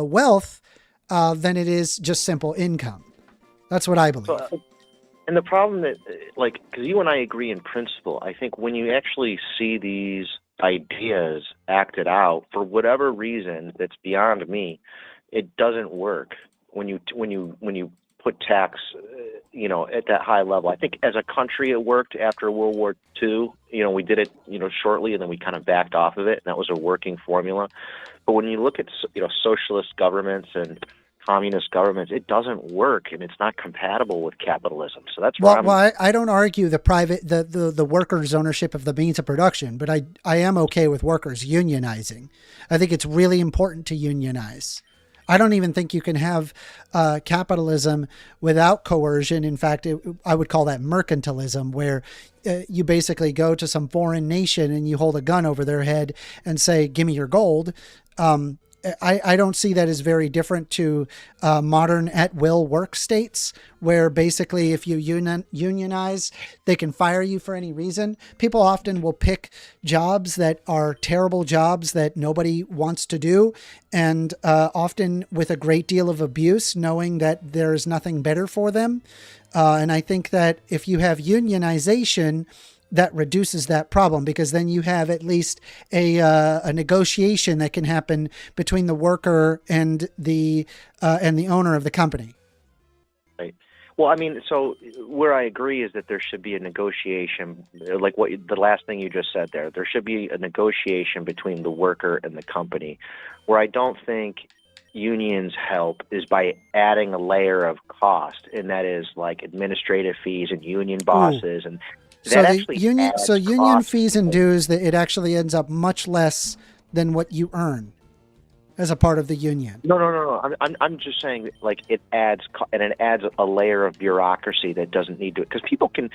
wealth than it is just simple income. That's what I believe. So, and the problem that, like, because you and I agree in principle, I think when you actually see these ideas acted out for whatever reason that's beyond me, it doesn't work. When you put tax, at that high level. I think as a country it worked after World War II. We did it, shortly, and then we kind of backed off of it, and that was a working formula. But when you look at, socialist governments and communist governments, it doesn't work, and it's not compatible with capitalism. So that's why I don't argue the workers' ownership of the means of production, but I am okay with workers unionizing. I think it's really important to unionize. I don't even think you can have capitalism without coercion. In fact, I would call that mercantilism, where you basically go to some foreign nation and you hold a gun over their head and say, give me your gold. I don't see that as very different to modern at-will work states, where basically if you unionize, they can fire you for any reason. People often will pick jobs that are terrible jobs that nobody wants to do, and often with a great deal of abuse, knowing that there's nothing better for them. And I think that if you have unionization, that reduces that problem, because then you have at least a negotiation that can happen between the worker and the owner of the company. Right. Well, I mean, so where I agree is that there should be a negotiation, like what the last thing you just said there. There should be a negotiation between the worker and the company. Where I don't think unions help is by adding a layer of cost, and that is like administrative fees and union bosses. And So that the actually union, adds so union cost. fees and dues, that it actually ends up much less than what you earn as a part of the union. No. I'm just saying that, like, it adds a layer of bureaucracy that doesn't need to, because people can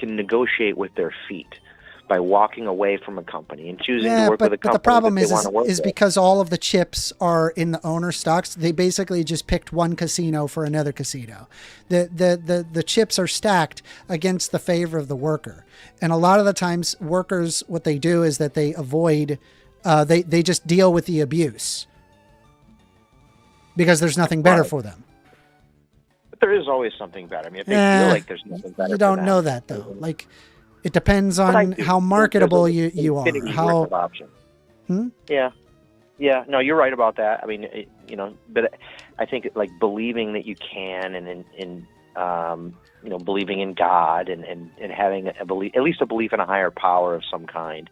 negotiate with their feet by walking away from a company and choosing to work with a company. But the problem that they want to work is with. because all of the chips are in the owner stocks. They basically just picked one casino for another casino. The chips are stacked against the favor of the worker, and a lot of the times, workers, what they do is that they avoid. They just deal with the abuse because there's nothing better for them. But there is always something better. I mean, if they feel like there's nothing better, You don't for them, know that though. Like, it depends on how marketable you are. How option. Hmm? Yeah. No, you're right about that. I mean, but I think like believing that you can, and believing in God, and having a belief, at least a belief in a higher power of some kind.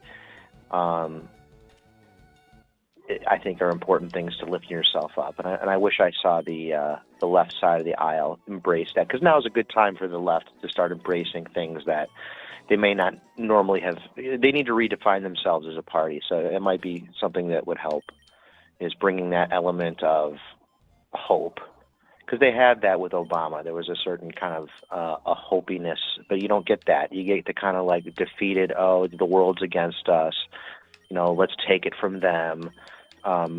I think are important things to lift yourself up, and I wish I saw the left side of the aisle embrace that, because now is a good time for the left to start embracing things that they may not normally have. They need to redefine themselves as a party, so it might be something that would help, is bringing that element of hope, because they had that with Obama. There was a certain kind of a hopiness, but you don't get that. You get the kind of like defeated, oh, the world's against us, let's take it from them.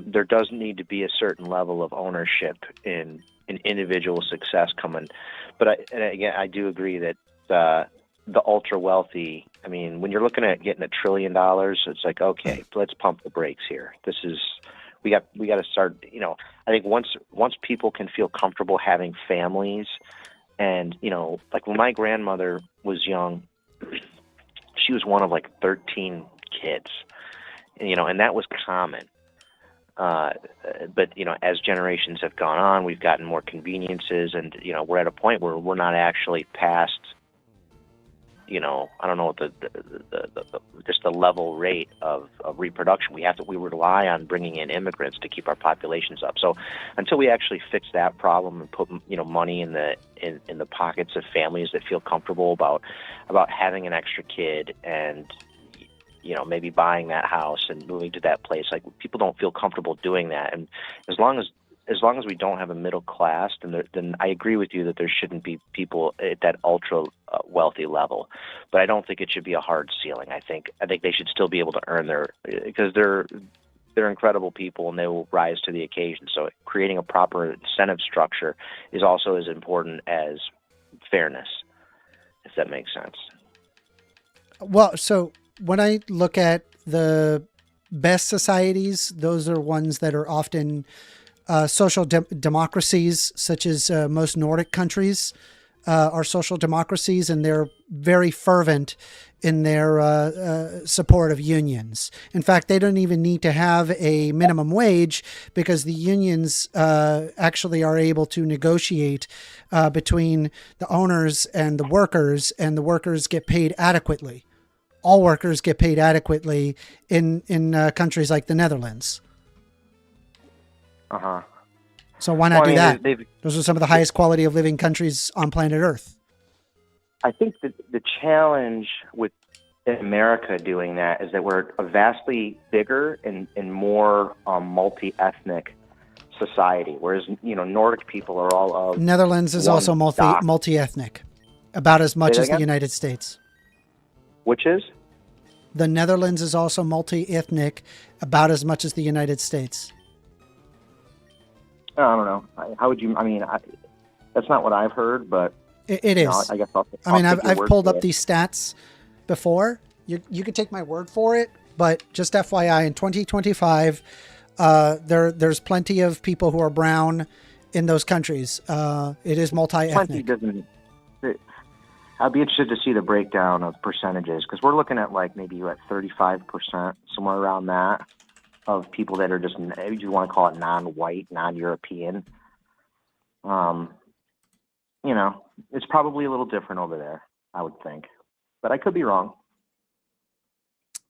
There does need to be a certain level of ownership in individual success coming. But I do agree that the ultra wealthy, I mean, when you're looking at getting $1 trillion, it's like, okay, let's pump the brakes here. We got to start, I think once people can feel comfortable having families, and, like when my grandmother was young, she was one of like 13 kids, and that was common. But as generations have gone on, we've gotten more conveniences, and we're at a point where we're not actually past, I don't know what just the level rate of reproduction. We rely on bringing in immigrants to keep our populations up. So until we actually fix that problem and put money in the pockets of families that feel comfortable about having an extra kid, and maybe buying that house and moving to that place. Like, people don't feel comfortable doing that. And as long as we don't have a middle class, then I agree with you that there shouldn't be people at that ultra wealthy level. But I don't think it should be a hard ceiling. I think they should still be able to earn because they're incredible people, and they will rise to the occasion. So creating a proper incentive structure is also as important as fairness, if that makes sense. Well, so when I look at the best societies, those are ones that are often social democracies, such as most Nordic countries are social democracies, and they're very fervent in their support of unions. In fact, they don't even need to have a minimum wage, because the unions actually are able to negotiate between the owners and the workers get paid adequately. All workers get paid adequately in countries like the Netherlands. Uh-huh. So why not do that? Those are some of the highest quality of living countries on planet Earth. I think that the challenge with America doing that is that we're a vastly bigger and more multi-ethnic society, whereas Nordic people are all of Netherlands is also multi-ethnic, about as much as the United States. Which is? The Netherlands is also multi-ethnic, about as much as the United States. I don't know. How would you? I mean, that's not what I've heard, but it is. I guess I've pulled up these stats before. You could take my word for it, but just FYI, in 2025, there's plenty of people who are brown in those countries. It is multi-ethnic. Plenty doesn't. I'd be interested to see the breakdown of percentages because we're looking at like maybe at 35%, somewhere around that, of people that are just, if you want to call it non-white, non-European. You know, it's probably a little different over there, I would think, but I could be wrong.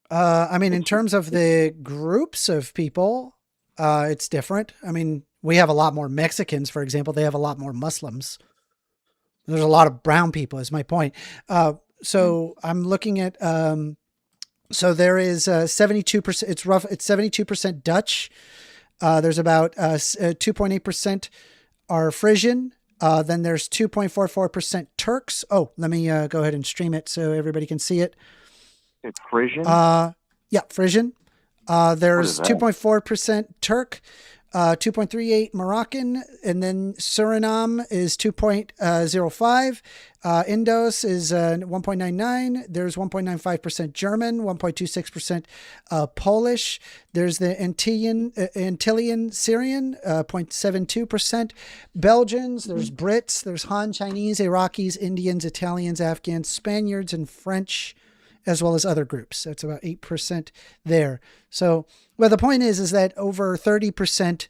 I mean, in terms of the groups of people, it's different. I mean, we have a lot more Mexicans, for example. They have a lot more Muslims. There's a lot of brown people is my point. So I'm looking at, so there is 72%, it's 72% Dutch. There's about 2.8% are Frisian. Then there's 2.44% Turks. Oh, let me go ahead and stream it so everybody can see it. It's Frisian? Yeah, Frisian. There's 2.4% Turk, 2.38 Moroccan, and then Suriname is 2.05. Indos is 1.99. There's 1.95% German, 1.26% Polish. There's the Antillean Syrian, 0.72%. Belgians, there's Brits, there's Han, Chinese, Iraqis, Indians, Italians, Afghans, Spaniards, and French, as well as other groups. That's about 8% there. So, well, the point is that over 30%,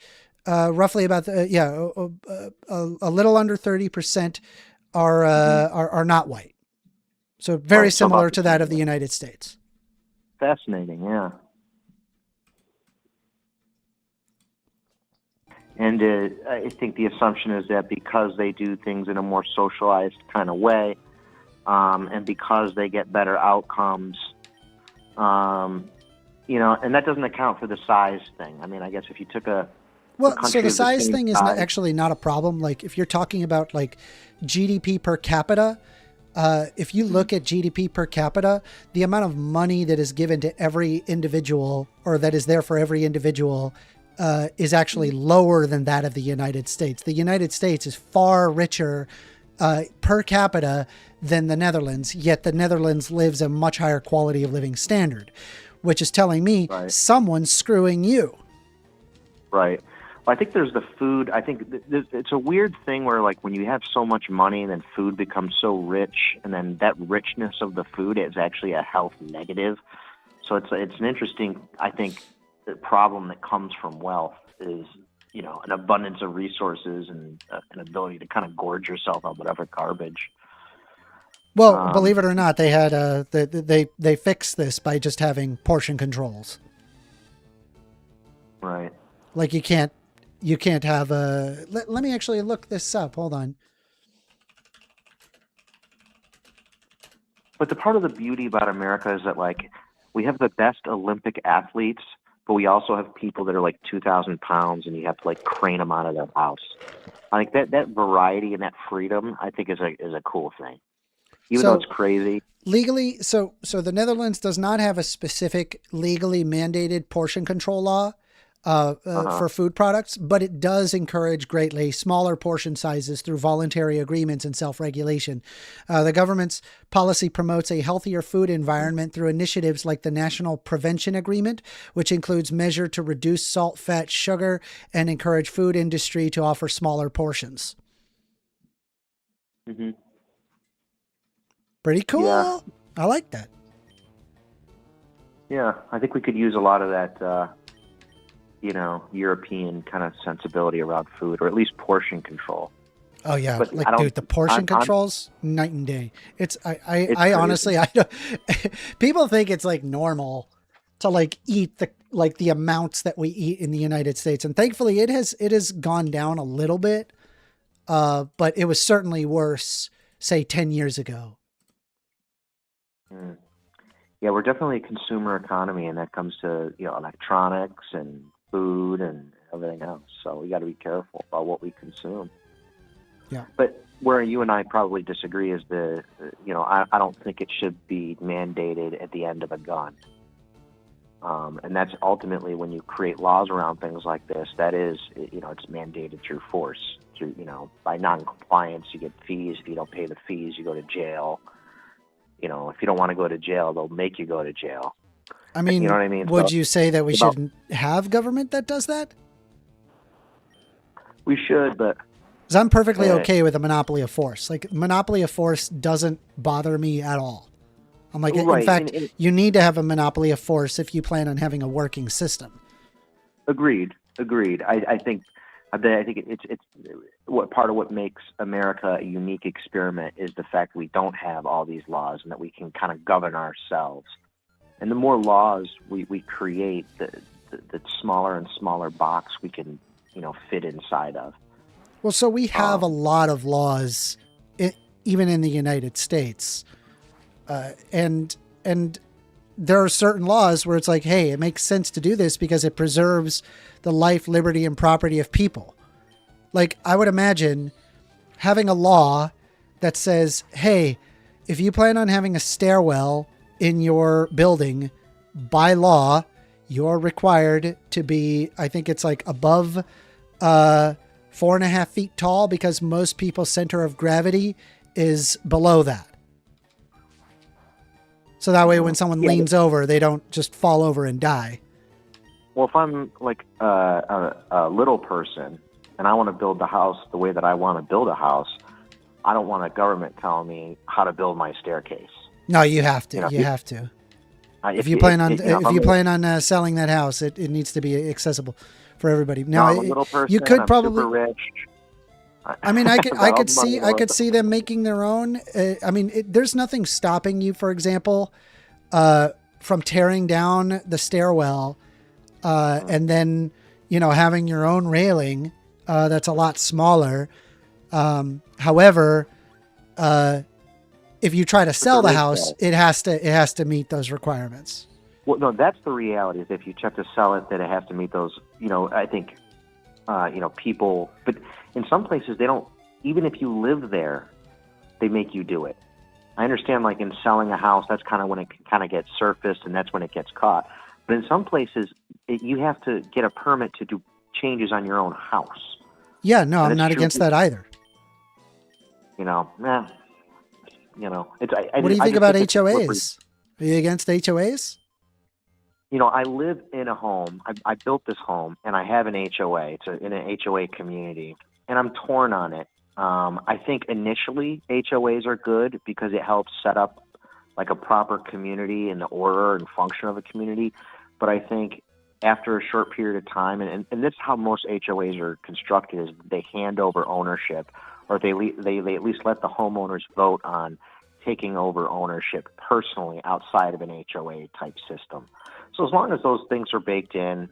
roughly about a little under 30% are not white. So very similar to that of the United States. Fascinating, yeah. And I think the assumption is that because they do things in a more socialized kind of way, and because they get better outcomes, you know, and that doesn't account for the size thing. I mean, I guess if you took so the size thing is actually not a problem. Like if you're talking about like GDP per capita, if you look at GDP per capita, the amount of money that is given to every individual or that is there for every individual is actually lower than that of the United States. The United States is far richer per capita than the Netherlands, yet the Netherlands lives a much higher quality of living standard, which is telling me someone's screwing you. Right. Well, I think there's the food. I think it's a weird thing where, like, when you have so much money, then food becomes so rich, and then that richness of the food is actually a health negative. So it's an interesting, I think, the problem that comes from wealth is, you know, an abundance of resources and an ability to kind of gorge yourself on whatever garbage. Well, believe it or not, they had they fixed this by just having portion controls. Right. Like you can't have a. Let me actually look this up. Hold on. But the part of the beauty about America is that, like, we have the best Olympic athletes, but we also have people that are like 2,000 pounds, and you have to like crane them out of their house. I think that variety and that freedom, I think, is a cool thing. Even though it's crazy. Legally, so the Netherlands does not have a specific legally mandated portion control law for food products, but it does encourage greatly smaller portion sizes through voluntary agreements and self-regulation. The government's policy promotes a healthier food environment through initiatives like the National Prevention Agreement, which includes measures to reduce salt, fat, sugar, and encourage food industry to offer smaller portions. Mm-hmm. Pretty cool. Yeah. I like that. Yeah, I think we could use a lot of that, you know, European kind of sensibility around food, or at least portion control. Oh yeah, but like dude, the portion controls night and day. I honestly, I don't. People think it's like normal to like eat the amounts that we eat in the United States, and thankfully it has gone down a little bit, but it was certainly worse, say 10 years ago. Yeah, we're definitely a consumer economy, and that comes to, you know, electronics and food and everything else. So we got to be careful about what we consume. Yeah. But where you and I probably disagree is you know, I don't think it should be mandated at the end of a gun. And that's ultimately when you create laws around things like this, that is, you know, it's mandated through force. Through, you know, by non-compliance, you get fees. If you don't pay the fees, you go to jail. You know, if you don't want to go to jail, they'll make you go to jail. I mean, you know what I mean? Would so, you say that we shouldn't have government that does that? We should, but Because I'm perfectly Right. okay with a monopoly of force. Like, monopoly of force doesn't bother me at all. I'm like, in Right, fact, and- you need to have a monopoly of force if you plan on having a working system. Agreed. I think it's what part of what makes America a unique experiment is the fact we don't have all these laws and that we can kind of govern ourselves. And the more laws we create, the smaller and smaller box we can, fit inside of. Well, so we have a lot of laws, even in the United States, and there are certain laws where it's like, hey, it makes sense to do this because it preserves the life, liberty, and property of people. Like, I would imagine having a law that says, hey, if you plan on having a stairwell in your building, by law, you're required to be, I think it's like above 4.5 feet tall, because most people's center of gravity is below that. So that way when someone leans over, they don't just fall over and die. Well, if I'm like a little person and I want to build the house the way that I want to build a house, I don't want a government telling me how to build my staircase. No, you have to. You have to. If you plan on selling that house, it needs to be accessible for everybody. Now, I'm a little person, you could I'm probably super rich. I mean, I could All could the see money see them making their own. I mean, there's nothing stopping you, for example, from tearing down the stairwell and then having your own railing that's a lot smaller. However, if you try to sell the house, it has to meet those requirements. Well, no, that's the reality. Is if you try to sell it, that it has to meet those. I think, people. But in some places, they don't. Even if you live there, they make you do it. I understand, like in selling a house, that's kind of when it kind of gets surfaced, and that's when it gets caught. But in some places, you have to get a permit to do changes on your own house. Yeah, no, And I'm it's not true. against that either. It's. What do you think about HOAs? Are you against HOAs? I live in a home. I built this home, and I have an HOA. It's in an HOA community, and I'm torn on it. I think initially HOAs are good because it helps set up like a proper community and the order and function of a community. But I think after a short period of time, and this is how most HOAs are constructed, is they hand over ownership, or they at least let the homeowners vote on taking over ownership personally outside of an HOA type system. So as long as those things are baked in,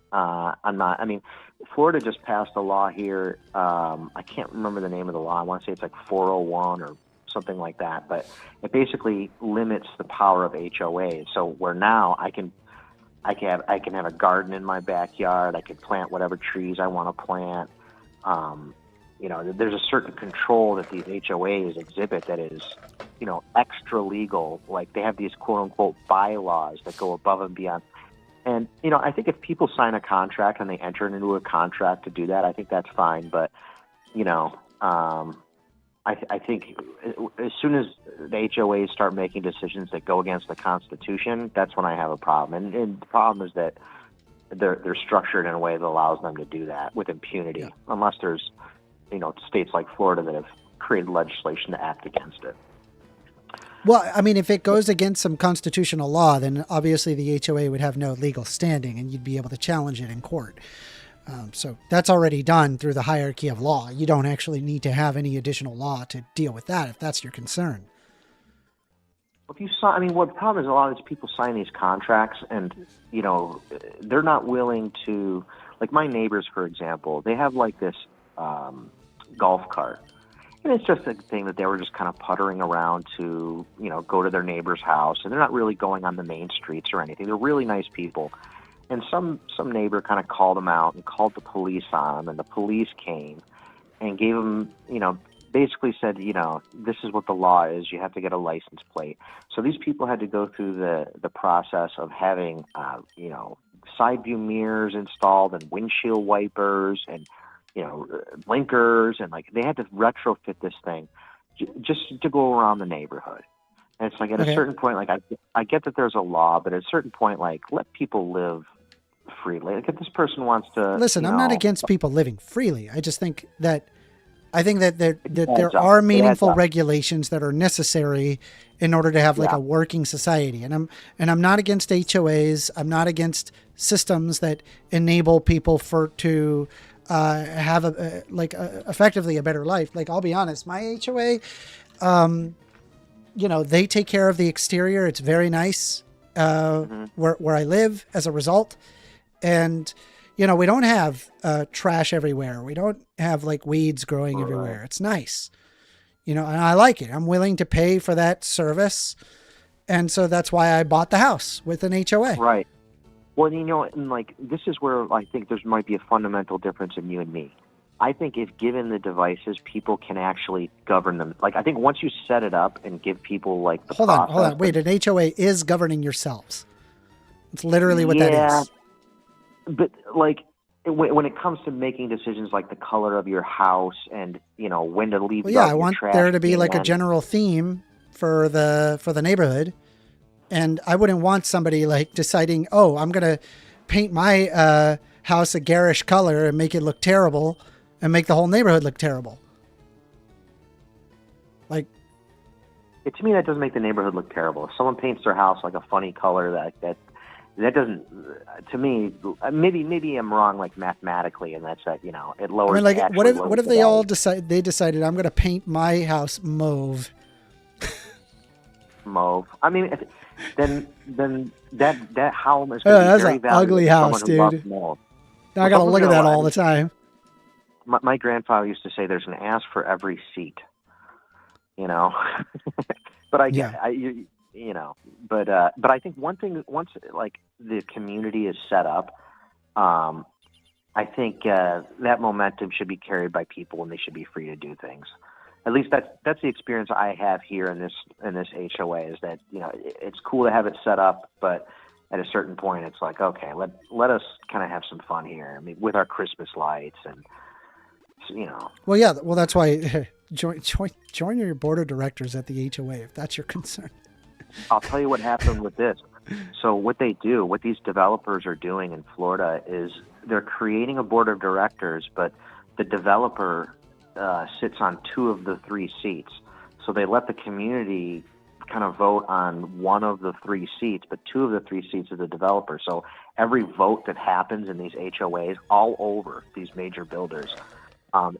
Florida just passed a law here. I can't remember the name of the law. I want to say it's like 401 or something like that. But it basically limits the power of HOAs. So where now I can have a garden in my backyard. I can plant whatever trees I want to plant. There's a certain control that these HOAs exhibit that is, extra legal. Like they have these quote unquote bylaws that go above and beyond. And, I think if people sign a contract and they enter into a contract to do that, I think that's fine. But, I think as soon as the HOAs start making decisions that go against the Constitution, that's when I have a problem. And the problem is that they're structured in a way that allows them to do that with impunity, unless there's, states like Florida that have created legislation to act against it. Well, I mean, if it goes against some constitutional law, then obviously the HOA would have no legal standing and you'd be able to challenge it in court. So that's already done through the hierarchy of law. You don't actually need to have any additional law to deal with that if that's your concern. If you sign, what the problem is, a lot of these people sign these contracts and, they're not willing to, like my neighbors, for example, they have like this golf cart. And it's just a thing that they were just kind of puttering around to, go to their neighbor's house. And they're not really going on the main streets or anything. They're really nice people. And some neighbor kind of called them out and called the police on them. And the police came and gave them, basically said, this is what the law is. You have to get a license plate. So these people had to go through the process of having, side view mirrors installed and windshield wipers and, blinkers, and like they had to retrofit this thing just to go around the neighborhood. And it's like at a certain point, like I get that there's a law, but at a certain point, like let people live freely. Like if this person wants to listen, I'm not against people living freely. I just think that I think that there adds up. are It adds meaningful up. regulations that are necessary in order to have like Yeah. a working society. And I'm not against HOAs. I'm not against systems that enable people to have effectively a better life. Like, I'll be honest, my HOA, they take care of the exterior. It's very nice where I live as a result. And, we don't have trash everywhere. We don't have like weeds growing everywhere. It's nice, and I like it. I'm willing to pay for that service. And so that's why I bought the house with an HOA. Right. Well, and like, this is where I think there might be a fundamental difference in you and me. I think if given the devices, people can actually govern them. Like, I think once you set it up and give people like the Hold on. Wait, an HOA is governing yourselves. It's literally what that is. But like, when it comes to making decisions like the color of your house and when to leave, I want there to be like a general theme for the neighborhood, and I wouldn't want somebody like deciding, oh, I'm gonna paint my house a garish color and make it look terrible and make the whole neighborhood look terrible. Like, to me, that doesn't make the neighborhood look terrible. If someone paints their house like a funny color, that doesn't, to me, maybe I'm wrong, like mathematically, and that's that, it lowers. I mean, like, what if they all decided I'm going to paint my house mauve? Mauve. I mean, then that home is That's very an valuable ugly to house, someone who loves dude. mauve. Now I got to look at that all the time. My grandfather used to say, "There's an ass for every seat," But but I think one thing, once like the community is set up, I think that momentum should be carried by people, and they should be free to do things. At least that's the experience I have here in this HOA. Is that it's cool to have it set up, but at a certain point, it's like, okay, let us kind of have some fun here. I mean, with our Christmas lights and Well, yeah. Well, that's why join your board of directors at the HOA if that's your concern. I'll tell you what happened with this. So what these developers are doing in Florida is they're creating a board of directors, but the developer sits on 2 of the 3 seats. So they let the community kind of vote on 1 of the 3 seats, but 2 of the 3 seats are the developer. So every vote that happens in these HOAs all over these major builders,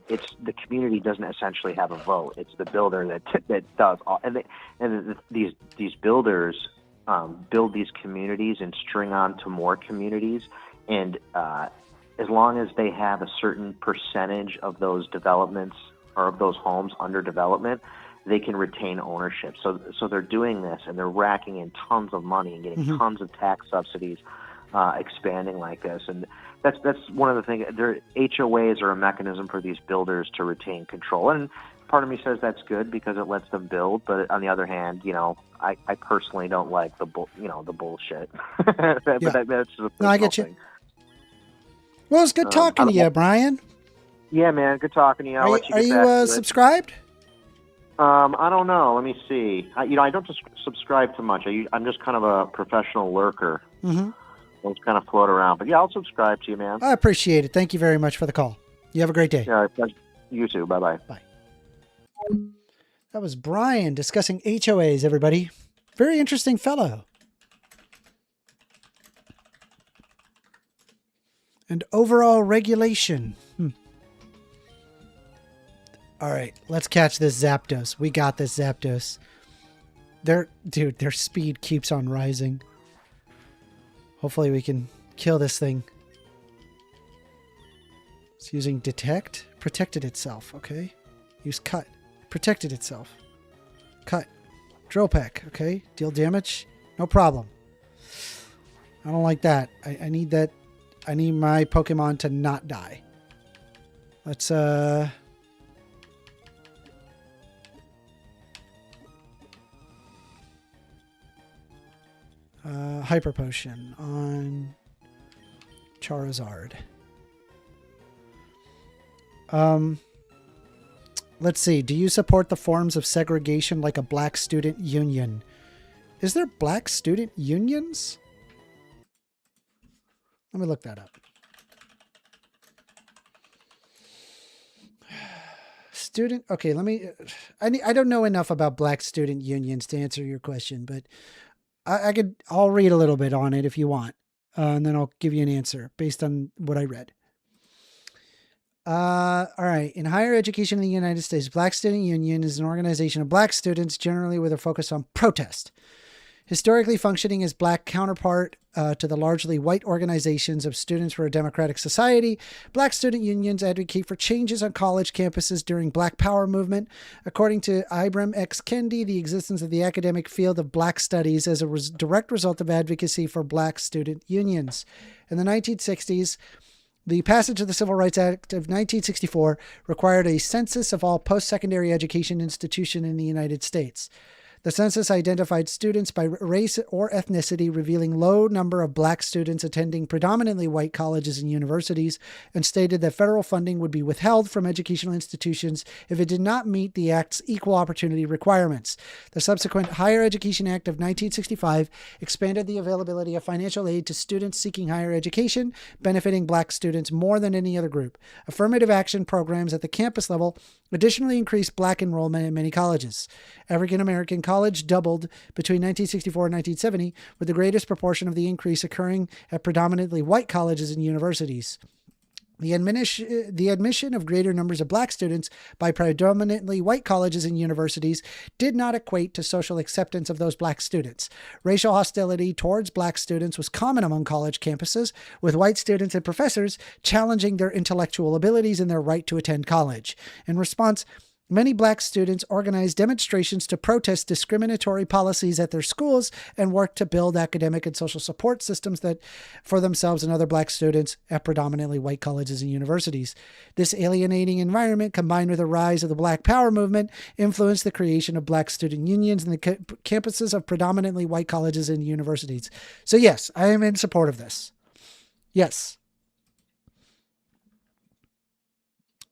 it's the community doesn't essentially have a vote. It's the builder that does all, and these builders build these communities and string on to more communities, and as long as they have a certain percentage of those developments or of those homes under development, they can retain ownership. So they're doing this, and they're racking in tons of money and getting tons of tax subsidies, expanding like this. And that's one of the things. Their HOAs are a mechanism for these builders to retain control. And part of me says that's good because it lets them build. But on the other hand, I personally don't like the bullshit. But that's No, I get you. thing. Well, it's good talking to you, Brian. Yeah, man. Good talking to you. I'll let you Are get back to you it. subscribed? I don't know. Let me see. I don't just subscribe to much. I'm just kind of a professional lurker. Mm-hmm. I'll just kind of float around. But yeah, I'll subscribe to you, man. I appreciate it. Thank you very much for the call. You have a great day. Yeah, you too. Bye-bye. Bye. That was Brian discussing HOAs, everybody. Very interesting fellow. And overall regulation. All right, let's catch this Zapdos. We got this Zapdos. Their speed keeps on rising. Hopefully we can kill this thing. It's using detect. Protected itself, okay. Use cut. Protected itself. Cut. Drill peck, okay. Deal damage. No problem. I don't like that. I need that. I need my Pokemon to not die. Let's Hyper Potion on Charizard. Let's see. Do you support the forms of segregation like a black student union? Is there black student unions? Let me look that up. student. Okay, let me. I don't know enough about black student unions to answer your question, but I'll read a little bit on it if you want, and then I'll give you an answer based on what I read. All right. In higher education in the United States, Black Student Union is an organization of black students, generally with a focus on protest. Historically functioning as black counterpart to the largely white organizations of Students for a Democratic Society, black student unions advocate for changes on college campuses during Black Power movement. According to Ibram X. Kendi, the existence of the academic field of black studies as a direct result of advocacy for black student unions. In the 1960s, the passage of the Civil Rights Act of 1964 required a census of all post-secondary education institutions in the United States. The census identified students by race or ethnicity, revealing low number of black students attending predominantly white colleges and universities, and stated that federal funding would be withheld from educational institutions if it did not meet the Act's equal opportunity requirements. The subsequent Higher Education Act of 1965 expanded the availability of financial aid to students seeking higher education, benefiting black students more than any other group. Affirmative action programs at the campus level additionally increased black enrollment in many colleges. African American college doubled between 1964 and 1970, with the greatest proportion of the increase occurring at predominantly white colleges and universities. The admission of greater numbers of black students by predominantly white colleges and universities did not equate to social acceptance of those black students. Racial hostility towards black students was common among college campuses, with white students and professors challenging their intellectual abilities and their right to attend college. In response, many black students organized demonstrations to protest discriminatory policies at their schools and worked to build academic and social support systems that for themselves and other black students at predominantly white colleges and universities. This alienating environment, combined with the rise of the Black Power movement, influenced the creation of black student unions in the campuses of predominantly white colleges and universities. So yes, I am in support of this. Yes.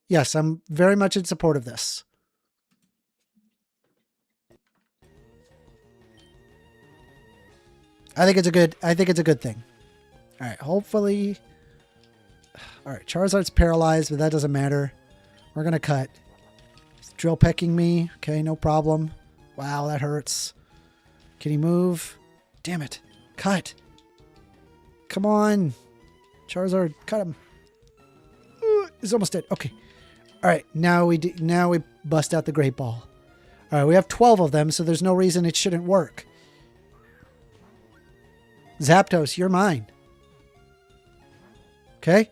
Yes, I'm very much in support of this. I think it's a good thing. All right, hopefully. All right, Charizard's paralyzed, but that doesn't matter. We're going to cut. He's drill pecking me. Okay, no problem. Wow, that hurts. Can he move? Damn it. Cut. Come on. Charizard, cut him. He's almost dead. Okay. All right, now we bust out the Great Ball. All right, we have 12 of them, so there's no reason it shouldn't work. Zapdos, you're mine. Okay?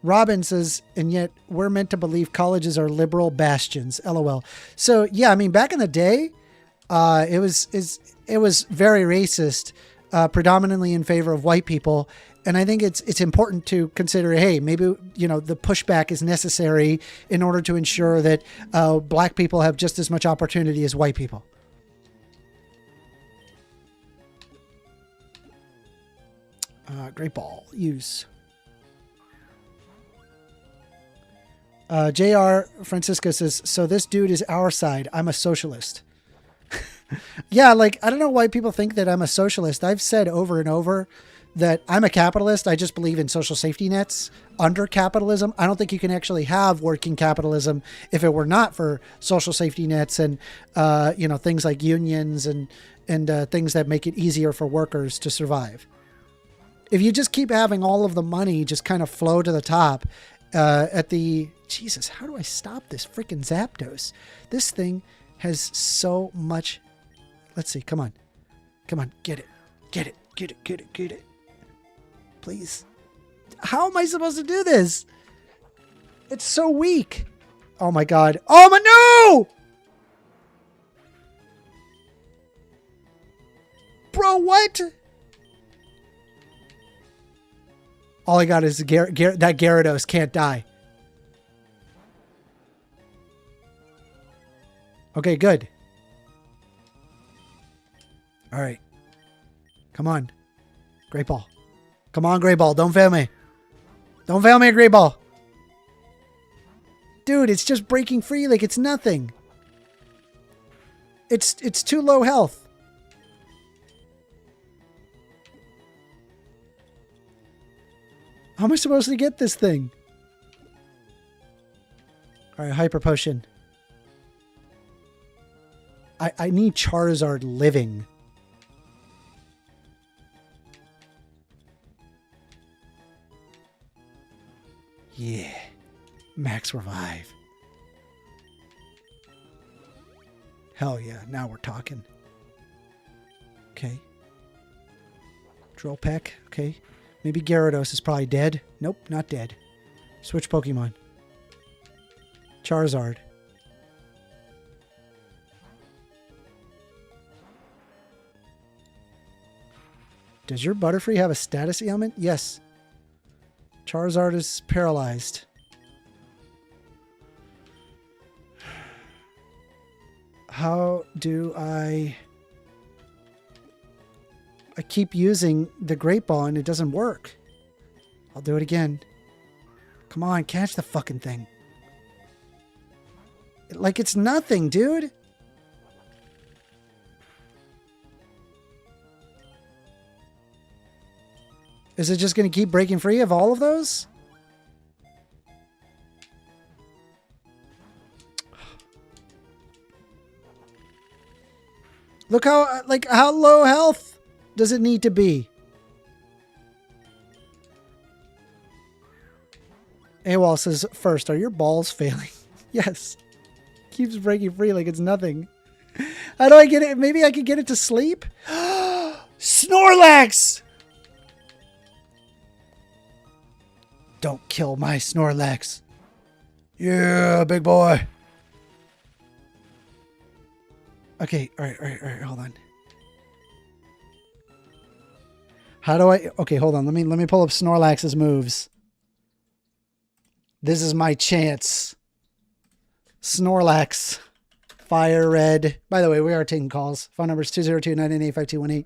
Robin says, and yet we're meant to believe colleges are liberal bastions. LOL. So yeah, I mean, back in the day, it was very racist, predominantly in favor of white people. And I think it's important to consider, hey, maybe, the pushback is necessary in order to ensure that black people have just as much opportunity as white people. Great Ball, use. JR Francisco says, so this dude is our side. I'm a socialist. Yeah, like, I don't know why people think that I'm a socialist. I've said over and over that I'm a capitalist. I just believe in social safety nets under capitalism. I don't think you can actually have working capitalism if it were not for social safety nets and, things like unions and things that make it easier for workers to survive. If you just keep having all of the money just kind of flow to the top Jesus, how do I stop this freaking Zapdos? This thing has so much. Let's see. Come on. Get it. Please. How am I supposed to do this? It's so weak. Oh my God. Oh my no! Bro, what? All I got is that Gyarados can't die. Okay, good. All right. Come on. Great Ball. Come on, Great Ball. Don't fail me. Don't fail me, Great Ball. Dude, it's just breaking free like it's nothing. It's too low health. How am I supposed to get this thing? All right, hyper potion. I need Charizard living. Yeah. Max revive. Hell yeah, now we're talking. Okay. Drill Peck, okay. Maybe Gyarados is probably dead. Nope, not dead. Switch Pokemon. Charizard. Does your Butterfree have a status ailment? Yes. Charizard is paralyzed. How do I keep using the Great Ball and it doesn't work. I'll do it again. Come on, catch the fucking thing. Like it's nothing, dude. Is it just going to keep breaking free of all of those? Look how low health does it need to be? AWOL says, first, are your balls failing? Yes. Keeps breaking free like it's nothing. How do I get it? Maybe I could get it to sleep? Snorlax! Don't kill my Snorlax. Yeah, big boy. Okay, all right, hold on. How do I... Okay, hold on. Let me pull up Snorlax's moves. This is my chance. Snorlax. Fire Red. By the way, we are taking calls. Phone number is 202-998-5218.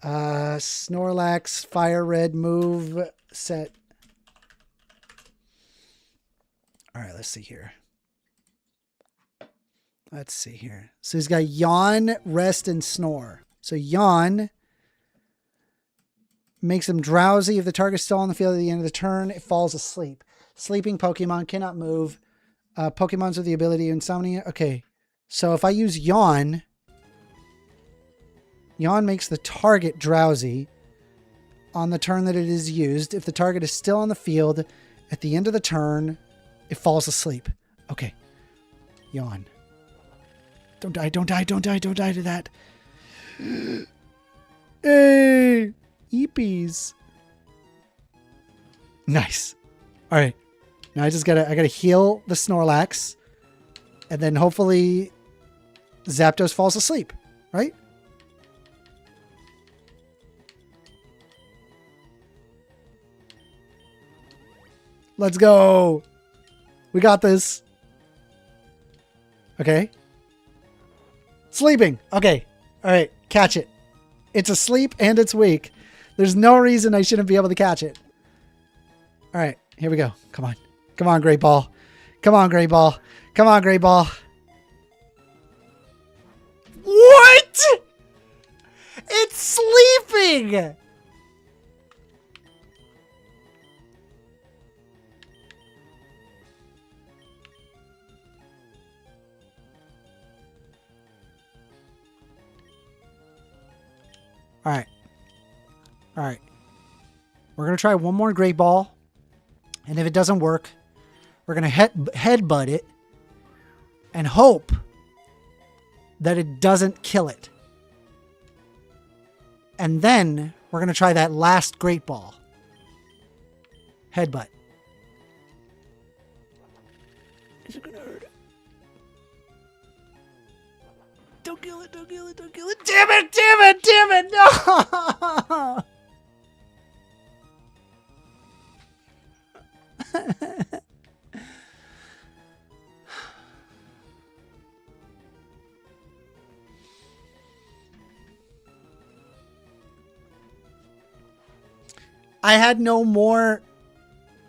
Snorlax, Fire Red move set. All right, let's see here. Let's see here. So he's got Yawn, Rest, and Snore. So Yawn makes him drowsy. If the target's still on the field at the end of the turn, it falls asleep. Sleeping Pokemon cannot move. Pokemons with the ability Insomnia. Okay, so if I use Yawn, Yawn makes the target drowsy on the turn that it is used. If the target is still on the field at the end of the turn, it falls asleep. Okay, Yawn. Don't die, don't die, don't die, don't die to that. Hey, Eepies. Nice. All right. Now I gotta heal the Snorlax, and then hopefully Zapdos falls asleep, right? Let's go. We got this. Okay. Sleeping. Okay. All right. Catch it. It's asleep and it's weak. There's no reason I shouldn't be able to catch it. All right. Here we go. Come on. Come on, Great Ball. Come on, Great Ball. Come on, Great Ball. What? It's sleeping. All right. All right. We're going to try one more Great Ball. And if it doesn't work, we're going to headbutt it and hope that it doesn't kill it. And then we're going to try that last Great Ball. Headbutt. Is it going to hurt? Don't kill it, don't kill it, don't kill it. Damn it, damn it, damn it. No! I had no more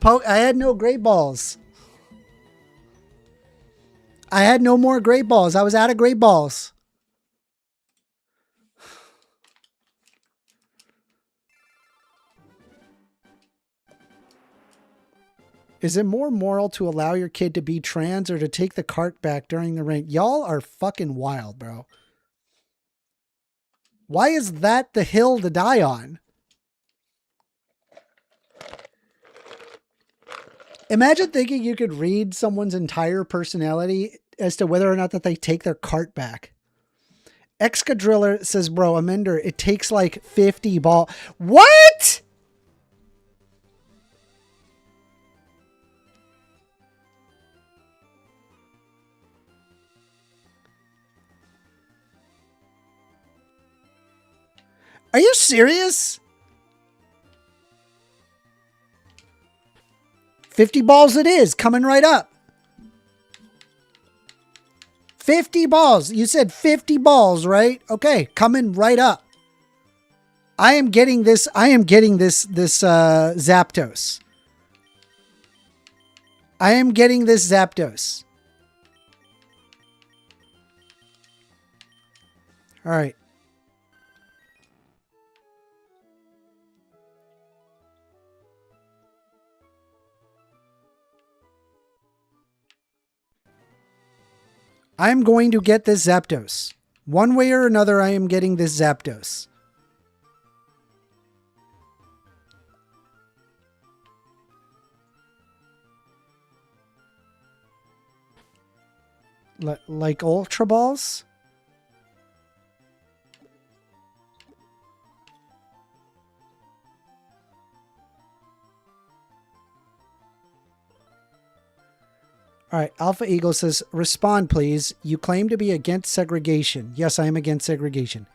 I had no Great Balls. I had no more Great Balls. I was out of Great Balls. Is it more moral to allow your kid to be trans or to take the cart back during the rain? Y'all are fucking wild, bro. Why is that the hill to die on? Imagine thinking you could read someone's entire personality as to whether or not that they take their cart back. Excadriller says, bro, Amender, it takes like 50 ball. What? Are you serious? 50 balls it is, coming right up. 50 balls. You said 50 balls, right? Okay, coming right up. I am getting this Zapdos. I am getting this Zapdos. All right. I'm going to get this Zapdos. One way or another, I am getting this Zapdos. Like Ultra Balls? All right, Alpha Eagle says, respond, please. You claim to be against segregation. Yes, I am against segregation.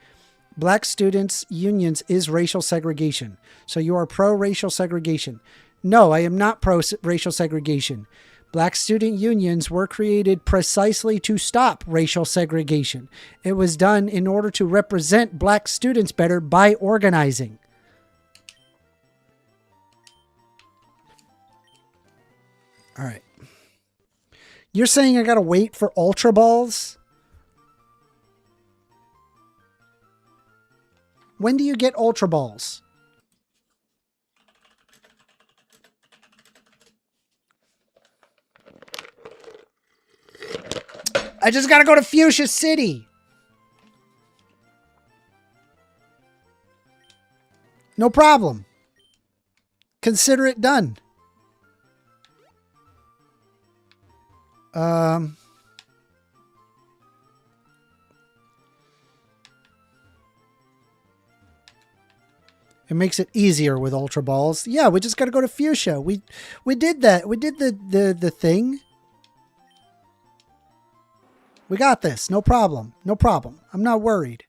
Black students' unions is racial segregation. So you are pro-racial segregation. No, I am not pro-racial segregation. Black student unions were created precisely to stop racial segregation. It was done in order to represent black students better by organizing. All right. You're saying I gotta wait for Ultra Balls? When do you get Ultra Balls? I just gotta go to Fuchsia City. No problem. Consider it done. It makes it easier with Ultra Balls. Yeah, we just got to go to Fuchsia. We did that. We did the thing. We got this. No problem. No problem. I'm not worried.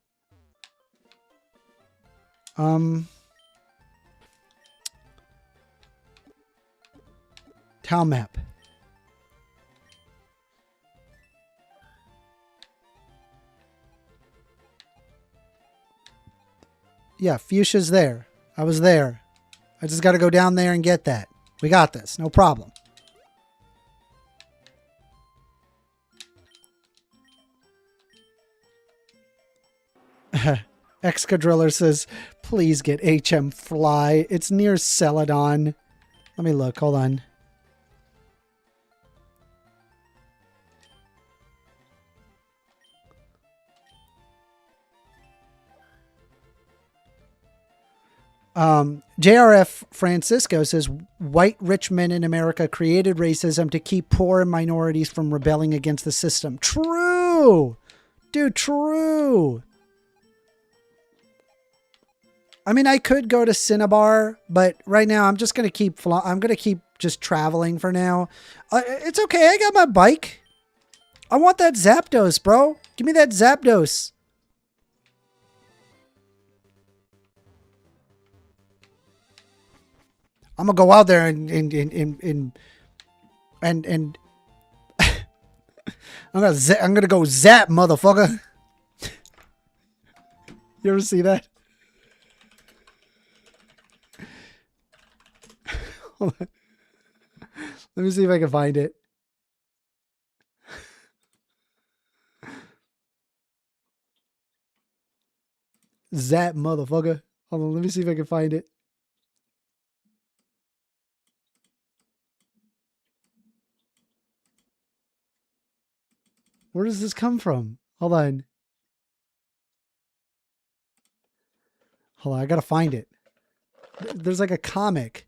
Town map. Yeah, Fuchsia's there. I was there. I just got to go down there and get that. We got this. No problem. Excadriller says, please get HM Fly. It's near Celadon. Let me look. Hold on. JRF Francisco says white rich men in America created racism to keep poor and minorities from rebelling against the system. True, dude. True. I mean, I could go to Cinnabar, but right now I'm just gonna keep. I'm gonna keep just traveling for now. It's okay. I got my bike. I want that Zapdos, bro. Give me that Zapdos. I'm gonna go out there and I'm gonna go zap, motherfucker. You ever see that? Hold on. Let me see if I can find it. Zap, motherfucker. Hold on, let me see if I can find it. Where does this come from? Hold on. Hold on, I gotta find it. There's like a comic.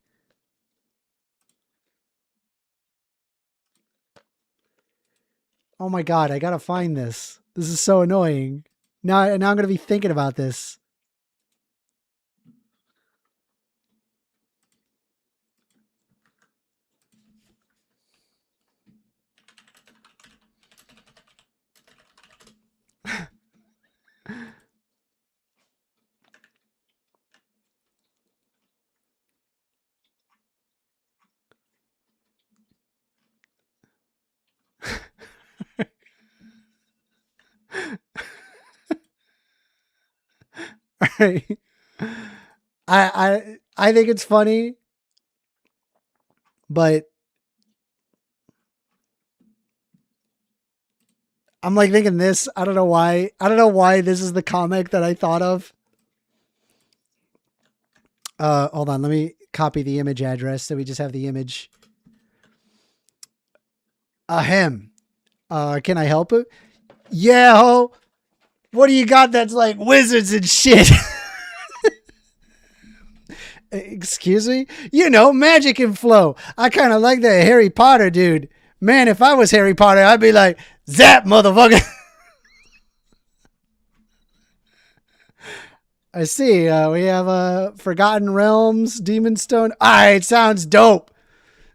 Oh my god, I gotta find this. This is so annoying. Now I'm gonna be thinking about this. Right. I think it's funny, but I'm like thinking this. I don't know why. I don't know why this is the comic that I thought of. Hold on. Let me copy the image address so we just have the image. Ahem. Can I help it? Yeah, ho. What do you got that's like wizards and shit? Excuse me? You know, magic and flow. I kind of like that Harry Potter dude. Man, if I was Harry Potter, I'd be like, zap, motherfucker. I see. We have Forgotten Realms, Demon Stone. All right, sounds dope.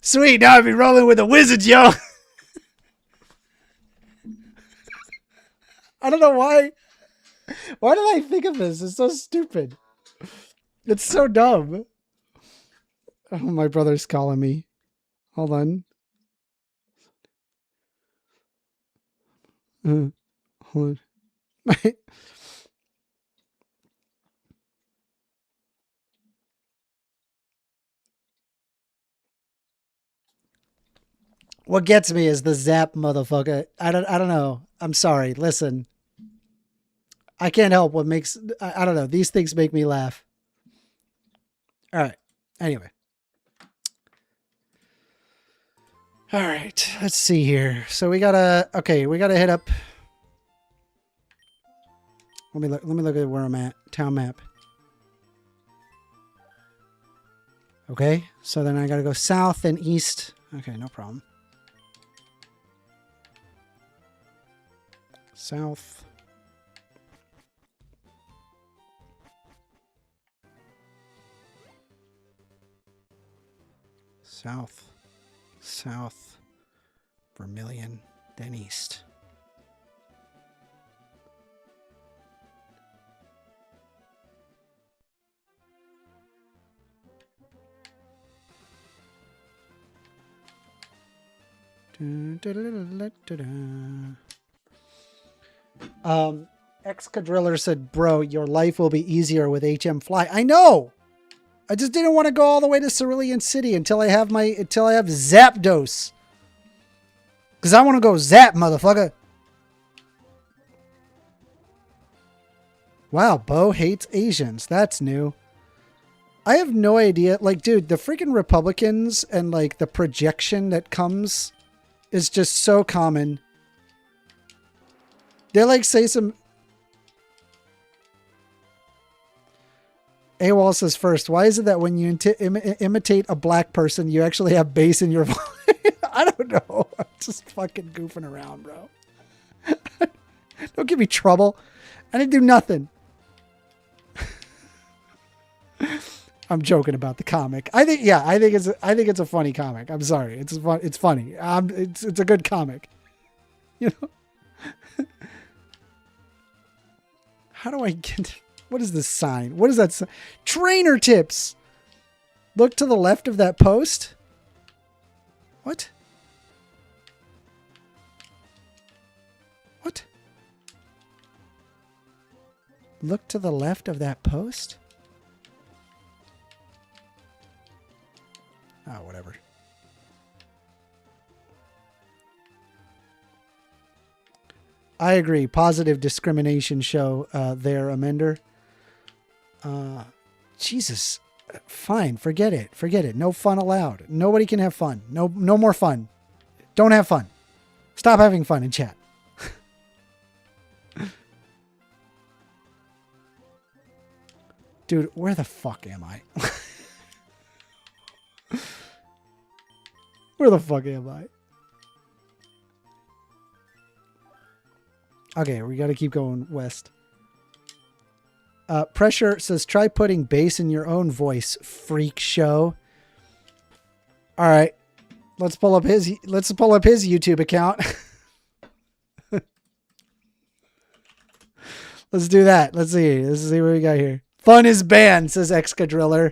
Sweet. Now I'd be rolling with the wizards, yo. I don't know why. Why did I think of this? It's so stupid. It's so dumb. Oh, my brother's calling me. Hold on. Hold on. What gets me is the zap, motherfucker. I don't know. I'm sorry. Listen. I can't help what makes, I don't know. These things make me laugh. All right. Anyway. All right. Let's see here. So we gotta hit up. Let me look at where I'm at. Town map. Okay. So then I gotta go south and east. Okay, no problem. South. South, south, Vermilion, then east. Excadriller said, bro, your life will be easier with HM Fly. I know! I just didn't want to go all the way to Cerulean City until I have Zapdos. Because I want to go zap, motherfucker. Wow, Bo hates Asians. That's new. I have no idea. Like, dude, the freaking Republicans and, like, the projection that comes is just so common. They, like, say some... AWOL says first, why is it that when you imitate a black person, you actually have bass in your voice? I don't know. I'm just fucking goofing around, bro. Don't give me trouble. I didn't do nothing. I'm joking about the comic. I think it's a funny comic. I'm sorry. It's funny. It's a good comic. You know? How do I get... What is this sign? What is that? Trainer tips. Look to the left of that post. What? What? Look to the left of that post? Oh, whatever. I agree. Positive discrimination show there, Amender. Jesus. Fine. Forget it. Forget it. No fun allowed. Nobody can have fun. No more fun. Don't have fun. Stop having fun in chat. Dude, where the fuck am I? Where the fuck am I? Okay, we got to keep going west. Pressure says, try putting bass in your own voice, freak show. All right. Let's pull up his YouTube account. Let's do that. Let's see what we got here. Fun is banned, says Excadriller.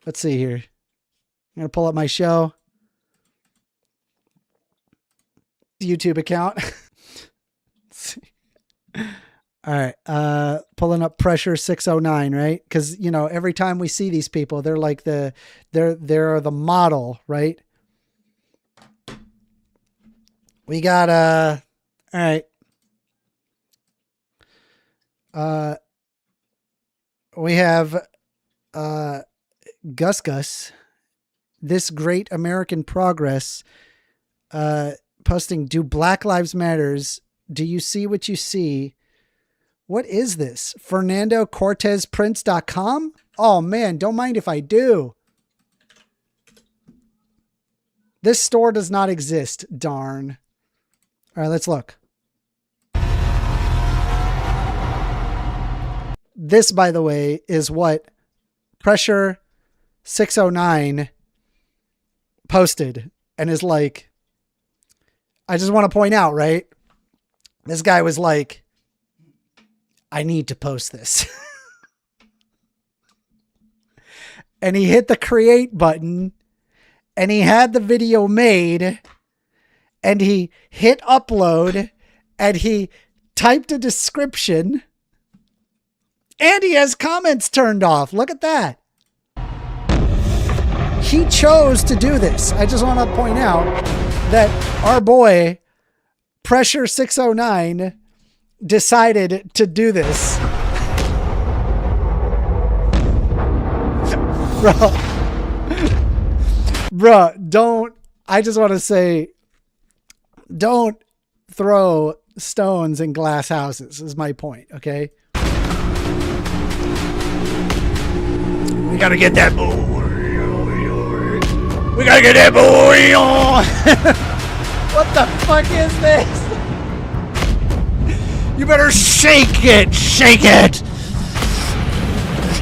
Let's see here. I'm going to pull up my show. YouTube account. Let's see. All right. Pulling up Pressure 609, right? Because, you know, every time we see these people, they're like they're the model, right? We got, all right. We have, Gus, This Great American Progress, posting, do Black Lives Matters? Do you see what you see? What is this? FernandoCortezPrince.com? Oh man, don't mind if I do. This store does not exist, darn. All right, let's look. This, by the way, is what Pressure 609 posted and is like, I just want to point out, right? This guy was like, I need to post this. And he hit the create button and he had the video made and he hit upload and he typed a description and he has comments turned off. Look at that. He chose to do this. I just want to point out that our boy Pressure 609 decided to do this. Bro, don't, I just want to say, don't throw stones in glass houses is my point, okay? We gotta get that boy. We gotta get that boy on. What the fuck is this? You better shake it. Shake it.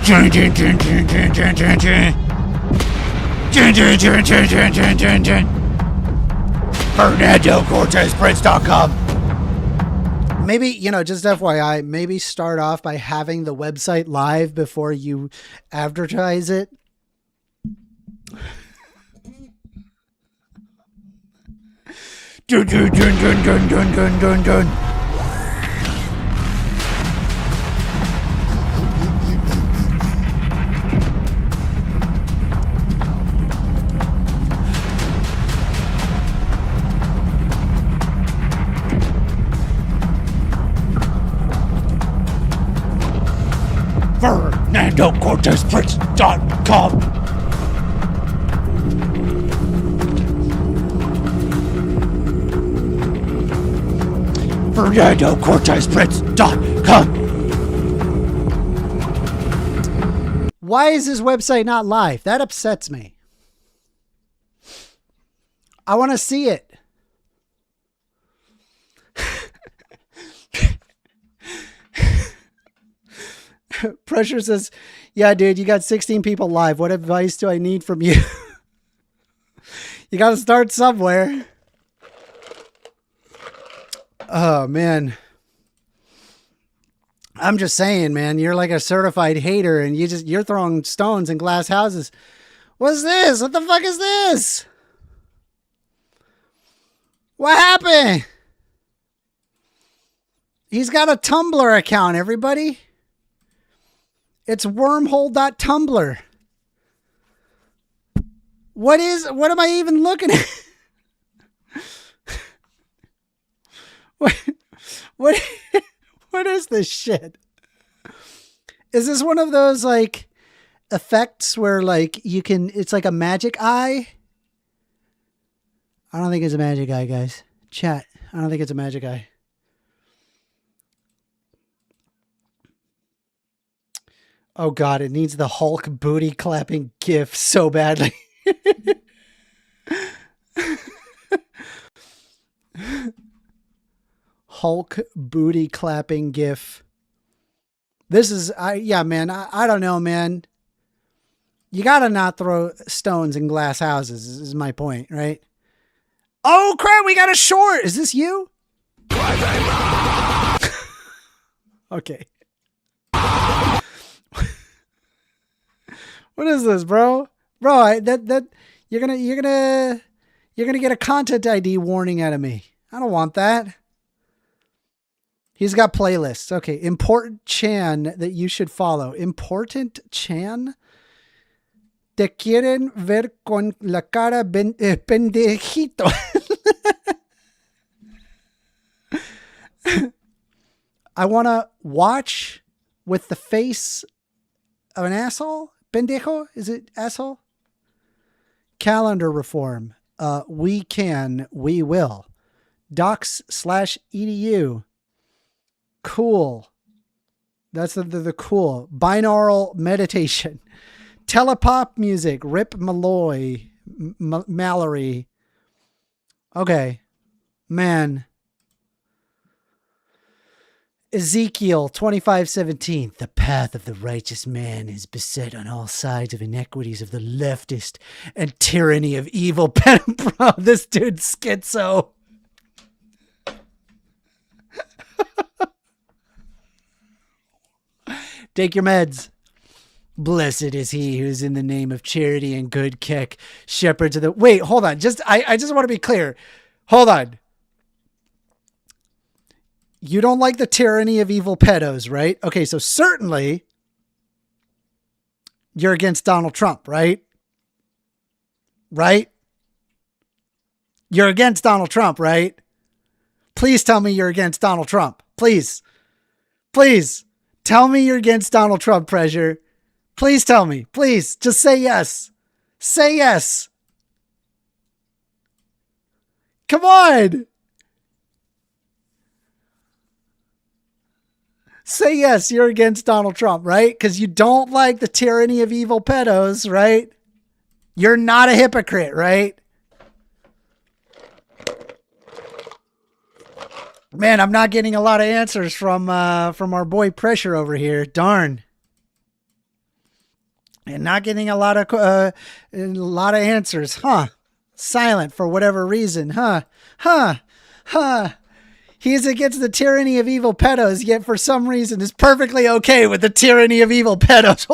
FernandoCortezPrince.com. Maybe, you know, just FYI, maybe start off by having the website live before you advertise it. Dun, dun, dun, dun, dun, dun, dun, dun, dun. FernandoCortezPrince.com. FernandoCortezPrince.com. Why is this website not live? That upsets me. I want to see it. Pressure says, yeah, dude, you got 16 people live. What advice do I need from you? You got to start somewhere. Oh, man. I'm just saying, man, you're like a certified hater and you're throwing stones in glass houses. What's this? What the fuck is this? What happened? He's got a Tumblr account, everybody. It's wormhole.tumblr. What am I even looking at? What is this shit? Is this one of those like effects where like it's like a magic eye? I don't think it's a magic eye, guys. Chat. I don't think it's a magic eye. Oh God, it needs the Hulk booty clapping gif so badly. Hulk booty clapping gif. This is, yeah, man, I don't know, man. You gotta not throw stones in glass houses, is my point, right? Oh crap, we got a short. Is this you? Okay. What is this, bro? Bro, you're gonna get a content ID warning out of me. I don't want that. He's got playlists. Okay, important Chan that you should follow. Important Chan. Te quieren ver con la cara pendejito. I want to watch with the face of an asshole. Pendejo? Is it asshole? Calendar reform. We can, we will. Docs/edu. Cool. That's the cool. Binaural meditation. Telepop music. Rip Malloy. Mallory. Okay. Man. Ezekiel 25:17. The path of the righteous man is beset on all sides of inequities of the leftist and tyranny of evil. Bro, this dude's schizo. Take your meds. Blessed is he who is in the name of charity and good kick. Shepherds of the... Wait, hold on. I just want to be clear. Hold on. You don't like the tyranny of evil pedos, right? Okay, so certainly you're against Donald Trump, right? Right? You're against Donald Trump, right? Please tell me you're against Donald Trump. Please. Please. Tell me you're against Donald Trump, Pressure. Please tell me. Please. Just say yes. Say yes. Come on. Say yes, you're against Donald Trump, right? Because you don't like the tyranny of evil pedos, right? You're not a hypocrite, right? Man, I'm not getting a lot of answers from our boy Pressure over here. Darn. And not getting a lot of answers, huh? Silent for whatever reason, huh? He's against the tyranny of evil pedos, yet for some reason is perfectly okay with the tyranny of evil pedos.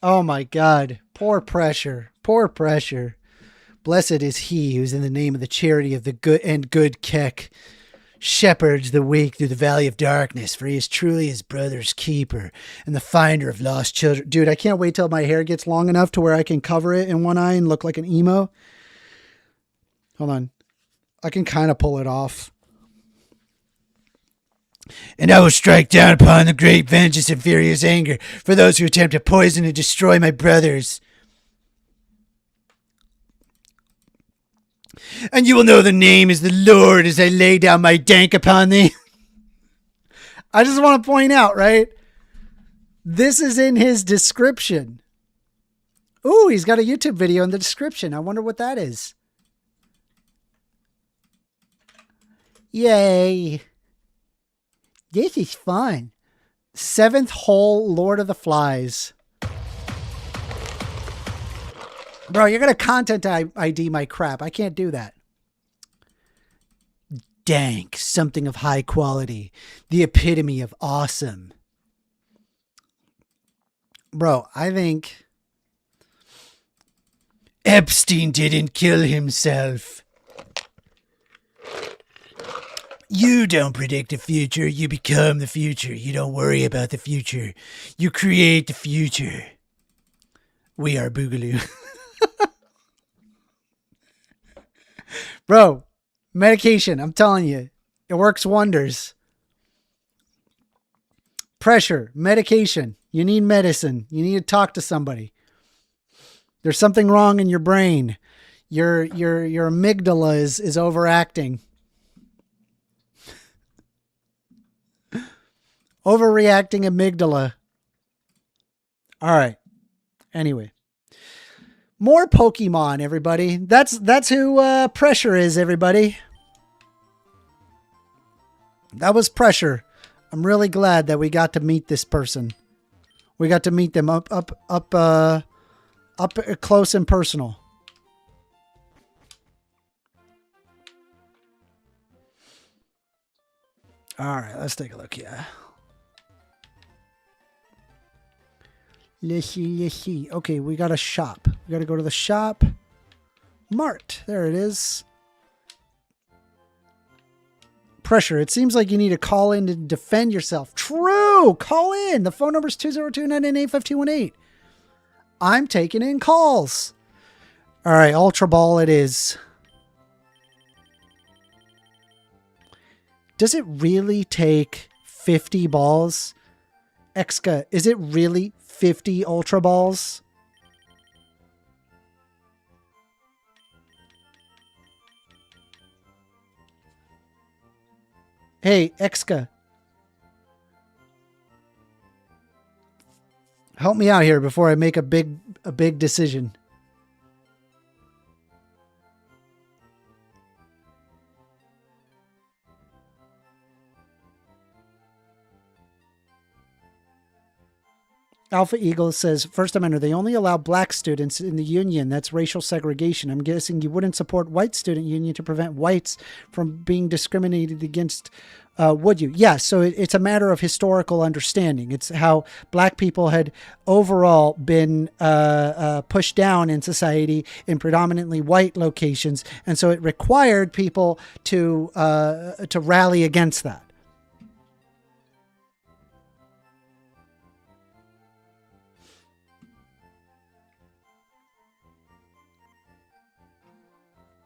Oh my God. Poor Pressure. Poor Pressure. Blessed is he who's in the name of the charity of the good and good kick. Shepherds the weak through the valley of darkness, for he is truly his brother's keeper and the finder of lost children. Dude, I can't wait till my hair gets long enough to where I can cover it in one eye and look like an emo. Hold on. I can kind of pull it off. And I will strike down upon the great vengeance and furious anger for those who attempt to poison and destroy my brothers. And you will know the name is the Lord as I lay down my dank upon thee. I just want to point out, right? This is in his description. Ooh, he's got a YouTube video in the description. I wonder what that is. Yay. This is fun. 7th hole Lord of the Flies. Bro, you're going to content ID my crap. I can't do that. Dank, something of high quality. The epitome of awesome. Bro, I think Epstein didn't kill himself. You don't predict the future. You become the future. You don't worry about the future. You create the future. We are Boogaloo. Bro, medication, I'm telling you, it works wonders. Pressure, medication. You need medicine. You need to talk to somebody. There's something wrong in your brain. Your amygdala is overacting. Overreacting amygdala. All right. Anyway. More Pokemon, everybody. That's who Pressure is, everybody. That was Pressure. I'm really glad that we got to meet this person. We got to meet them up close and personal. All right, let's take a look here. Let's see. Okay, we got a shop. We got to go to the shop. Mart. There it is. Pressure. It seems like you need to call in to defend yourself. True. Call in. The phone number is 202-998-5218. I'm taking in calls. All right, Ultra Ball it is. Does it really take 50 balls? Exka, is it really 50 Ultra Balls? Hey, Exka. Help me out here before I make a big decision. Alpha Eagle says, First Amendment, they only allow black students in the union. That's racial segregation. I'm guessing you wouldn't support white student union to prevent whites from being discriminated against, would you? Yeah, so it's a matter of historical understanding. It's how black people had overall been pushed down in society in predominantly white locations. And so it required people to rally against that.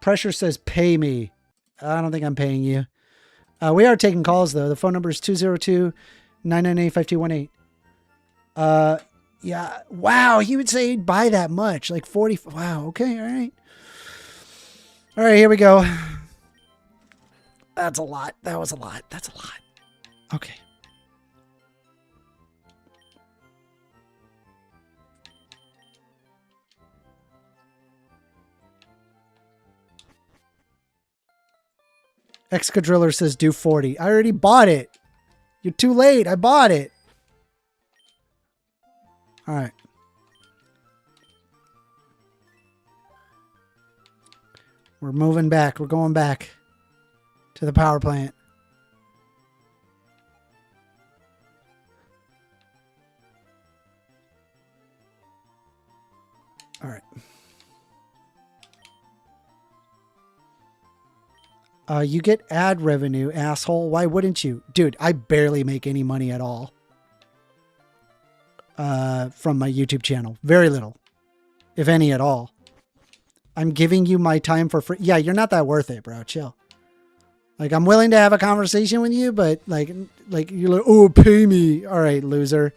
Pressure says, pay me. I don't think I'm paying you. We are taking calls, though. The phone number is 202-998-5218. Yeah. Wow. He would say he'd buy that much. Like 40. Wow. Okay. All right. All right. Here we go. That's a lot. That was a lot. That's a lot. Okay. Excadriller says do 40. I already bought it. You're too late. I bought it. All right. We're moving back. We're going back to the power plant. All right. You get ad revenue, asshole. Why wouldn't you? Dude, I barely make any money at all from my YouTube channel. Very little, if any at all. I'm giving you my time for free. Yeah, you're not that worth it, bro. Chill. Like, I'm willing to have a conversation with you, but like you're like, oh, pay me. All right, loser.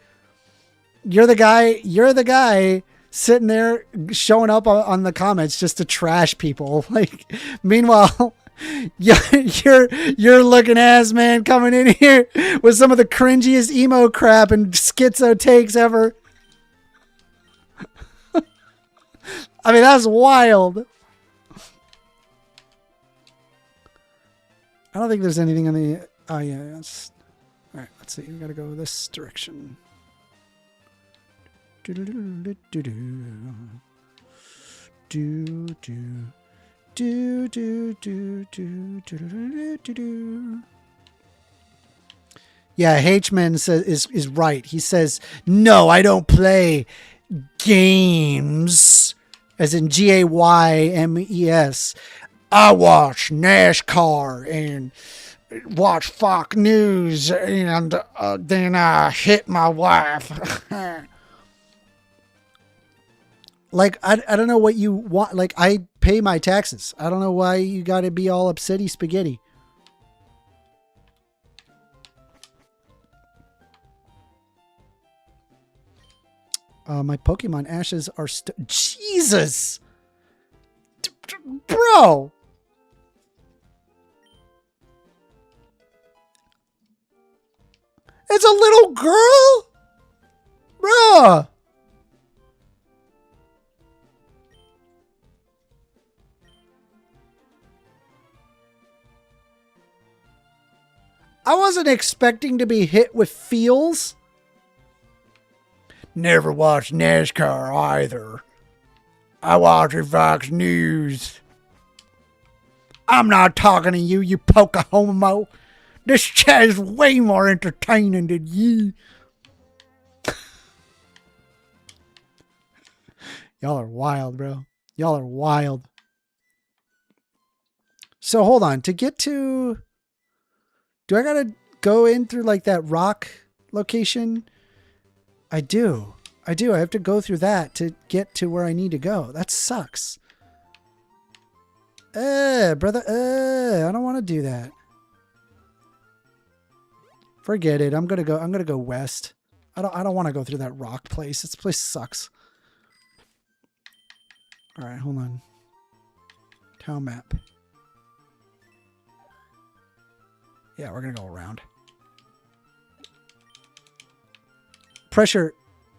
You're the guy sitting there showing up on the comments just to trash people. Like, meanwhile, you're looking ass man coming in here with some of the cringiest emo crap and schizo takes ever. I mean, that's wild. I don't think there's anything on the. Oh yeah, that's all right. Let's see. We gotta go this direction. Yeah, H-Man says is right. He says, no, I don't play games, as in GAYMES. I watch NASCAR and watch Fox News, and then I hit my wife. Like, I don't know what you want. Like, I pay my taxes. I don't know why you got to be all upsetty spaghetti. My Pokemon ashes are Jesus! Bro! It's a little girl? Bruh. I wasn't expecting to be hit with feels. Never watched NASCAR either. I watch Fox News. I'm not talking to you, you poker homo. This chat is way more entertaining than you. Y'all are wild, bro. Y'all are wild. So hold on. To get to... Do I gotta go in through like that rock location? I do. I have to go through that to get to where I need to go. That sucks. Brother. I don't want to do that. Forget it. I'm gonna go west. I don't want to go through that rock place. This place sucks. All right, hold on. Town map. Yeah, we're gonna go around. Pressure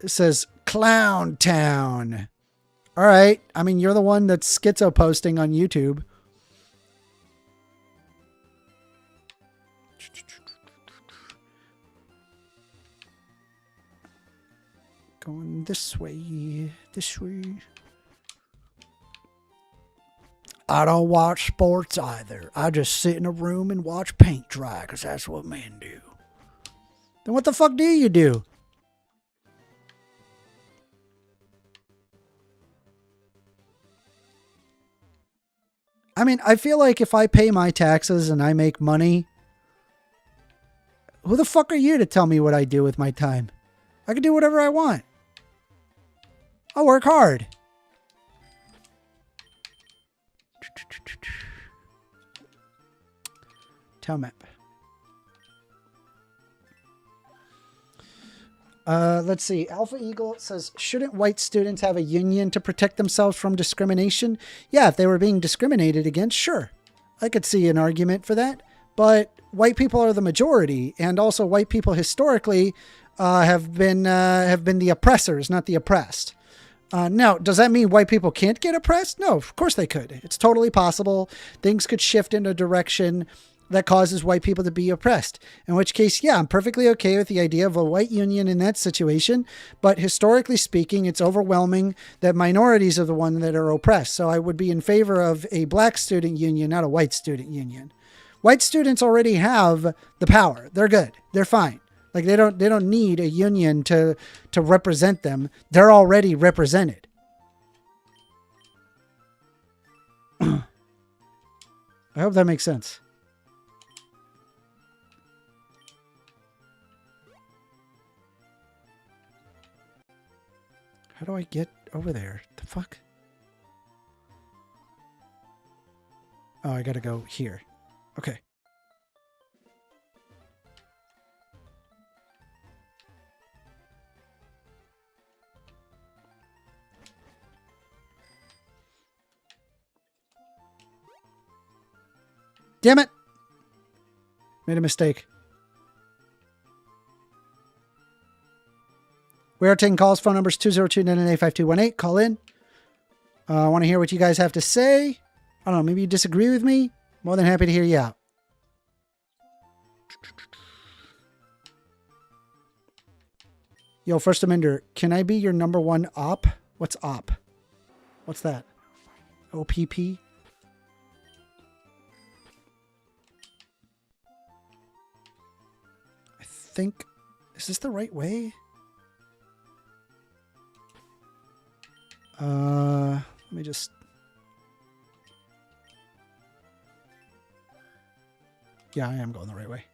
says Clown Town. All right. I mean, you're the one that's schizo posting on YouTube. Going this way. This way. I don't watch sports either. I just sit in a room and watch paint dry because that's what men do. Then what the fuck do you do? I mean, I feel like if I pay my taxes and I make money, who the fuck are you to tell me what I do with my time? I can do whatever I want. I'll work hard. Town map. Let's see. Alpha Eagle says, shouldn't white students have a union to protect themselves from discrimination? Yeah, if they were being discriminated against, sure. I could see an argument for that. But white people are the majority, and also white people historically have been the oppressors, not the oppressed. Now, does that mean white people can't get oppressed? No, of course they could. It's totally possible. Things could shift in a direction that causes white people to be oppressed. In which case, yeah, I'm perfectly okay with the idea of a white union in that situation. But historically speaking, it's overwhelming that minorities are the ones that are oppressed. So I would be in favor of a black student union, not a white student union. White students already have the power. They're good. They're fine. Like they don't need a union to represent them. They're already represented. I hope that makes sense. How do I get over there? The fuck? Oh, I gotta go here. Okay. Damn it! Made a mistake. We are taking calls. Phone numbers 202-998-5218. Call in. I want to hear what you guys have to say. I don't know. Maybe you disagree with me. More than happy to hear you out. Yo, First Amender, can I be your number one op? What's op? What's that? OPP? I think... Is this the right way? Let me just... Yeah, I am going the right way.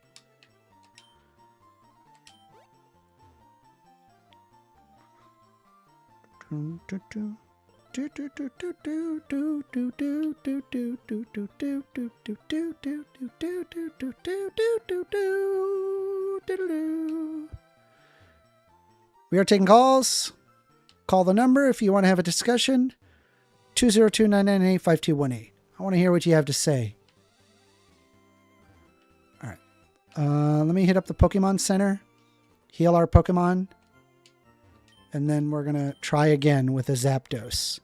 We are taking calls. Call the number if you want to have a discussion. 202-998-5218. I want to hear what you have to say. All right. Let me hit up the Pokemon Center. heal our Pokemon. And then we're going to try again with a Zapdos.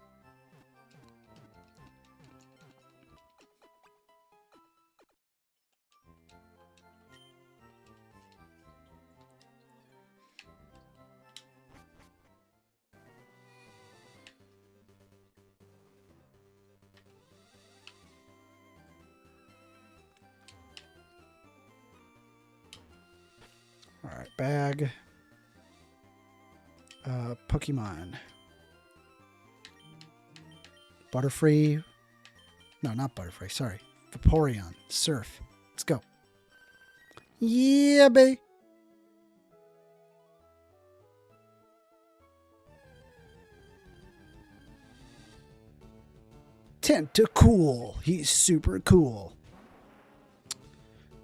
All right, bag. Pokemon. Butterfree. No, not Butterfree. Sorry. Vaporeon. Surf. Let's go. Yeah, baby. Tentacool. He's super cool.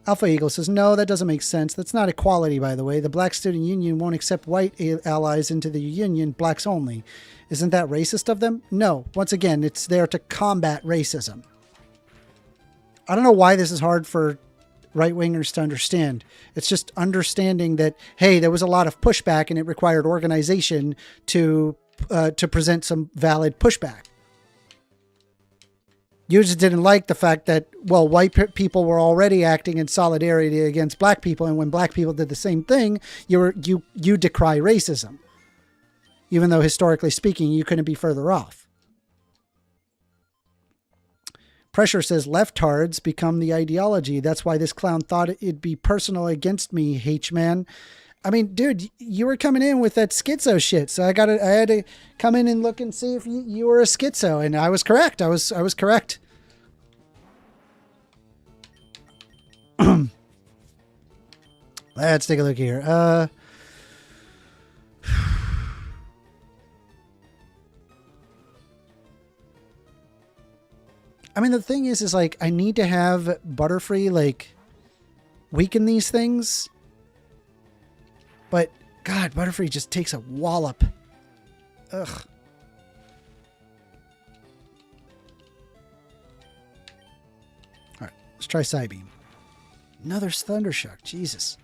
Alpha Eagle says, no, that doesn't make sense. That's not equality, by the way. The Black Student Union won't accept white allies into the union, blacks only. Isn't that racist of them? No. Once again, it's there to combat racism. I don't know why this is hard for right-wingers to understand. It's just understanding that, hey, there was a lot of pushback and it required organization to present some valid pushback. You just didn't like the fact that, well, white people were already acting in solidarity against black people, and when black people did the same thing, you decry racism. Even though, historically speaking, you couldn't be further off. Pressure says, leftards become the ideology. That's why this clown thought it'd be personal against me, H-man. I mean, dude, you were coming in with that schizo shit, so I had to come in and look and see if you were a schizo, and I was correct. I was correct. Let's take a look here. I mean, the thing is like, I need to have Butterfree, like, weaken these things. But, God, Butterfree just takes a wallop. Ugh. Alright, let's try Psybeam. Another Thundershock. Jesus.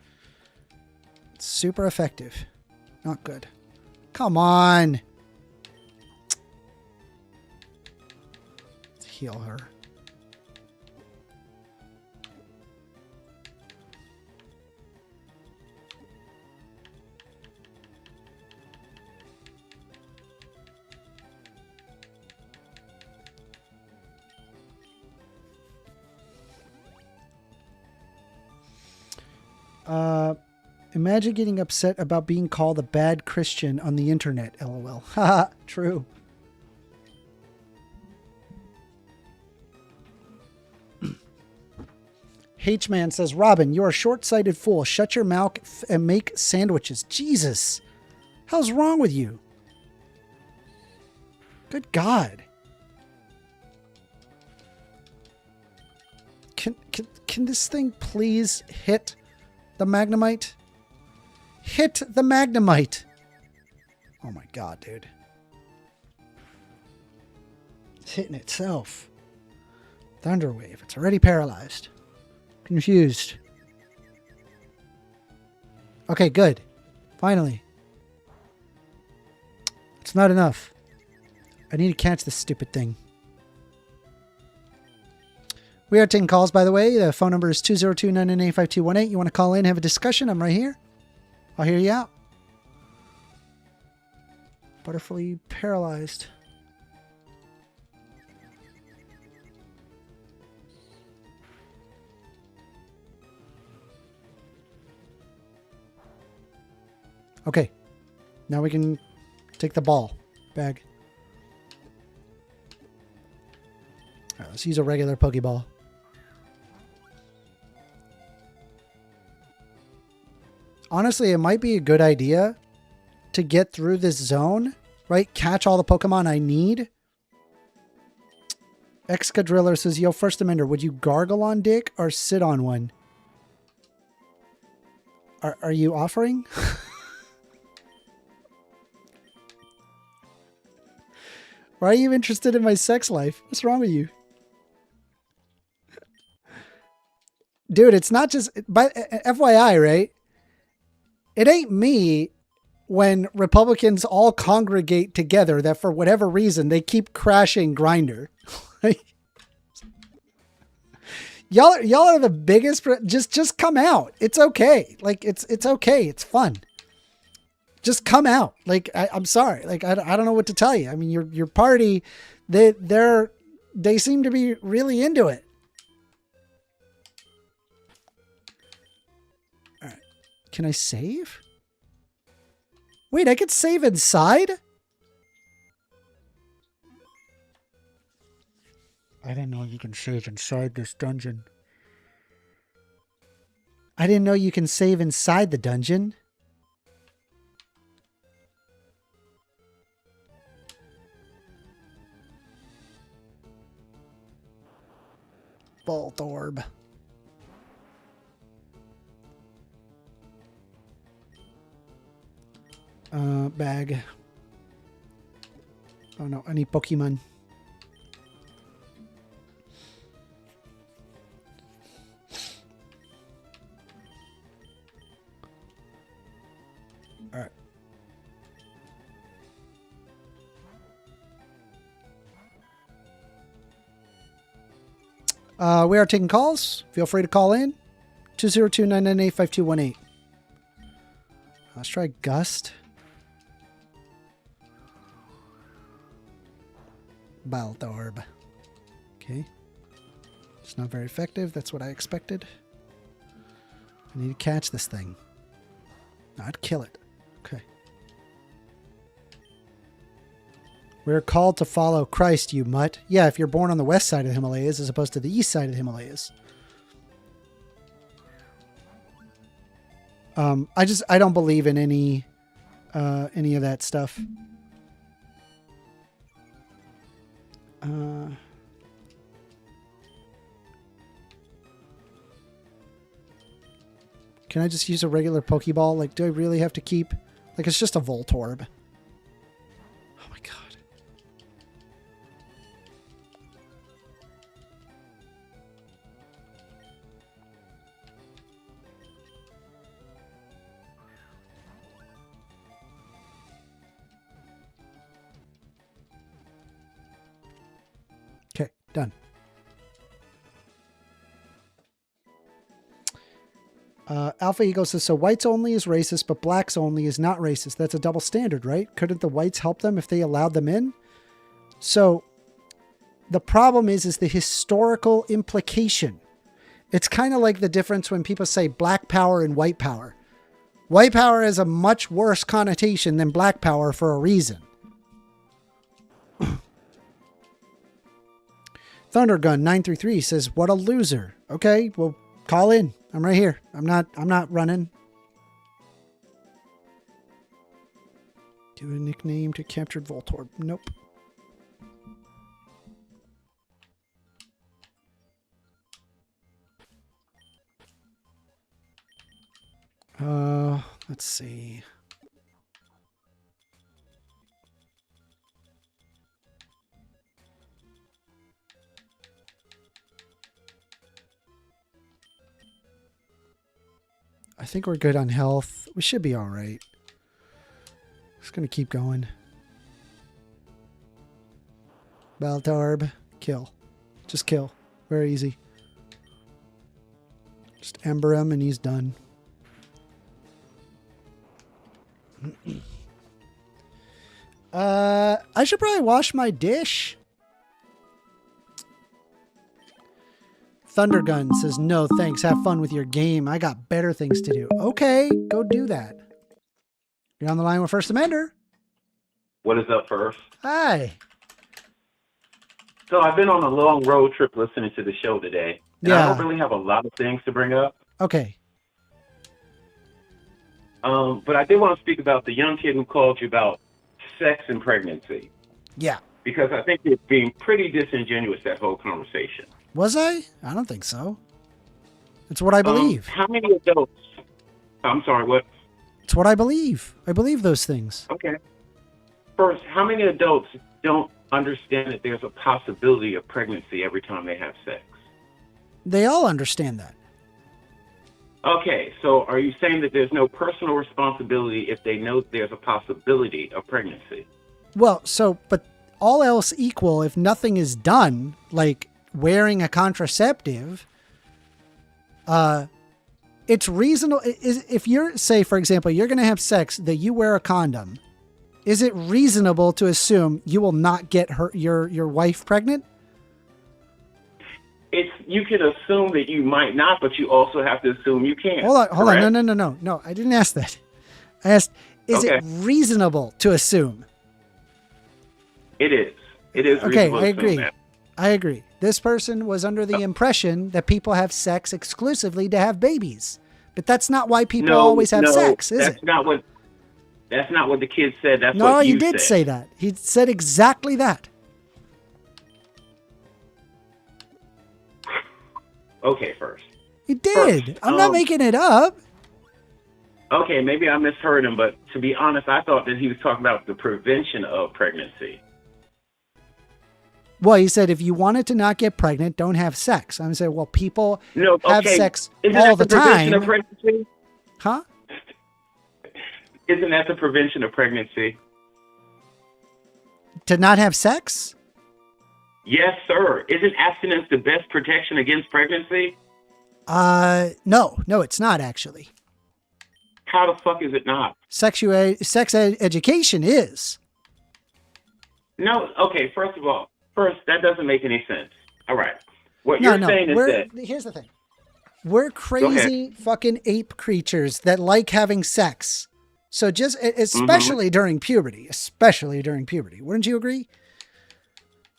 It's super effective. Not good. Come on! Let's heal her. Imagine getting upset about being called a bad Christian on the internet, lol. Haha, true. H-Man says, Robin, you're a short-sighted fool. Shut your mouth and make sandwiches. Jesus. How's wrong with you? Good God. Can this thing please hit the Magnemite? Hit the Magnemite. Oh my God, dude. It's hitting itself. Thunderwave. It's already paralyzed. Confused. Okay, good. Finally. It's not enough. I need to catch this stupid thing. We are taking calls, by the way. The phone number is 202-998-5218. You want to call in, have a discussion? I'm right here. I'll hear you out. Butterfree paralyzed. Okay. Now we can take the ball bag. All right, let's use a regular Pokeball. Honestly, it might be a good idea to get through this zone, right? Catch all the Pokemon I need. Excadriller says, yo, First Amender, would you gargle on dick or sit on one? Are you offering? Why are you interested in my sex life? What's wrong with you? Dude, it's not just... FYI, right? It ain't me when Republicans all congregate together that for whatever reason they keep crashing Grindr. Y'all are the biggest. Just come out. It's okay. Like it's okay. It's fun. Just come out. Like I'm sorry. Like I don't know what to tell you. I mean your party, they seem to be really into it. All right. Can I save? Wait, I could save inside? I didn't know you can save inside this dungeon. I didn't know you can save inside the dungeon. Vault orb. Bag. Oh no, I need Pokemon. All right. We are taking calls. Feel free to call in. 202-998-5218. Let's try Gust. Belt orb. Okay. It's not very effective. That's what I expected. I need to catch this thing. Not kill it. Okay. We're called to follow Christ, you mutt. Yeah, if you're born on the west side of the Himalayas as opposed to the east side of the Himalayas. I don't believe in any of that stuff. Can I just use a regular Pokeball? Like, do I really have to keep... Like, it's just a Voltorb. Oh my god. Okay, done. Alpha Ego says, so whites only is racist, but blacks only is not racist. That's a double standard, right? Couldn't the whites help them if they allowed them in? So the problem is the historical implication. It's kind of like the difference when people say black power and white power. White power has a much worse connotation than black power for a reason. Thundergun 933 says, what a loser. Okay, well, call in. I'm right here. I'm not running. Do a nickname to captured Voltorb. Nope. Let's see. I think we're good on health. We should be all right. Just going to keep going. Baltarb, kill. Just kill. Very easy. Just ember him and he's done. I should probably wash my dish. Thundergun says, no, thanks. Have fun with your game. I got better things to do. Okay, go do that. You're on the line with First Amender. What is up, First? Hi. So I've been on a long road trip listening to the show today. And I don't really have a lot of things to bring up. Okay. But I did want to speak about the young kid who called you about sex and pregnancy. Yeah. Because I think you're being pretty disingenuous, that whole conversation. Was I? I don't think so. It's what I believe. How many adults? I'm sorry, what? It's what I believe. I believe those things. Okay. First, how many adults don't understand that there's a possibility of pregnancy every time they have sex? They all understand that. Okay, so are you saying that there's no personal responsibility if they know there's a possibility of pregnancy? Well, but all else equal, if nothing is done, like wearing a contraceptive, it's reasonable. If you're, say, for example, you're going to have sex, that you wear a condom, is it reasonable to assume you will not get your wife pregnant? You can assume that you might not, but you also have to assume you can. Hold on. correct? No. I didn't ask that. I asked, is Okay. it reasonable to assume? It is. It is Okay, reasonable I to assume agree. that. I agree. This person was under the impression that people have sex exclusively to have babies. But that's not why people always have sex, is that's it? That's not what the kid said. That's No, what he you did said. say that. He said exactly that. Okay, first. He did. I'm not making it up. Okay, maybe I misheard him, but to be honest, I thought that he was talking about the prevention of pregnancy. Well, he said if you wanted to not get pregnant, don't have sex. I'm saying, well, people have sex Isn't all that the prevention time. of pregnancy? Huh? Isn't that the prevention of pregnancy? To not have sex? Yes, sir. Isn't abstinence the best protection against pregnancy? No, it's not actually. How the fuck is it not? Sex education is. No, okay, first of all, that doesn't make any sense. All right. What you're saying is that... Here's the thing. We're crazy fucking ape creatures that like having sex. So just, especially during puberty, wouldn't you agree?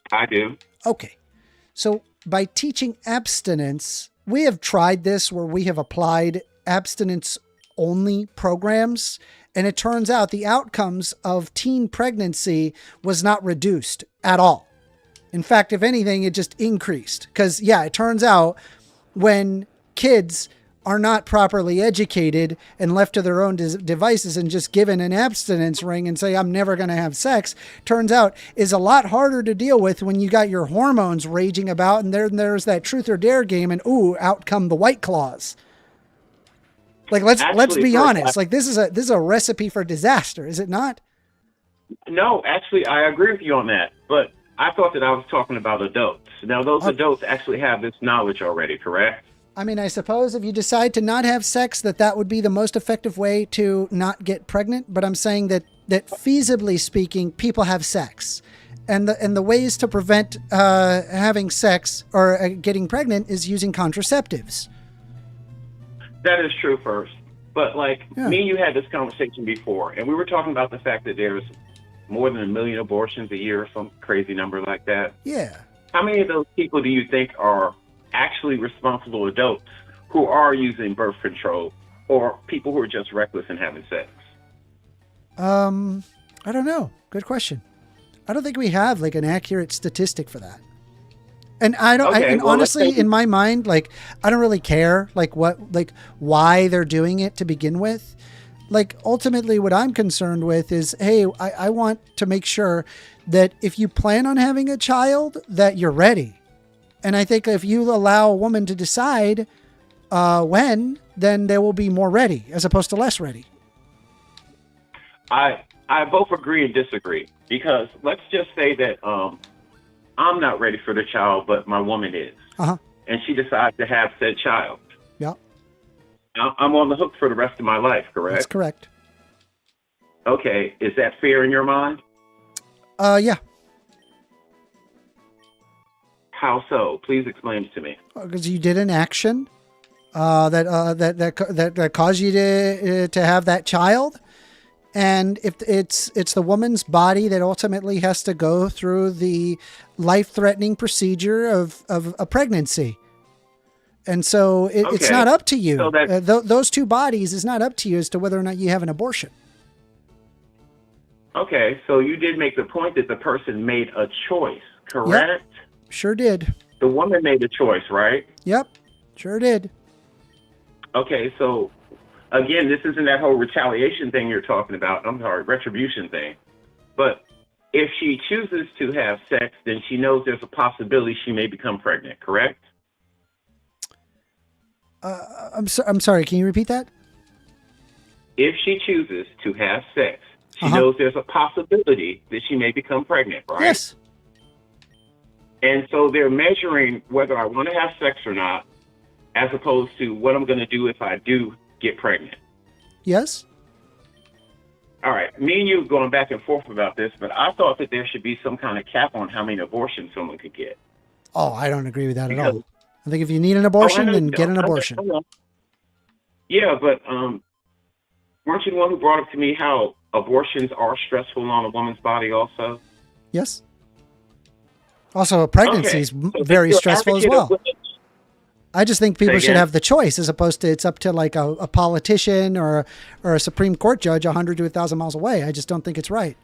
I do. Okay. So by teaching abstinence, we have tried this where we have applied abstinence only programs. And it turns out the outcomes of teen pregnancy was not reduced at all. In fact, if anything, it just increased. Because, it turns out when kids are not properly educated and left to their own devices and just given an abstinence ring and say, I'm never going to have sex, turns out is a lot harder to deal with when you got your hormones raging about and there's that truth or dare game and out come the White Claws. Like, let's be honest. Like, this is a recipe for disaster, is it not? No, actually, I agree with you on that. But I thought that I was talking about adults. Now, those adults actually have this knowledge already, correct? I mean, I suppose if you decide to not have sex, that would be the most effective way to not get pregnant. But I'm saying that feasibly speaking, people have sex. And the ways to prevent having sex or getting pregnant is using contraceptives. That is true first. But me and you had this conversation before, and we were talking about the fact that there's more than 1 million abortions a year, or some crazy number like that. Yeah. How many of those people do you think are actually responsible adults who are using birth control, or people who are just reckless and having sex? I don't know. Good question. I don't think we have an accurate statistic for that. And honestly, in my mind, I don't really care why they're doing it to begin with. Ultimately what I'm concerned with is, hey, I want to make sure that if you plan on having a child, that you're ready. And I think if you allow a woman to decide when, then they will be more ready as opposed to less ready. I both agree and disagree, because let's just say that I'm not ready for the child, but my woman is. Uh-huh. And she decides to have said child. Yeah. I'm on the hook for the rest of my life, correct? That's correct. Okay. Is that fair in your mind? Yeah. How so? Please explain it to me. Because you did an action that caused you to have that child. And if it's the woman's body that ultimately has to go through the life-threatening procedure of a pregnancy. And so it's not up to you. So those two bodies is not up to you as to whether or not you have an abortion. Okay, so you did make the point that the person made a choice, correct? Yep. Sure did. The woman made a choice, right? Yep, sure did. Okay, so again, this isn't that whole retaliation thing you're talking about. I'm sorry, retribution thing. But if she chooses to have sex, then she knows there's a possibility she may become pregnant, correct? I'm sorry. Can you repeat that? If she chooses to have sex, she Uh-huh. knows there's a possibility that she may become pregnant, right? Yes. And so they're measuring whether I want to have sex or not, as opposed to what I'm going to do if I do get pregnant. Yes. All right, me and you have gone back and forth about this, but I thought that there should be some kind of cap on how many abortions someone could get. Oh, I don't agree with that at Because- all. I think if you need an abortion, Oh, I know then you get an don't. abortion. I know. Yeah, but weren't you the one who brought up to me how abortions are stressful on a woman's body also? Yes. Also, a pregnancy is Okay, so very you're stressful as advocate well. of women- I just think people Say should again? have the choice as opposed to it's up to like a politician or a Supreme Court judge 100 to 1,000 miles away. I just don't think it's right.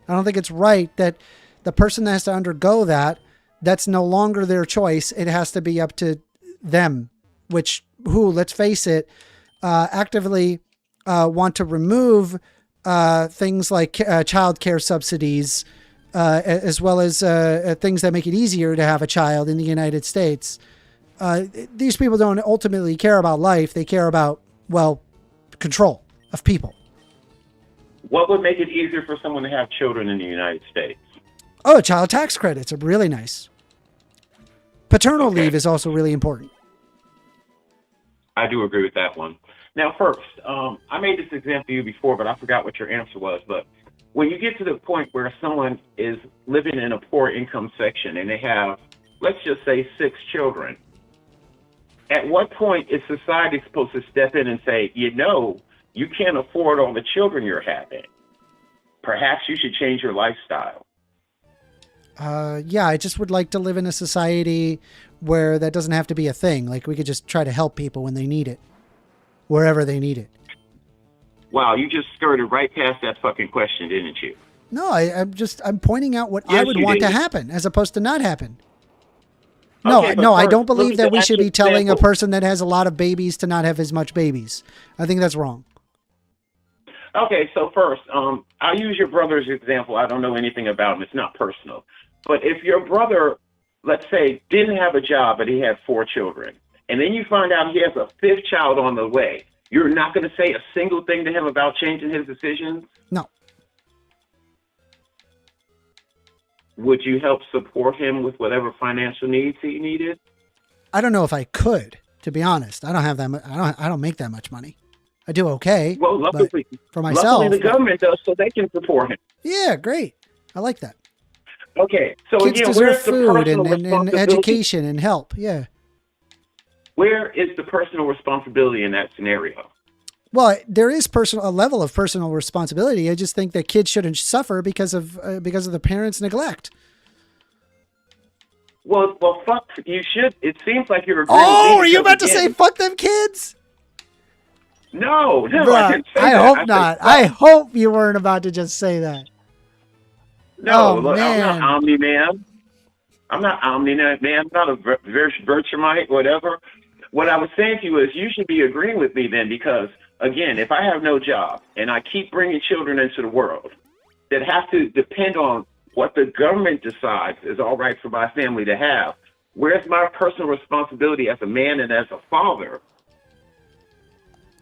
I don't think it's right that the person that has to undergo that's no longer their choice. It has to be up to them, let's face it, actively want to remove things like child care subsidies, as well as things that make it easier to have a child in the United States. These people don't ultimately care about life. They care about, control of people. What would make it easier for someone to have children in the United States? Oh, child tax credits are really nice. Paternal leave is also really important. I do agree with that one. Now, first, I made this example to you before, but I forgot what your answer was. But when you get to the point where someone is living in a poor income section and they have, let's just say, 6 children, at what point is society supposed to step in and say, you can't afford all the children you're having. Perhaps you should change your lifestyle. Yeah, I just would like to live in a society where that doesn't have to be a thing. Like we could just try to help people when they need it, wherever they need it. Wow, you just skirted right past that fucking question, didn't you? No, I'm pointing out what I Yes, would you want to did. happen as opposed to not happen. No, Okay, but no, I first, don't look believe at that the we should be actual telling a example. person that has a lot of babies to not have as much babies. I think that's wrong. Okay, so first, I'll use your brother's example. I don't know anything about him. It's not personal. But if your brother, let's say, didn't have a job, but he had 4 children, and then you find out he has a 5th child on the way, you're not going to say a single thing to him about changing his decisions? No. Would you help support him with whatever financial needs he needed? I don't know if I could, to be honest. I don't have that. I don't make that much money. I do okay. Well, luckily, but for myself, luckily the government does, so they can support him. yeah, great. I like that. Okay, so Kids again, deserve where's the food personal and responsibility? education and help. Yeah. Where is the personal responsibility in that scenario? Well, there is a level of personal responsibility. I just think that kids shouldn't suffer because of the parents' neglect. Well, fuck. You should. It seems like you're. Oh, are you about to say fuck them kids? No, Bruh, I didn't say I that. hope said not. fuck. I hope you weren't about to just say that. No, Oh, look, man. I'm not Omni-Man. I'm not Omni-Man. I'm not a Virtuemite, whatever. What I was saying to you is you should be agreeing with me then because, again, if I have no job and I keep bringing children into the world that have to depend on what the government decides is all right for my family to have, where's my personal responsibility as a man and as a father?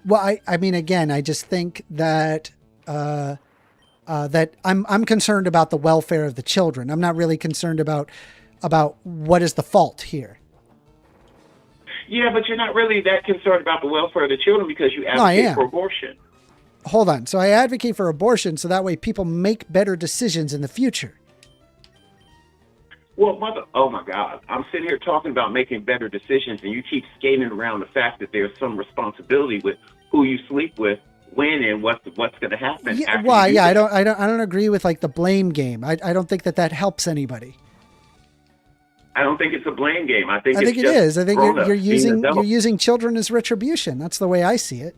Well, I mean, again, I just think that that I'm concerned about the welfare of the children. I'm not really concerned about what is the fault here. Yeah, but you're not really that concerned about the welfare of the children because you No, I advocate am. for abortion. Hold on. So I advocate for abortion so that way people make better decisions in the future. Well, oh my God, I'm sitting here talking about making better decisions, and you keep skating around the fact that there's some responsibility with who you sleep with, when, and what's going to happen. Yeah, after well, you do yeah, that. I don't agree with like the blame game. I don't think that helps anybody. I don't think it's a blame game. I think I think it's it just is. I think grown-ups you're being using adults. children as retribution. That's the way I see it.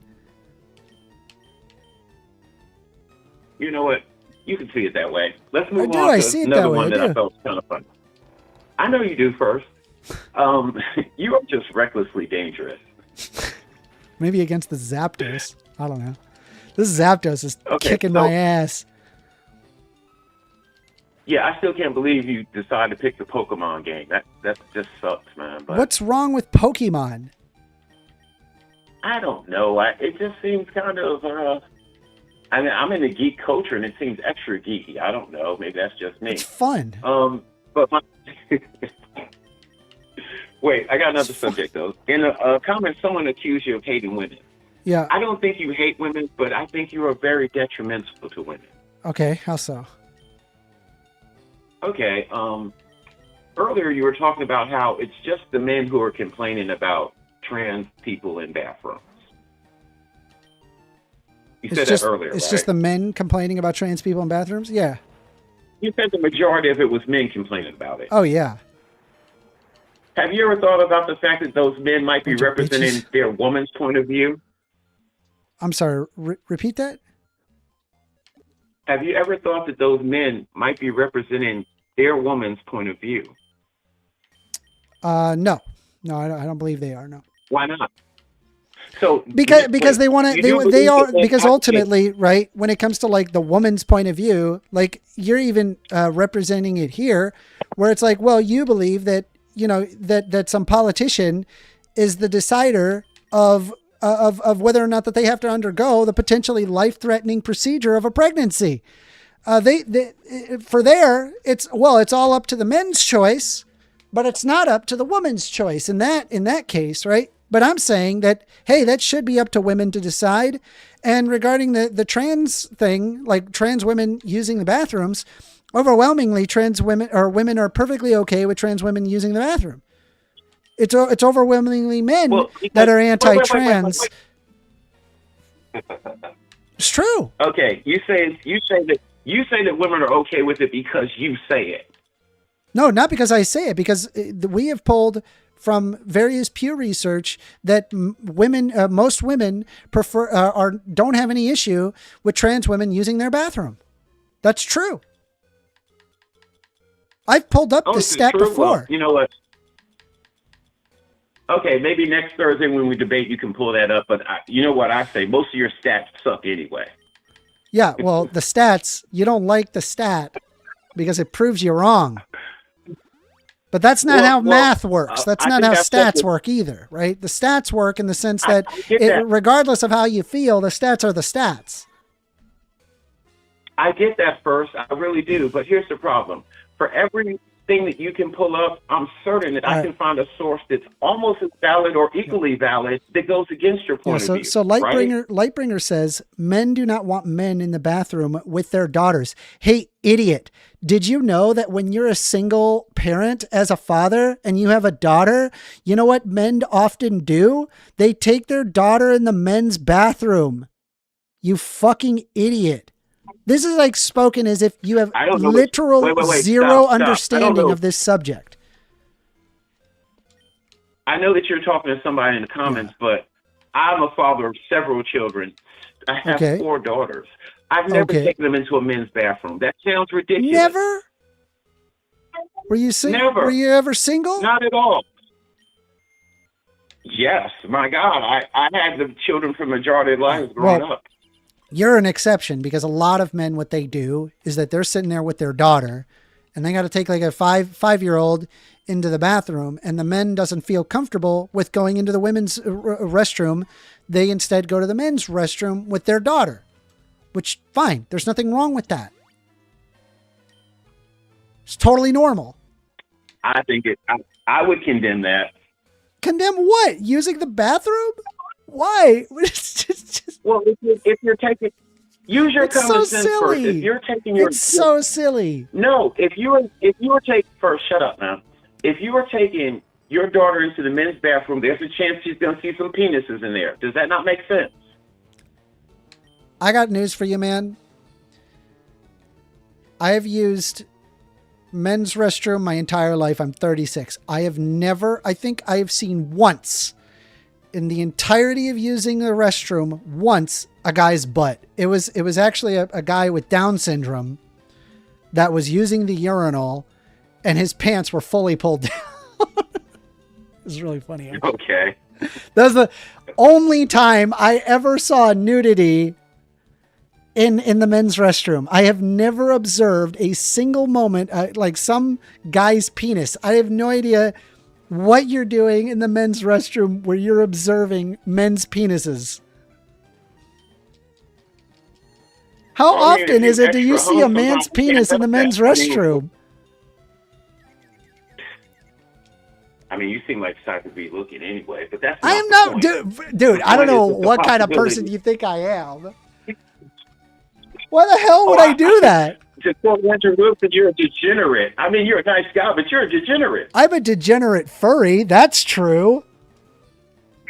You know what? You can see it that way. Let's move I do. on I to see it another that way. one I that I do. felt was kind of fun. I know you do first. You are just recklessly dangerous. Maybe against the Zapdos. I don't know. This Zapdos is Okay, kicking so- my ass. Yeah, I still can't believe you decided to pick the Pokemon game. That just sucks, man. But What's wrong with Pokemon? I don't know. It just seems kind of. I mean, I'm in the geek culture, and it seems extra geeky. I don't know. Maybe that's just me. It's fun. But wait, I got another subject though. In a comment, someone accused you of hating women. Yeah. I don't think you hate women, but I think you are very detrimental to women. Okay, how so? Okay. Earlier you were talking about how it's just the men who are complaining about trans people in bathrooms. You said that earlier, It's right? just the men complaining about trans people in bathrooms? Yeah. You said the majority of it was men complaining about it. Oh, yeah. Have you ever thought about the fact that those men might be representing their woman's point of view? I'm sorry, repeat that? Have you ever thought that those men might be representing their woman's point of view? No. No, I don't believe they are, no. Why not? So because they want to they are because ultimately ultimately, right, when it comes to like the woman's point of view, like you're even representing it here where it's like, well, you believe that, you know, that some politician is the decider of whether or not that they have to undergo the potentially life-threatening procedure of a pregnancy. It's all up to the men's choice, but it's not up to the woman's choice in that case, right? But I'm saying that, hey, that should be up to women to decide. And regarding the trans thing, like trans women using the bathrooms, overwhelmingly trans women are perfectly okay with trans women using the bathroom. It's overwhelmingly men that are anti-trans. It's true. Okay, you say that women are okay with it because you say it. No, not because I say it, because we have pulled from various Pew research that most women don't have any issue with trans women using their bathroom. That's true. I've pulled up this stat before. Well, you know what? Okay, maybe next Thursday when we debate, you can pull that up. But you know what I say? Most of your stats suck anyway. Yeah, well, the stats, you don't like the stat because it proves you wrong. But that's not how math works. That's not how stats work either, right? The stats work in the sense that regardless of how you feel, the stats are the stats. I get that first. I really do. But here's the problem. For everything that you can pull up, I'm certain that I can find a source that's almost as valid or equally valid that goes against your point of view. So Lightbringer says, men do not want men in the bathroom with their daughters. Hey, idiot. Did you know that when you're a single parent as a father and you have a daughter, you know what men often do? They take their daughter in the men's bathroom. You fucking idiot. This is like spoken as if you have literal zero understanding of this subject. I know that you're talking to somebody in the comments, but I'm a father of several children. I have 4 daughters. I've never taken them into a men's bathroom. That sounds ridiculous. Never? Were you Never. Were you ever single? Not at all. Yes, my God. I had the children for the majority of lives growing up. You're an exception because a lot of men, what they do is that they're sitting there with their daughter and they got to take like a five-year-old into the bathroom and the men doesn't feel comfortable with going into the women's restroom. They instead go to the men's restroom with their daughter, which fine. There's nothing wrong with that. It's totally normal. I think I would condemn that. Condemn what? Using the bathroom? Why? Well, if you're taking, use your common sense first. If you're taking your, it's so silly. No, if you were taking first, shut up now. If you are taking your daughter into the men's bathroom, there's a chance she's going to see some penises in there. Does that not make sense? I got news for you, man. I have used men's restroom my entire life. I'm 36. I think I have seen once in the entirety of using the restroom, once a guy's butt. It was actually a guy with Down syndrome that was using the urinal and his pants were fully pulled down. It was really funny. Actually. Okay. That was the only time I ever saw nudity in the men's restroom. I have never observed a single moment, like some guy's penis. I have no idea what you're doing in the men's restroom where you're observing men's penises. How often is it do you see a man's penis in the men's restroom? I mean, you seem like the type to be looking anyway, but that's I am not, dude. I don't know what kind of person you think I am. Why the hell would I do that? To quote Andrew Wilson, you're a degenerate. I mean, you're a nice guy, but you're a degenerate. I'm a degenerate furry. That's true.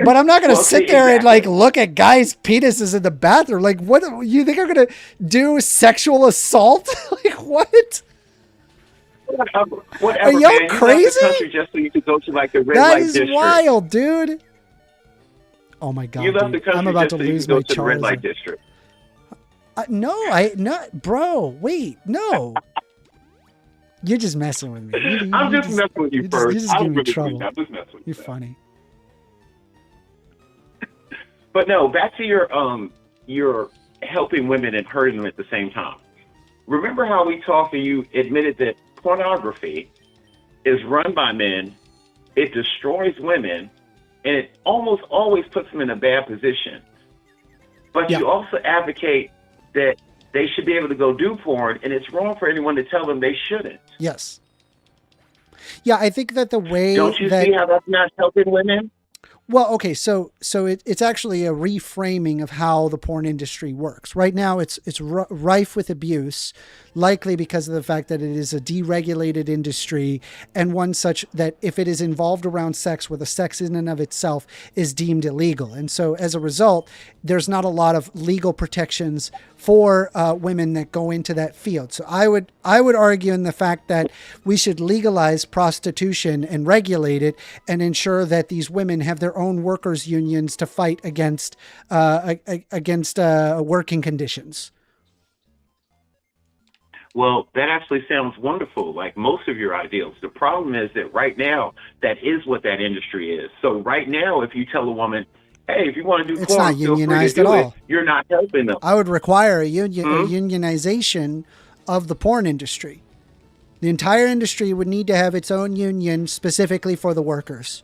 But I'm not going to sit there and like look at guys' penises in the bathroom. Like, what you think I'm going to do? Sexual assault? Like, what? Whatever, are y'all man. crazy? You left the country just so you could go to like the red That light is district. wild, dude. Oh my god! You left dude. the country I'm about just to so you lose could go my to the red light Charizard. district. No, bro. Wait, no. You're just messing with me. I'm just messing with you first. You're just I'm giving me really trouble. I'm just messing with You're you. funny. But no, back to your helping women and hurting them at the same time. Remember how we talked and you admitted that pornography is run by men, it destroys women, and it almost always puts them in a bad position. But you also advocate that they should be able to go do porn, and it's wrong for anyone to tell them they shouldn't. Yes. Yeah, I think that the way Don't you that see how that's not helping women? well, okay, so it's actually a reframing of how the porn industry works. Right now, it's rife with abuse, likely because of the fact that it is a deregulated industry and one such that if it is involved around sex, where the sex in and of itself is deemed illegal, and so as a result, there's not a lot of legal protections for women that go into that field. So I would argue in the fact that we should legalize prostitution and regulate it and ensure that these women have their own workers' unions to fight against working conditions. Well, that actually sounds wonderful, like most of your ideals. The problem is that right now, that is what that industry is. So right now, if you tell a woman, hey, if you want to do It's porn, not feel free to unionized do at it, all. you're not helping them. I would require a unionization of the porn industry. The entire industry would need to have its own union specifically for the workers.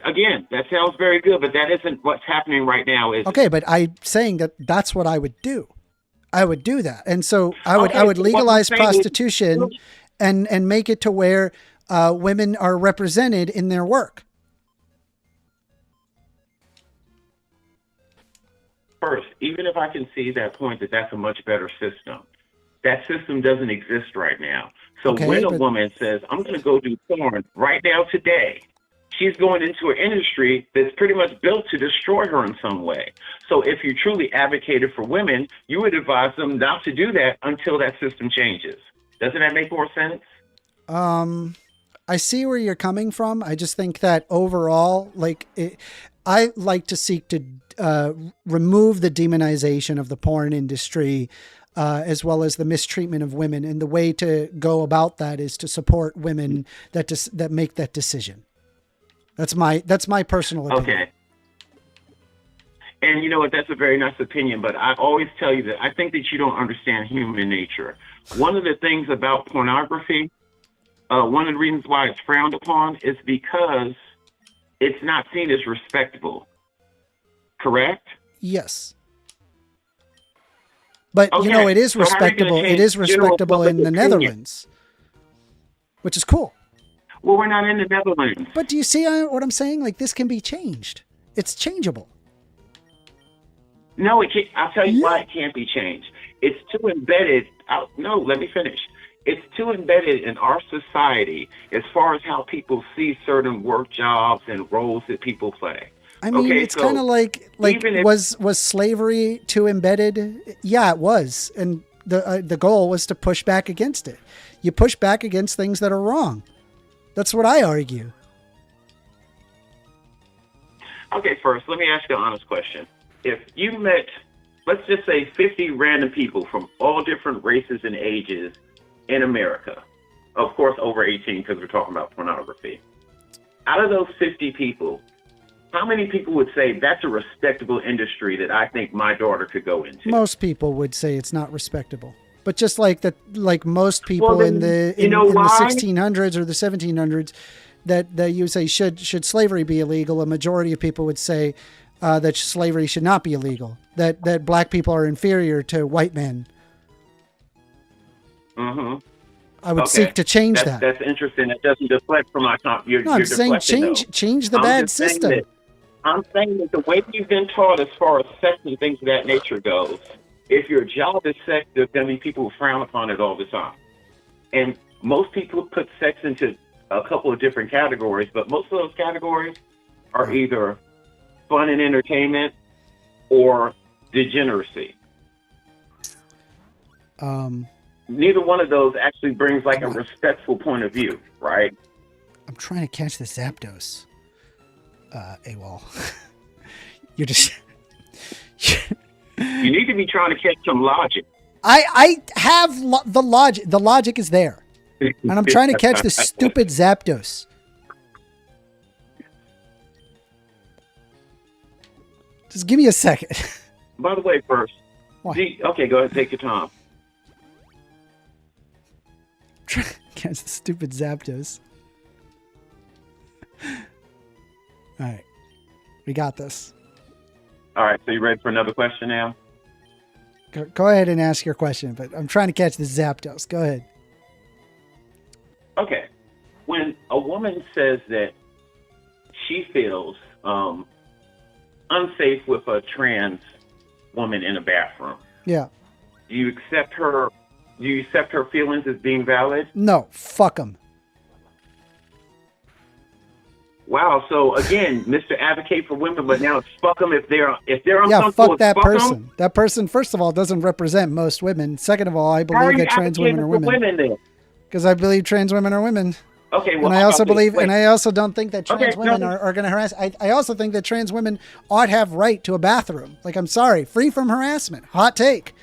Again, that sounds very good, but that isn't what's happening right now, is it? Okay, but I'm saying that that's what I would do. I would do that. And so I would Okay, so what legalize I'm saying is- prostitution and make it to where women are represented in their work. First, even if I can see that point that that's a much better system, that system doesn't exist right now. So Okay, when a but- woman says, I'm going to go do porn right now today, she's going into an industry that's pretty much built to destroy her in some way. So if you truly advocated for women, you would advise them not to do that until that system changes. Doesn't that make more sense? I see where you're coming from. I just think that overall, I like to seek to remove the demonization of the porn industry, as well as the mistreatment of women. And the way to go about that is to support women that make that decision. That's my personal opinion. Okay. And you know what? That's a very nice opinion, but I always tell you that I think that you don't understand human nature. One of the things about pornography, one of the reasons why it's frowned upon is because it's not seen as respectable. Correct? Yes. But Okay, it is so how are you gonna respectable. It change is general respectable in public the opinion? Netherlands, which is cool. Well, we're not in the Netherlands. But do you see what I'm saying? Like, this can be changed. It's changeable. No, it can't. I'll tell you why it can't be changed. It's too embedded. No, let me finish. It's too embedded in our society as far as how people see certain work jobs and roles that people play. I mean, Okay, it's so kind of like even if- was slavery too embedded? Yeah, it was. And the goal was to push back against it. You push back against things that are wrong. That's what I argue. Okay, first, let me ask you an honest question. If you met, let's just say 50 random people from all different races and ages in America, of course over 18 because we're talking about pornography, out of those 50 people, how many people would say that's a respectable industry that I think my daughter could go into? Most people would say it's not respectable. But just like most people Well, in then, the you know in the why? 1600s or the 1700s, that you would say should slavery be illegal, a majority of people would say that slavery should not be illegal. That black people are inferior to white men. Mm-hmm. I would seek to change that. That's interesting. That doesn't deflect from our time. No, I'm saying change the bad system. I'm saying that the way you've been taught as far as sex and things of that nature goes, if your job is sex, there's going to be people who frown upon it all the time. And most people put sex into a couple of different categories, but most of those categories are either fun and entertainment or degeneracy. Neither one of those actually brings like a respectful point of view, right? I'm trying to catch the Zapdos. AWOL. You're just... You need to be trying to catch some logic. I have the logic. The logic is there. And I'm trying to catch the stupid Zapdos. Just give me a second. By the way, first. Okay, go ahead. Take your time. Catch the stupid Zapdos. All right. We got this. All right, so you ready for another question now? Go ahead and ask your question, but I'm trying to catch the Zapdos. Go ahead. Okay. When a woman says that she feels unsafe with a trans woman in a bathroom, Yeah. do you accept her feelings as being valid? No. Fuck them. Wow. So again, Mr. Advocate for women, but now it's fuck them if they're Yeah, uncomfortable. fuck that fuck person. 'em. That person, first of all, doesn't represent most women. Second of all, I How are believe you that trans women are advocating for women. then? Because I believe trans women are women. Okay, well, and I how also about this? believe, Wait. and I also don't think that trans Okay, women no. are going to harass. I also think that trans women ought to have right to a bathroom. Like, I'm sorry, free from harassment. Hot take.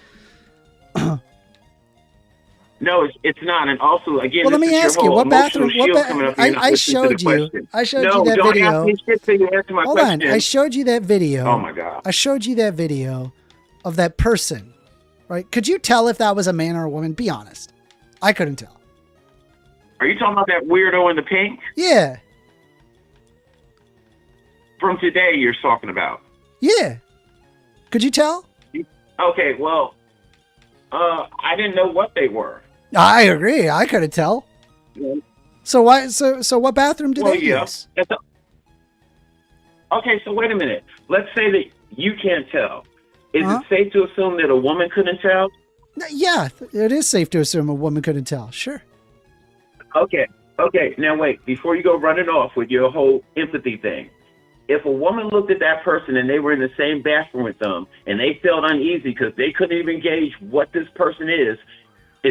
No, it's not. And also, again, Well, let this me is your ask you, whole what emotional bathroom? shield coming up. You're not I listening to the showed you. question. I showed No, you that don't video. ask me shit till you answer my Hold question. on, I showed you that video. Oh my God. I showed you that video of that person. Right? Could you tell if that was a man or a woman? Be honest. I couldn't tell. Are you talking about that weirdo in the pink? Yeah. From today, you're talking about. Yeah. Could you tell? Okay, well, I didn't know what they were. I agree. I couldn't tell. Yeah. So why? So what bathroom do they use? Okay, so wait a minute. Let's say that you can't tell. Is Uh-huh. it safe to assume that a woman couldn't tell? Yeah, it is safe to assume a woman couldn't tell. Sure. Okay. Now wait. Before you go running off with your whole empathy thing, if a woman looked at that person and they were in the same bathroom with them and they felt uneasy because they couldn't even gauge what this person is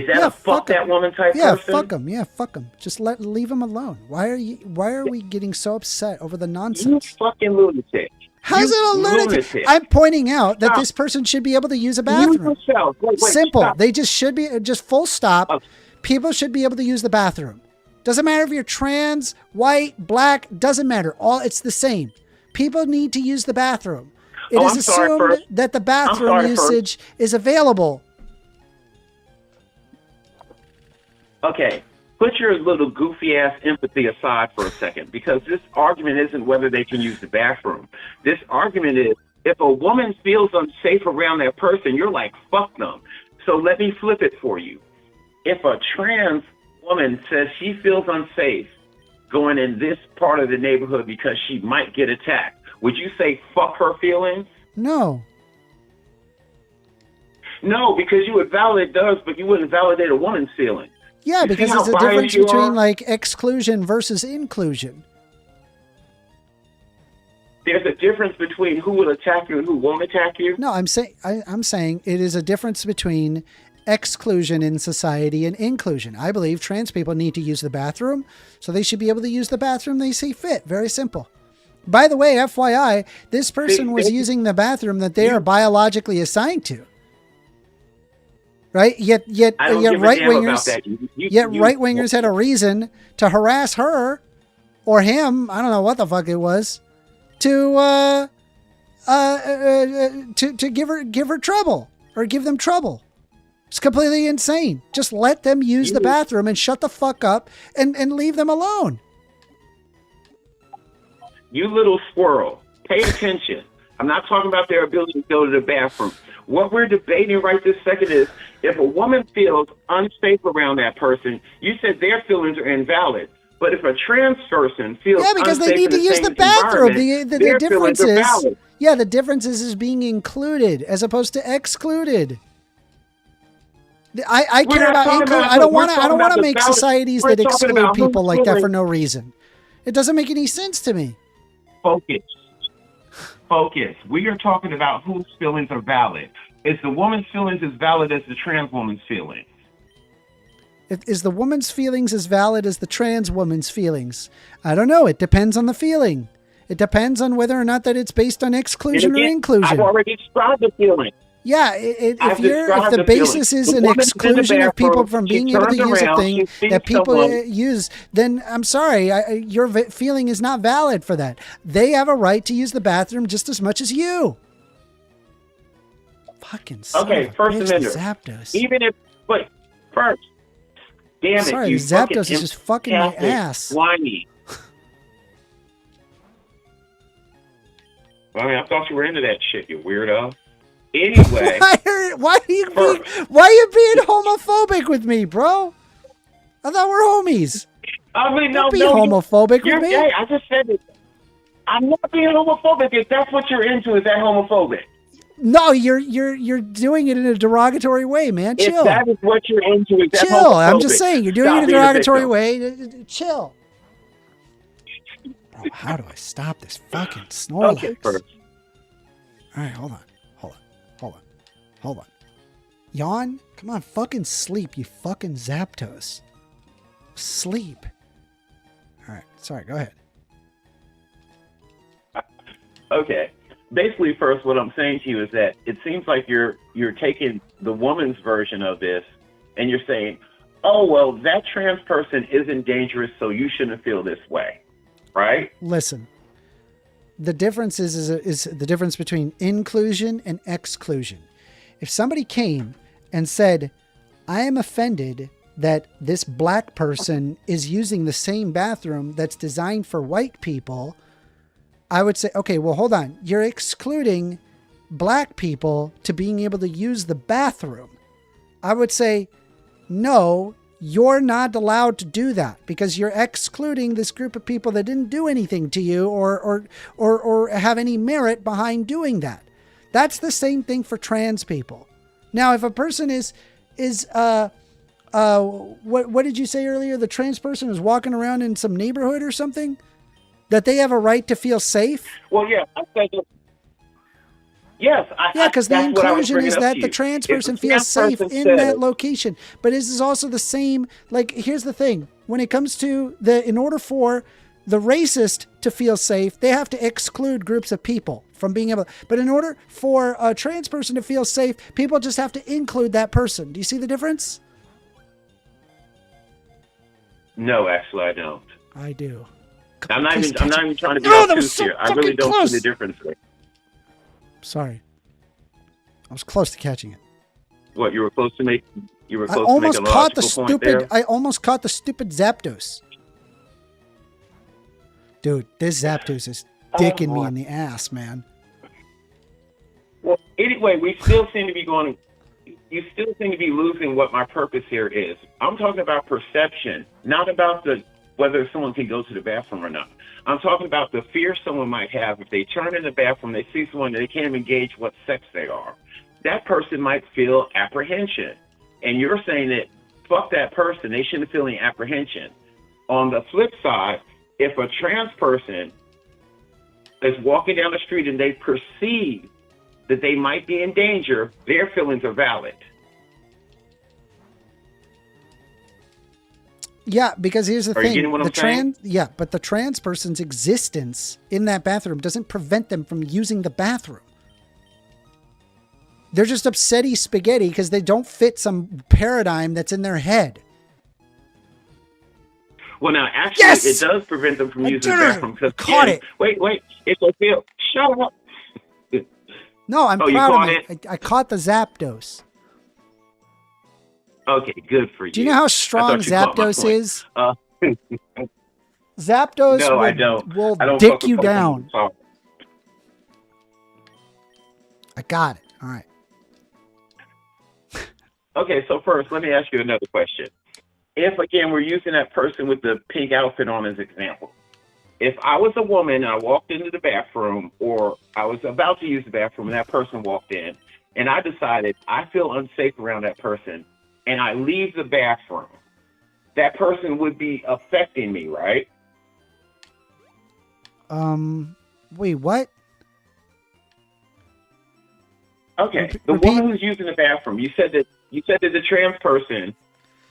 that a fuck that woman type Yeah, person? fuck them. Yeah, fuck them. Just leave them alone. Why are we getting so upset over the nonsense? You fucking lunatic. How's it a lunatic? I'm pointing out that this person should be able to use a bathroom. Wait, Simple. stop. They just should be, just full stop. People should be able to use the bathroom. Doesn't matter if you're trans, white, black, doesn't matter. It's the same. People need to use the bathroom. It is I'm sorry, assumed first. that the I'm bathroom sorry, usage is available. Okay, put your little goofy ass empathy aside for a second, because this argument isn't whether they can use the bathroom. This argument is if a woman feels unsafe around that person, you're like, fuck them. So let me flip it for you. If a trans woman says she feels unsafe going in this part of the neighborhood because she might get attacked, would you say fuck her feelings? No. No, because you would validate those, but you wouldn't validate a woman's feelings. Yeah, You because see how there's a difference biased you between are? like exclusion versus inclusion. There's a difference between who will attack you and who won't attack you. No, I'm saying it is a difference between exclusion in society and inclusion. I believe trans people need to use the bathroom, so they should be able to use the bathroom they see fit. Very simple. By the way, FYI, this person was using the bathroom that they are biologically assigned to. Right? Yet I don't give a right damn about wingers, that. right wingers had a reason to harass her or him. I don't know what the fuck it was, to give her trouble or give them trouble. It's completely insane. Just let them use the bathroom and shut the fuck up and leave them alone. You little squirrel, pay attention. I'm not talking about their ability to go to the bathroom. What we're debating right this second is if a woman feels unsafe around that person, you said their feelings are invalid. But if a trans person feels because they unsafe need in to the use same the bathroom. The their difference feelings are is, valid. the difference is being included as opposed to excluded. I care about include. I don't want to make societies that exclude people like that for no reason. It doesn't make any sense to me. Focus. We are talking about whose feelings are valid. Is the woman's feelings as valid as the trans woman's feelings? Is the woman's feelings as valid as the trans woman's feelings? I don't know. It depends on the feeling. It depends on whether or not that it's based on exclusion or inclusion. I've already described the feeling. Yeah, if the basis is an exclusion of people from being able to use a thing that people use, then I'm sorry, your feeling is not valid for that. They have a right to use the bathroom just as much as you. Fucking okay, first amendment. Zapdos. Even if, but first, damn it, sorry, you Zapdos is just fucking my Catholic ass. Whiny. I mean, I thought you were into that shit, you weirdo. Anyway, why are you being homophobic with me, bro? I thought we're homies. I mean, Don't be homophobic you're with me. gay. I just said it. I'm not being homophobic. If that's what you're into, is that homophobic? No, you're doing it in a derogatory way, man. Chill. If that is what you're into, is that chill. homophobic? I'm just saying, you're doing it in a derogatory way. Chill. Bro, how do I stop this fucking Snorlax? Okay, first. All right, hold on. Yawn? Come on, fucking sleep, you fucking Zapdos. Sleep. All right, sorry, go ahead. Okay. Basically, first, what I'm saying to you is that it seems like you're taking the woman's version of this, and you're saying, "Oh, well, that trans person isn't dangerous, so you shouldn't feel this way," right? Listen, the difference is the difference between inclusion and exclusion. If somebody came and said, "I am offended that this black person is using the same bathroom that's designed for white people," I would say, okay, well, hold on. You're excluding black people to being able to use the bathroom. I would say, no, you're not allowed to do that because you're excluding this group of people that didn't do anything to you or have any merit behind doing that. That's the same thing for trans people. Now, if a person what did you say earlier? The trans person is walking around in some neighborhood or something? That they have a right to feel safe? Well, yeah, I think yes. Yeah, because the inclusion is that the trans person feels safe in that location. But this is also the same, like, here's the thing. When it comes to in order for the racist to feel safe, they have to exclude groups of people from being able, but in order for a trans person to feel safe, people just have to include that person. Do you see the difference? No, actually, I don't. I do. I'm not even trying to be obtuse here. I really don't close. see the difference there. Sorry. I was close to catching it. What, you were close to make a logical point there? I almost caught the stupid Zapdos. Dude, this Zapdos is dicking me in the ass, man. Well, anyway, you still seem to be losing what my purpose here is. I'm talking about perception, not about whether someone can go to the bathroom or not. I'm talking about the fear someone might have if they turn in the bathroom, they see someone, they can't even gauge what sex they are. That person might feel apprehension. And you're saying that, fuck that person, they shouldn't feel any apprehension. On the flip side, if a trans person is walking down the street and they perceive that they might be in danger, their feelings are valid. Yeah, because here's the thing. Are you getting what I'm saying? Yeah, but the trans person's existence in that bathroom doesn't prevent them from using the bathroom. They're just upsetty spaghetti because they don't fit some paradigm that's in their head. Well, now, actually, it does prevent them from using the bathroom. Caught it. Wait. If they feel... Shut up. No, I'm proud of it. I caught the Zapdos. Okay, good for you. Do you know how I strong thought you caught my Zapdos point. is? Uh, Zapdos no, I don't. will I don't dick fuck with you Pokemon. down. Sorry. I got it. All right. Okay, so first, let me ask you another question. If, again, we're using that person with the pink outfit on as example, if I was a woman and I walked into the bathroom, or I was about to use the bathroom and that person walked in, and I decided I feel unsafe around that person, and I leave the bathroom, that person would be affecting me, right? Wait, what? Okay, the woman who's using the bathroom, you said that the trans person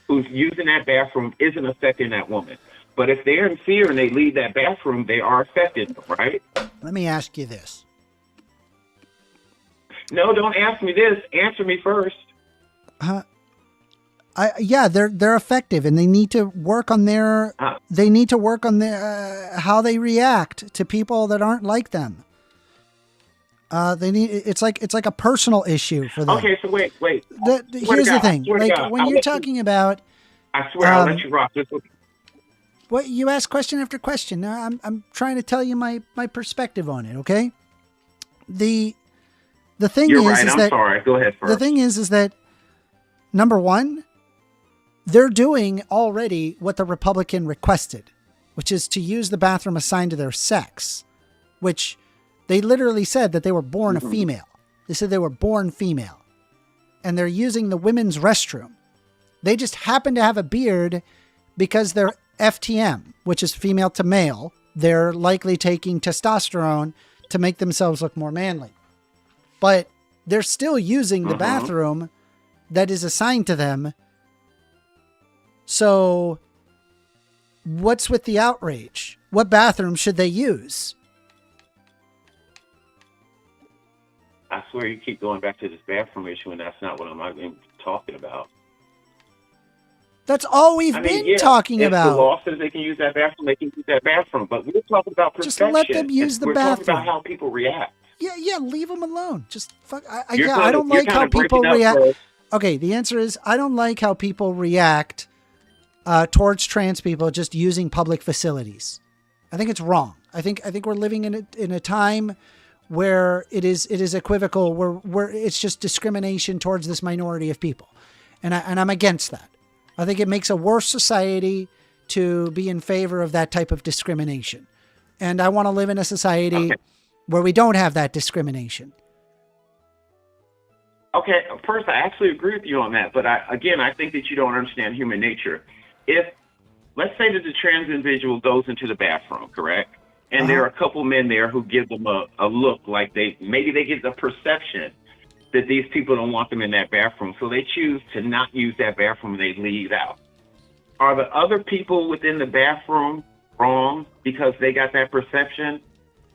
who's using that bathroom isn't affecting that woman. But if they're in fear and they leave that bathroom, they are affected, right? Let me ask you this. No, don't ask me this. Answer me first. Yeah, they're effective, and they need to work on their how they react to people that aren't like them. It's like a personal issue for them. Okay, so wait. Here's the thing. Like when you're talking about, I swear I'll let you rock this one. What you ask question after question. Now I'm trying to tell you my perspective on it. Okay. The thing You're is, right. is I'm that sorry. Go ahead first. the thing is that number one, they're doing already what the Republican requested, which is to use the bathroom assigned to their sex, which they literally said that they were born a female. They said they were born female, and they're using the women's restroom. They just happen to have a beard because they're FTM, which is female to male. They're likely taking testosterone to make themselves look more manly. But they're still using the bathroom that is assigned to them. So what's with the outrage? What bathroom should they use? I swear you keep going back to this bathroom issue, and that's not what I'm even talking about. That's all we've been talking if about. The law says they can use that bathroom, they can use that bathroom. But we're talking about perception. Just let them use the We're bathroom. talking about how people react. Yeah, leave them alone. Just fuck. I You're don't like how kinda people breaking up, react. bro. Okay, the answer is I don't like how people react towards trans people just using public facilities. I think it's wrong. I think we're living in a time where it is equivocal, where it's just discrimination towards this minority of people, and I'm against that. I think it makes a worse society to be in favor of that type of discrimination, and I want to live in a society where we don't have that discrimination. Okay, first, I actually agree with you on that. But I think that you don't understand human nature. If, let's say that the trans individual goes into the bathroom, correct? And there are a couple men there who give them a look like maybe they get the perception that these people don't want them in that bathroom. So they choose to not use that bathroom and they leave out. Are the other people within the bathroom wrong because they got that perception?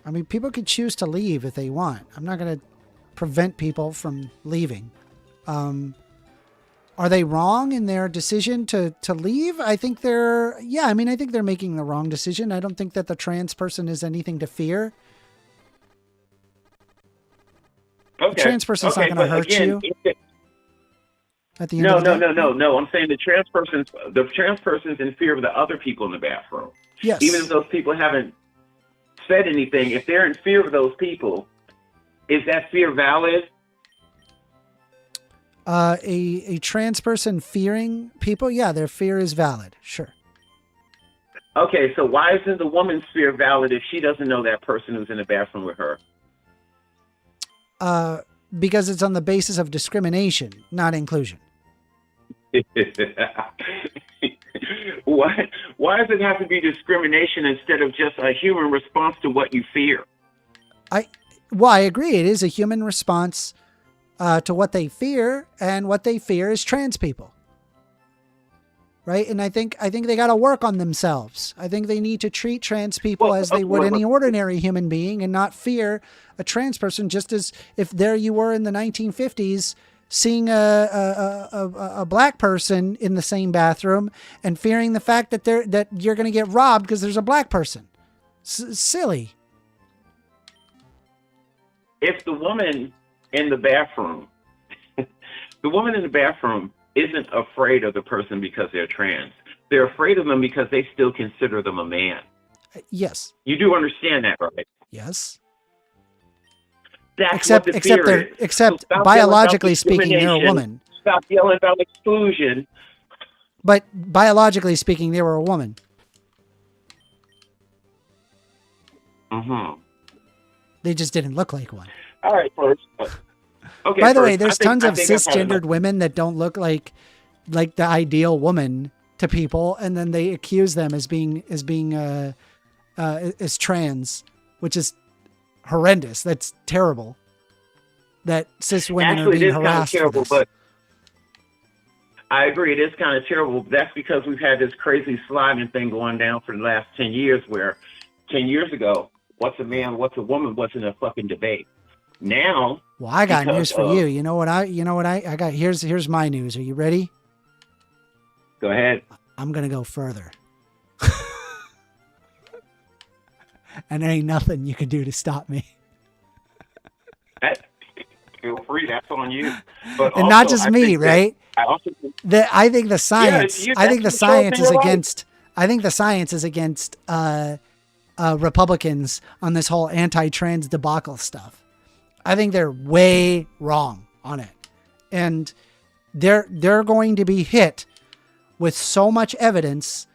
I mean, people can choose to leave if they want. I'm not going to prevent people from leaving. Are they wrong in their decision to leave? I think they're making the wrong decision. I don't think that the trans person is anything to fear. Okay. The trans person's not going to hurt you. At the end of the day. No. I'm saying the trans person's in fear of the other people in the bathroom. Yes. Even if those people haven't said anything, if they're in fear of those people, is that fear valid? A trans person fearing people, yeah, their fear is valid. Sure. Okay, so why isn't the woman's fear valid if she doesn't know that person who's in the bathroom with her? Because it's on the basis of discrimination, not inclusion. Why does it have to be discrimination instead of just a human response to what you fear? I agree. It is a human response to what they fear, and what they fear is trans people. Right? And I think they got to work on themselves. I think they need to treat trans people as they would any ordinary human being, and not fear a trans person, just as if there you were in the 1950s seeing a black person in the same bathroom and fearing the fact that you're going to get robbed because there's a black person. Silly. If the woman in the bathroom isn't afraid of the person because they're trans. They're afraid of them because they still consider them a man. Yes. You do understand that, right? Yes. That's what the fear is. Except So stop biologically yelling about speaking, they're a discrimination. woman. Stop yelling about exclusion. But biologically speaking, they were a woman. Mm-hmm. They just didn't look like one. All right, first. Okay. By the way, first, there's tons of I've had enough. cisgendered women that don't look like the ideal woman to people, and then they accuse them as being as trans, which is horrendous. That's terrible. That cis women are being harassed for this. But I agree, it is kind of terrible. That's because we've had this crazy sliding thing going down for the last 10 years, where 10 years ago, what's a man, what's a woman wasn't a fucking debate. Now, Well, I got news for you. You know what I got? Here's my news. Are you ready? Go ahead. I'm gonna go further. And there ain't nothing you can do to stop me. Feel free, that's on you. But And also, not just I me, think that- right? I also think, I think the science. you- I think the that's science what is you're right. against. I think the science is against Republicans on this whole anti-trans debacle stuff. I think they're way wrong on it, and they're going to be hit with so much evidence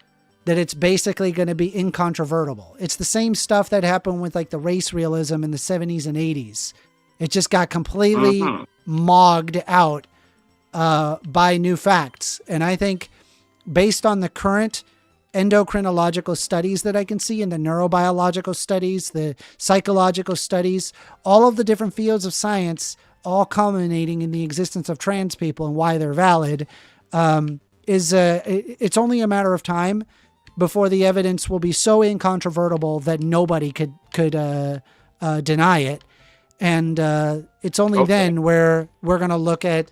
that it's basically going to be incontrovertible. It's the same stuff that happened with like the race realism in the 70s and 80s. It just got completely mogged out by new facts. And I think based on the current endocrinological studies that I can see, and the neurobiological studies, the psychological studies, all of the different fields of science, all culminating in the existence of trans people and why they're valid, it's only a matter of time before the evidence will be so incontrovertible that nobody could deny it. And it's only then where we're going to look at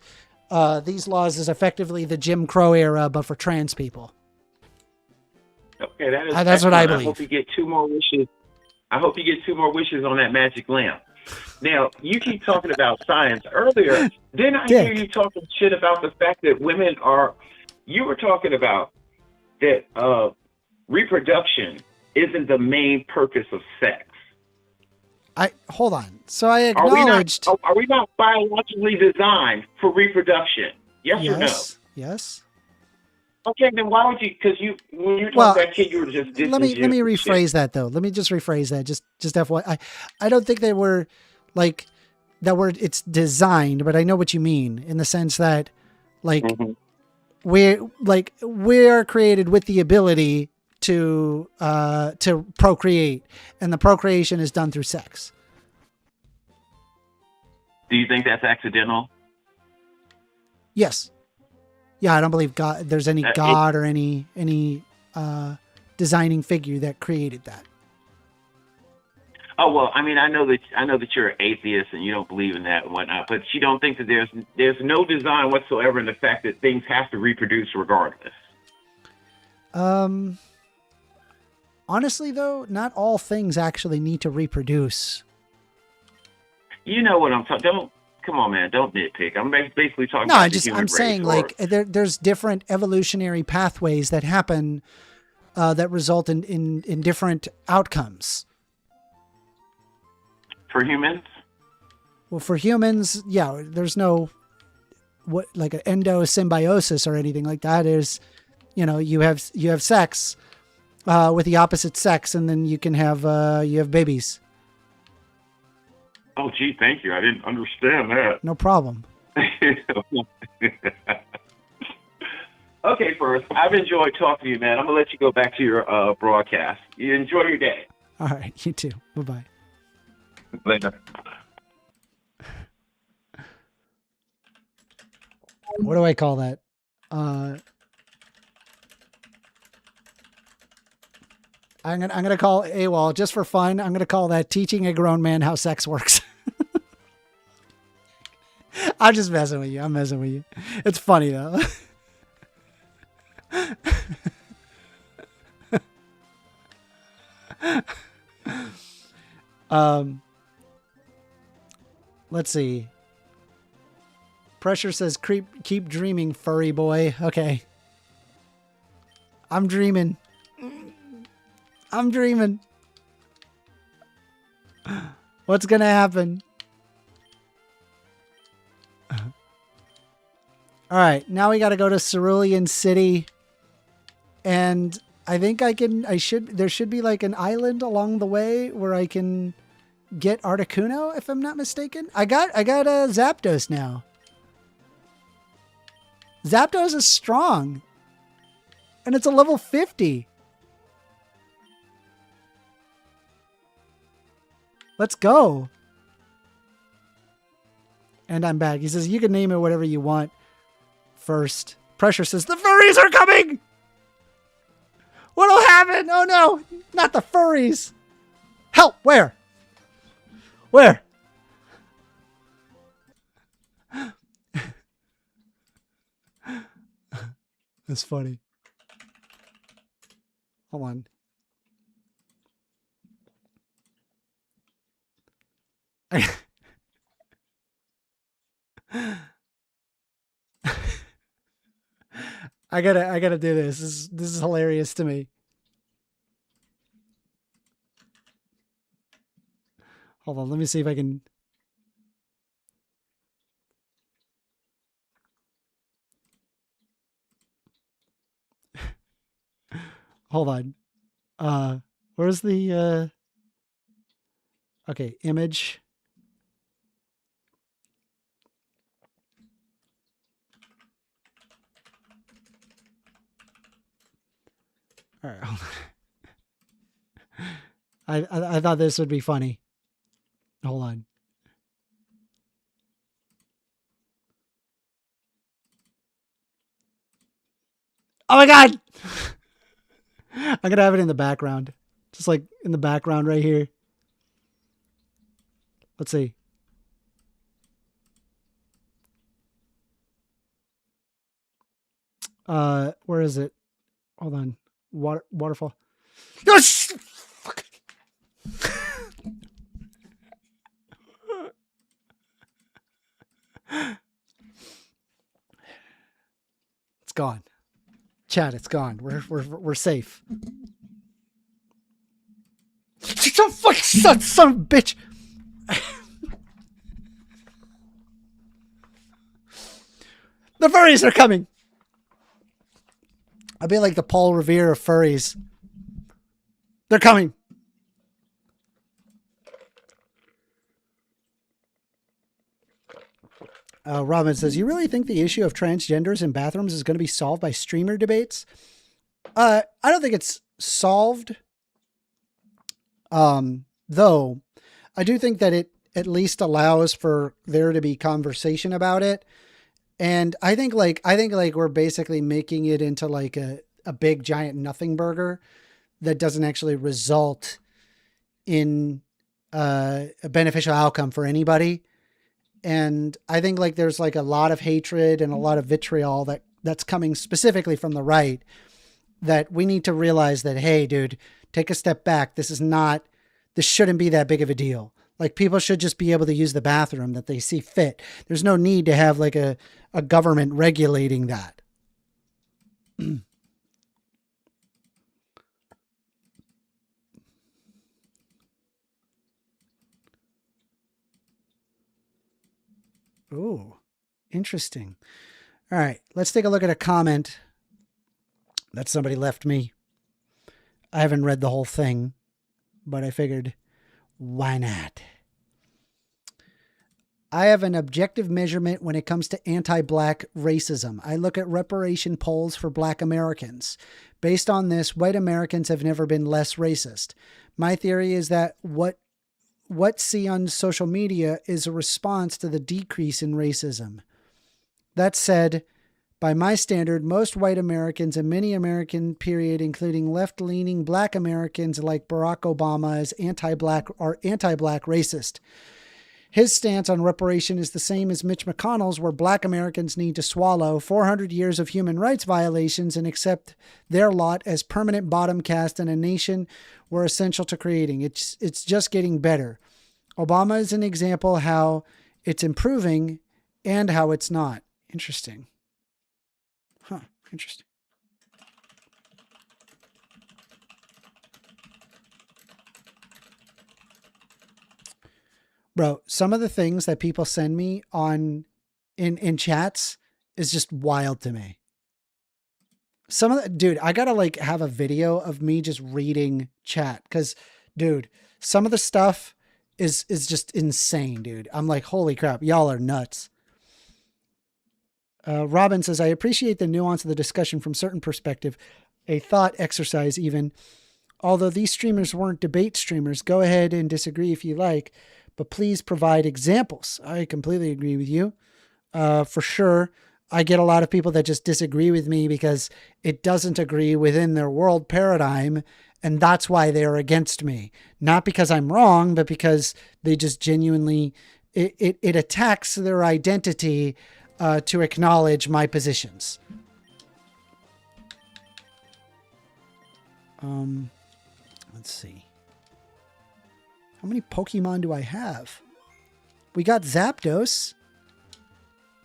these laws as effectively the Jim Crow era, but for trans people. Okay, that is That's what I excellent. believe. I hope you get 2 more wishes. I hope you get 2 more wishes on that magic lamp. Now, you keep talking about science. Earlier, didn't I hear you talking shit about the fact that women are... You were talking about that reproduction isn't the main purpose of sex. Hold on. So I acknowledged... Are we not biologically designed for reproduction? Yes or no? Yes. Okay, then why would you? Because when you were talking Well, about kid, you were just let me rephrase that though. Let me just rephrase that. Just FYI. I don't think they were like that word. It's designed, but I know what you mean in the sense that like we're created with the ability to procreate, and the procreation is done through sex. Do you think that's accidental? Yes. Yeah, I don't believe there's any God or any designing figure that created that. Oh well, I mean, I know that you're an atheist and you don't believe in that and whatnot, but you don't think that there's no design whatsoever in the fact that things have to reproduce regardless. Honestly, though, not all things actually need to reproduce. You know what I'm talking. Come on, man! Don't nitpick. I'm basically talking. No, about I'm saying like there's different evolutionary pathways that happen that result in different outcomes. For humans? Well, for humans, yeah, there's no like an endosymbiosis or anything like that. Is you have sex with the opposite sex, and then you can have you have babies. Oh, gee, thank you. I didn't understand that. No problem. Okay, first, I've enjoyed talking to you, man. I'm going to let you go back to your broadcast. You enjoy your day. All right, you too. Bye-bye. Later. What do I call that? I'm gonna call AWOL just for fun. I'm gonna call that teaching a grown man how sex works. I'm just messing with you. I'm messing with you. It's funny though. Let's see. Pressure says, keep dreaming, furry boy. Okay. I'm dreaming. I'm dreaming. What's going to happen? All right. Now we got to go to Cerulean City. And I think there should be like an island along the way where I can get Articuno, if I'm not mistaken. I got a Zapdos now. Zapdos is strong. And it's a level 50. Let's go. And I'm back. He says, you can name it whatever you want first. Pressure says, the furries are coming! What'll happen? Oh no, not the furries. Help, where? Where? That's funny. Hold on. I gotta do this. This is hilarious to me. Hold on, let me see if I can. Hold on. Where's the okay, image. All right. I thought this would be funny. Hold on. Oh my God. I'm going to have it in the background. Just like in the background right here. Let's see. Where is it? Hold on. Waterfall. Yes! Fuck. It's gone. Chat, it's gone. We're safe. Son of a bitch. The furries are coming. I'll be like the Paul Revere of furries. They're coming. Robin says, you really think the issue of transgenders in bathrooms is going to be solved by streamer debates? I don't think it's solved. Though I do think that it at least allows for there to be conversation about it. And I think like we're basically making it into like a big giant nothing burger that doesn't actually result in a beneficial outcome for anybody. And I think like there's like a lot of hatred and a lot of vitriol that's coming specifically from the right, that we need to realize that, hey, dude, take a step back. This shouldn't be that big of a deal. Like, people should just be able to use the bathroom that they see fit. There's no need to have like a government regulating that. Ooh, interesting. All right, let's take a look at a comment that somebody left me. I haven't read the whole thing, but I figured, why not? I have an objective measurement when it comes to anti-black racism. I look at reparation polls for black Americans. Based on this, white Americans have never been less racist. My theory is that what see on social media is a response to the decrease in racism. That said, by my standard, most white Americans and many American period, including left-leaning black Americans like Barack Obama, is anti-black racist. His stance on reparation is the same as Mitch McConnell's, where black Americans need to swallow 400 years of human rights violations and accept their lot as permanent bottom caste in a nation we're essential to creating. It's just getting better. Obama is an example how it's improving, and how it's not. Interesting. Huh. Interesting. Bro, some of the things that people send me on in chats is just wild to me. Some of the, dude, I gotta like have a video of me just reading chat because, dude, some of the stuff is just insane, dude. I'm like, holy crap, y'all are nuts. Robin says, I appreciate the nuance of the discussion from certain perspective, a thought exercise even. Although these streamers weren't debate streamers, go ahead and disagree if you like, but please provide examples. I completely agree with you. For sure. I get a lot of people that just disagree with me because it doesn't agree within their world paradigm. And that's why they're against me. Not because I'm wrong, but because they just genuinely, it attacks their identity to acknowledge my positions. Let's see. How many Pokemon do I have? We got Zapdos.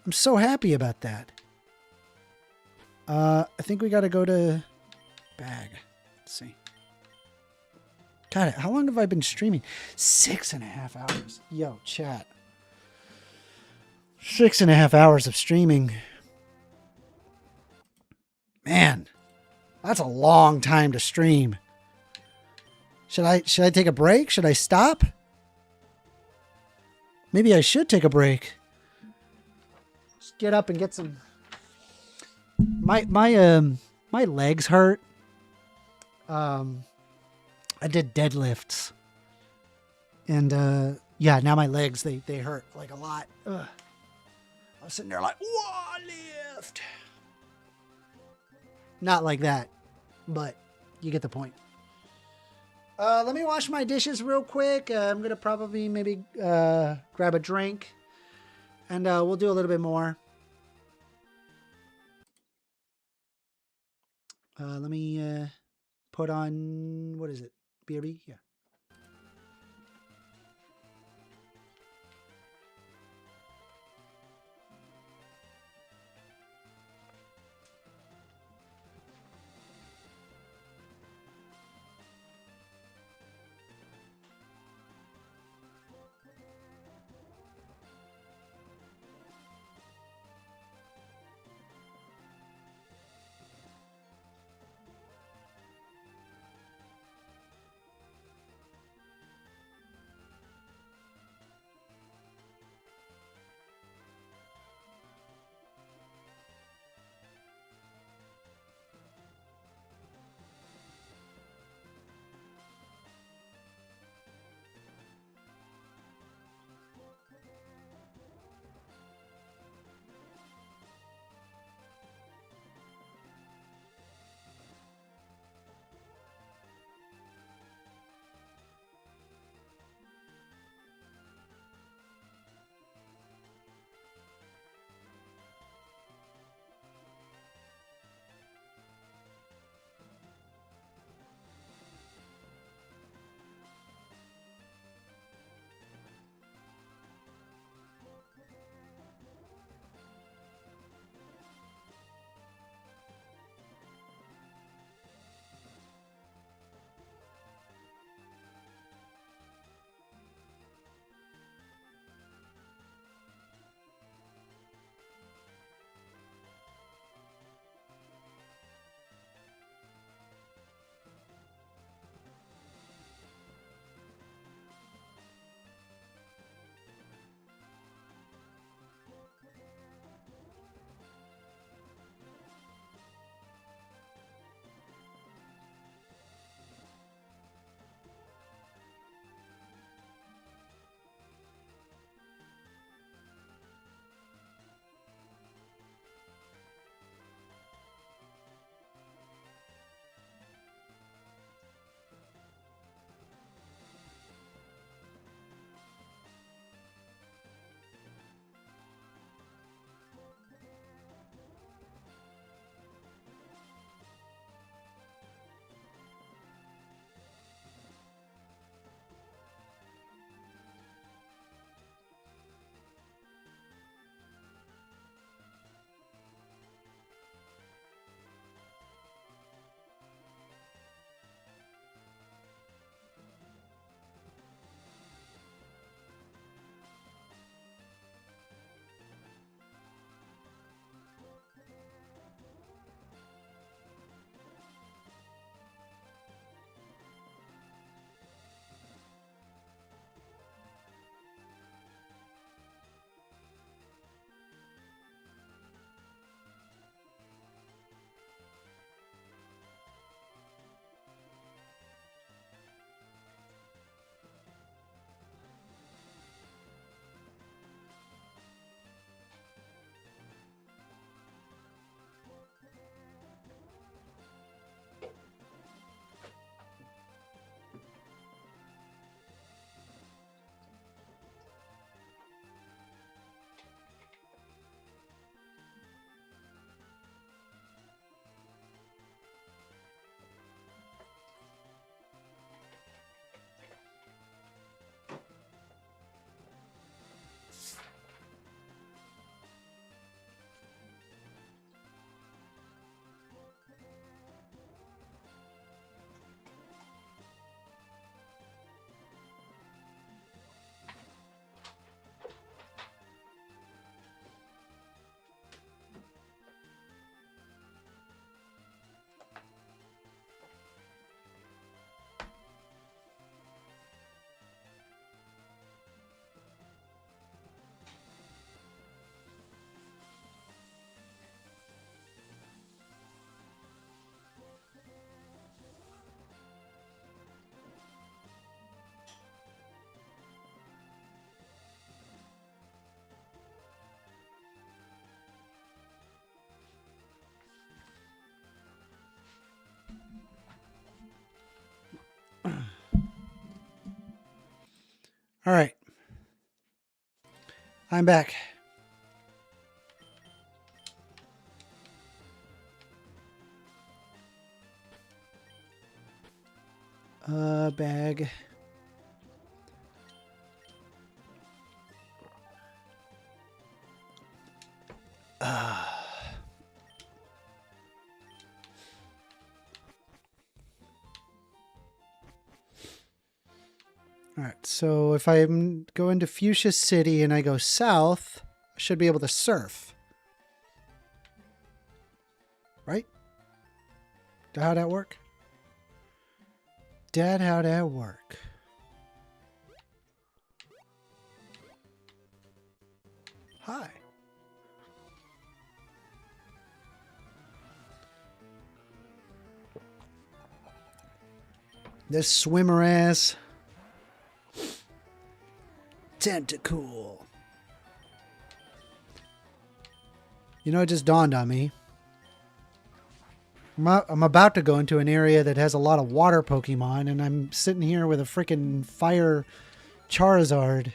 I'm so happy about that. I think we got to go to bag. Let's see. God, how long have I been streaming? 6.5 hours. Yo, chat. 6.5 hours of streaming. Man, that's a long time to stream. Should I take a break? Should I stop? Maybe I should take a break. Just get up and get some. My legs hurt. I did deadlifts. And yeah, now my legs they hurt like a lot. Ugh. I was sitting there like, whoa, lift. Not like that, but you get the point. Let me wash my dishes real quick. I'm going to probably maybe grab a drink, and we'll do a little bit more. Let me put on, what is it? BRB? Yeah. All right. I'm back. Bag. All right, so if I'm going to Fuchsia City and I go south, I should be able to surf. Right? How'd that work? Dad, how'd that work? Hi. This swimmer ass. Tentacool. You know, it just dawned on me. I'm about to go into an area that has a lot of water Pokemon, and I'm sitting here with a freaking fire Charizard.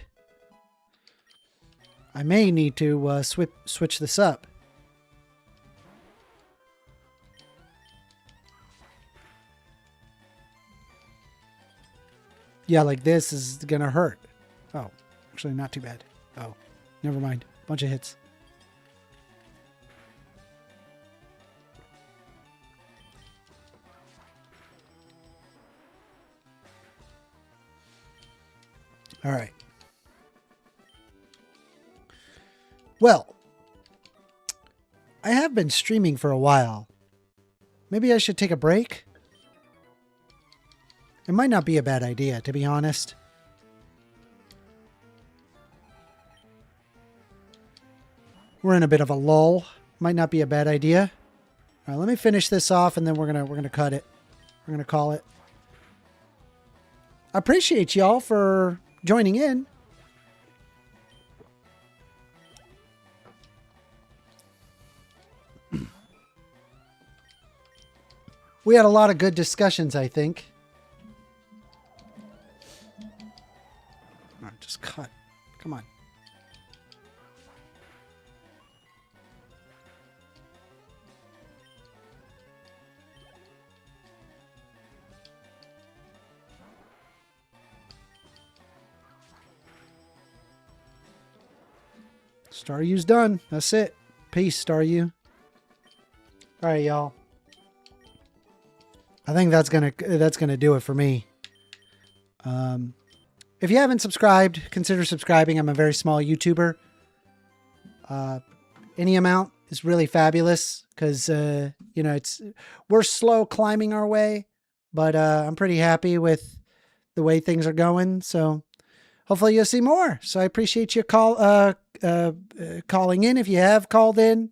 I may need to switch this up. Yeah, like this is gonna hurt. Oh, actually not too bad. Oh, never mind. Bunch of hits. All right. Well, I have been streaming for a while. Maybe I should take a break? It might not be a bad idea, to be honest. We're in a bit of a lull. Might not be a bad idea. All right, let me finish this off and then we're gonna cut it. We're gonna call it. I appreciate y'all for joining in. We had a lot of good discussions, I think. All right, just cut. Come on. Staryu's done. That's it. Peace, Staryu. All right, y'all. I think that's gonna do it for me. If you haven't subscribed, consider subscribing. I'm a very small YouTuber. Any amount is really fabulous because you know we're slow climbing our way, but I'm pretty happy with the way things are going. So hopefully you'll see more. So I appreciate you calling in if you have called in.